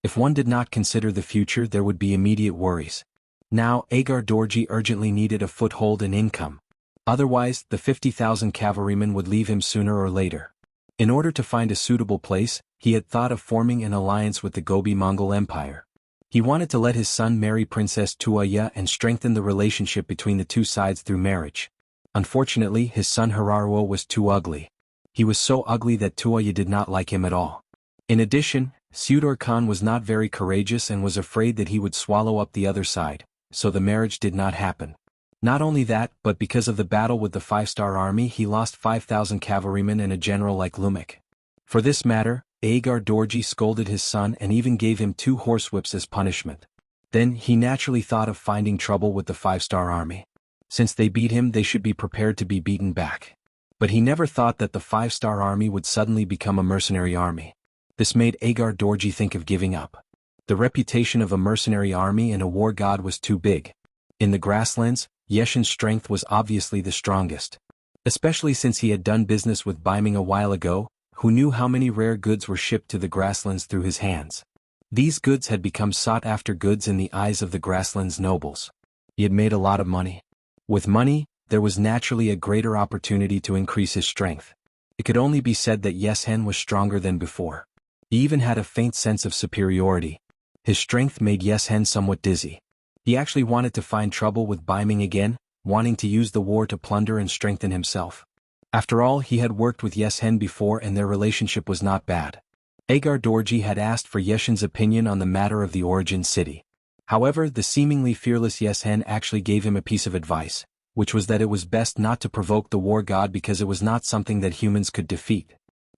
If one did not consider the future, there would be immediate worries. Now, Agar Dorji urgently needed a foothold and income. Otherwise, the 50,000 cavalrymen would leave him sooner or later. In order to find a suitable place, he had thought of forming an alliance with the Gobi Mongol Empire. He wanted to let his son marry Princess Tuoya and strengthen the relationship between the two sides through marriage. Unfortunately, his son Hararuo was too ugly. He was so ugly that Tuoya did not like him at all. In addition, Sudor Khan was not very courageous and was afraid that he would swallow up the other side, so the marriage did not happen. Not only that, but because of the battle with the 5-star army, he lost 5,000 cavalrymen and a general like Lumak. For this matter, Agar Dorji scolded his son and even gave him 2 horsewhips as punishment. Then he naturally thought of finding trouble with the 5-star army. Since they beat him, they should be prepared to be beaten back. But he never thought that the 5-star army would suddenly become a mercenary army. This made Agar Dorji think of giving up. The reputation of a mercenary army and a war god was too big. In the grasslands, Yeshen's strength was obviously the strongest. Especially since he had done business with Baiming a while ago, who knew how many rare goods were shipped to the grasslands through his hands. These goods had become sought-after goods in the eyes of the grasslands nobles. He had made a lot of money. With money, there was naturally a greater opportunity to increase his strength. It could only be said that Yeshen was stronger than before. He even had a faint sense of superiority. His strength made Yeshen somewhat dizzy. He actually wanted to find trouble with Ming again, wanting to use the war to plunder and strengthen himself. After all, he had worked with Yeshen before and their relationship was not bad. Agar Dorji had asked for Yeshen's opinion on the matter of the origin city. However, the seemingly fearless Yeshen actually gave him a piece of advice, which was that it was best not to provoke the war god because it was not something that humans could defeat.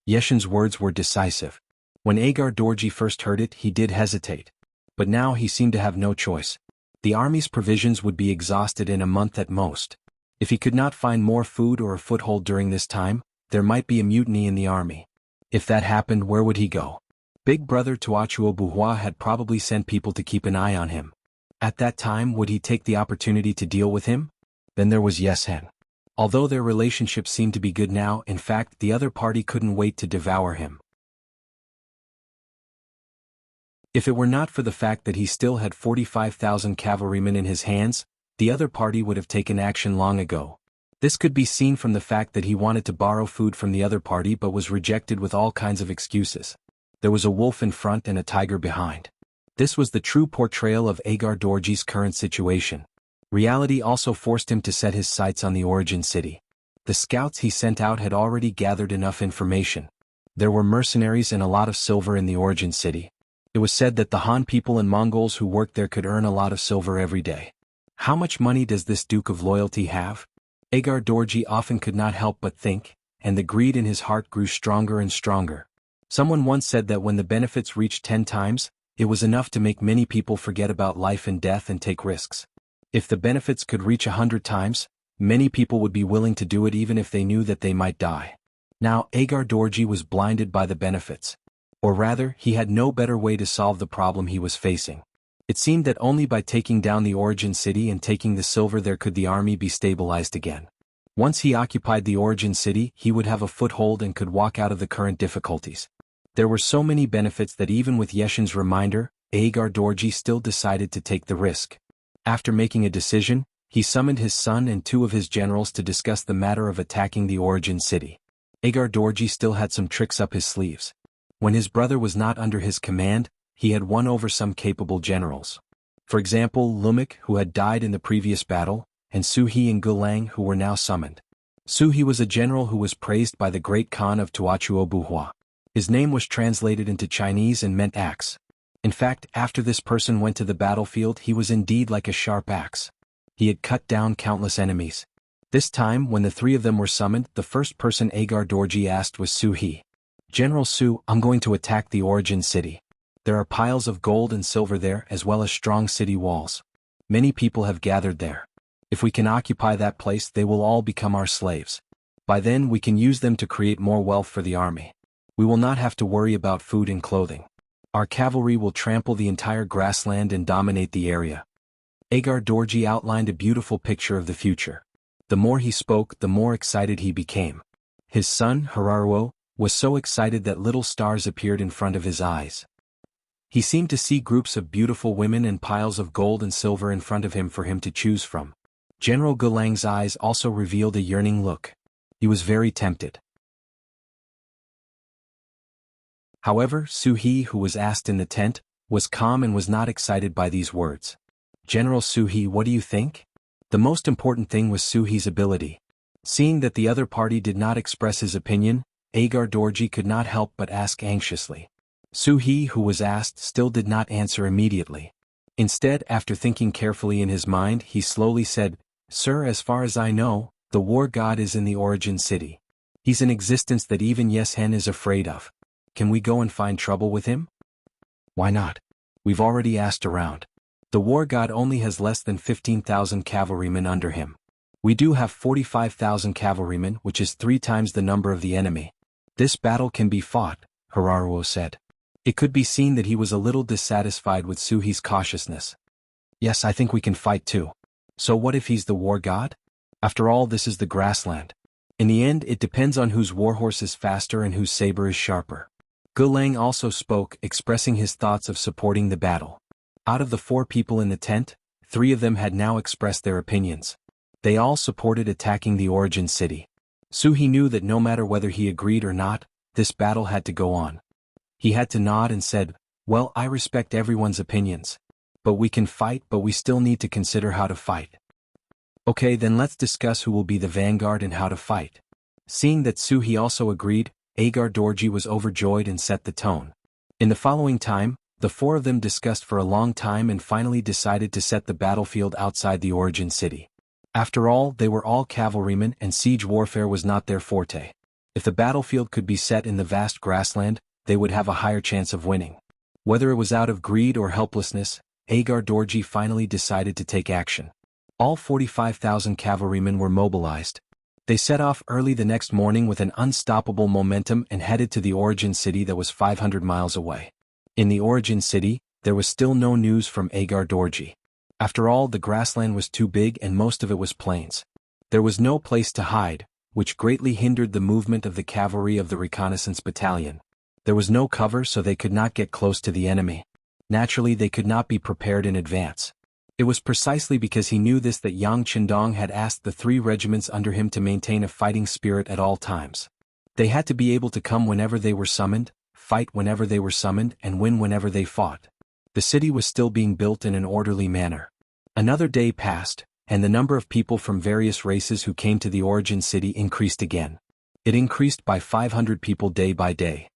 Yeshen's words were decisive. When Agar Dorji first heard it, he did hesitate. But now he seemed to have no choice. The army's provisions would be exhausted in a month at most. If he could not find more food or a foothold during this time, there might be a mutiny in the army. If that happened, where would he go? Big brother Tuachuo had probably sent people to keep an eye on him. At that time, would he take the opportunity to deal with him? Then there was Yeshen. Although their relationship seemed to be good now, in fact, the other party couldn't wait to devour him. If it were not for the fact that he still had 45,000 cavalrymen in his hands, the other party would have taken action long ago. This could be seen from the fact that he wanted to borrow food from the other party but was rejected with all kinds of excuses. There was a wolf in front and a tiger behind. This was the true portrayal of Agar Dorji's current situation. Reality also forced him to set his sights on the origin city. The scouts he sent out had already gathered enough information. There were mercenaries and a lot of silver in the origin city. It was said that the Han people and Mongols who worked there could earn a lot of silver every day. How much money does this Duke of Loyalty have? Agar Dorji often could not help but think, and the greed in his heart grew stronger and stronger. Someone once said that when the benefits reached 10 times, it was enough to make many people forget about life and death and take risks. If the benefits could reach 100 times, many people would be willing to do it even if they knew that they might die. Now Agar Dorji was blinded by the benefits. Or rather, he had no better way to solve the problem he was facing. It seemed that only by taking down the origin city and taking the silver there could the army be stabilized again. Once he occupied the origin city, he would have a foothold and could walk out of the current difficulties. There were so many benefits that even with Yeshen's reminder, Agar Dorji still decided to take the risk. After making a decision, he summoned his son and 2 of his generals to discuss the matter of attacking the origin city. Agar Dorji still had some tricks up his sleeves. When his brother was not under his command, he had won over some capable generals. For example, Lumik, who had died in the previous battle, and Suhi and Gulang, who were now summoned. Suhi was a general who was praised by the great Khan of Tuachuo. His name was translated into Chinese and meant axe. In fact, after this person went to the battlefield, he was indeed like a sharp axe. He had cut down countless enemies. This time, when the 3 of them were summoned, the first person Agar Dorji asked was Suhi. General Su, I'm going to attack the origin city. There are piles of gold and silver there as well as strong city walls. Many people have gathered there. If we can occupy that place, they will all become our slaves. By then we can use them to create more wealth for the army. We will not have to worry about food and clothing. Our cavalry will trample the entire grassland and dominate the area. Agar Dorji outlined a beautiful picture of the future. The more he spoke, the more excited he became. His son, Hararuo, was so excited that little stars appeared in front of his eyes. He seemed to see groups of beautiful women and piles of gold and silver in front of him for him to choose from. General Gulang's eyes also revealed a yearning look. He was very tempted. However, Suhi, who was asked in the tent, was calm and was not excited by these words. General Suhi, what do you think? The most important thing was Suhi's ability. Seeing that the other party did not express his opinion, Agar Dorji could not help but ask anxiously. Suhi, who was asked, still did not answer immediately. Instead, after thinking carefully in his mind, he slowly said, Sir, as far as I know, the war god is in the origin city. He's an existence that even Yeshen is afraid of. Can we go and find trouble with him? Why not? We've already asked around. The war god only has less than 15,000 cavalrymen under him. We do have 45,000 cavalrymen, which is 3 times the number of the enemy. This battle can be fought, Hararuo said. It could be seen that he was a little dissatisfied with Suhi's cautiousness. Yes, I think we can fight too. So what if he's the war god? After all, this is the grassland. In the end, it depends on whose warhorse is faster and whose saber is sharper. Gulang also spoke, expressing his thoughts of supporting the battle. Out of the 4 people in the tent, 3 of them had now expressed their opinions. They all supported attacking the origin city. Su He knew that no matter whether he agreed or not, this battle had to go on. He had to nod and said, "Well, I respect everyone's opinions. But we can fight, but we still need to consider how to fight. Okay, then let's discuss who will be the vanguard and how to fight." Seeing that Su He also agreed, Agar Dorji was overjoyed and set the tone. In the following time, the 4 of them discussed for a long time and finally decided to set the battlefield outside the origin city. After all, they were all cavalrymen and siege warfare was not their forte. If the battlefield could be set in the vast grassland, they would have a higher chance of winning. Whether it was out of greed or helplessness, Agar Dorji finally decided to take action. All 45,000 cavalrymen were mobilized. They set off early the next morning with an unstoppable momentum and headed to the origin city that was 500 miles away. In the origin city, there was still no news from Agar Dorji. After all, the grassland was too big and most of it was plains. There was no place to hide, which greatly hindered the movement of the cavalry of the reconnaissance battalion. There was no cover, so they could not get close to the enemy. Naturally, they could not be prepared in advance. It was precisely because he knew this that Yang Qindong had asked the 3 regiments under him to maintain a fighting spirit at all times. They had to be able to come whenever they were summoned, fight whenever they were summoned, and win whenever they fought. The city was still being built in an orderly manner. Another day passed, and the number of people from various races who came to the origin city increased again. It increased by 500 people day by day.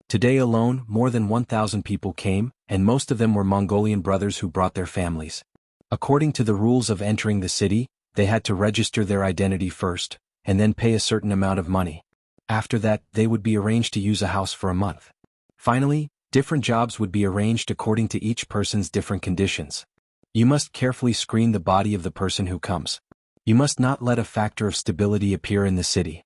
Today alone, more than 1,000 people came, and most of them were Mongolian brothers who brought their families. According to the rules of entering the city, they had to register their identity first, and then pay a certain amount of money. After that, they would be arranged to use a house for a month. Finally, different jobs would be arranged according to each person's different conditions. You must carefully screen the body of the person who comes. You must not let a factor of stability appear in the city.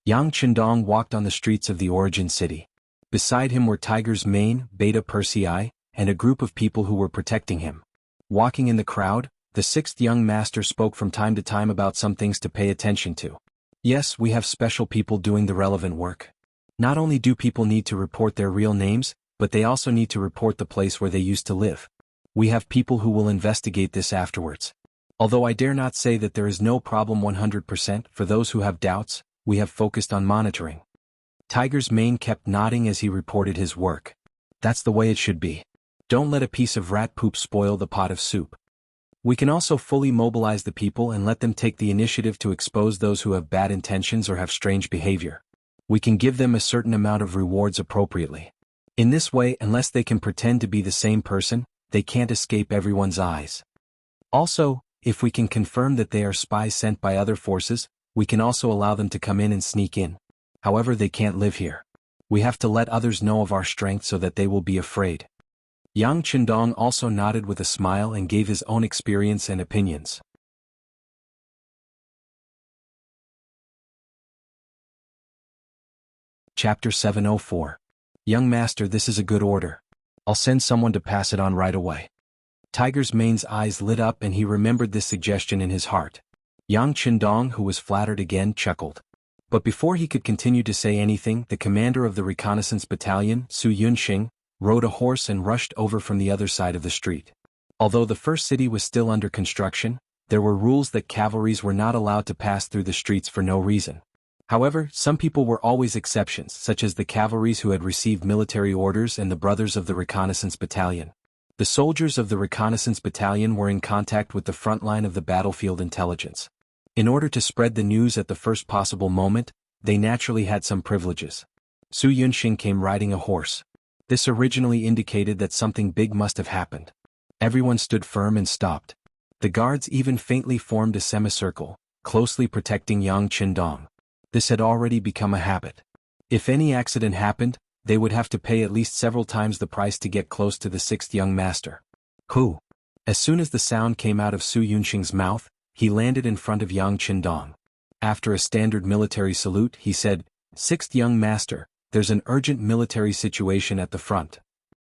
Yang Qindong walked on the streets of the origin city. Beside him were Tiger's Mane, Beta Persei, and a group of people who were protecting him. Walking in the crowd, the 6th young master spoke from time to time about some things to pay attention to. Yes, we have special people doing the relevant work. Not only do people need to report their real names, but they also need to report the place where they used to live. We have people who will investigate this afterwards. Although I dare not say that there is no problem 100%, for those who have doubts, we have focused on monitoring. Tiger's Mane kept nodding as he reported his work. That's the way it should be. Don't let a piece of rat poop spoil the pot of soup. We can also fully mobilize the people and let them take the initiative to expose those who have bad intentions or have strange behavior. We can give them a certain amount of rewards appropriately. In this way, unless they can pretend to be the same person, they can't escape everyone's eyes. Also, if we can confirm that they are spies sent by other forces, we can also allow them to come in and sneak in. However, they can't live here. We have to let others know of our strength so that they will be afraid. Yang Qindong also nodded with a smile and gave his own experience and opinions. Chapter 704. Young Master, this is a good order. I'll send someone to pass it on right away. Tiger's Mane's eyes lit up and he remembered this suggestion in his heart. Yang Qindong, who was flattered again, chuckled. But before he could continue to say anything, the commander of the reconnaissance battalion, Su Yunxing, rode a horse and rushed over from the other side of the street. Although the first city was still under construction, there were rules that cavalries were not allowed to pass through the streets for no reason. However, some people were always exceptions, such as the cavalries who had received military orders and the brothers of the reconnaissance battalion. The soldiers of the reconnaissance battalion were in contact with the front line of the battlefield intelligence. In order to spread the news at the first possible moment, they naturally had some privileges. Su Yunxing came riding a horse. This originally indicated that something big must have happened. Everyone stood firm and stopped. The guards even faintly formed a semicircle, closely protecting Yang Qindong. This had already become a habit. If any accident happened, they would have to pay at least several times the price to get close to the 6th young master. Who? As soon as the sound came out of Su Yunxing's mouth, he landed in front of Yang Qindong. After a standard military salute, he said, "6th young master, there's an urgent military situation at the front.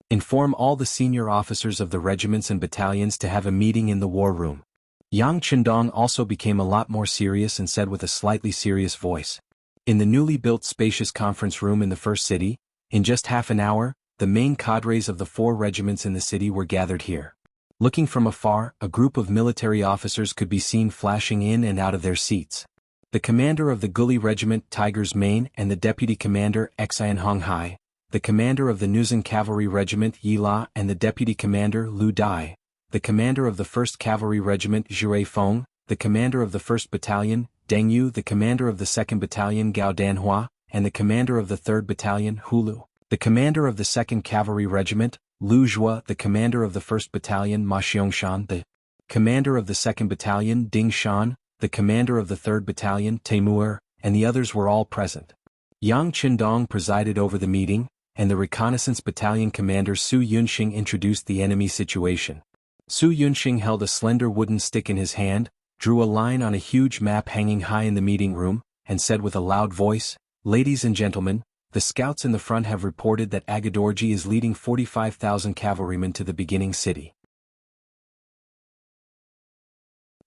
Inform all the senior officers of the regiments and battalions to have a meeting in the war room." Yang Qindong also became a lot more serious and said with a slightly serious voice, "In the newly built spacious conference room in the first city, in just half an hour, the main cadres of the 4 regiments in the city were gathered here. Looking from afar, a group of military officers could be seen flashing in and out of their seats. The commander of the Guli Regiment Tiger's Mane and the deputy commander Xian Honghai, the commander of the Nuzhen Cavalry Regiment Yi La and the deputy commander Lu Dai, the commander of the 1st Cavalry Regiment Zhui Feng, the commander of the 1st Battalion Deng Yu, the commander of the 2nd Battalion Gao Danhua, and the commander of the 3rd Battalion Hulu, the commander of the 2nd Cavalry Regiment Lu Zhua, the commander of the 1st Battalion Ma Xiangshan, the commander of the 2nd Battalion Ding Shan, the commander of the 3rd Battalion Taimur, and the others were all present. Yang Qindong presided over the meeting, and the reconnaissance battalion commander Su Yunxing introduced the enemy situation. Su Yunxing held a slender wooden stick in his hand, drew a line on a huge map hanging high in the meeting room, and said with a loud voice, "Ladies and gentlemen, the scouts in the front have reported that Agadorji is leading 45,000 cavalrymen to the beginning city.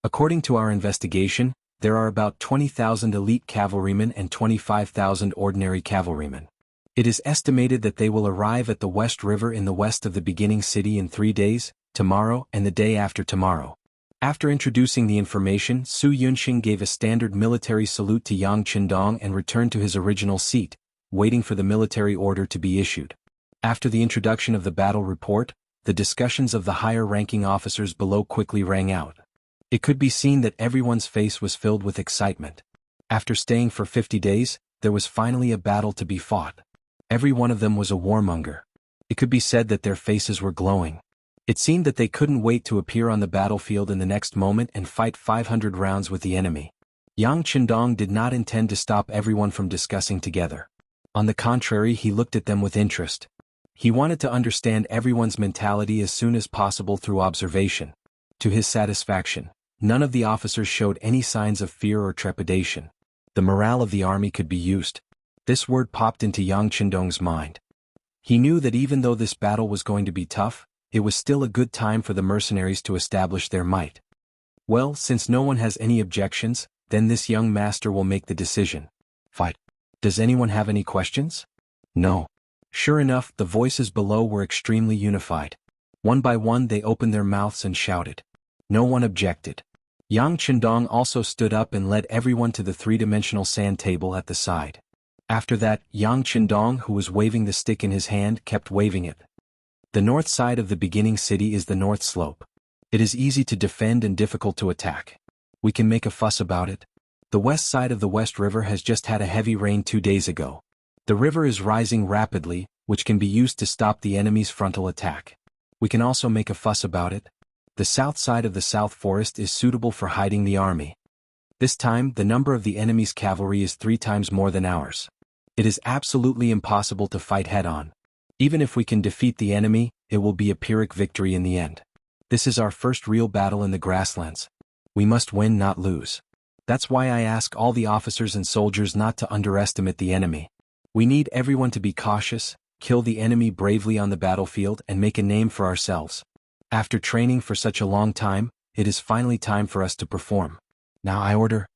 According to our investigation, there are about 20,000 elite cavalrymen and 25,000 ordinary cavalrymen. It is estimated that they will arrive at the West River in the west of the beginning city in 3 days, tomorrow and the day after tomorrow." After introducing the information, Su Yunxing gave a standard military salute to Yang Qindong and returned to his original seat, waiting for the military order to be issued. After the introduction of the battle report, the discussions of the higher-ranking officers below quickly rang out. It could be seen that everyone's face was filled with excitement. After staying for 50 days, there was finally a battle to be fought. Every one of them was a warmonger. It could be said that their faces were glowing. It seemed that they couldn't wait to appear on the battlefield in the next moment and fight 500 rounds with the enemy. Yang Qindong did not intend to stop everyone from discussing together. On the contrary, he looked at them with interest. He wanted to understand everyone's mentality as soon as possible through observation. To his satisfaction, none of the officers showed any signs of fear or trepidation. The morale of the army could be used. This word popped into Yang Qindong's mind. He knew that even though this battle was going to be tough, it was still a good time for the mercenaries to establish their might. Well, since no one has any objections, then this young master will make the decision. Fight. Does anyone have any questions? No. Sure enough, the voices below were extremely unified. One by one they opened their mouths and shouted. No one objected. Yang Qindong also stood up and led everyone to the 3-dimensional sand table at the side. After that, Yang Qindong, who was waving the stick in his hand, kept waving it. The north side of the beginning city is the north slope. It is easy to defend and difficult to attack. We can make a fuss about it. The west side of the West River has just had a heavy rain 2 days ago. The river is rising rapidly, which can be used to stop the enemy's frontal attack. We can also make a fuss about it. The south side of the South Forest is suitable for hiding the army. This time, the number of the enemy's cavalry is 3 times more than ours. It is absolutely impossible to fight head-on. Even if we can defeat the enemy, it will be a Pyrrhic victory in the end. This is our first real battle in the grasslands. We must win, not lose. That's why I ask all the officers and soldiers not to underestimate the enemy. We need everyone to be cautious, kill the enemy bravely on the battlefield and make a name for ourselves. After training for such a long time, it is finally time for us to perform. Now I order.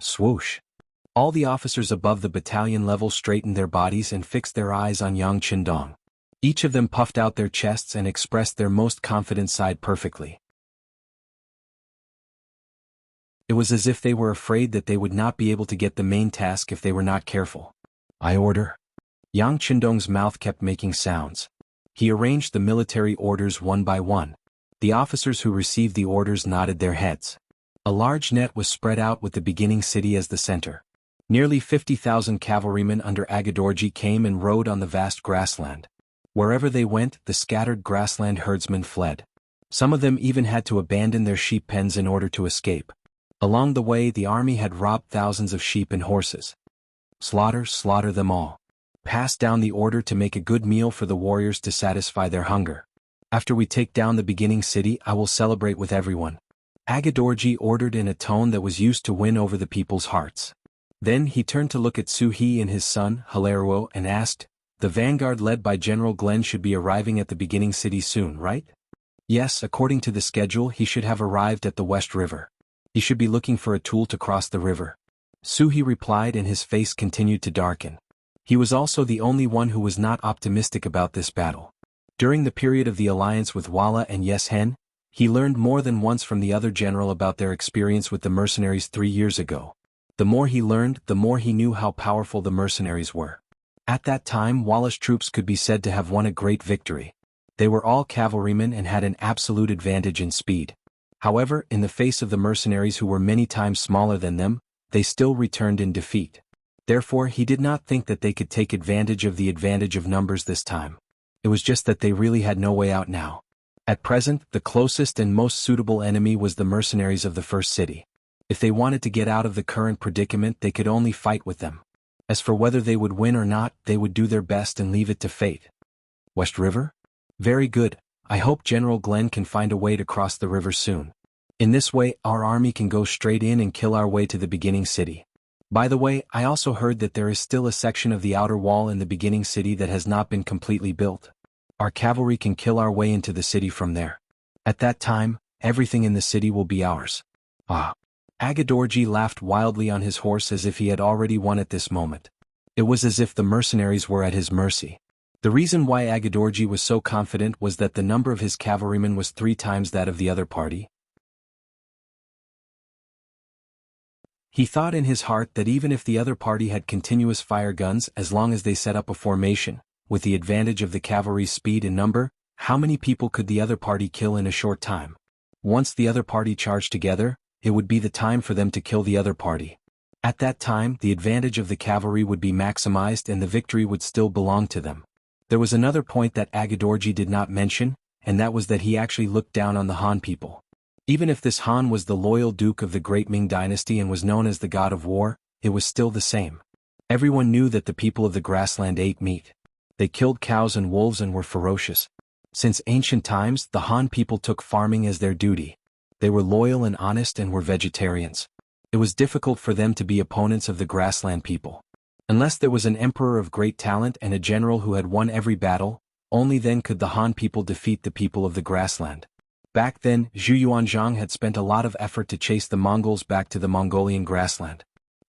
Swoosh. All the officers above the battalion level straightened their bodies and fixed their eyes on Yang Qindong. Each of them puffed out their chests and expressed their most confident side perfectly. It was as if they were afraid that they would not be able to get the main task if they were not careful. I order. Yang Qindong's mouth kept making sounds. He arranged the military orders one by one. The officers who received the orders nodded their heads. A large net was spread out with the beginning city as the center. Nearly 50,000 cavalrymen under Agadorji came and rode on the vast grassland. Wherever they went, the scattered grassland herdsmen fled. Some of them even had to abandon their sheep pens in order to escape. Along the way, the army had robbed thousands of sheep and horses. Slaughter, slaughter them all. Pass down the order to make a good meal for the warriors to satisfy their hunger. After we take down the beginning city, I will celebrate with everyone. Agadorji ordered in a tone that was used to win over the people's hearts. Then he turned to look at Su-He and his son, Hilario, and asked, "The vanguard led by General Glenn should be arriving at the beginning city soon, right?" Yes, according to the schedule, he should have arrived at the West River. He should be looking for a tool to cross the river. Su-He replied, and his face continued to darken. He was also the only one who was not optimistic about this battle. During the period of the alliance with Walla and Yes Hen, he learned more than once from the other general about their experience with the mercenaries 3 years ago. The more he learned, the more he knew how powerful the mercenaries were. At that time, Walla's troops could be said to have won a great victory. They were all cavalrymen and had an absolute advantage in speed. However, in the face of the mercenaries who were many times smaller than them, they still returned in defeat. Therefore, he did not think that they could take advantage of the advantage of numbers this time. It was just that they really had no way out now. At present, the closest and most suitable enemy was the mercenaries of the first city. If they wanted to get out of the current predicament, they could only fight with them. As for whether they would win or not, they would do their best and leave it to fate. West River? Very good. I hope General Glenn can find a way to cross the river soon. In this way, our army can go straight in and kill our way to the beginning city. By the way, I also heard that there is still a section of the outer wall in the beginning city that has not been completely built. Our cavalry can kill our way into the city from there. At that time, everything in the city will be ours. Ah. Agadorji laughed wildly on his horse as if he had already won at this moment. It was as if the mercenaries were at his mercy. The reason why Agadorji was so confident was that the number of his cavalrymen was 3 times that of the other party. He thought in his heart that even if the other party had continuous fire guns, as long as they set up a formation, with the advantage of the cavalry's speed and number, how many people could the other party kill in a short time? Once the other party charged together, it would be the time for them to kill the other party. At that time, the advantage of the cavalry would be maximized and the victory would still belong to them. There was another point that Agadorji did not mention, and that was that he actually looked down on the Han people. Even if this Han was the loyal duke of the great Ming dynasty and was known as the god of war, it was still the same. Everyone knew that the people of the grassland ate meat. They killed cows and wolves and were ferocious. Since ancient times, the Han people took farming as their duty. They were loyal and honest and were vegetarians. It was difficult for them to be opponents of the grassland people. Unless there was an emperor of great talent and a general who had won every battle, only then could the Han people defeat the people of the grassland. Back then, Zhu Yuanzhang had spent a lot of effort to chase the Mongols back to the Mongolian grassland.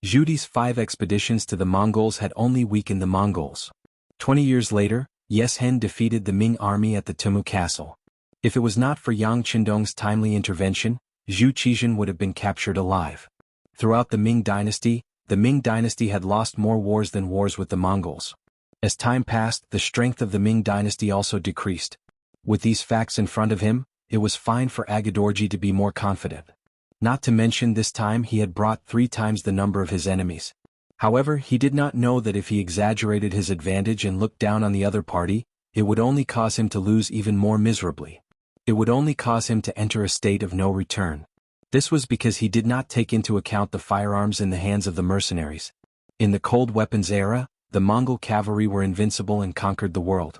Zhudi's 5 expeditions to the Mongols had only weakened the Mongols. 20 years later, Yes Hen defeated the Ming army at the Tumu Castle. If it was not for Yang Qindong's timely intervention, Zhu Qizhen would have been captured alive. Throughout the Ming dynasty had lost more wars than wars with the Mongols. As time passed, the strength of the Ming dynasty also decreased. With these facts in front of him, it was fine for Agadorji to be more confident. Not to mention this time he had brought 3 times the number of his enemies. However, he did not know that if he exaggerated his advantage and looked down on the other party, it would only cause him to lose even more miserably. It would only cause him to enter a state of no return. This was because he did not take into account the firearms in the hands of the mercenaries. In the cold weapons era, the Mongol cavalry were invincible and conquered the world.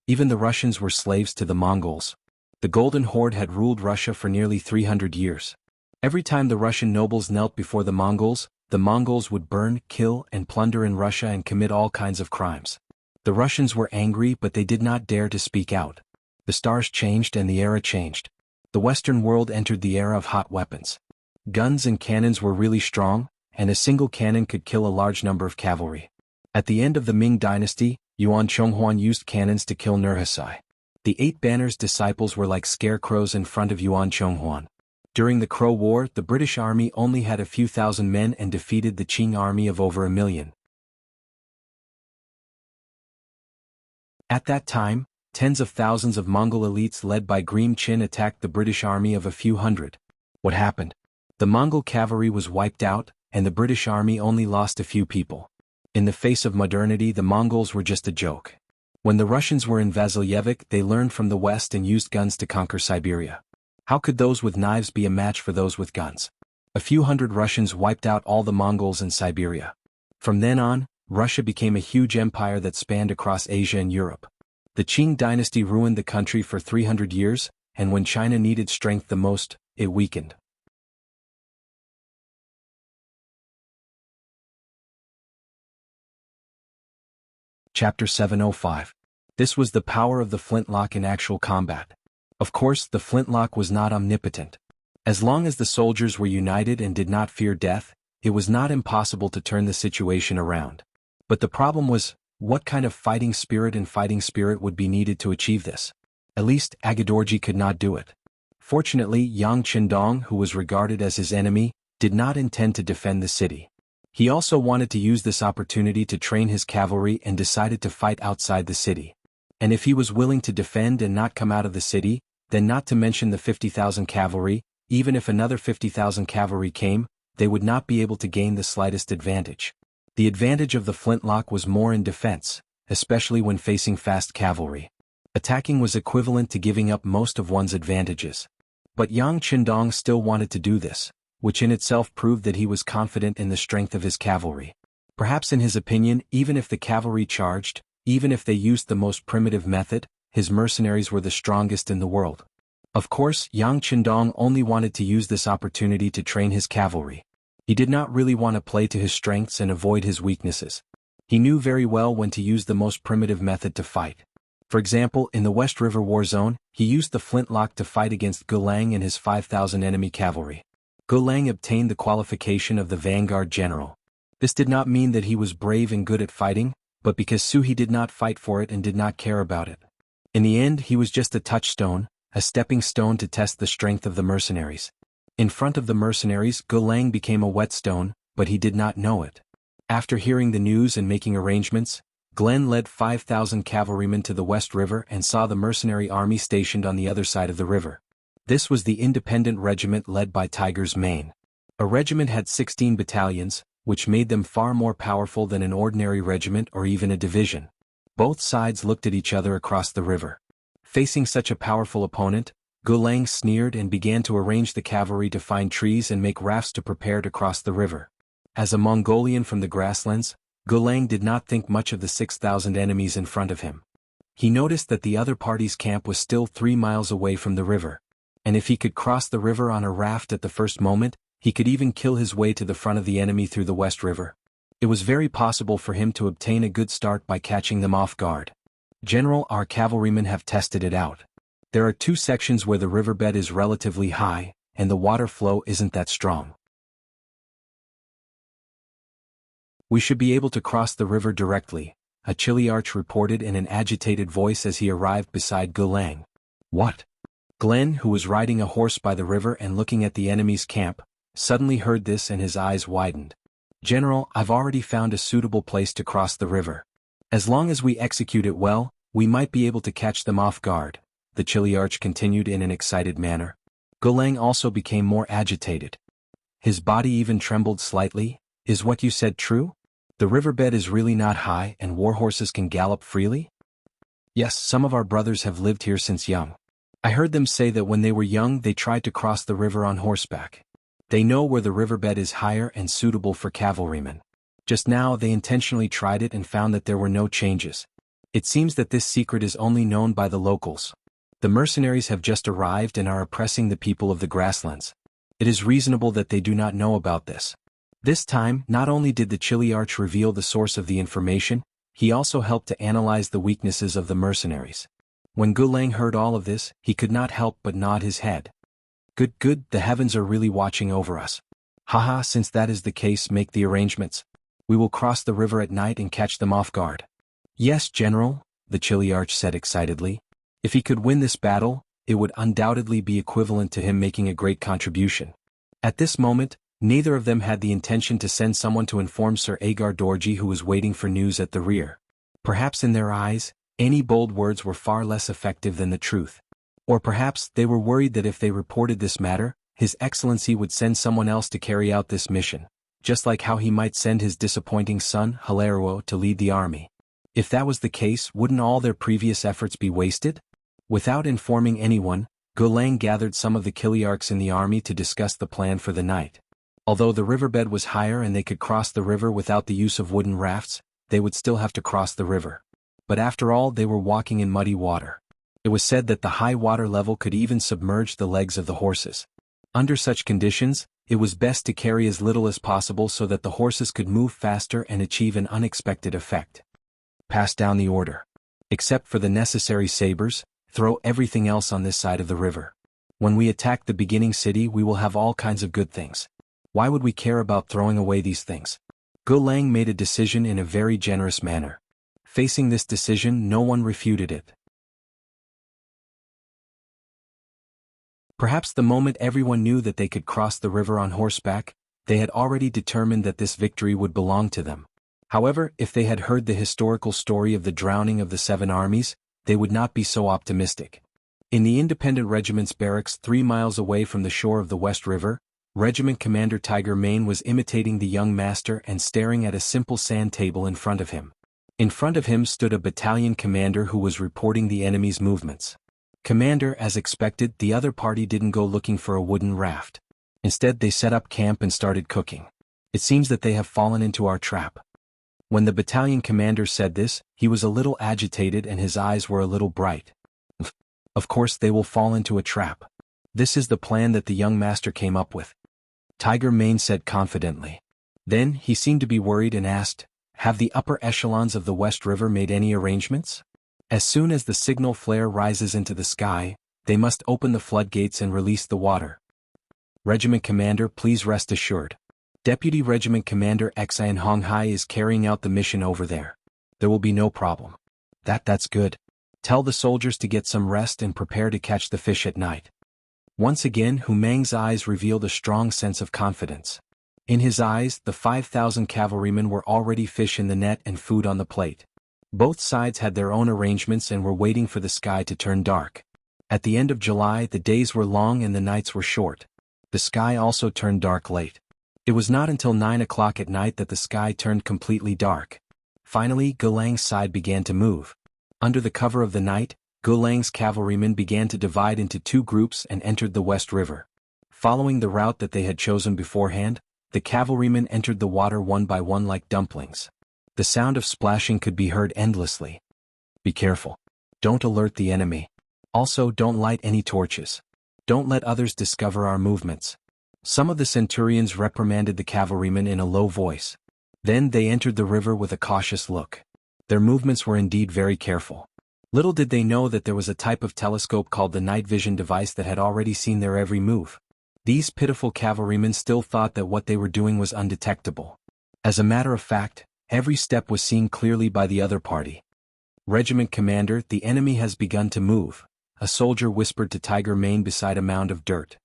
Even the Russians were slaves to the Mongols. The Golden Horde had ruled Russia for nearly 300 years. Every time the Russian nobles knelt before the Mongols would burn, kill, and plunder in Russia and commit all kinds of crimes. The Russians were angry, but they did not dare to speak out. The stars changed and the era changed. The Western world entered the era of hot weapons. Guns and cannons were really strong, and a single cannon could kill a large number of cavalry. At the end of the Ming dynasty, Yuan Chonghuan used cannons to kill Nurhasai. The 8 Banners' disciples were like scarecrows in front of Yuan Chonghuan. During the Crow War, the British army only had a few thousand men and defeated the Qing army of over 1 million. At that time, tens of thousands of Mongol elites led by Green Chin attacked the British army of a few hundred. What happened? The Mongol cavalry was wiped out, and the British army only lost a few people. In the face of modernity, the Mongols were just a joke. When the Russians were in Vasilyevsk, they learned from the West and used guns to conquer Siberia. How could those with knives be a match for those with guns? A few hundred Russians wiped out all the Mongols in Siberia. From then on, Russia became a huge empire that spanned across Asia and Europe. The Qing dynasty ruined the country for 300 years, and when China needed strength the most, it weakened. Chapter 705. This was the power of the flintlock in actual combat. Of course, the flintlock was not omnipotent. As long as the soldiers were united and did not fear death, it was not impossible to turn the situation around. But the problem was, What kind of fighting spirit would be needed to achieve this? At least, Agadorji could not do it. Fortunately, Yang Qindong, who was regarded as his enemy, did not intend to defend the city. He also wanted to use this opportunity to train his cavalry and decided to fight outside the city. And if he was willing to defend and not come out of the city, then not to mention the 50,000 cavalry, even if another 50,000 cavalry came, they would not be able to gain the slightest advantage. The advantage of the flintlock was more in defense, especially when facing fast cavalry. Attacking was equivalent to giving up most of one's advantages. But Yang Qindong still wanted to do this, which in itself proved that he was confident in the strength of his cavalry. Perhaps in his opinion, even if the cavalry charged, even if they used the most primitive method, his mercenaries were the strongest in the world. Of course, Yang Qindong only wanted to use this opportunity to train his cavalry. He did not really want to play to his strengths and avoid his weaknesses. He knew very well when to use the most primitive method to fight. For example, in the West River War Zone, he used the flintlock to fight against Gulang and his 5,000 enemy cavalry. Gulang obtained the qualification of the Vanguard General. This did not mean that he was brave and good at fighting, but because Suhi did not fight for it and did not care about it. In the end, he was just a touchstone, a stepping stone to test the strength of the mercenaries. In front of the mercenaries, Gulang became a whetstone, but he did not know it. After hearing the news and making arrangements, Glenn led 5,000 cavalrymen to the West River and saw the mercenary army stationed on the other side of the river. This was the independent regiment led by Tiger's Mane. A regiment had 16 battalions, which made them far more powerful than an ordinary regiment or even a division. Both sides looked at each other across the river. Facing such a powerful opponent, Gulang sneered and began to arrange the cavalry to find trees and make rafts to prepare to cross the river. As a Mongolian from the grasslands, Gulang did not think much of the 6,000 enemies in front of him. He noticed that the other party's camp was still 3 miles away from the river. And if he could cross the river on a raft at the first moment, he could even kill his way to the front of the enemy through the West River. It was very possible for him to obtain a good start by catching them off guard. General, our cavalrymen have tested it out. There are 2 sections where the riverbed is relatively high, and the water flow isn't that strong. We should be able to cross the river directly, a Chiliarch reported in an agitated voice as he arrived beside Gulang. What? Glenn, who was riding a horse by the river and looking at the enemy's camp, suddenly heard this and his eyes widened. General, I've already found a suitable place to cross the river. As long as we execute it well, we might be able to catch them off guard, the Chiliarch continued in an excited manner. Gulang also became more agitated. His body even trembled slightly. Is what you said true? The riverbed is really not high and warhorses can gallop freely? Yes, some of our brothers have lived here since young. I heard them say that when they were young they tried to cross the river on horseback. They know where the riverbed is higher and suitable for cavalrymen. Just now they intentionally tried it and found that there were no changes. It seems that this secret is only known by the locals. The mercenaries have just arrived and are oppressing the people of the grasslands. It is reasonable that they do not know about this. This time, not only did the Chiliarch reveal the source of the information, he also helped to analyze the weaknesses of the mercenaries. When Gulang heard all of this, he could not help but nod his head. Good, the heavens are really watching over us. Haha, since that is the case, make the arrangements. We will cross the river at night and catch them off guard. Yes, General, the Chiliarch said excitedly. If he could win this battle, it would undoubtedly be equivalent to him making a great contribution. At this moment, neither of them had the intention to send someone to inform Sir Agar Dorji, who was waiting for news at the rear. Perhaps in their eyes, any bold words were far less effective than the truth. Or perhaps they were worried that if they reported this matter, His Excellency would send someone else to carry out this mission, just like how he might send his disappointing son, Hilario, to lead the army. If that was the case, wouldn't all their previous efforts be wasted? Without informing anyone, Gulang gathered some of the Chiliarchs in the army to discuss the plan for the night. Although the riverbed was higher and they could cross the river without the use of wooden rafts, they would still have to cross the river. But after all, they were walking in muddy water. It was said that the high water level could even submerge the legs of the horses. Under such conditions, it was best to carry as little as possible so that the horses could move faster and achieve an unexpected effect. Pass down the order. Except for the necessary sabers, throw everything else on this side of the river. When we attack the beginning city, we will have all kinds of good things. Why would we care about throwing away these things? Gulang made a decision in a very generous manner. Facing this decision, no one refuted it. Perhaps the moment everyone knew that they could cross the river on horseback, they had already determined that this victory would belong to them. However, if they had heard the historical story of the drowning of the 7 armies, they would not be so optimistic. In the independent regiment's barracks 3 miles away from the shore of the West River, Regiment Commander Tiger Mane was imitating the young master and staring at a simple sand table in front of him. In front of him stood a battalion commander who was reporting the enemy's movements. "Commander, as expected, the other party didn't go looking for a wooden raft. Instead, they set up camp and started cooking. It seems that they have fallen into our trap." When the battalion commander said this, he was a little agitated and his eyes were a little bright. "Of course they will fall into a trap. This is the plan that the young master came up with," Tiger Mane said confidently. Then, he seemed to be worried and asked, "Have the upper echelons of the West River made any arrangements? As soon as the signal flare rises into the sky, they must open the floodgates and release the water." "Regiment Commander, please rest assured. Deputy Regiment Commander Xian Honghai is carrying out the mission over there. There will be no problem." That's good. Tell the soldiers to get some rest and prepare to catch the fish at night." Once again, Hu Meng's eyes revealed a strong sense of confidence. In his eyes, the 5,000 cavalrymen were already fish in the net and food on the plate. Both sides had their own arrangements and were waiting for the sky to turn dark. At the end of July, the days were long and the nights were short. The sky also turned dark late. It was not until 9 o'clock at night that the sky turned completely dark. Finally, Gulang's side began to move. Under the cover of the night, Gulang's cavalrymen began to divide into 2 groups and entered the West River. Following the route that they had chosen beforehand, the cavalrymen entered the water one by one like dumplings. The sound of splashing could be heard endlessly. "Be careful. Don't alert the enemy. Also, don't light any torches. Don't let others discover our movements." Some of the centurions reprimanded the cavalrymen in a low voice. Then they entered the river with a cautious look. Their movements were indeed very careful. Little did they know that there was a type of telescope called the night vision device that had already seen their every move. These pitiful cavalrymen still thought that what they were doing was undetectable. As a matter of fact, every step was seen clearly by the other party. "Regiment Commander, the enemy has begun to move," a soldier whispered to Tiger Mane beside a mound of dirt.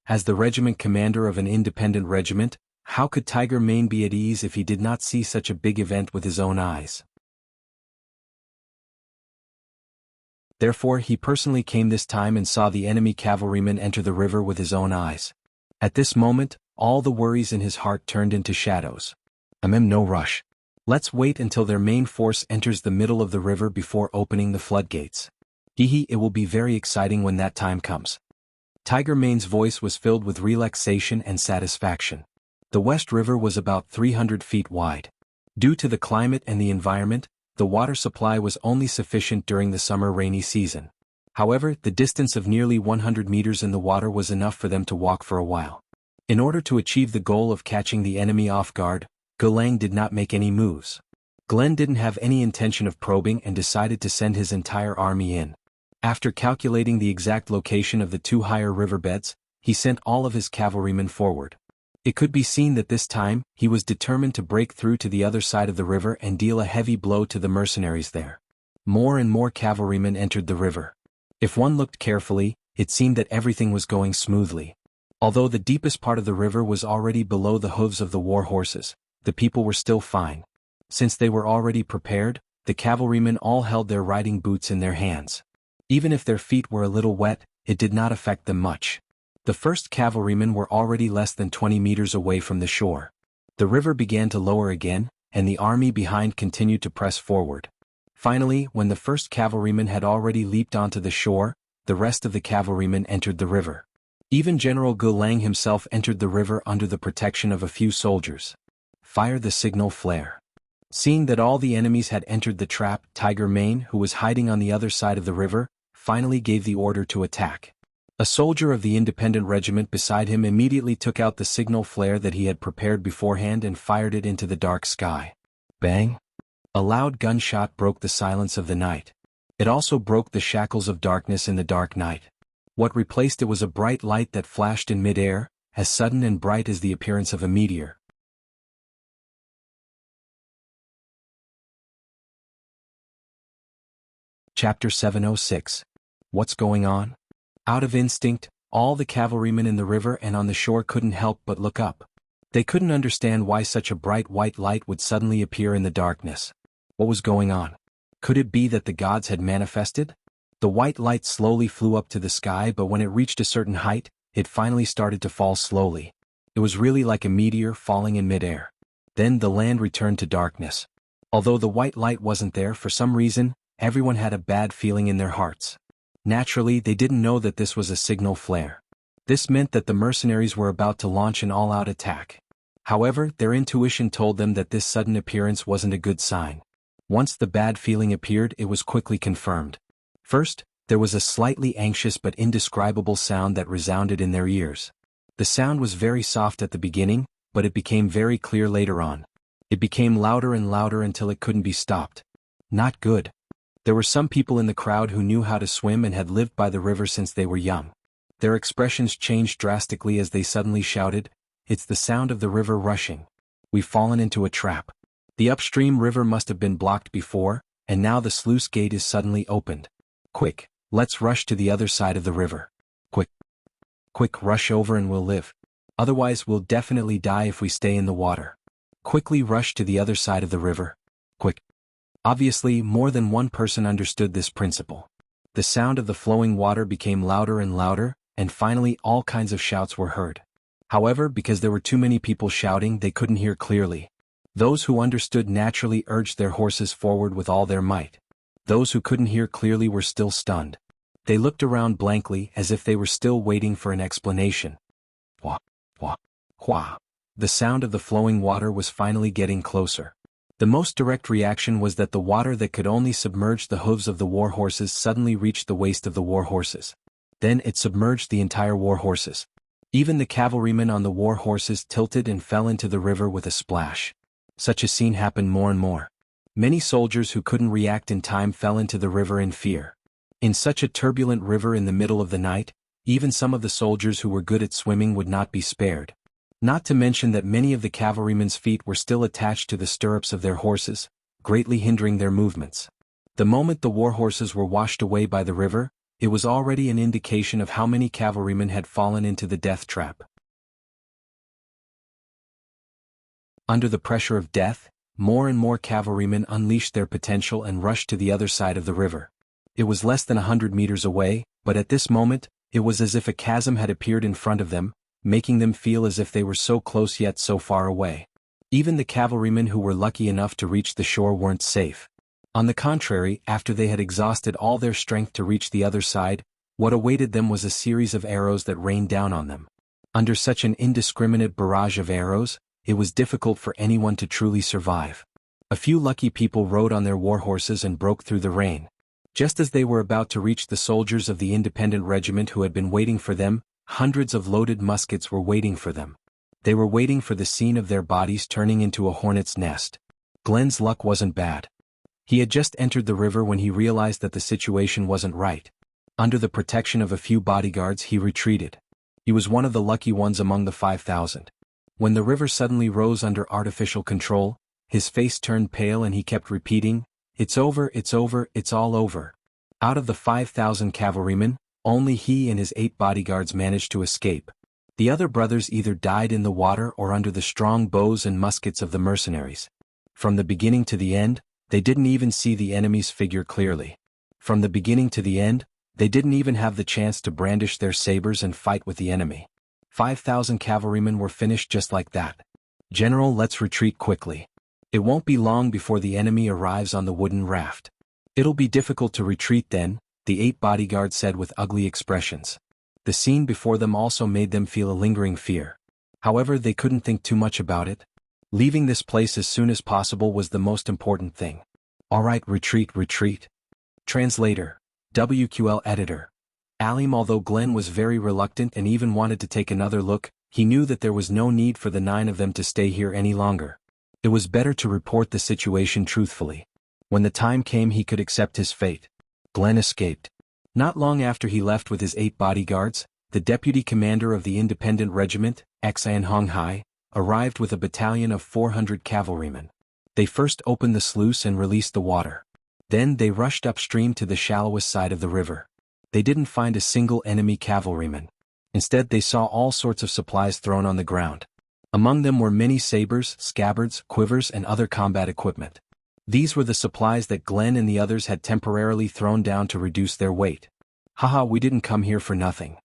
As the regiment commander of an independent regiment, how could Tiger Mane be at ease if he did not see such a big event with his own eyes? Therefore, he personally came this time and saw the enemy cavalrymen enter the river with his own eyes. At this moment, all the worries in his heart turned into shadows. No rush. Let's wait until their main force enters the middle of the river before opening the floodgates. It will be very exciting when that time comes." Tiger Mane's voice was filled with relaxation and satisfaction. The West River was about 300 feet wide. Due to the climate and the environment, the water supply was only sufficient during the summer rainy season. However, the distance of nearly 100 meters in the water was enough for them to walk for a while. In order to achieve the goal of catching the enemy off guard, Gulang did not make any moves. Glenn didn't have any intention of probing and decided to send his entire army in. After calculating the exact location of the 2 higher riverbeds, he sent all of his cavalrymen forward. It could be seen that this time, he was determined to break through to the other side of the river and deal a heavy blow to the mercenaries there. More and more cavalrymen entered the river. If one looked carefully, it seemed that everything was going smoothly. Although the deepest part of the river was already below the hooves of the war horses, the people were still fine. Since they were already prepared, the cavalrymen all held their riding boots in their hands. Even if their feet were a little wet, it did not affect them much. The first cavalrymen were already less than 20 meters away from the shore. The river began to lower again, and the army behind continued to press forward. Finally, when the first cavalryman had already leaped onto the shore, the rest of the cavalrymen entered the river. Even General Gulang himself entered the river under the protection of a few soldiers. "Fire the signal flare." Seeing that all the enemies had entered the trap, Tiger Mane, who was hiding on the other side of the river, finally gave the order to attack. A soldier of the independent regiment beside him immediately took out the signal flare that he had prepared beforehand and fired it into the dark sky. Bang! A loud gunshot broke the silence of the night. It also broke the shackles of darkness in the dark night. What replaced it was a bright light that flashed in mid-air, as sudden and bright as the appearance of a meteor. Chapter 706. What's going on? Out of instinct, all the cavalrymen in the river and on the shore couldn't help but look up. They couldn't understand why such a bright white light would suddenly appear in the darkness. What was going on? Could it be that the gods had manifested? The white light slowly flew up to the sky, but when it reached a certain height, it finally started to fall slowly. It was really like a meteor falling in midair. Then the land returned to darkness. Although the white light wasn't there for some reason, everyone had a bad feeling in their hearts. Naturally, they didn't know that this was a signal flare. This meant that the mercenaries were about to launch an all-out attack. However, their intuition told them that this sudden appearance wasn't a good sign. Once the bad feeling appeared, it was quickly confirmed. First, there was a slightly anxious but indescribable sound that resounded in their ears. The sound was very soft at the beginning, but it became very clear later on. It became louder and louder until it couldn't be stopped. Not good. There were some people in the crowd who knew how to swim and had lived by the river since they were young. Their expressions changed drastically as they suddenly shouted, "It's the sound of the river rushing. We've fallen into a trap. The upstream river must have been blocked before, and now the sluice gate is suddenly opened. Quick, let's rush to the other side of the river. Quick. Quick, rush over and we'll live. Otherwise we'll definitely die if we stay in the water. Quickly rush to the other side of the river. Quick." Obviously, more than one person understood this principle. The sound of the flowing water became louder and louder, and finally all kinds of shouts were heard. However, because there were too many people shouting, they couldn't hear clearly. Those who understood naturally urged their horses forward with all their might. Those who couldn't hear clearly were still stunned. They looked around blankly as if they were still waiting for an explanation. Wah, wah, wah. The sound of the flowing water was finally getting closer. The most direct reaction was that the water that could only submerge the hooves of the war horses suddenly reached the waist of the war horses. Then it submerged the entire war horses. Even the cavalrymen on the war horses tilted and fell into the river with a splash. Such a scene happened more and more. Many soldiers who couldn't react in time fell into the river in fear. In such a turbulent river in the middle of the night, even some of the soldiers who were good at swimming would not be spared. Not to mention that many of the cavalrymen's feet were still attached to the stirrups of their horses, greatly hindering their movements. The moment the war horses were washed away by the river, it was already an indication of how many cavalrymen had fallen into the death trap. Under the pressure of death, more and more cavalrymen unleashed their potential and rushed to the other side of the river. It was less than 100 meters away, but at this moment, it was as if a chasm had appeared in front of them, making them feel as if they were so close yet so far away. Even the cavalrymen who were lucky enough to reach the shore weren't safe. On the contrary, after they had exhausted all their strength to reach the other side, what awaited them was a series of arrows that rained down on them. Under such an indiscriminate barrage of arrows, it was difficult for anyone to truly survive. A few lucky people rode on their war horses and broke through the rain. Just as they were about to reach the soldiers of the independent regiment who had been waiting for them, hundreds of loaded muskets were waiting for them. They were waiting for the scene of their bodies turning into a hornet's nest. Glenn's luck wasn't bad. He had just entered the river when he realized that the situation wasn't right. Under the protection of a few bodyguards, he retreated. He was one of the lucky ones among the 5,000. When the river suddenly rose under artificial control, his face turned pale and he kept repeating, "It's over, it's over, it's all over." Out of the 5,000 cavalrymen, only he and his 8 bodyguards managed to escape. The other brothers either died in the water or under the strong bows and muskets of the mercenaries. From the beginning to the end, they didn't even see the enemy's figure clearly. From the beginning to the end, they didn't even have the chance to brandish their sabers and fight with the enemy. 5,000 cavalrymen were finished just like that. "General, let's retreat quickly. It won't be long before the enemy arrives on the wooden raft." "It'll be difficult to retreat then," the 8 bodyguards said with ugly expressions. The scene before them also made them feel a lingering fear. However, they couldn't think too much about it. Leaving this place as soon as possible was the most important thing. "All right, retreat, retreat." Translator. WQL Editor. Alim. Although Glenn was very reluctant and even wanted to take another look, he knew that there was no need for the 9 of them to stay here any longer. It was better to report the situation truthfully. When the time came, he could accept his fate. Glenn escaped. Not long after he left with his 8 bodyguards, the deputy commander of the independent regiment, Xan Honghai, arrived with a battalion of 400 cavalrymen. They first opened the sluice and released the water. Then they rushed upstream to the shallowest side of the river. They didn't find a single enemy cavalryman. Instead they saw all sorts of supplies thrown on the ground. Among them were many sabers, scabbards, quivers and other combat equipment. These were the supplies that Glenn and the others had temporarily thrown down to reduce their weight. Haha, we didn't come here for nothing.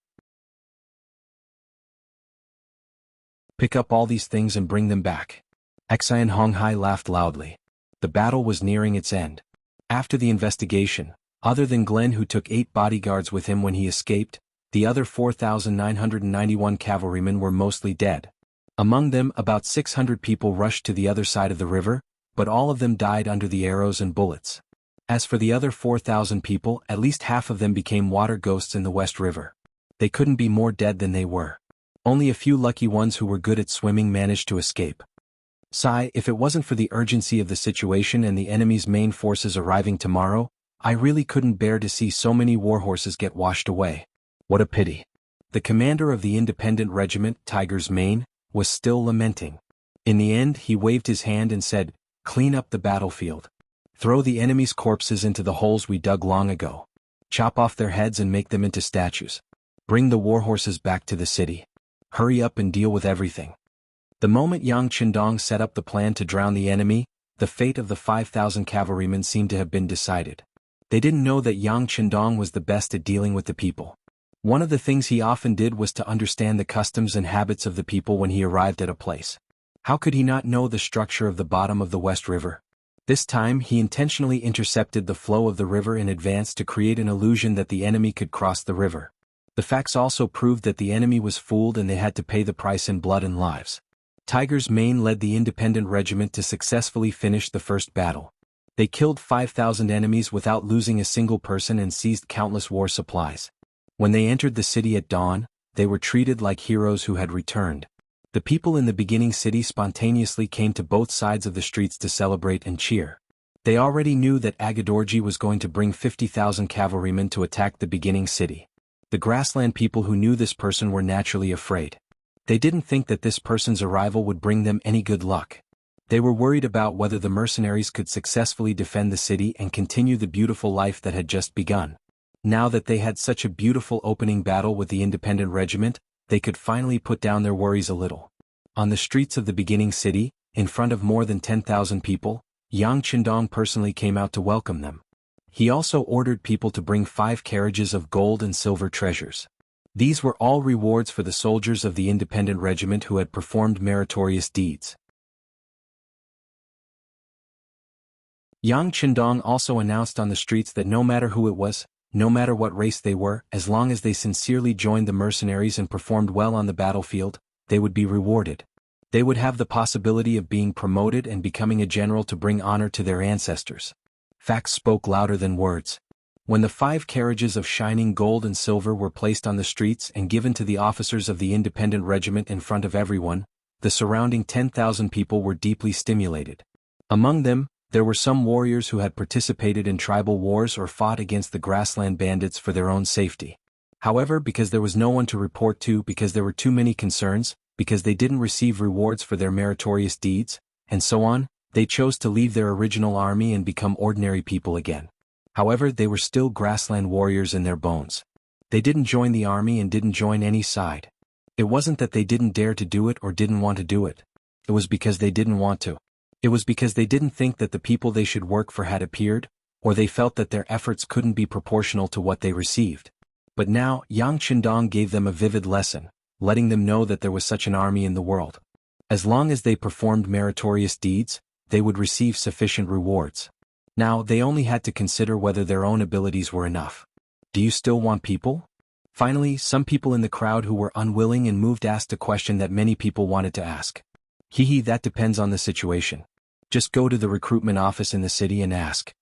Pick up all these things and bring them back. Xian Honghai laughed loudly. The battle was nearing its end. After the investigation, other than Glenn who took 8 bodyguards with him when he escaped, the other 4,991 cavalrymen were mostly dead. Among them about 600 people rushed to the other side of the river, but all of them died under the arrows and bullets. As for the other 4,000 people, at least half of them became water ghosts in the West River. They couldn't be more dead than they were. Only a few lucky ones who were good at swimming managed to escape. Sigh, if it wasn't for the urgency of the situation and the enemy's main forces arriving tomorrow, I really couldn't bear to see so many warhorses get washed away. What a pity. The commander of the independent regiment, Tiger's Mane, was still lamenting. In the end he waved his hand and said, "Clean up the battlefield. Throw the enemy's corpses into the holes we dug long ago. Chop off their heads and make them into statues. Bring the warhorses back to the city. Hurry up and deal with everything." The moment Yang Qindong set up the plan to drown the enemy, the fate of the 5,000 cavalrymen seemed to have been decided. They didn't know that Yang Qindong was the best at dealing with the people. One of the things he often did was to understand the customs and habits of the people when he arrived at a place. How could he not know the structure of the bottom of the West River? This time he intentionally intercepted the flow of the river in advance to create an illusion that the enemy could cross the river. The facts also proved that the enemy was fooled and they had to pay the price in blood and lives. Tiger's Mane led the independent regiment to successfully finish the first battle. They killed 5,000 enemies without losing a single person and seized countless war supplies. When they entered the city at dawn, they were treated like heroes who had returned. The people in the beginning city spontaneously came to both sides of the streets to celebrate and cheer. They already knew that Agadorji was going to bring 50,000 cavalrymen to attack the beginning city. The grassland people who knew this person were naturally afraid. They didn't think that this person's arrival would bring them any good luck. They were worried about whether the mercenaries could successfully defend the city and continue the beautiful life that had just begun. Now that they had such a beautiful opening battle with the independent regiment, they could finally put down their worries a little. On the streets of the beginning city, in front of more than 10,000 people, Yang Qindong personally came out to welcome them. He also ordered people to bring 5 carriages of gold and silver treasures. These were all rewards for the soldiers of the independent regiment who had performed meritorious deeds. Yang Qindong also announced on the streets that no matter who it was, no matter what race they were, as long as they sincerely joined the mercenaries and performed well on the battlefield, they would be rewarded. They would have the possibility of being promoted and becoming a general to bring honor to their ancestors. Facts spoke louder than words. When the 5 carriages of shining gold and silver were placed on the streets and given to the officers of the independent regiment in front of everyone, the surrounding 10,000 people were deeply stimulated. Among them, there were some warriors who had participated in tribal wars or fought against the grassland bandits for their own safety. However, because there was no one to report to, because there were too many concerns, because they didn't receive rewards for their meritorious deeds, and so on, they chose to leave their original army and become ordinary people again. However, they were still grassland warriors in their bones. They didn't join the army and didn't join any side. It wasn't that they didn't dare to do it or didn't want to do it. It was because they didn't want to. It was because they didn't think that the people they should work for had appeared, or they felt that their efforts couldn't be proportional to what they received. But now, Yang Qindong gave them a vivid lesson, letting them know that there was such an army in the world. As long as they performed meritorious deeds, they would receive sufficient rewards. Now, they only had to consider whether their own abilities were enough. Do you still want people? Finally, some people in the crowd who were unwilling and moved asked a question that many people wanted to ask. That depends on the situation. Just go to the recruitment office in the city and ask.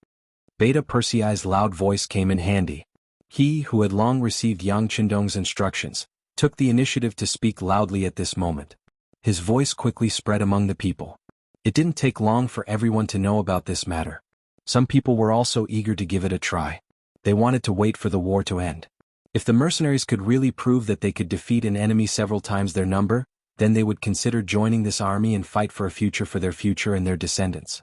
Beta Persei's loud voice came in handy. He, who had long received Yang Qindong's instructions, took the initiative to speak loudly at this moment. His voice quickly spread among the people. It didn't take long for everyone to know about this matter. Some people were also eager to give it a try. They wanted to wait for the war to end. If the mercenaries could really prove that they could defeat an enemy several times their number, then they would consider joining this army and fight for a future for their future and their descendants.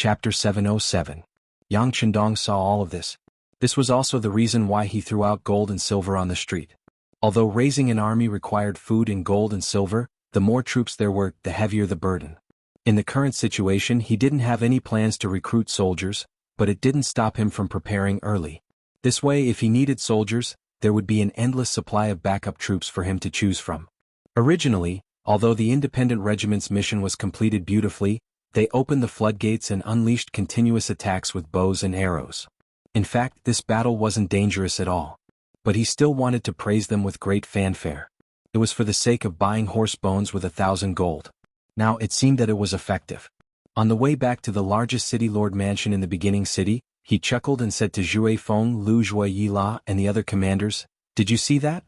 Chapter 707. Yang Chendong saw all of this. This was also the reason why he threw out gold and silver on the street. Although raising an army required food in gold and silver, the more troops there were, the heavier the burden. In the current situation he didn't have any plans to recruit soldiers, but it didn't stop him from preparing early. This way, if he needed soldiers, there would be an endless supply of backup troops for him to choose from. Originally, although the independent regiment's mission was completed beautifully, they opened the floodgates and unleashed continuous attacks with bows and arrows. In fact, this battle wasn't dangerous at all. But he still wanted to praise them with great fanfare. It was for the sake of buying horse bones with 1,000 gold. Now it seemed that it was effective. On the way back to the largest city lord mansion in the beginning city, he chuckled and said to Zhui Feng, Lu Zhui Yila and the other commanders, "Did you see that?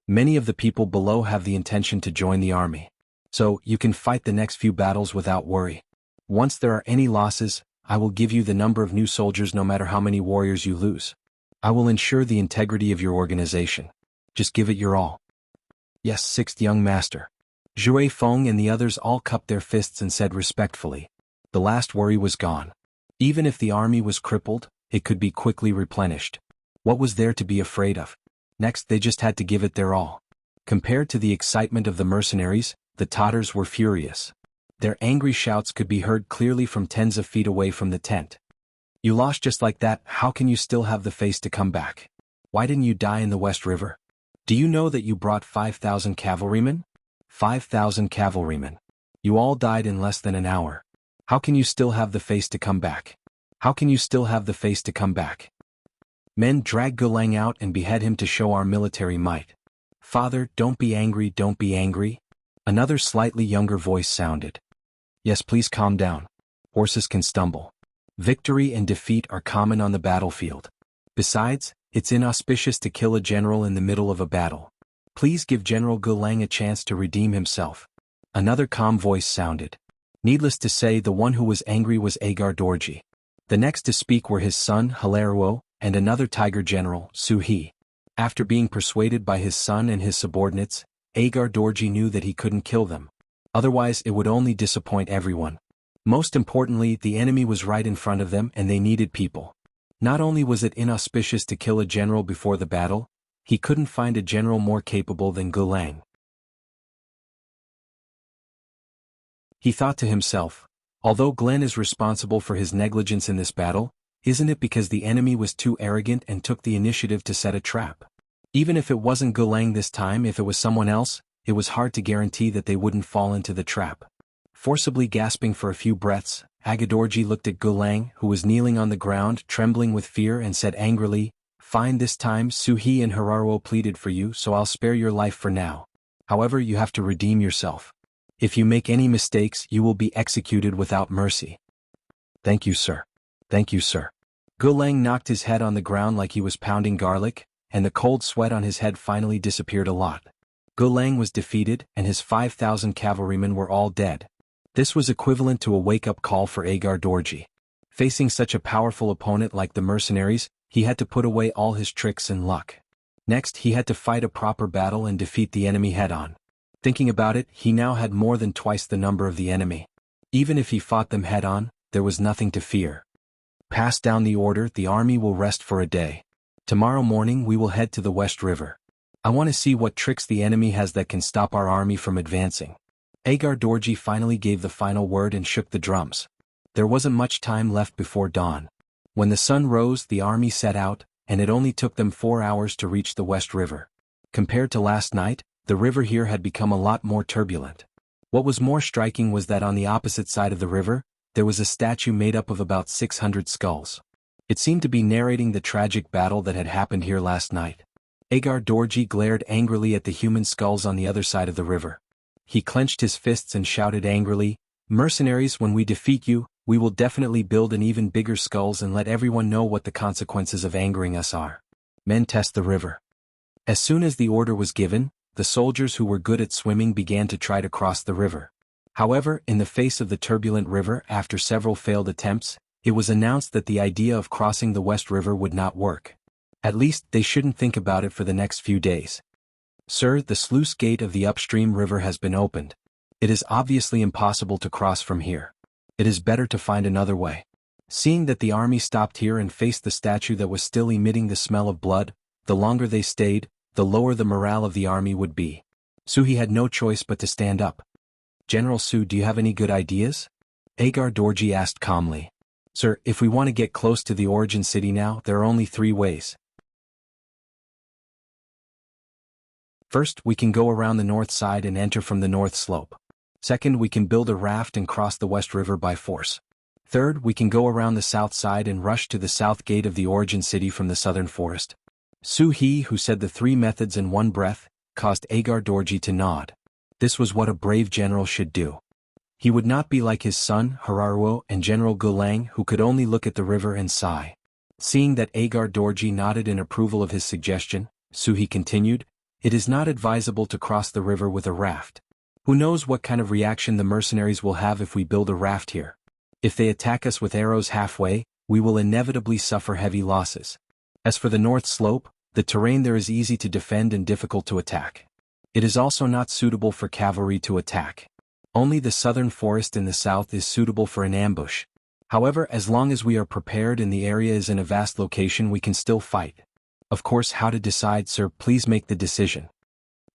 Many of the people below have the intention to join the army. So, you can fight the next few battles without worry. Once there are any losses, I will give you the number of new soldiers no matter how many warriors you lose. I will ensure the integrity of your organization. Just give it your all." "Yes, sixth young master." Zhui Feng and the others all cupped their fists and said respectfully. The last worry was gone. Even if the army was crippled, it could be quickly replenished. What was there to be afraid of? Next they just had to give it their all. Compared to the excitement of the mercenaries, the Tatars were furious. Their angry shouts could be heard clearly from tens of feet away from the tent. "You lost just like that, how can you still have the face to come back? Why didn't you die in the West River? Do you know that you brought 5,000 cavalrymen? 5,000 cavalrymen. You all died in less than an hour. How can you still have the face to come back? How can you still have the face to come back? Men, drag Gulang out and behead him to show our military might." "Father, don't be angry, don't be angry." Another slightly younger voice sounded. "Yes, please calm down. Horses can stumble. Victory and defeat are common on the battlefield. Besides, it's inauspicious to kill a general in the middle of a battle. Please give General Gulang a chance to redeem himself." Another calm voice sounded. Needless to say, the one who was angry was Agar Dorji. The next to speak were his son, Hilaruo, and another tiger general, Su He. After being persuaded by his son and his subordinates, Agar Dorji knew that he couldn't kill them. Otherwise it would only disappoint everyone. Most importantly, the enemy was right in front of them and they needed people. Not only was it inauspicious to kill a general before the battle, he couldn't find a general more capable than Gulang. He thought to himself, although Glenn is responsible for his negligence in this battle, isn't it because the enemy was too arrogant and took the initiative to set a trap? Even if it wasn't Gulang this time, if it was someone else, it was hard to guarantee that they wouldn't fall into the trap. Forcibly gasping for a few breaths, Agadorji looked at Gulang, who was kneeling on the ground, trembling with fear, and said angrily, "Fine, this time Suhi and Hiraruo pleaded for you, so I'll spare your life for now. However, you have to redeem yourself. If you make any mistakes, you will be executed without mercy." "Thank you, sir. Thank you, sir." Gulang knocked his head on the ground like he was pounding garlic, and the cold sweat on his head finally disappeared a lot. Gulang was defeated, and his 5,000 cavalrymen were all dead. This was equivalent to a wake-up call for Agar Dorji. Facing such a powerful opponent like the mercenaries, he had to put away all his tricks and luck. Next, he had to fight a proper battle and defeat the enemy head-on. Thinking about it, he now had more than twice the number of the enemy. Even if he fought them head-on, there was nothing to fear. "Pass down the order, the army will rest for a day. Tomorrow morning we will head to the West River. I want to see what tricks the enemy has that can stop our army from advancing." Agar Dorji finally gave the final word and shook the drums. There wasn't much time left before dawn. When the sun rose, the army set out, and it only took them 4 hours to reach the West River. Compared to last night, the river here had become a lot more turbulent. What was more striking was that on the opposite side of the river, there was a statue made up of about 600 skulls. It seemed to be narrating the tragic battle that had happened here last night. Agar Dorji glared angrily at the human skulls on the other side of the river. He clenched his fists and shouted angrily, "Mercenaries, when we defeat you, we will definitely build an even bigger skulls and let everyone know what the consequences of angering us are. Men, test the river." As soon as the order was given, the soldiers who were good at swimming began to try to cross the river. However, in the face of the turbulent river, after several failed attempts, it was announced that the idea of crossing the West River would not work. At least, they shouldn't think about it for the next few days. "Sir, the sluice gate of the upstream river has been opened. It is obviously impossible to cross from here. It is better to find another way." Seeing that the army stopped here and faced the statue that was still emitting the smell of blood, the longer they stayed, the lower the morale of the army would be. Suhi had no choice but to stand up. General Su, do you have any good ideas? Agar Dorji asked calmly. Sir, if we want to get close to the origin city now, there are only 3 ways. First, we can go around the north side and enter from the north slope. Second, we can build a raft and cross the West River by force. Third, we can go around the south side and rush to the south gate of the origin city from the southern forest. Su He, who said the 3 methods in one breath, caused Agar Dorji to nod. This was what a brave general should do. He would not be like his son, Hararuo, and General Gulang, who could only look at the river and sigh. Seeing that Agar Dorji nodded in approval of his suggestion, Su He continued, "It is not advisable to cross the river with a raft. Who knows what kind of reaction the mercenaries will have if we build a raft here? If they attack us with arrows halfway, we will inevitably suffer heavy losses. As for the north slope, the terrain there is easy to defend and difficult to attack. It is also not suitable for cavalry to attack. Only the southern forest in the south is suitable for an ambush. However, as long as we are prepared and the area is in a vast location, we can still fight. Of course, how to decide, sir, please make the decision."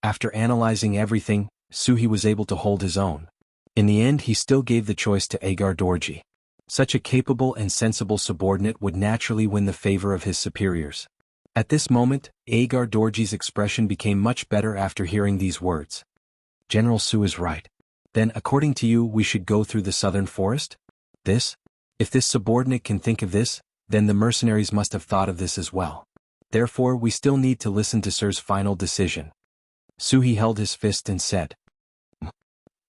After analyzing everything, Suhi was able to hold his own. In the end, he still gave the choice to Agar Dorji. Such a capable and sensible subordinate would naturally win the favor of his superiors. At this moment, Agar Dorji's expression became much better after hearing these words. General Su is right. Then, according to you, we should go through the southern forest? If this subordinate can think of this, then the mercenaries must have thought of this as well. Therefore, we still need to listen to Sir's final decision. Suhi held his fist and said.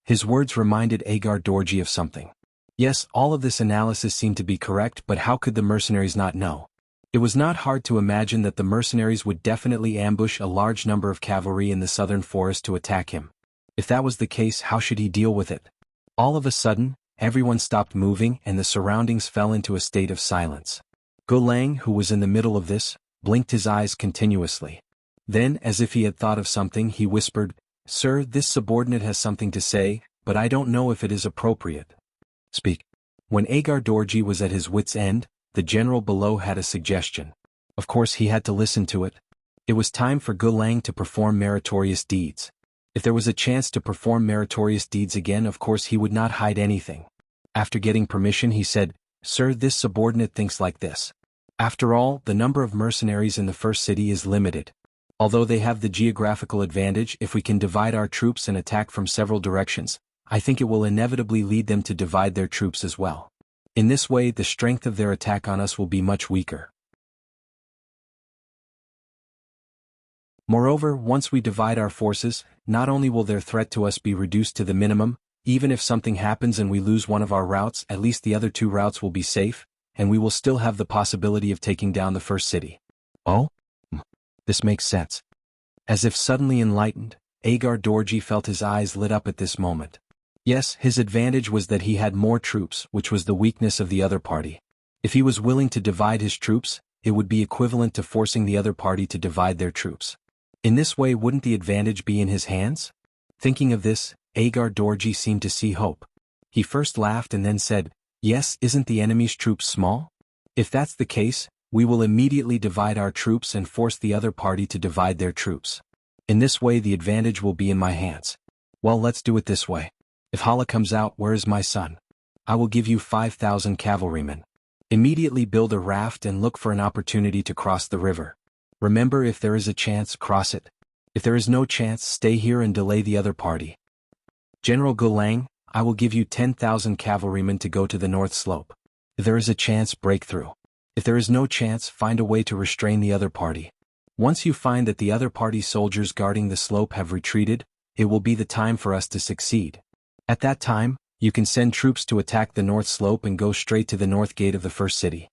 His words reminded Agar Dorji of something. Yes, all of this analysis seemed to be correct, but how could the mercenaries not know? It was not hard to imagine that the mercenaries would definitely ambush a large number of cavalry in the southern forest to attack him. If that was the case, how should he deal with it? All of a sudden, everyone stopped moving and the surroundings fell into a state of silence. Gulang, who was in the middle of this, blinked his eyes continuously. Then, as if he had thought of something, he whispered, "Sir, this subordinate has something to say, but I don't know if it is appropriate." Speak. When Agar Dorji was at his wit's end, the general below had a suggestion. Of course he had to listen to it. It was time for Gulang to perform meritorious deeds. If there was a chance to perform meritorious deeds again, of course he would not hide anything. After getting permission, he said, "Sir, this subordinate thinks like this. After all, the number of mercenaries in the first city is limited. Although they have the geographical advantage, if we can divide our troops and attack from several directions, I think it will inevitably lead them to divide their troops as well. In this way, the strength of their attack on us will be much weaker. Moreover, once we divide our forces, not only will their threat to us be reduced to the minimum, even if something happens and we lose one of our routes, at least the other 2 routes will be safe, and we will still have the possibility of taking down the first city." Oh? This makes sense. As if suddenly enlightened, Agar Dorji felt his eyes lit up at this moment. Yes, his advantage was that he had more troops, which was the weakness of the other party. If he was willing to divide his troops, it would be equivalent to forcing the other party to divide their troops. In this way, wouldn't the advantage be in his hands? Thinking of this, Agar Dorji seemed to see hope. He first laughed and then said, "Yes, isn't the enemy's troops small? If that's the case, we will immediately divide our troops and force the other party to divide their troops. In this way, the advantage will be in my hands. Well, let's do it this way. If Hala comes out, where is my son? I will give you 5,000 cavalrymen. Immediately build a raft and look for an opportunity to cross the river. Remember, if there is a chance, cross it. If there is no chance, stay here and delay the other party. General Gulang, I will give you 10,000 cavalrymen to go to the north slope. If there is a chance, break through. If there is no chance, find a way to restrain the other party. Once you find that the other party's soldiers guarding the slope have retreated, it will be the time for us to succeed. At that time, you can send troops to attack the north slope and go straight to the north gate of the first city.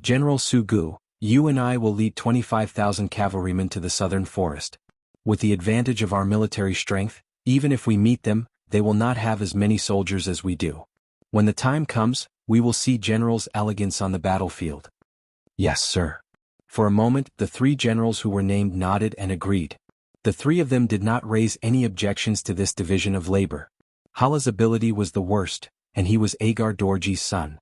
General Sugu, you and I will lead 25,000 cavalrymen to the southern forest. With the advantage of our military strength, even if we meet them, they will not have as many soldiers as we do. When the time comes, we will see generals' elegance on the battlefield." "Yes, sir." For a moment, the 3 generals who were named nodded and agreed. The 3 of them did not raise any objections to this division of labor. Hala's ability was the worst, and he was Agar Dorji's son.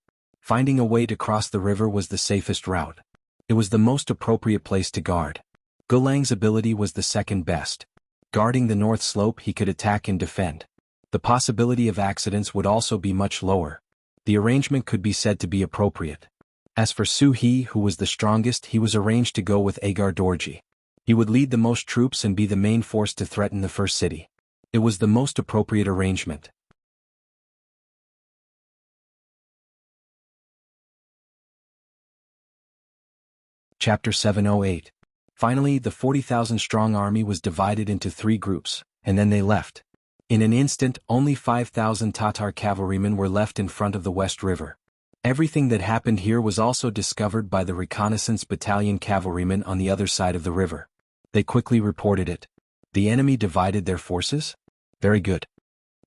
Finding a way to cross the river was the safest route. It was the most appropriate place to guard. Gulang's ability was the second best. Guarding the north slope, he could attack and defend. The possibility of accidents would also be much lower. The arrangement could be said to be appropriate. As for Su He, who was the strongest, he was arranged to go with Agar Dorji. He would lead the most troops and be the main force to threaten the first city. It was the most appropriate arrangement. Chapter 708. Finally, the 40,000-strong army was divided into 3 groups, and then they left. In an instant, only 5,000 Tatar cavalrymen were left in front of the West River. Everything that happened here was also discovered by the reconnaissance battalion cavalrymen on the other side of the river. They quickly reported it. The enemy divided their forces? Very good.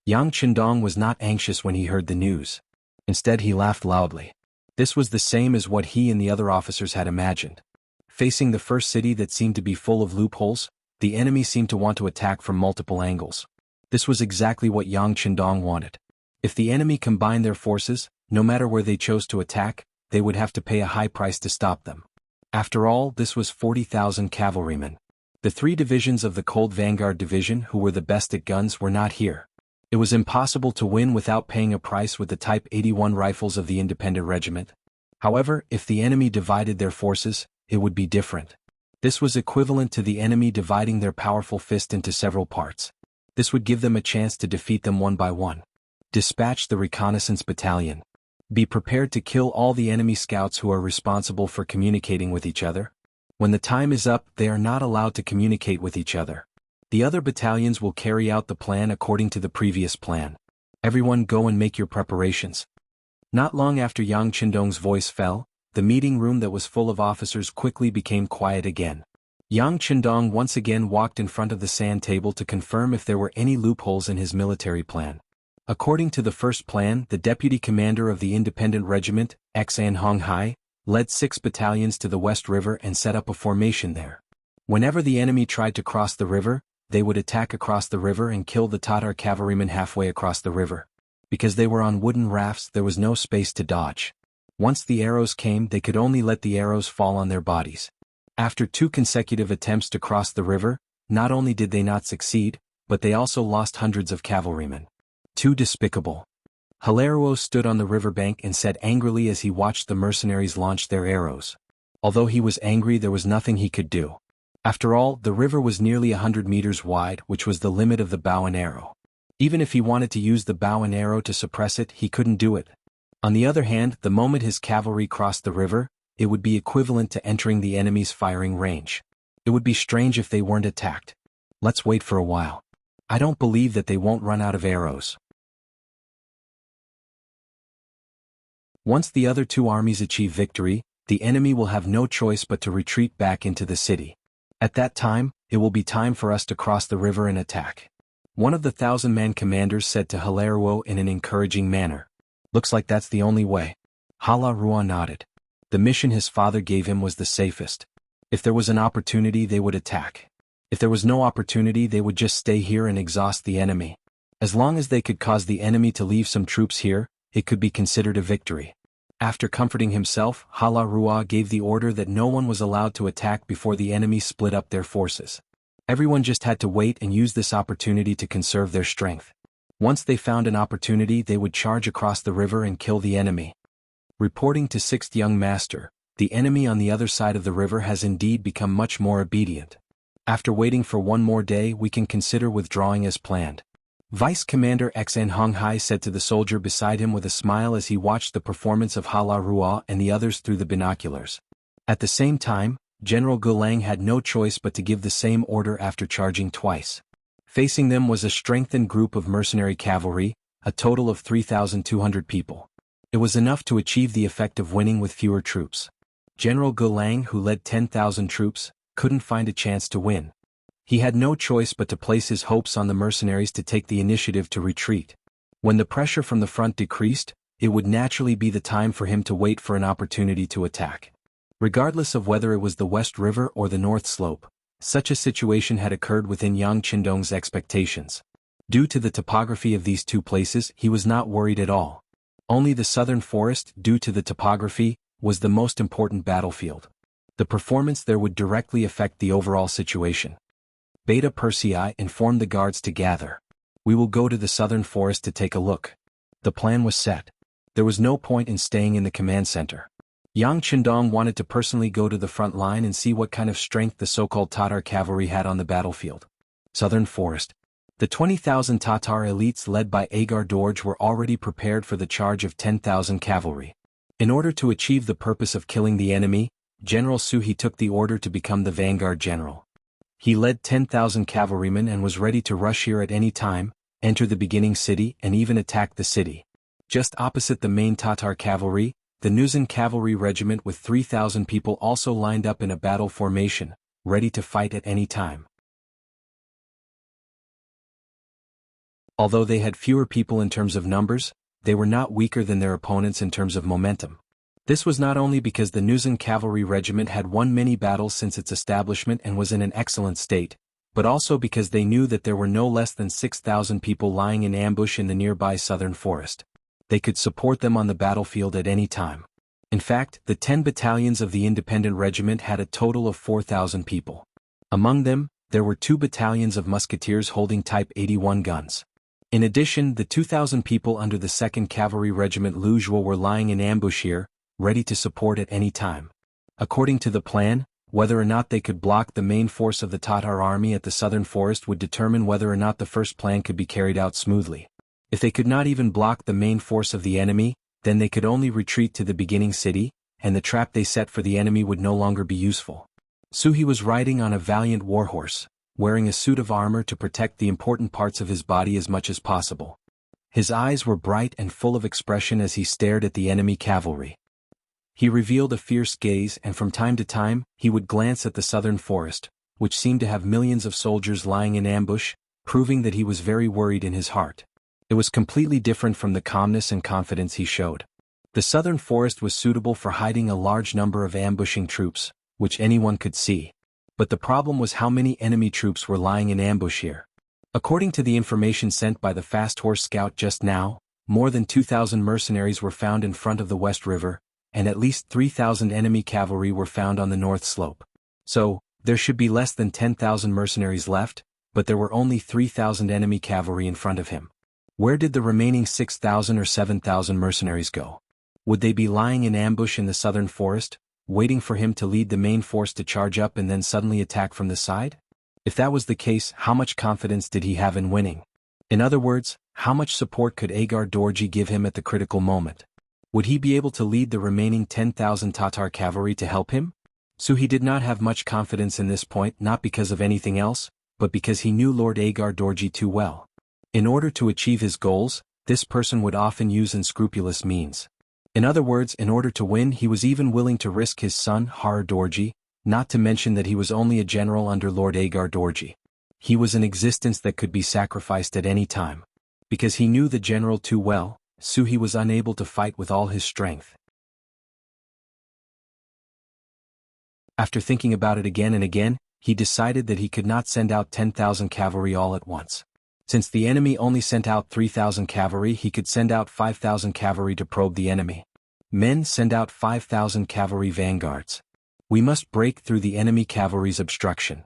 Yang Qindong was not anxious when he heard the news. Instead, he laughed loudly. This was the same as what he and the other officers had imagined. Facing the first city that seemed to be full of loopholes, the enemy seemed to want to attack from multiple angles. This was exactly what Yang Qindong wanted. If the enemy combined their forces, no matter where they chose to attack, they would have to pay a high price to stop them. After all, this was 40,000 cavalrymen. The 3 divisions of the Cold Vanguard Division who were the best at guns were not here. It was impossible to win without paying a price with the Type 81 rifles of the Independent Regiment. However, if the enemy divided their forces, it would be different. This was equivalent to the enemy dividing their powerful fist into several parts. This would give them a chance to defeat them one by one. Dispatch the reconnaissance battalion. Be prepared to kill all the enemy scouts who are responsible for communicating with each other. When the time is up, they are not allowed to communicate with each other. The other battalions will carry out the plan according to the previous plan. Everyone go and make your preparations. Not long after Yang Qindong's voice fell, the meeting room that was full of officers quickly became quiet again. Yang Qindong once again walked in front of the sand table to confirm if there were any loopholes in his military plan. According to the first plan, the deputy commander of the Independent Regiment, Xan Honghai, led 6 battalions to the West River and set up a formation there. Whenever the enemy tried to cross the river, they would attack across the river and kill the Tatar cavalrymen halfway across the river. Because they were on wooden rafts, there was no space to dodge. Once the arrows came, they could only let the arrows fall on their bodies. After 2 consecutive attempts to cross the river, not only did they not succeed, but they also lost hundreds of cavalrymen. Too despicable. Hilario stood on the riverbank and said angrily as he watched the mercenaries launch their arrows. Although he was angry, there was nothing he could do. After all, the river was nearly 100 meters wide, which was the limit of the bow and arrow. Even if he wanted to use the bow and arrow to suppress it, he couldn't do it. On the other hand, the moment his cavalry crossed the river, it would be equivalent to entering the enemy's firing range. It would be strange if they weren't attacked. Let's wait for a while. I don't believe that they won't run out of arrows. Once the other 2 armies achieve victory, the enemy will have no choice but to retreat back into the city. At that time, it will be time for us to cross the river and attack. One of the 1,000-man commanders said to Hilario in an encouraging manner. Looks like that's the only way. Hilario nodded. The mission his father gave him was the safest. If there was an opportunity, they would attack. If there was no opportunity, they would just stay here and exhaust the enemy. As long as they could cause the enemy to leave some troops here, it could be considered a victory. After comforting himself, Hilario gave the order that no one was allowed to attack before the enemy split up their forces. Everyone just had to wait and use this opportunity to conserve their strength. Once they found an opportunity, they would charge across the river and kill the enemy. Reporting to 6th Young Master, the enemy on the other side of the river has indeed become much more obedient. After waiting for one more day, we can consider withdrawing as planned. Vice Commander Xan Honghai said to the soldier beside him with a smile as he watched the performance of Hilario and the others through the binoculars. At the same time, General Gulang had no choice but to give the same order after charging twice. Facing them was a strengthened group of mercenary cavalry, a total of 3,200 people. It was enough to achieve the effect of winning with fewer troops. General Gulang, who led 10,000 troops, couldn't find a chance to win. He had no choice but to place his hopes on the mercenaries to take the initiative to retreat. When the pressure from the front decreased, it would naturally be the time for him to wait for an opportunity to attack. Regardless of whether it was the West River or the North Slope, such a situation had occurred within Yang Qindong's expectations. Due to the topography of these 2 places, he was not worried at all. Only the southern forest, due to the topography, was the most important battlefield. The performance there would directly affect the overall situation. Beta Persei informed the guards to gather. We will go to the southern forest to take a look. The plan was set. There was no point in staying in the command center. Yang Qindong wanted to personally go to the front line and see what kind of strength the so-called Tatar cavalry had on the battlefield. Southern Forest. The 20,000 Tatar elites led by Agar Dorje were already prepared for the charge of 10,000 cavalry. In order to achieve the purpose of killing the enemy, General Suhi took the order to become the vanguard general. He led 10,000 cavalrymen and was ready to rush here at any time, enter the beginning city and even attack the city. Just opposite the main Tatar cavalry, the Nuzan cavalry regiment with 3,000 people also lined up in a battle formation, ready to fight at any time. Although they had fewer people in terms of numbers, they were not weaker than their opponents in terms of momentum. This was not only because the Nuzan cavalry regiment had won many battles since its establishment and was in an excellent state, but also because they knew that there were no less than 6,000 people lying in ambush in the nearby southern forest. They could support them on the battlefield at any time. In fact, the 10 battalions of the independent regiment had a total of 4,000 people. Among them, there were 2 battalions of musketeers holding Type 81 guns. In addition, the 2,000 people under the 2nd Cavalry Regiment Luzhua were lying in ambush here, ready to support at any time. According to the plan, whether or not they could block the main force of the Tatar army at the southern forest would determine whether or not the first plan could be carried out smoothly. If they could not even block the main force of the enemy, then they could only retreat to the beginning city, and the trap they set for the enemy would no longer be useful. Suhi was riding on a valiant warhorse, wearing a suit of armor to protect the important parts of his body as much as possible. His eyes were bright and full of expression as he stared at the enemy cavalry. He revealed a fierce gaze, and from time to time, he would glance at the southern forest, which seemed to have millions of soldiers lying in ambush, proving that he was very worried in his heart. It was completely different from the calmness and confidence he showed. The southern forest was suitable for hiding a large number of ambushing troops, which anyone could see. But the problem was how many enemy troops were lying in ambush here. According to the information sent by the fast horse scout just now, more than 2,000 mercenaries were found in front of the West River, and at least 3,000 enemy cavalry were found on the north slope. So, there should be less than 10,000 mercenaries left, but there were only 3,000 enemy cavalry in front of him. Where did the remaining 6,000 or 7,000 mercenaries go? Would they be lying in ambush in the southern forest, waiting for him to lead the main force to charge up and then suddenly attack from the side? If that was the case, how much confidence did he have in winning? In other words, how much support could Agar Dorje give him at the critical moment? Would he be able to lead the remaining 10,000 Tatar cavalry to help him? Suhi did not have much confidence in this point, not because of anything else, but because he knew Lord Agar Dorje too well. In order to achieve his goals, this person would often use unscrupulous means. In other words, in order to win, he was even willing to risk his son, Har Dorje, not to mention that he was only a general under Lord Agar Dorje. He was an existence that could be sacrificed at any time. Because he knew the general too well, Suhi was unable to fight with all his strength. After thinking about it again and again, he decided that he could not send out 10,000 cavalry all at once. Since the enemy only sent out 3,000 cavalry, he could send out 5,000 cavalry to probe the enemy. Men, send out 5,000 cavalry vanguards. We must break through the enemy cavalry's obstruction.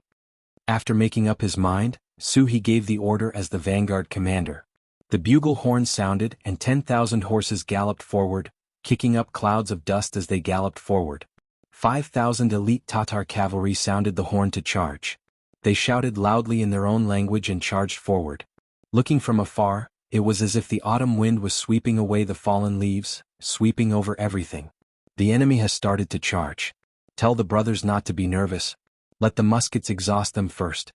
After making up his mind, Suhi gave the order as the vanguard commander. The bugle horn sounded and 10,000 horses galloped forward, kicking up clouds of dust as they galloped forward. 5,000 elite Tatar cavalry sounded the horn to charge. They shouted loudly in their own language and charged forward. Looking from afar, it was as if the autumn wind was sweeping away the fallen leaves, sweeping over everything. The enemy has started to charge. Tell the brothers not to be nervous. Let the muskets exhaust them first.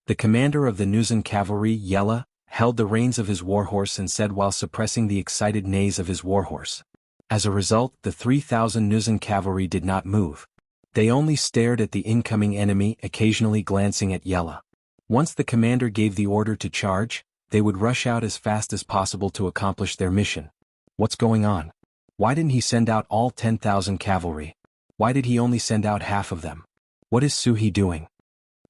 The commander of the Nuzan cavalry, Yella, held the reins of his warhorse and said while suppressing the excited neighs of his warhorse. As a result, the 3,000 Nuzan cavalry did not move. They only stared at the incoming enemy, occasionally glancing at Yella. Once the commander gave the order to charge, they would rush out as fast as possible to accomplish their mission. What's going on? Why didn't he send out all 10,000 cavalry? Why did he only send out half of them? What is Suhi doing?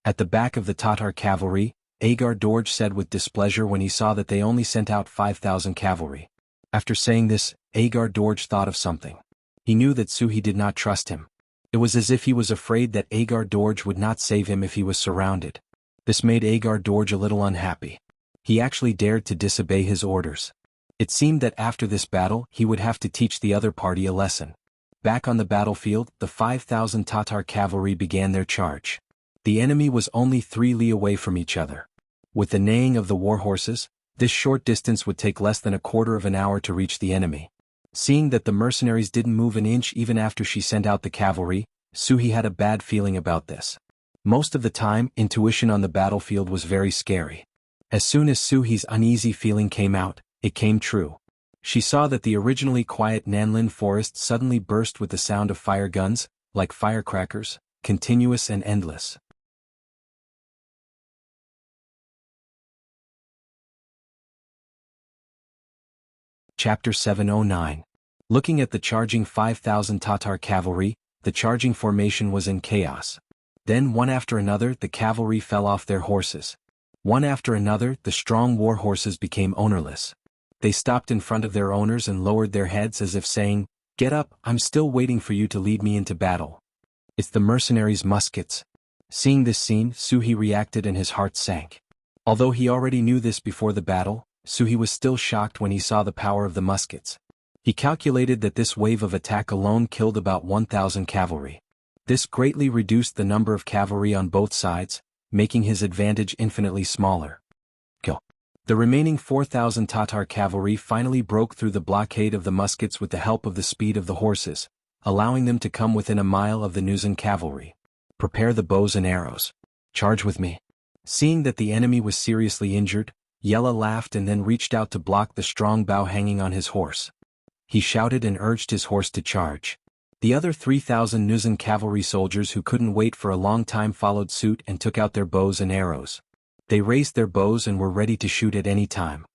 At the back of the Tatar cavalry, Agar Dorje said with displeasure when he saw that they only sent out 5,000 cavalry. After saying this, Agar Dorj thought of something. He knew that Suhi did not trust him. It was as if he was afraid that Agar Dorj would not save him if he was surrounded. This made Agar Dorj a little unhappy. He actually dared to disobey his orders. It seemed that after this battle he would have to teach the other party a lesson. Back on the battlefield, the 5,000 Tatar cavalry began their charge. The enemy was only 3 li away from each other. With the neighing of the war horses, this short distance would take less than a quarter of an hour to reach the enemy. Seeing that the mercenaries didn't move an inch even after she sent out the cavalry, Suhi had a bad feeling about this. Most of the time, intuition on the battlefield was very scary. As soon as Suhi's uneasy feeling came out, it came true. She saw that the originally quiet Nanlin forest suddenly burst with the sound of fire guns, like firecrackers, continuous and endless. Chapter 709. Looking at the charging 5,000 Tatar cavalry, the charging formation was in chaos. Then one after another the cavalry fell off their horses. One after another the strong war horses became ownerless. They stopped in front of their owners and lowered their heads as if saying, "Get up, I'm still waiting for you to lead me into battle." It's the mercenaries' muskets. Seeing this scene, Suhi reacted and his heart sank. Although he already knew this before the battle, Suhi was still shocked when he saw the power of the muskets. He calculated that this wave of attack alone killed about 1,000 cavalry. This greatly reduced the number of cavalry on both sides, making his advantage infinitely smaller. Kill. The remaining 4,000 Tatar cavalry finally broke through the blockade of the muskets with the help of the speed of the horses, allowing them to come within a mile of the Nuzan cavalry. Prepare the bows and arrows. Charge with me. Seeing that the enemy was seriously injured, Yella laughed and then reached out to block the strong bow hanging on his horse. He shouted and urged his horse to charge. The other 3,000 Nuzan cavalry soldiers who couldn't wait for a long time followed suit and took out their bows and arrows. They raised their bows and were ready to shoot at any time.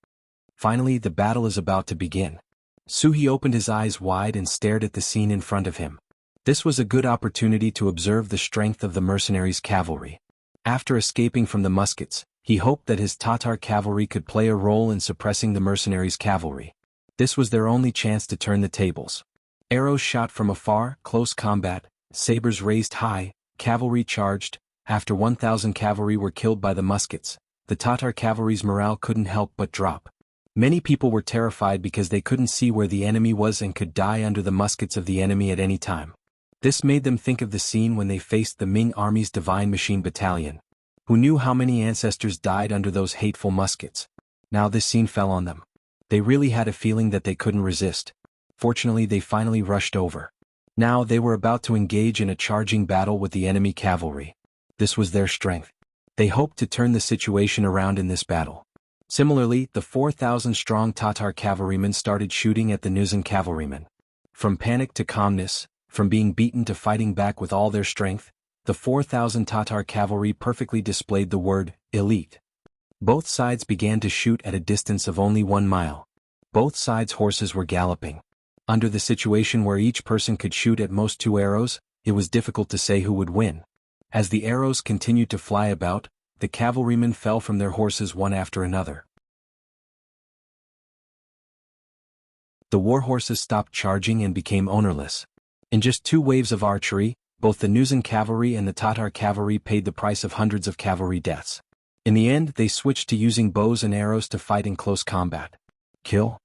Finally, the battle is about to begin. Suhi opened his eyes wide and stared at the scene in front of him. This was a good opportunity to observe the strength of the mercenaries' cavalry. After escaping from the muskets, he hoped that his Tatar cavalry could play a role in suppressing the mercenaries' cavalry. This was their only chance to turn the tables. Arrows shot from afar, close combat, sabers raised high, cavalry charged. After 1,000 cavalry were killed by the muskets, the Tatar cavalry's morale couldn't help but drop. Many people were terrified because they couldn't see where the enemy was and could die under the muskets of the enemy at any time. This made them think of the scene when they faced the Ming army's Divine Machine Battalion. Who knew how many ancestors died under those hateful muskets? Now this scene fell on them. They really had a feeling that they couldn't resist. Fortunately, they finally rushed over. Now they were about to engage in a charging battle with the enemy cavalry. This was their strength. They hoped to turn the situation around in this battle. Similarly, the 4,000-strong Tatar cavalrymen started shooting at the Nuzan cavalrymen. From panic to calmness, from being beaten to fighting back with all their strength, the 4,000 Tatar cavalry perfectly displayed the word, elite. Both sides began to shoot at a distance of only 1 mile. Both sides' horses were galloping. Under the situation where each person could shoot at most 2 arrows, it was difficult to say who would win. As the arrows continued to fly about, the cavalrymen fell from their horses one after another. The war horses stopped charging and became ownerless. In just 2 waves of archery, both the Nuzan cavalry and the Tatar cavalry paid the price of hundreds of cavalry deaths. In the end, they switched to using bows and arrows to fight in close combat. Kill.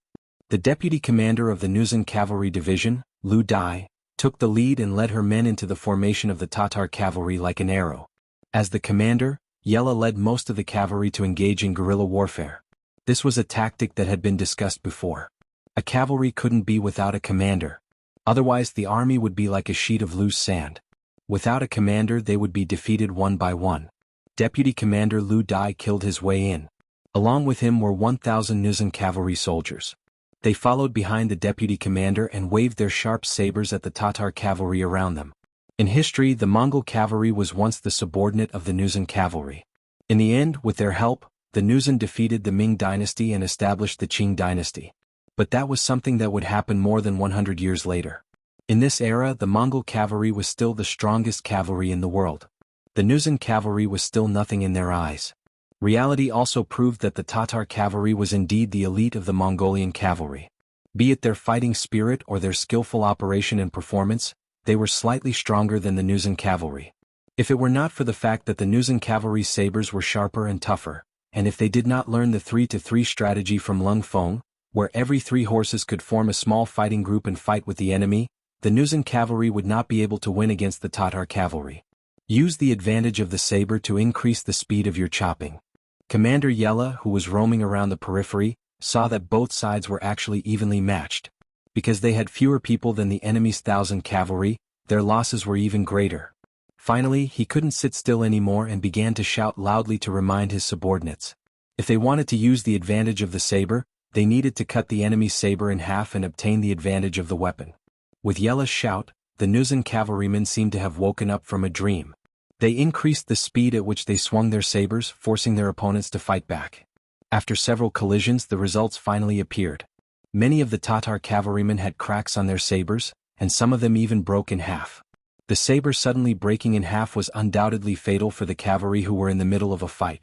The deputy commander of the Nuzan cavalry division, Lu Dai, took the lead and led her men into the formation of the Tatar cavalry like an arrow. As the commander, Yella led most of the cavalry to engage in guerrilla warfare. This was a tactic that had been discussed before. A cavalry couldn't be without a commander. Otherwise the army would be like a sheet of loose sand. Without a commander they would be defeated one by one. Deputy Commander Lu Dai killed his way in. Along with him were 1,000 Nuzan cavalry soldiers. They followed behind the deputy commander and waved their sharp sabers at the Tatar cavalry around them. In history, the Mongol cavalry was once the subordinate of the Nuzan cavalry. In the end, with their help, the Nuzan defeated the Ming dynasty and established the Qing dynasty. But that was something that would happen more than 100 years later. In this era, the Mongol cavalry was still the strongest cavalry in the world. The Nuzan cavalry was still nothing in their eyes. Reality also proved that the Tatar cavalry was indeed the elite of the Mongolian cavalry. Be it their fighting spirit or their skillful operation and performance, they were slightly stronger than the Nuzan cavalry. If it were not for the fact that the Nuzan cavalry's sabers were sharper and tougher, and if they did not learn the 3-to-3 strategy from Lung Feng, where every 3 horses could form a small fighting group and fight with the enemy, the Nuzan cavalry would not be able to win against the Tatar cavalry. Use the advantage of the saber to increase the speed of your chopping. Commander Yella, who was roaming around the periphery, saw that both sides were actually evenly matched. Because they had fewer people than the enemy's 1,000 cavalry, their losses were even greater. Finally, he couldn't sit still anymore and began to shout loudly to remind his subordinates. If they wanted to use the advantage of the saber, they needed to cut the enemy's saber in half and obtain the advantage of the weapon. With Yella's shout, the Nuzan cavalrymen seemed to have woken up from a dream. They increased the speed at which they swung their sabers, forcing their opponents to fight back. After several collisions, the results finally appeared. Many of the Tatar cavalrymen had cracks on their sabers, and some of them even broke in half. The saber suddenly breaking in half was undoubtedly fatal for the cavalry who were in the middle of a fight.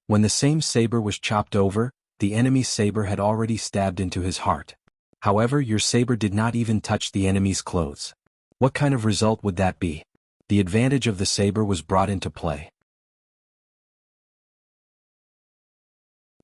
When the same saber was chopped over, the enemy's saber had already stabbed into his heart. However, your saber did not even touch the enemy's clothes. What kind of result would that be? The advantage of the saber was brought into play.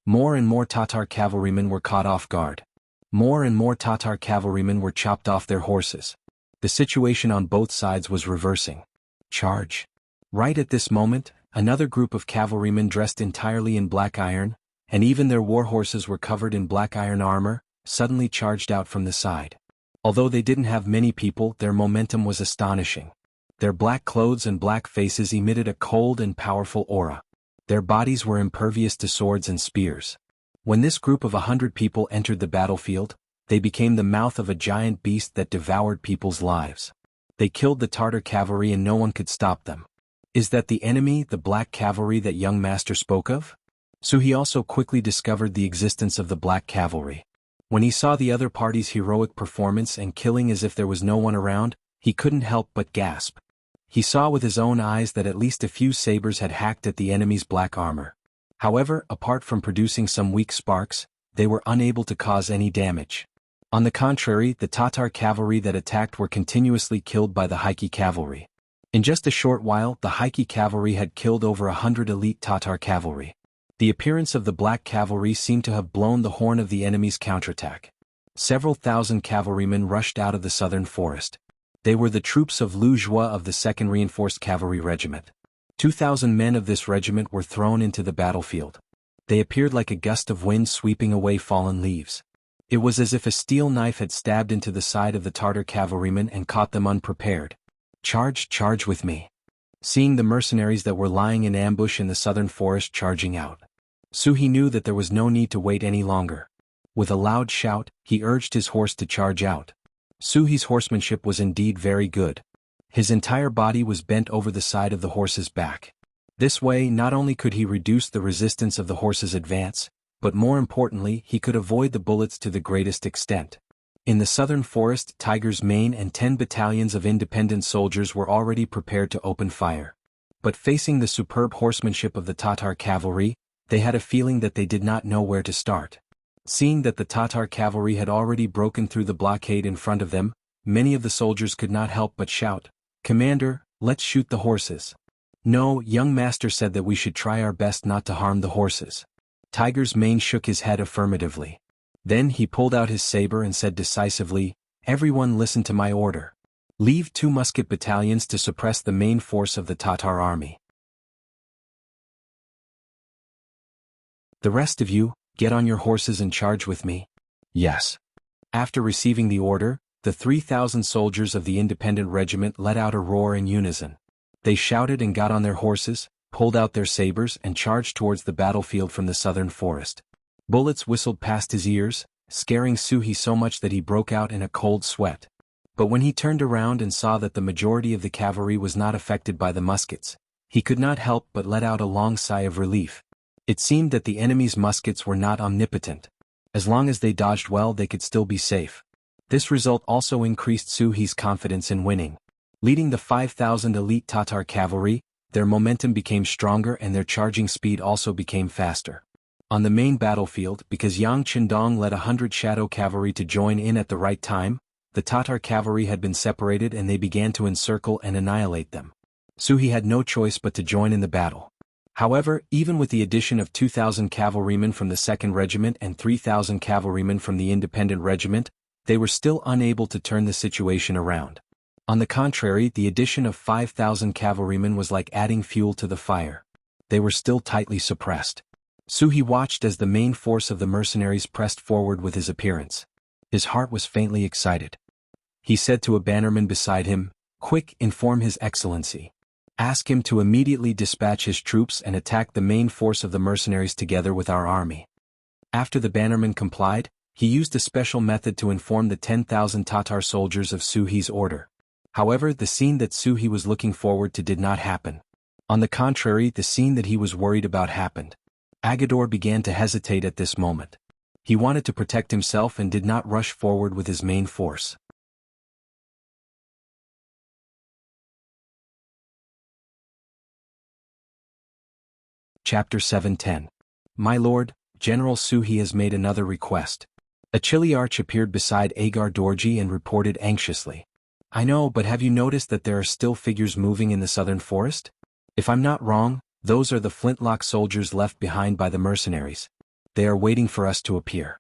More and more Tatar cavalrymen were caught off guard. More and more Tatar cavalrymen were chopped off their horses. The situation on both sides was reversing. Charge! Right at this moment, another group of cavalrymen dressed entirely in black iron, and even their war horses were covered in black iron armor, suddenly charged out from the side. Although they didn't have many people, their momentum was astonishing. Their black clothes and black faces emitted a cold and powerful aura. Their bodies were impervious to swords and spears. When this group of 100 people entered the battlefield, they became the mouth of a giant beast that devoured people's lives. They killed the Tartar cavalry and no one could stop them. Is that the enemy, the black cavalry that young master spoke of? So he also quickly discovered the existence of the black cavalry. When he saw the other party's heroic performance and killing as if there was no one around, he couldn't help but gasp. He saw with his own eyes that at least a few sabers had hacked at the enemy's black armor. However, apart from producing some weak sparks, they were unable to cause any damage. On the contrary, the Tatar cavalry that attacked were continuously killed by the Haiki cavalry. In just a short while, the Haiki cavalry had killed over 100 elite Tatar cavalry. The appearance of the black cavalry seemed to have blown the horn of the enemy's counterattack. Several thousand cavalrymen rushed out of the southern forest. They were the troops of Lu Jua of the 2nd Reinforced Cavalry Regiment. 2,000 men of this regiment were thrown into the battlefield. They appeared like a gust of wind sweeping away fallen leaves. It was as if a steel knife had stabbed into the side of the Tartar cavalrymen and caught them unprepared. Charge, charge with me. Seeing the mercenaries that were lying in ambush in the southern forest charging out, Suhi knew that there was no need to wait any longer. With a loud shout, he urged his horse to charge out. Suhi's horsemanship was indeed very good. His entire body was bent over the side of the horse's back. This way, not only could he reduce the resistance of the horse's advance, but more importantly, he could avoid the bullets to the greatest extent. In the southern forest, Tiger's Mane and 10 battalions of independent soldiers were already prepared to open fire. But facing the superb horsemanship of the Tatar cavalry, they had a feeling that they did not know where to start. Seeing that the Tatar cavalry had already broken through the blockade in front of them, many of the soldiers could not help but shout, "Commander, let's shoot the horses." No, young master said that we should try our best not to harm the horses. Tiger's Mane shook his head affirmatively. Then he pulled out his saber and said decisively, "Everyone listen to my order. Leave 2 musket battalions to suppress the main force of the Tatar army. The rest of you, get on your horses and charge with me." "Yes." After receiving the order, the 3,000 soldiers of the independent regiment let out a roar in unison. They shouted and got on their horses, pulled out their sabers and charged towards the battlefield from the southern forest. Bullets whistled past his ears, scaring Suhi so much that he broke out in a cold sweat. But when he turned around and saw that the majority of the cavalry was not affected by the muskets, he could not help but let out a long sigh of relief. It seemed that the enemy's muskets were not omnipotent. As long as they dodged well, they could still be safe. This result also increased Suhi's confidence in winning. Leading the 5,000 elite Tatar cavalry, their momentum became stronger and their charging speed also became faster. On the main battlefield, because Yang Qindong led 100 shadow cavalry to join in at the right time, the Tatar cavalry had been separated and they began to encircle and annihilate them. Suhi had no choice but to join in the battle. However, even with the addition of 2,000 cavalrymen from the 2nd Regiment and 3,000 cavalrymen from the Independent Regiment, they were still unable to turn the situation around. On the contrary, the addition of 5,000 cavalrymen was like adding fuel to the fire. They were still tightly suppressed. Suhi watched as the main force of the mercenaries pressed forward with his appearance. His heart was faintly excited. He said to a bannerman beside him, "Quick, inform His Excellency. Ask him to immediately dispatch his troops and attack the main force of the mercenaries together with our army." After the bannerman complied, he used a special method to inform the 10,000 Tatar soldiers of Suhi's order. However, the scene that Suhi was looking forward to did not happen. On the contrary, the scene that he was worried about happened. Agador began to hesitate at this moment. He wanted to protect himself and did not rush forward with his main force. Chapter 710. My lord, General Suhi has made another request. A Chiliarch appeared beside Agar Dorji and reported anxiously. I know, but have you noticed that there are still figures moving in the southern forest? If I'm not wrong, those are the flintlock soldiers left behind by the mercenaries. They are waiting for us to appear.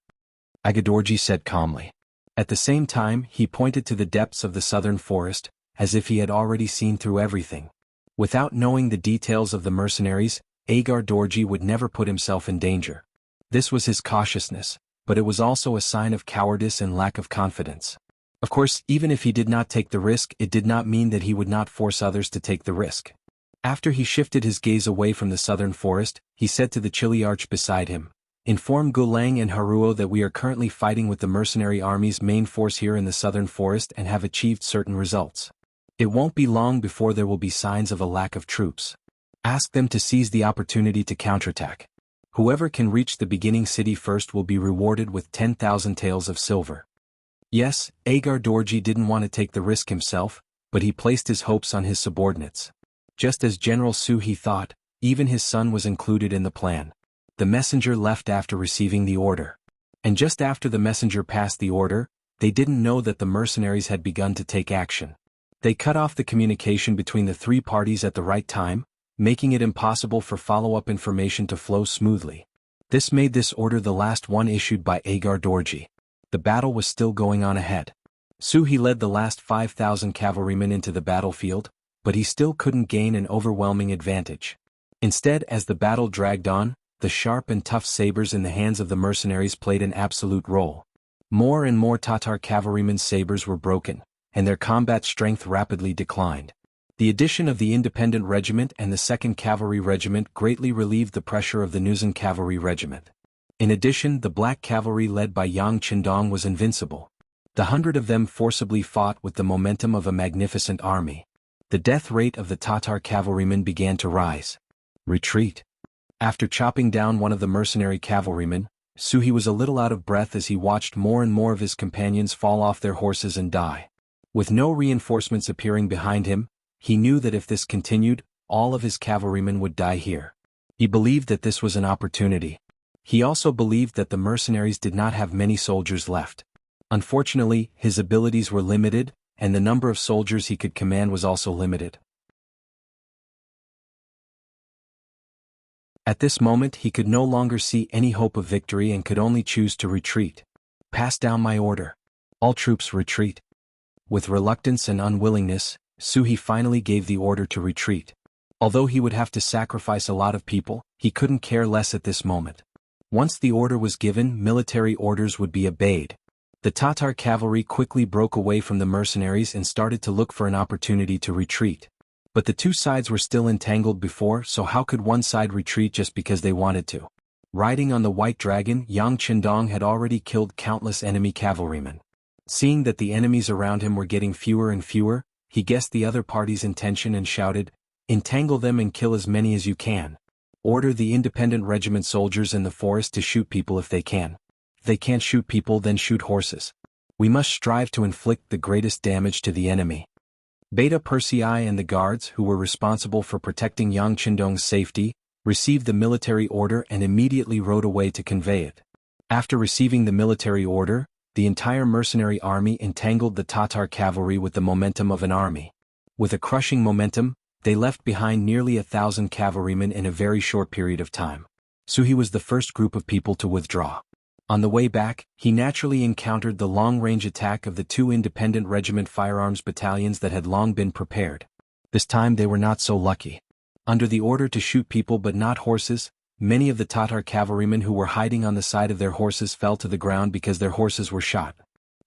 Agadorji said calmly. At the same time, he pointed to the depths of the southern forest, as if he had already seen through everything. Without knowing the details of the mercenaries, Agar Dorji would never put himself in danger. This was his cautiousness, but it was also a sign of cowardice and lack of confidence. Of course, even if he did not take the risk, it did not mean that he would not force others to take the risk. After he shifted his gaze away from the southern forest, he said to the Chiliarch beside him, "Inform Gulang and Haruo that we are currently fighting with the mercenary army's main force here in the southern forest and have achieved certain results. It won't be long before there will be signs of a lack of troops. Ask them to seize the opportunity to counterattack. Whoever can reach the beginning city first will be rewarded with 10,000 taels of silver." Yes, Agar Dorji didn't want to take the risk himself, but he placed his hopes on his subordinates. Just as General Suhi thought, even his son was included in the plan. The messenger left after receiving the order. And just after the messenger passed the order, they didn't know that the mercenaries had begun to take action. They cut off the communication between the three parties at the right time, making it impossible for follow-up information to flow smoothly. This made this order the last one issued by Agar Dorji. The battle was still going on ahead. Suhi led the last 5,000 cavalrymen into the battlefield, but he still couldn't gain an overwhelming advantage. Instead, as the battle dragged on, the sharp and tough sabers in the hands of the mercenaries played an absolute role. More and more Tatar cavalrymen's sabers were broken, and their combat strength rapidly declined. The addition of the Independent Regiment and the 2nd Cavalry Regiment greatly relieved the pressure of the Nuzan Cavalry Regiment. In addition, the Black Cavalry led by Yang Qindong was invincible. The 100 of them forcibly fought with the momentum of a magnificent army. The death rate of the Tatar cavalrymen began to rise. Retreat. After chopping down one of the mercenary cavalrymen, Suhi was a little out of breath as he watched more and more of his companions fall off their horses and die. With no reinforcements appearing behind him, he knew that if this continued, all of his cavalrymen would die here. He believed that this was an opportunity. He also believed that the mercenaries did not have many soldiers left. Unfortunately, his abilities were limited, and the number of soldiers he could command was also limited. At this moment he could no longer see any hope of victory and could only choose to retreat. Pass down my order. All troops retreat. With reluctance and unwillingness, Suhi finally gave the order to retreat. Although he would have to sacrifice a lot of people, he couldn't care less at this moment. Once the order was given, military orders would be obeyed. The Tatar cavalry quickly broke away from the mercenaries and started to look for an opportunity to retreat. But the two sides were still entangled before, so how could one side retreat just because they wanted to? Riding on the white dragon, Yang Qindong had already killed countless enemy cavalrymen. Seeing that the enemies around him were getting fewer and fewer, he guessed the other party's intention and shouted, "Entangle them and kill as many as you can. Order the Independent Regiment soldiers in the forest to shoot people if they can. If they can't shoot people, then shoot horses. We must strive to inflict the greatest damage to the enemy." Beta Persei and the guards who were responsible for protecting Yang Qindong's safety, received the military order and immediately rode away to convey it. After receiving the military order, the entire mercenary army entangled the Tatar cavalry with the momentum of an army. With a crushing momentum, they left behind nearly 1,000 cavalrymen in a very short period of time. Suhi was the first group of people to withdraw. On the way back, he naturally encountered the long-range attack of the two independent regiment firearms battalions that had long been prepared. This time they were not so lucky. Under the order to shoot people but not horses, many of the Tatar cavalrymen who were hiding on the side of their horses fell to the ground because their horses were shot.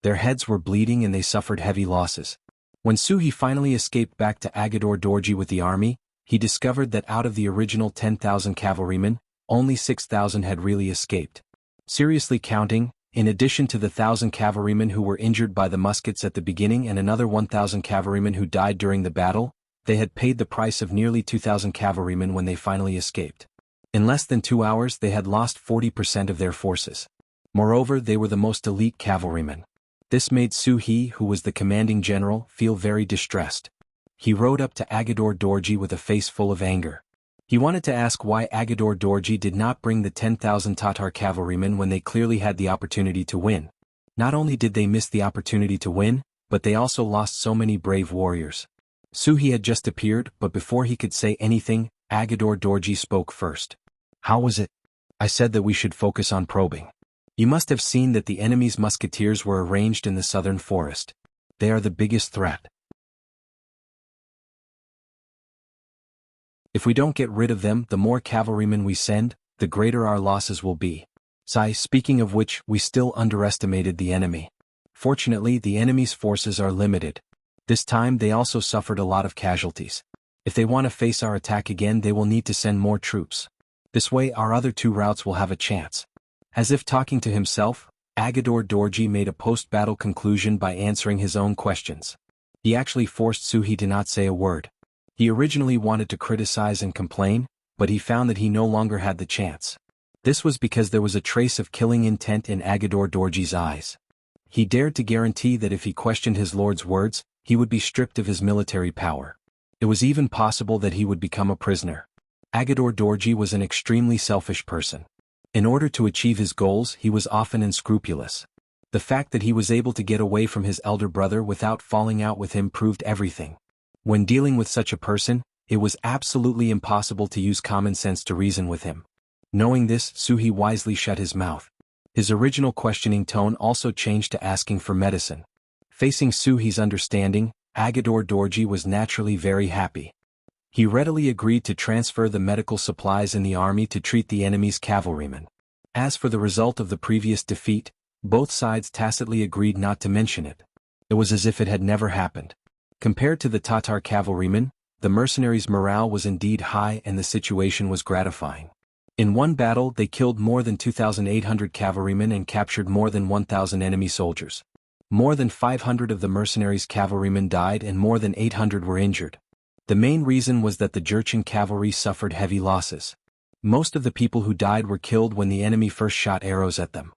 Their heads were bleeding and they suffered heavy losses. When Suhi finally escaped back to Agador Dorji with the army, he discovered that out of the original 10,000 cavalrymen, only 6,000 had really escaped. Seriously counting, in addition to the 1,000 cavalrymen who were injured by the muskets at the beginning and another 1,000 cavalrymen who died during the battle, they had paid the price of nearly 2,000 cavalrymen when they finally escaped. In less than 2 hours they had lost 40% of their forces. Moreover, they were the most elite cavalrymen. This made Suhi, who was the commanding general, feel very distressed. He rode up to Agador Dorji with a face full of anger. He wanted to ask why Agador Dorji did not bring the 10,000 Tatar cavalrymen when they clearly had the opportunity to win. Not only did they miss the opportunity to win, but they also lost so many brave warriors. Suhi had just appeared, but before he could say anything, Agador Dorji spoke first. How was it? I said that we should focus on probing. You must have seen that the enemy's musketeers were arranged in the southern forest. They are the biggest threat. If we don't get rid of them, the more cavalrymen we send, the greater our losses will be. Speaking of which, we still underestimated the enemy. Fortunately, the enemy's forces are limited. This time they also suffered a lot of casualties. If they want to face our attack again, they will need to send more troops. This way our other two routes will have a chance. As if talking to himself, Agador Dorji made a post-battle conclusion by answering his own questions. He actually forced Suhi to not say a word. He originally wanted to criticize and complain, but he found that he no longer had the chance. This was because there was a trace of killing intent in Agador Dorji's eyes. He dared to guarantee that if he questioned his lord's words, he would be stripped of his military power. It was even possible that he would become a prisoner. Agador Dorji was an extremely selfish person. In order to achieve his goals, he was often unscrupulous. The fact that he was able to get away from his elder brother without falling out with him proved everything. When dealing with such a person, it was absolutely impossible to use common sense to reason with him. Knowing this, Suhi wisely shut his mouth. His original questioning tone also changed to asking for medicine. Facing Suhi's understanding, Agador Dorji was naturally very happy. He readily agreed to transfer the medical supplies in the army to treat the enemy's cavalrymen. As for the result of the previous defeat, both sides tacitly agreed not to mention it. It was as if it had never happened. Compared to the Tatar cavalrymen, the mercenaries' morale was indeed high and the situation was gratifying. In one battle they killed more than 2,800 cavalrymen and captured more than 1,000 enemy soldiers. More than 500 of the mercenaries' cavalrymen died and more than 800 were injured. The main reason was that the Jurchen cavalry suffered heavy losses. Most of the people who died were killed when the enemy first shot arrows at them.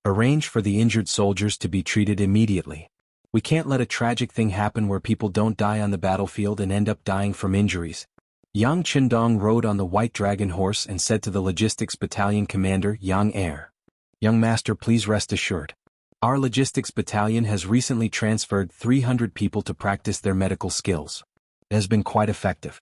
Arrange for the injured soldiers to be treated immediately. We can't let a tragic thing happen where people don't die on the battlefield and end up dying from injuries. Yang Qindong rode on the white dragon horse and said to the logistics battalion commander Yang Er, "Young master, please rest assured. Our logistics battalion has recently transferred 300 people to practice their medical skills. It has been quite effective."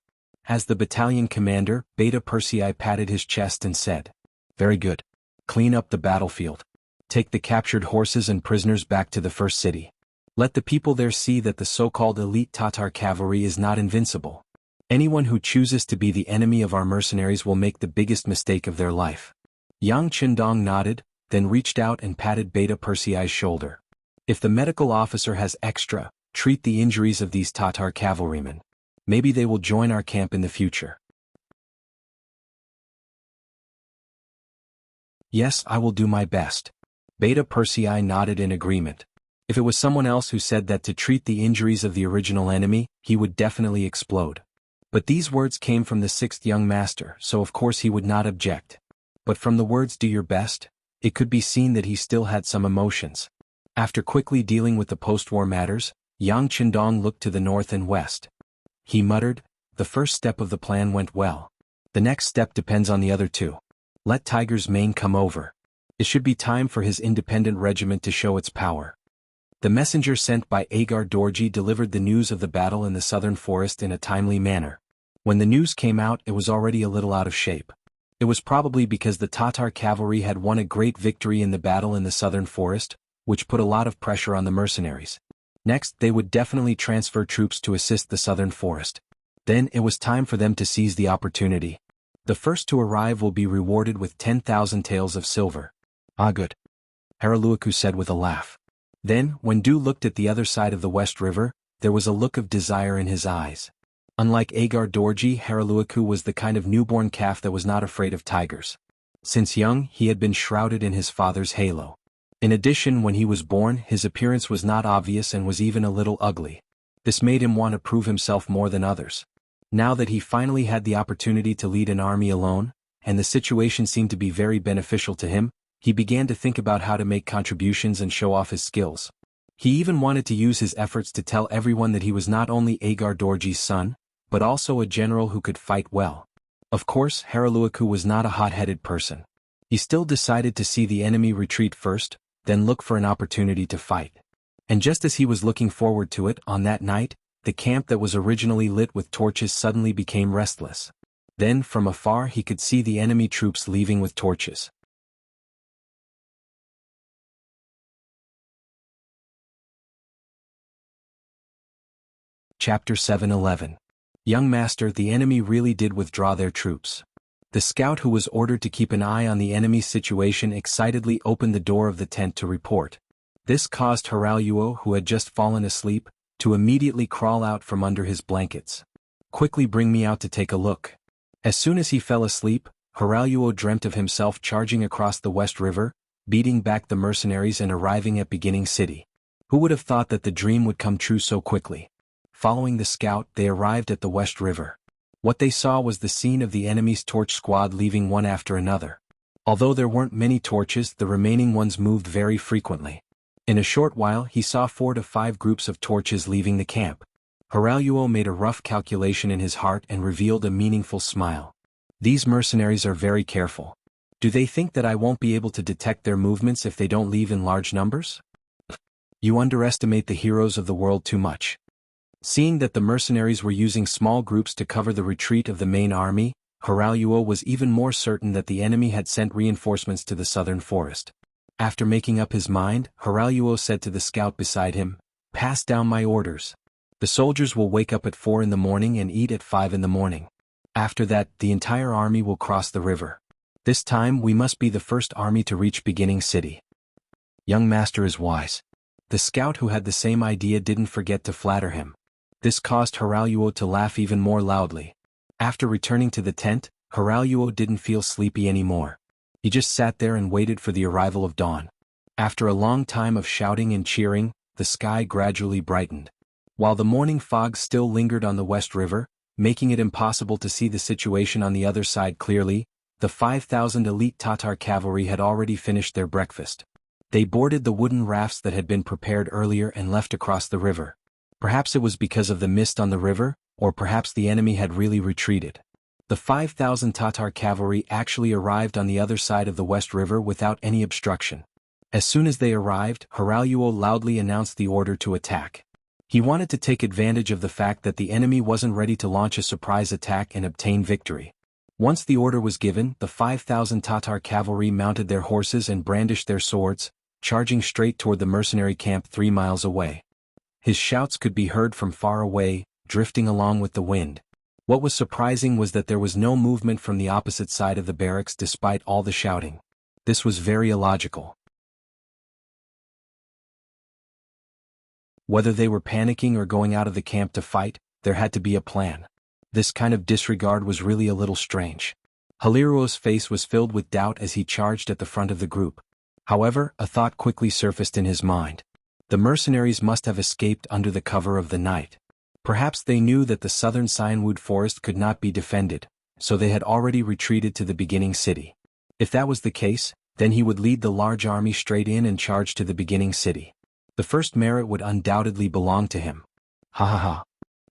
As the battalion commander, Beta Persei patted his chest and said, "Very good. Clean up the battlefield. Take the captured horses and prisoners back to the first city. Let the people there see that the so-called elite Tatar cavalry is not invincible. Anyone who chooses to be the enemy of our mercenaries will make the biggest mistake of their life." Yang Qindong nodded, then reached out and patted Beta Persei's shoulder. "If the medical officer has extra, treat the injuries of these Tatar cavalrymen. Maybe they will join our camp in the future." "Yes, I will do my best." Beta Persei nodded in agreement. If it was someone else who said that to treat the injuries of the original enemy, he would definitely explode. But these words came from the sixth young master, so of course he would not object. But from the words "do your best," it could be seen that he still had some emotions. After quickly dealing with the post-war matters, Yang Qindong looked to the north and west. He muttered, "The first step of the plan went well. The next step depends on the other two. Let Tiger's Mane come over. It should be time for his independent regiment to show its power. The messenger sent by Agar Dorji delivered the news of the battle in the southern forest in a timely manner. When the news came out, it was already a little out of shape. It was probably because the Tatar cavalry had won a great victory in the battle in the southern forest, which put a lot of pressure on the mercenaries. Next, they would definitely transfer troops to assist the southern forest. Then it was time for them to seize the opportunity. The first to arrive will be rewarded with 10,000 taels of silver. Ah, good, Haraluaku said with a laugh. Then, when Du looked at the other side of the West River, there was a look of desire in his eyes. Unlike Agar Dorji, Haraluaku was the kind of newborn calf that was not afraid of tigers. Since young, he had been shrouded in his father's halo. In addition, when he was born, his appearance was not obvious and was even a little ugly. This made him want to prove himself more than others. Now that he finally had the opportunity to lead an army alone, and the situation seemed to be very beneficial to him, he began to think about how to make contributions and show off his skills. He even wanted to use his efforts to tell everyone that he was not only Agar Dorji's son, but also a general who could fight well. Of course, Haraluaku was not a hot-headed person. He still decided to see the enemy retreat first, then look for an opportunity to fight. And just as he was looking forward to it, on that night, the camp that was originally lit with torches suddenly became restless. Then, from afar, he could see the enemy troops leaving with torches. Chapter 7:11. Young Master, the enemy really did withdraw their troops. The scout who was ordered to keep an eye on the enemy's situation excitedly opened the door of the tent to report. This caused Haraluo, who had just fallen asleep, to immediately crawl out from under his blankets. Quickly bring me out to take a look. As soon as he fell asleep, Haraluo dreamt of himself charging across the West River, beating back the mercenaries and arriving at Beginning City. Who would have thought that the dream would come true so quickly? Following the scout, they arrived at the West River. What they saw was the scene of the enemy's torch squad leaving one after another. Although there weren't many torches, the remaining ones moved very frequently. In a short while, he saw 4 to 5 groups of torches leaving the camp. Haraluo made a rough calculation in his heart and revealed a meaningful smile. These mercenaries are very careful. Do they think that I won't be able to detect their movements if they don't leave in large numbers? You underestimate the heroes of the world too much. Seeing that the mercenaries were using small groups to cover the retreat of the main army, Haraluo was even more certain that the enemy had sent reinforcements to the southern forest. After making up his mind, Haraluo said to the scout beside him, "Pass down my orders. The soldiers will wake up at 4 in the morning and eat at 5 in the morning. After that, the entire army will cross the river. This time we must be the first army to reach Beginning City." Young Master is wise. The scout who had the same idea didn't forget to flatter him. This caused Haraluo to laugh even more loudly. After returning to the tent, Haraluo didn't feel sleepy anymore. He just sat there and waited for the arrival of dawn. After a long time of shouting and cheering, the sky gradually brightened. While the morning fog still lingered on the West River, making it impossible to see the situation on the other side clearly, the 5,000 elite Tatar cavalry had already finished their breakfast. They boarded the wooden rafts that had been prepared earlier and left across the river. Perhaps it was because of the mist on the river, or perhaps the enemy had really retreated. The 5,000 Tatar cavalry actually arrived on the other side of the West River without any obstruction. As soon as they arrived, Haraluo loudly announced the order to attack. He wanted to take advantage of the fact that the enemy wasn't ready to launch a surprise attack and obtain victory. Once the order was given, the 5,000 Tatar cavalry mounted their horses and brandished their swords, charging straight toward the mercenary camp 3 miles away. His shouts could be heard from far away, drifting along with the wind. What was surprising was that there was no movement from the opposite side of the barracks despite all the shouting. This was very illogical. Whether they were panicking or going out of the camp to fight, there had to be a plan. This kind of disregard was really a little strange. Haliruo's face was filled with doubt as he charged at the front of the group. However, a thought quickly surfaced in his mind. The mercenaries must have escaped under the cover of the night. Perhaps they knew that the southern Cianwood forest could not be defended, so they had already retreated to the Beginning City. If that was the case, then he would lead the large army straight in and charge to the Beginning City. The first merit would undoubtedly belong to him. Ha ha ha.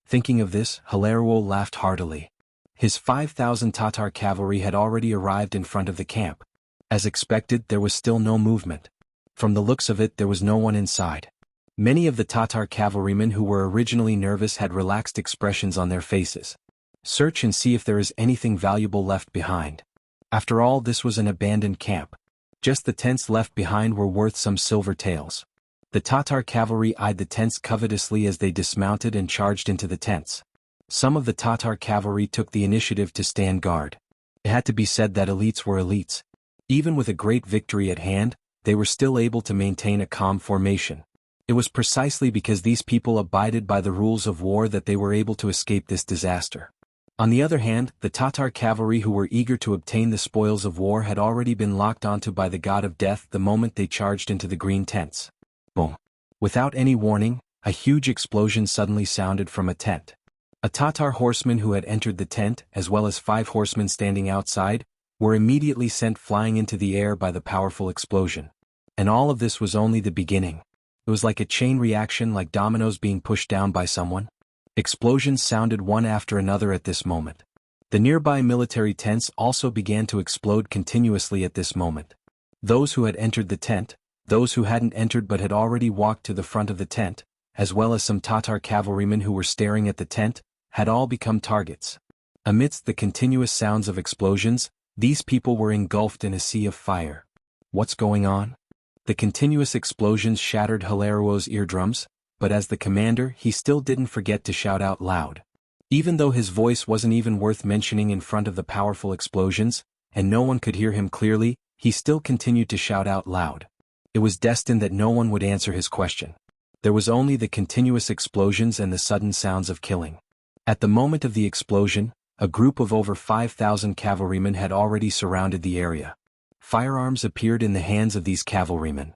Thinking of this, Halaruo laughed heartily. His 5,000 Tatar cavalry had already arrived in front of the camp. As expected, there was still no movement. From the looks of it, there was no one inside. Many of the Tatar cavalrymen who were originally nervous had relaxed expressions on their faces. Search and see if there is anything valuable left behind. After all, this was an abandoned camp. Just the tents left behind were worth some silver taels. The Tatar cavalry eyed the tents covetously as they dismounted and charged into the tents. Some of the Tatar cavalry took the initiative to stand guard. It had to be said that elites were elites. Even with a great victory at hand, they were still able to maintain a calm formation. It was precisely because these people abided by the rules of war that they were able to escape this disaster. On the other hand, the Tatar cavalry who were eager to obtain the spoils of war had already been locked onto by the god of death the moment they charged into the green tents. Boom! Without any warning, a huge explosion suddenly sounded from a tent. A Tatar horseman who had entered the tent, as well as 5 horsemen standing outside, were immediately sent flying into the air by the powerful explosion. And all of this was only the beginning. It was like a chain reaction, like dominoes being pushed down by someone. Explosions sounded one after another at this moment. The nearby military tents also began to explode continuously at this moment. Those who had entered the tent, those who hadn't entered but had already walked to the front of the tent, as well as some Tatar cavalrymen who were staring at the tent, had all become targets. Amidst the continuous sounds of explosions, these people were engulfed in a sea of fire. What's going on? The continuous explosions shattered Hilario's eardrums, but as the commander, he still didn't forget to shout out loud. Even though his voice wasn't even worth mentioning in front of the powerful explosions, and no one could hear him clearly, he still continued to shout out loud. It was destined that no one would answer his question. There was only the continuous explosions and the sudden sounds of killing. At the moment of the explosion, a group of over 5,000 cavalrymen had already surrounded the area. Firearms appeared in the hands of these cavalrymen.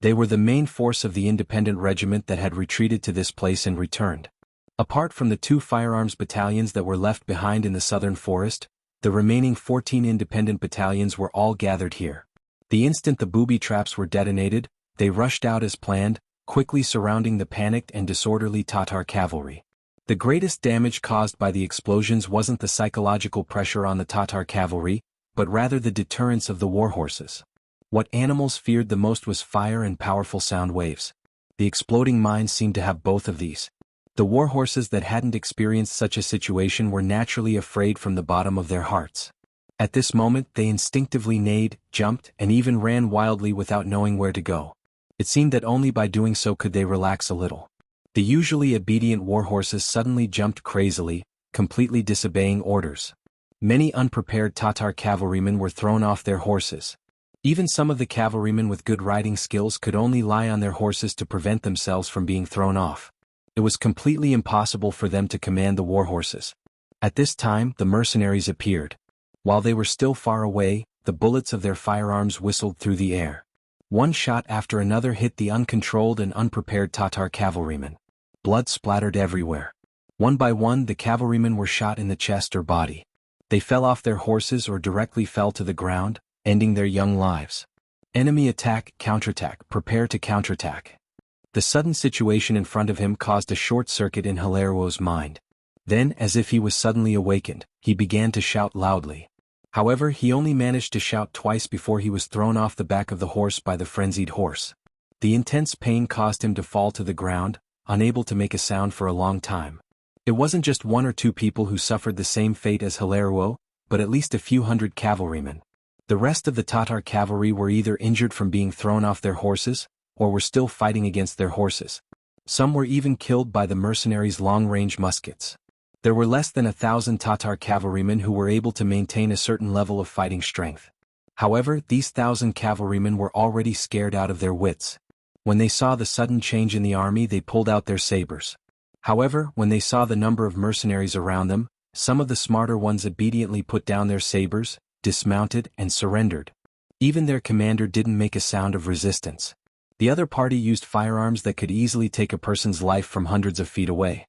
They were the main force of the independent regiment that had retreated to this place and returned. Apart from the 2 firearms battalions that were left behind in the southern forest, the remaining 14 independent battalions were all gathered here. The instant the booby traps were detonated, they rushed out as planned, quickly surrounding the panicked and disorderly Tatar cavalry. The greatest damage caused by the explosions wasn't the psychological pressure on the Tatar cavalry, but rather the deterrence of the war horses. What animals feared the most was fire and powerful sound waves. The exploding mines seemed to have both of these. The war horses that hadn't experienced such a situation were naturally afraid from the bottom of their hearts. At this moment they instinctively neighed, jumped, and even ran wildly without knowing where to go. It seemed that only by doing so could they relax a little. The usually obedient war horses suddenly jumped crazily, completely disobeying orders. Many unprepared Tatar cavalrymen were thrown off their horses. Even some of the cavalrymen with good riding skills could only lie on their horses to prevent themselves from being thrown off. It was completely impossible for them to command the war horses. At this time, the mercenaries appeared. While they were still far away, the bullets of their firearms whistled through the air. One shot after another hit the uncontrolled and unprepared Tatar cavalrymen. Blood splattered everywhere. One by one, the cavalrymen were shot in the chest or body. They fell off their horses or directly fell to the ground, ending their young lives. Enemy attack, counterattack, prepare to counterattack. The sudden situation in front of him caused a short circuit in Hilario's mind. Then, as if he was suddenly awakened, he began to shout loudly. However, he only managed to shout twice before he was thrown off the back of the horse by the frenzied horse. The intense pain caused him to fall to the ground, unable to make a sound for a long time. It wasn't just 1 or 2 people who suffered the same fate as Hilario, but at least a few hundred cavalrymen. The rest of the Tatar cavalry were either injured from being thrown off their horses, or were still fighting against their horses. Some were even killed by the mercenaries' long-range muskets. There were less than 1,000 Tatar cavalrymen who were able to maintain a certain level of fighting strength. However, these 1,000 cavalrymen were already scared out of their wits. When they saw the sudden change in the army, they pulled out their sabers. However, when they saw the number of mercenaries around them, some of the smarter ones obediently put down their sabers, dismounted, and surrendered. Even their commander didn't make a sound of resistance. The other party used firearms that could easily take a person's life from hundreds of feet away.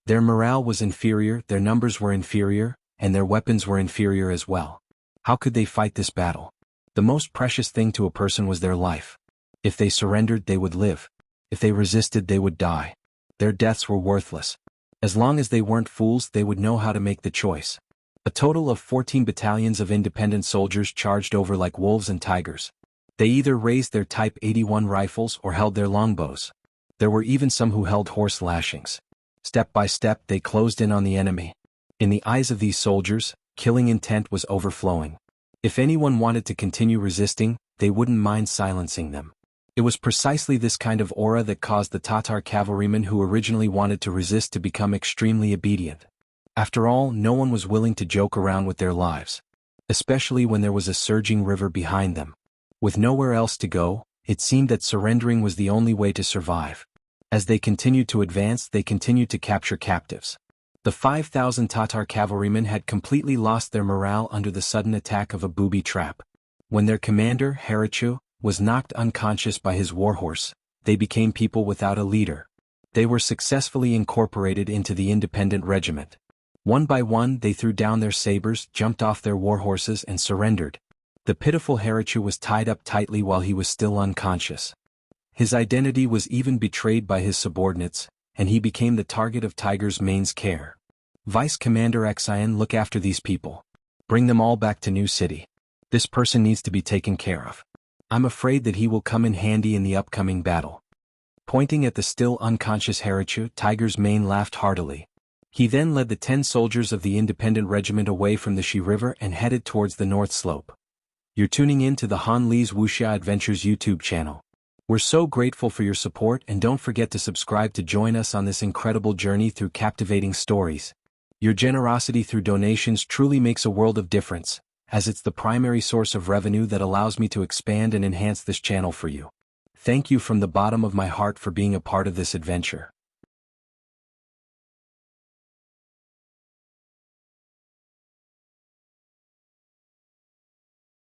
Their morale was inferior, their numbers were inferior, and their weapons were inferior as well. How could they fight this battle? The most precious thing to a person was their life. If they surrendered, they would live. If they resisted, they would die. Their deaths were worthless. As long as they weren't fools, they would know how to make the choice. A total of 14 battalions of independent soldiers charged over like wolves and tigers. They either raised their Type 81 rifles or held their longbows. There were even some who held horse lashings. Step by step, they closed in on the enemy. In the eyes of these soldiers, killing intent was overflowing. If anyone wanted to continue resisting, they wouldn't mind silencing them. It was precisely this kind of aura that caused the Tatar cavalrymen who originally wanted to resist to become extremely obedient. After all, no one was willing to joke around with their lives, especially when there was a surging river behind them. With nowhere else to go, it seemed that surrendering was the only way to survive. As they continued to advance, they continued to capture captives. The 5,000 Tatar cavalrymen had completely lost their morale under the sudden attack of a booby trap. When their commander, Harachu, was knocked unconscious by his warhorse, they became people without a leader. They were successfully incorporated into the independent regiment. One by one, they threw down their sabers, jumped off their warhorses, and surrendered. The pitiful Harachu was tied up tightly while he was still unconscious. His identity was even betrayed by his subordinates, and he became the target of Tiger Main's care. Vice Commander Xian, look after these people. Bring them all back to New City. This person needs to be taken care of. I'm afraid that he will come in handy in the upcoming battle. Pointing at the still unconscious Harachu, Tiger Main laughed heartily. He then led the 10 soldiers of the independent regiment away from the Shi River and headed towards the north slope. You're tuning in to the Han Li's Wuxia Adventures YouTube channel. We're so grateful for your support, and don't forget to subscribe to join us on this incredible journey through captivating stories. Your generosity through donations truly makes a world of difference, as it's the primary source of revenue that allows me to expand and enhance this channel for you. Thank you from the bottom of my heart for being a part of this adventure.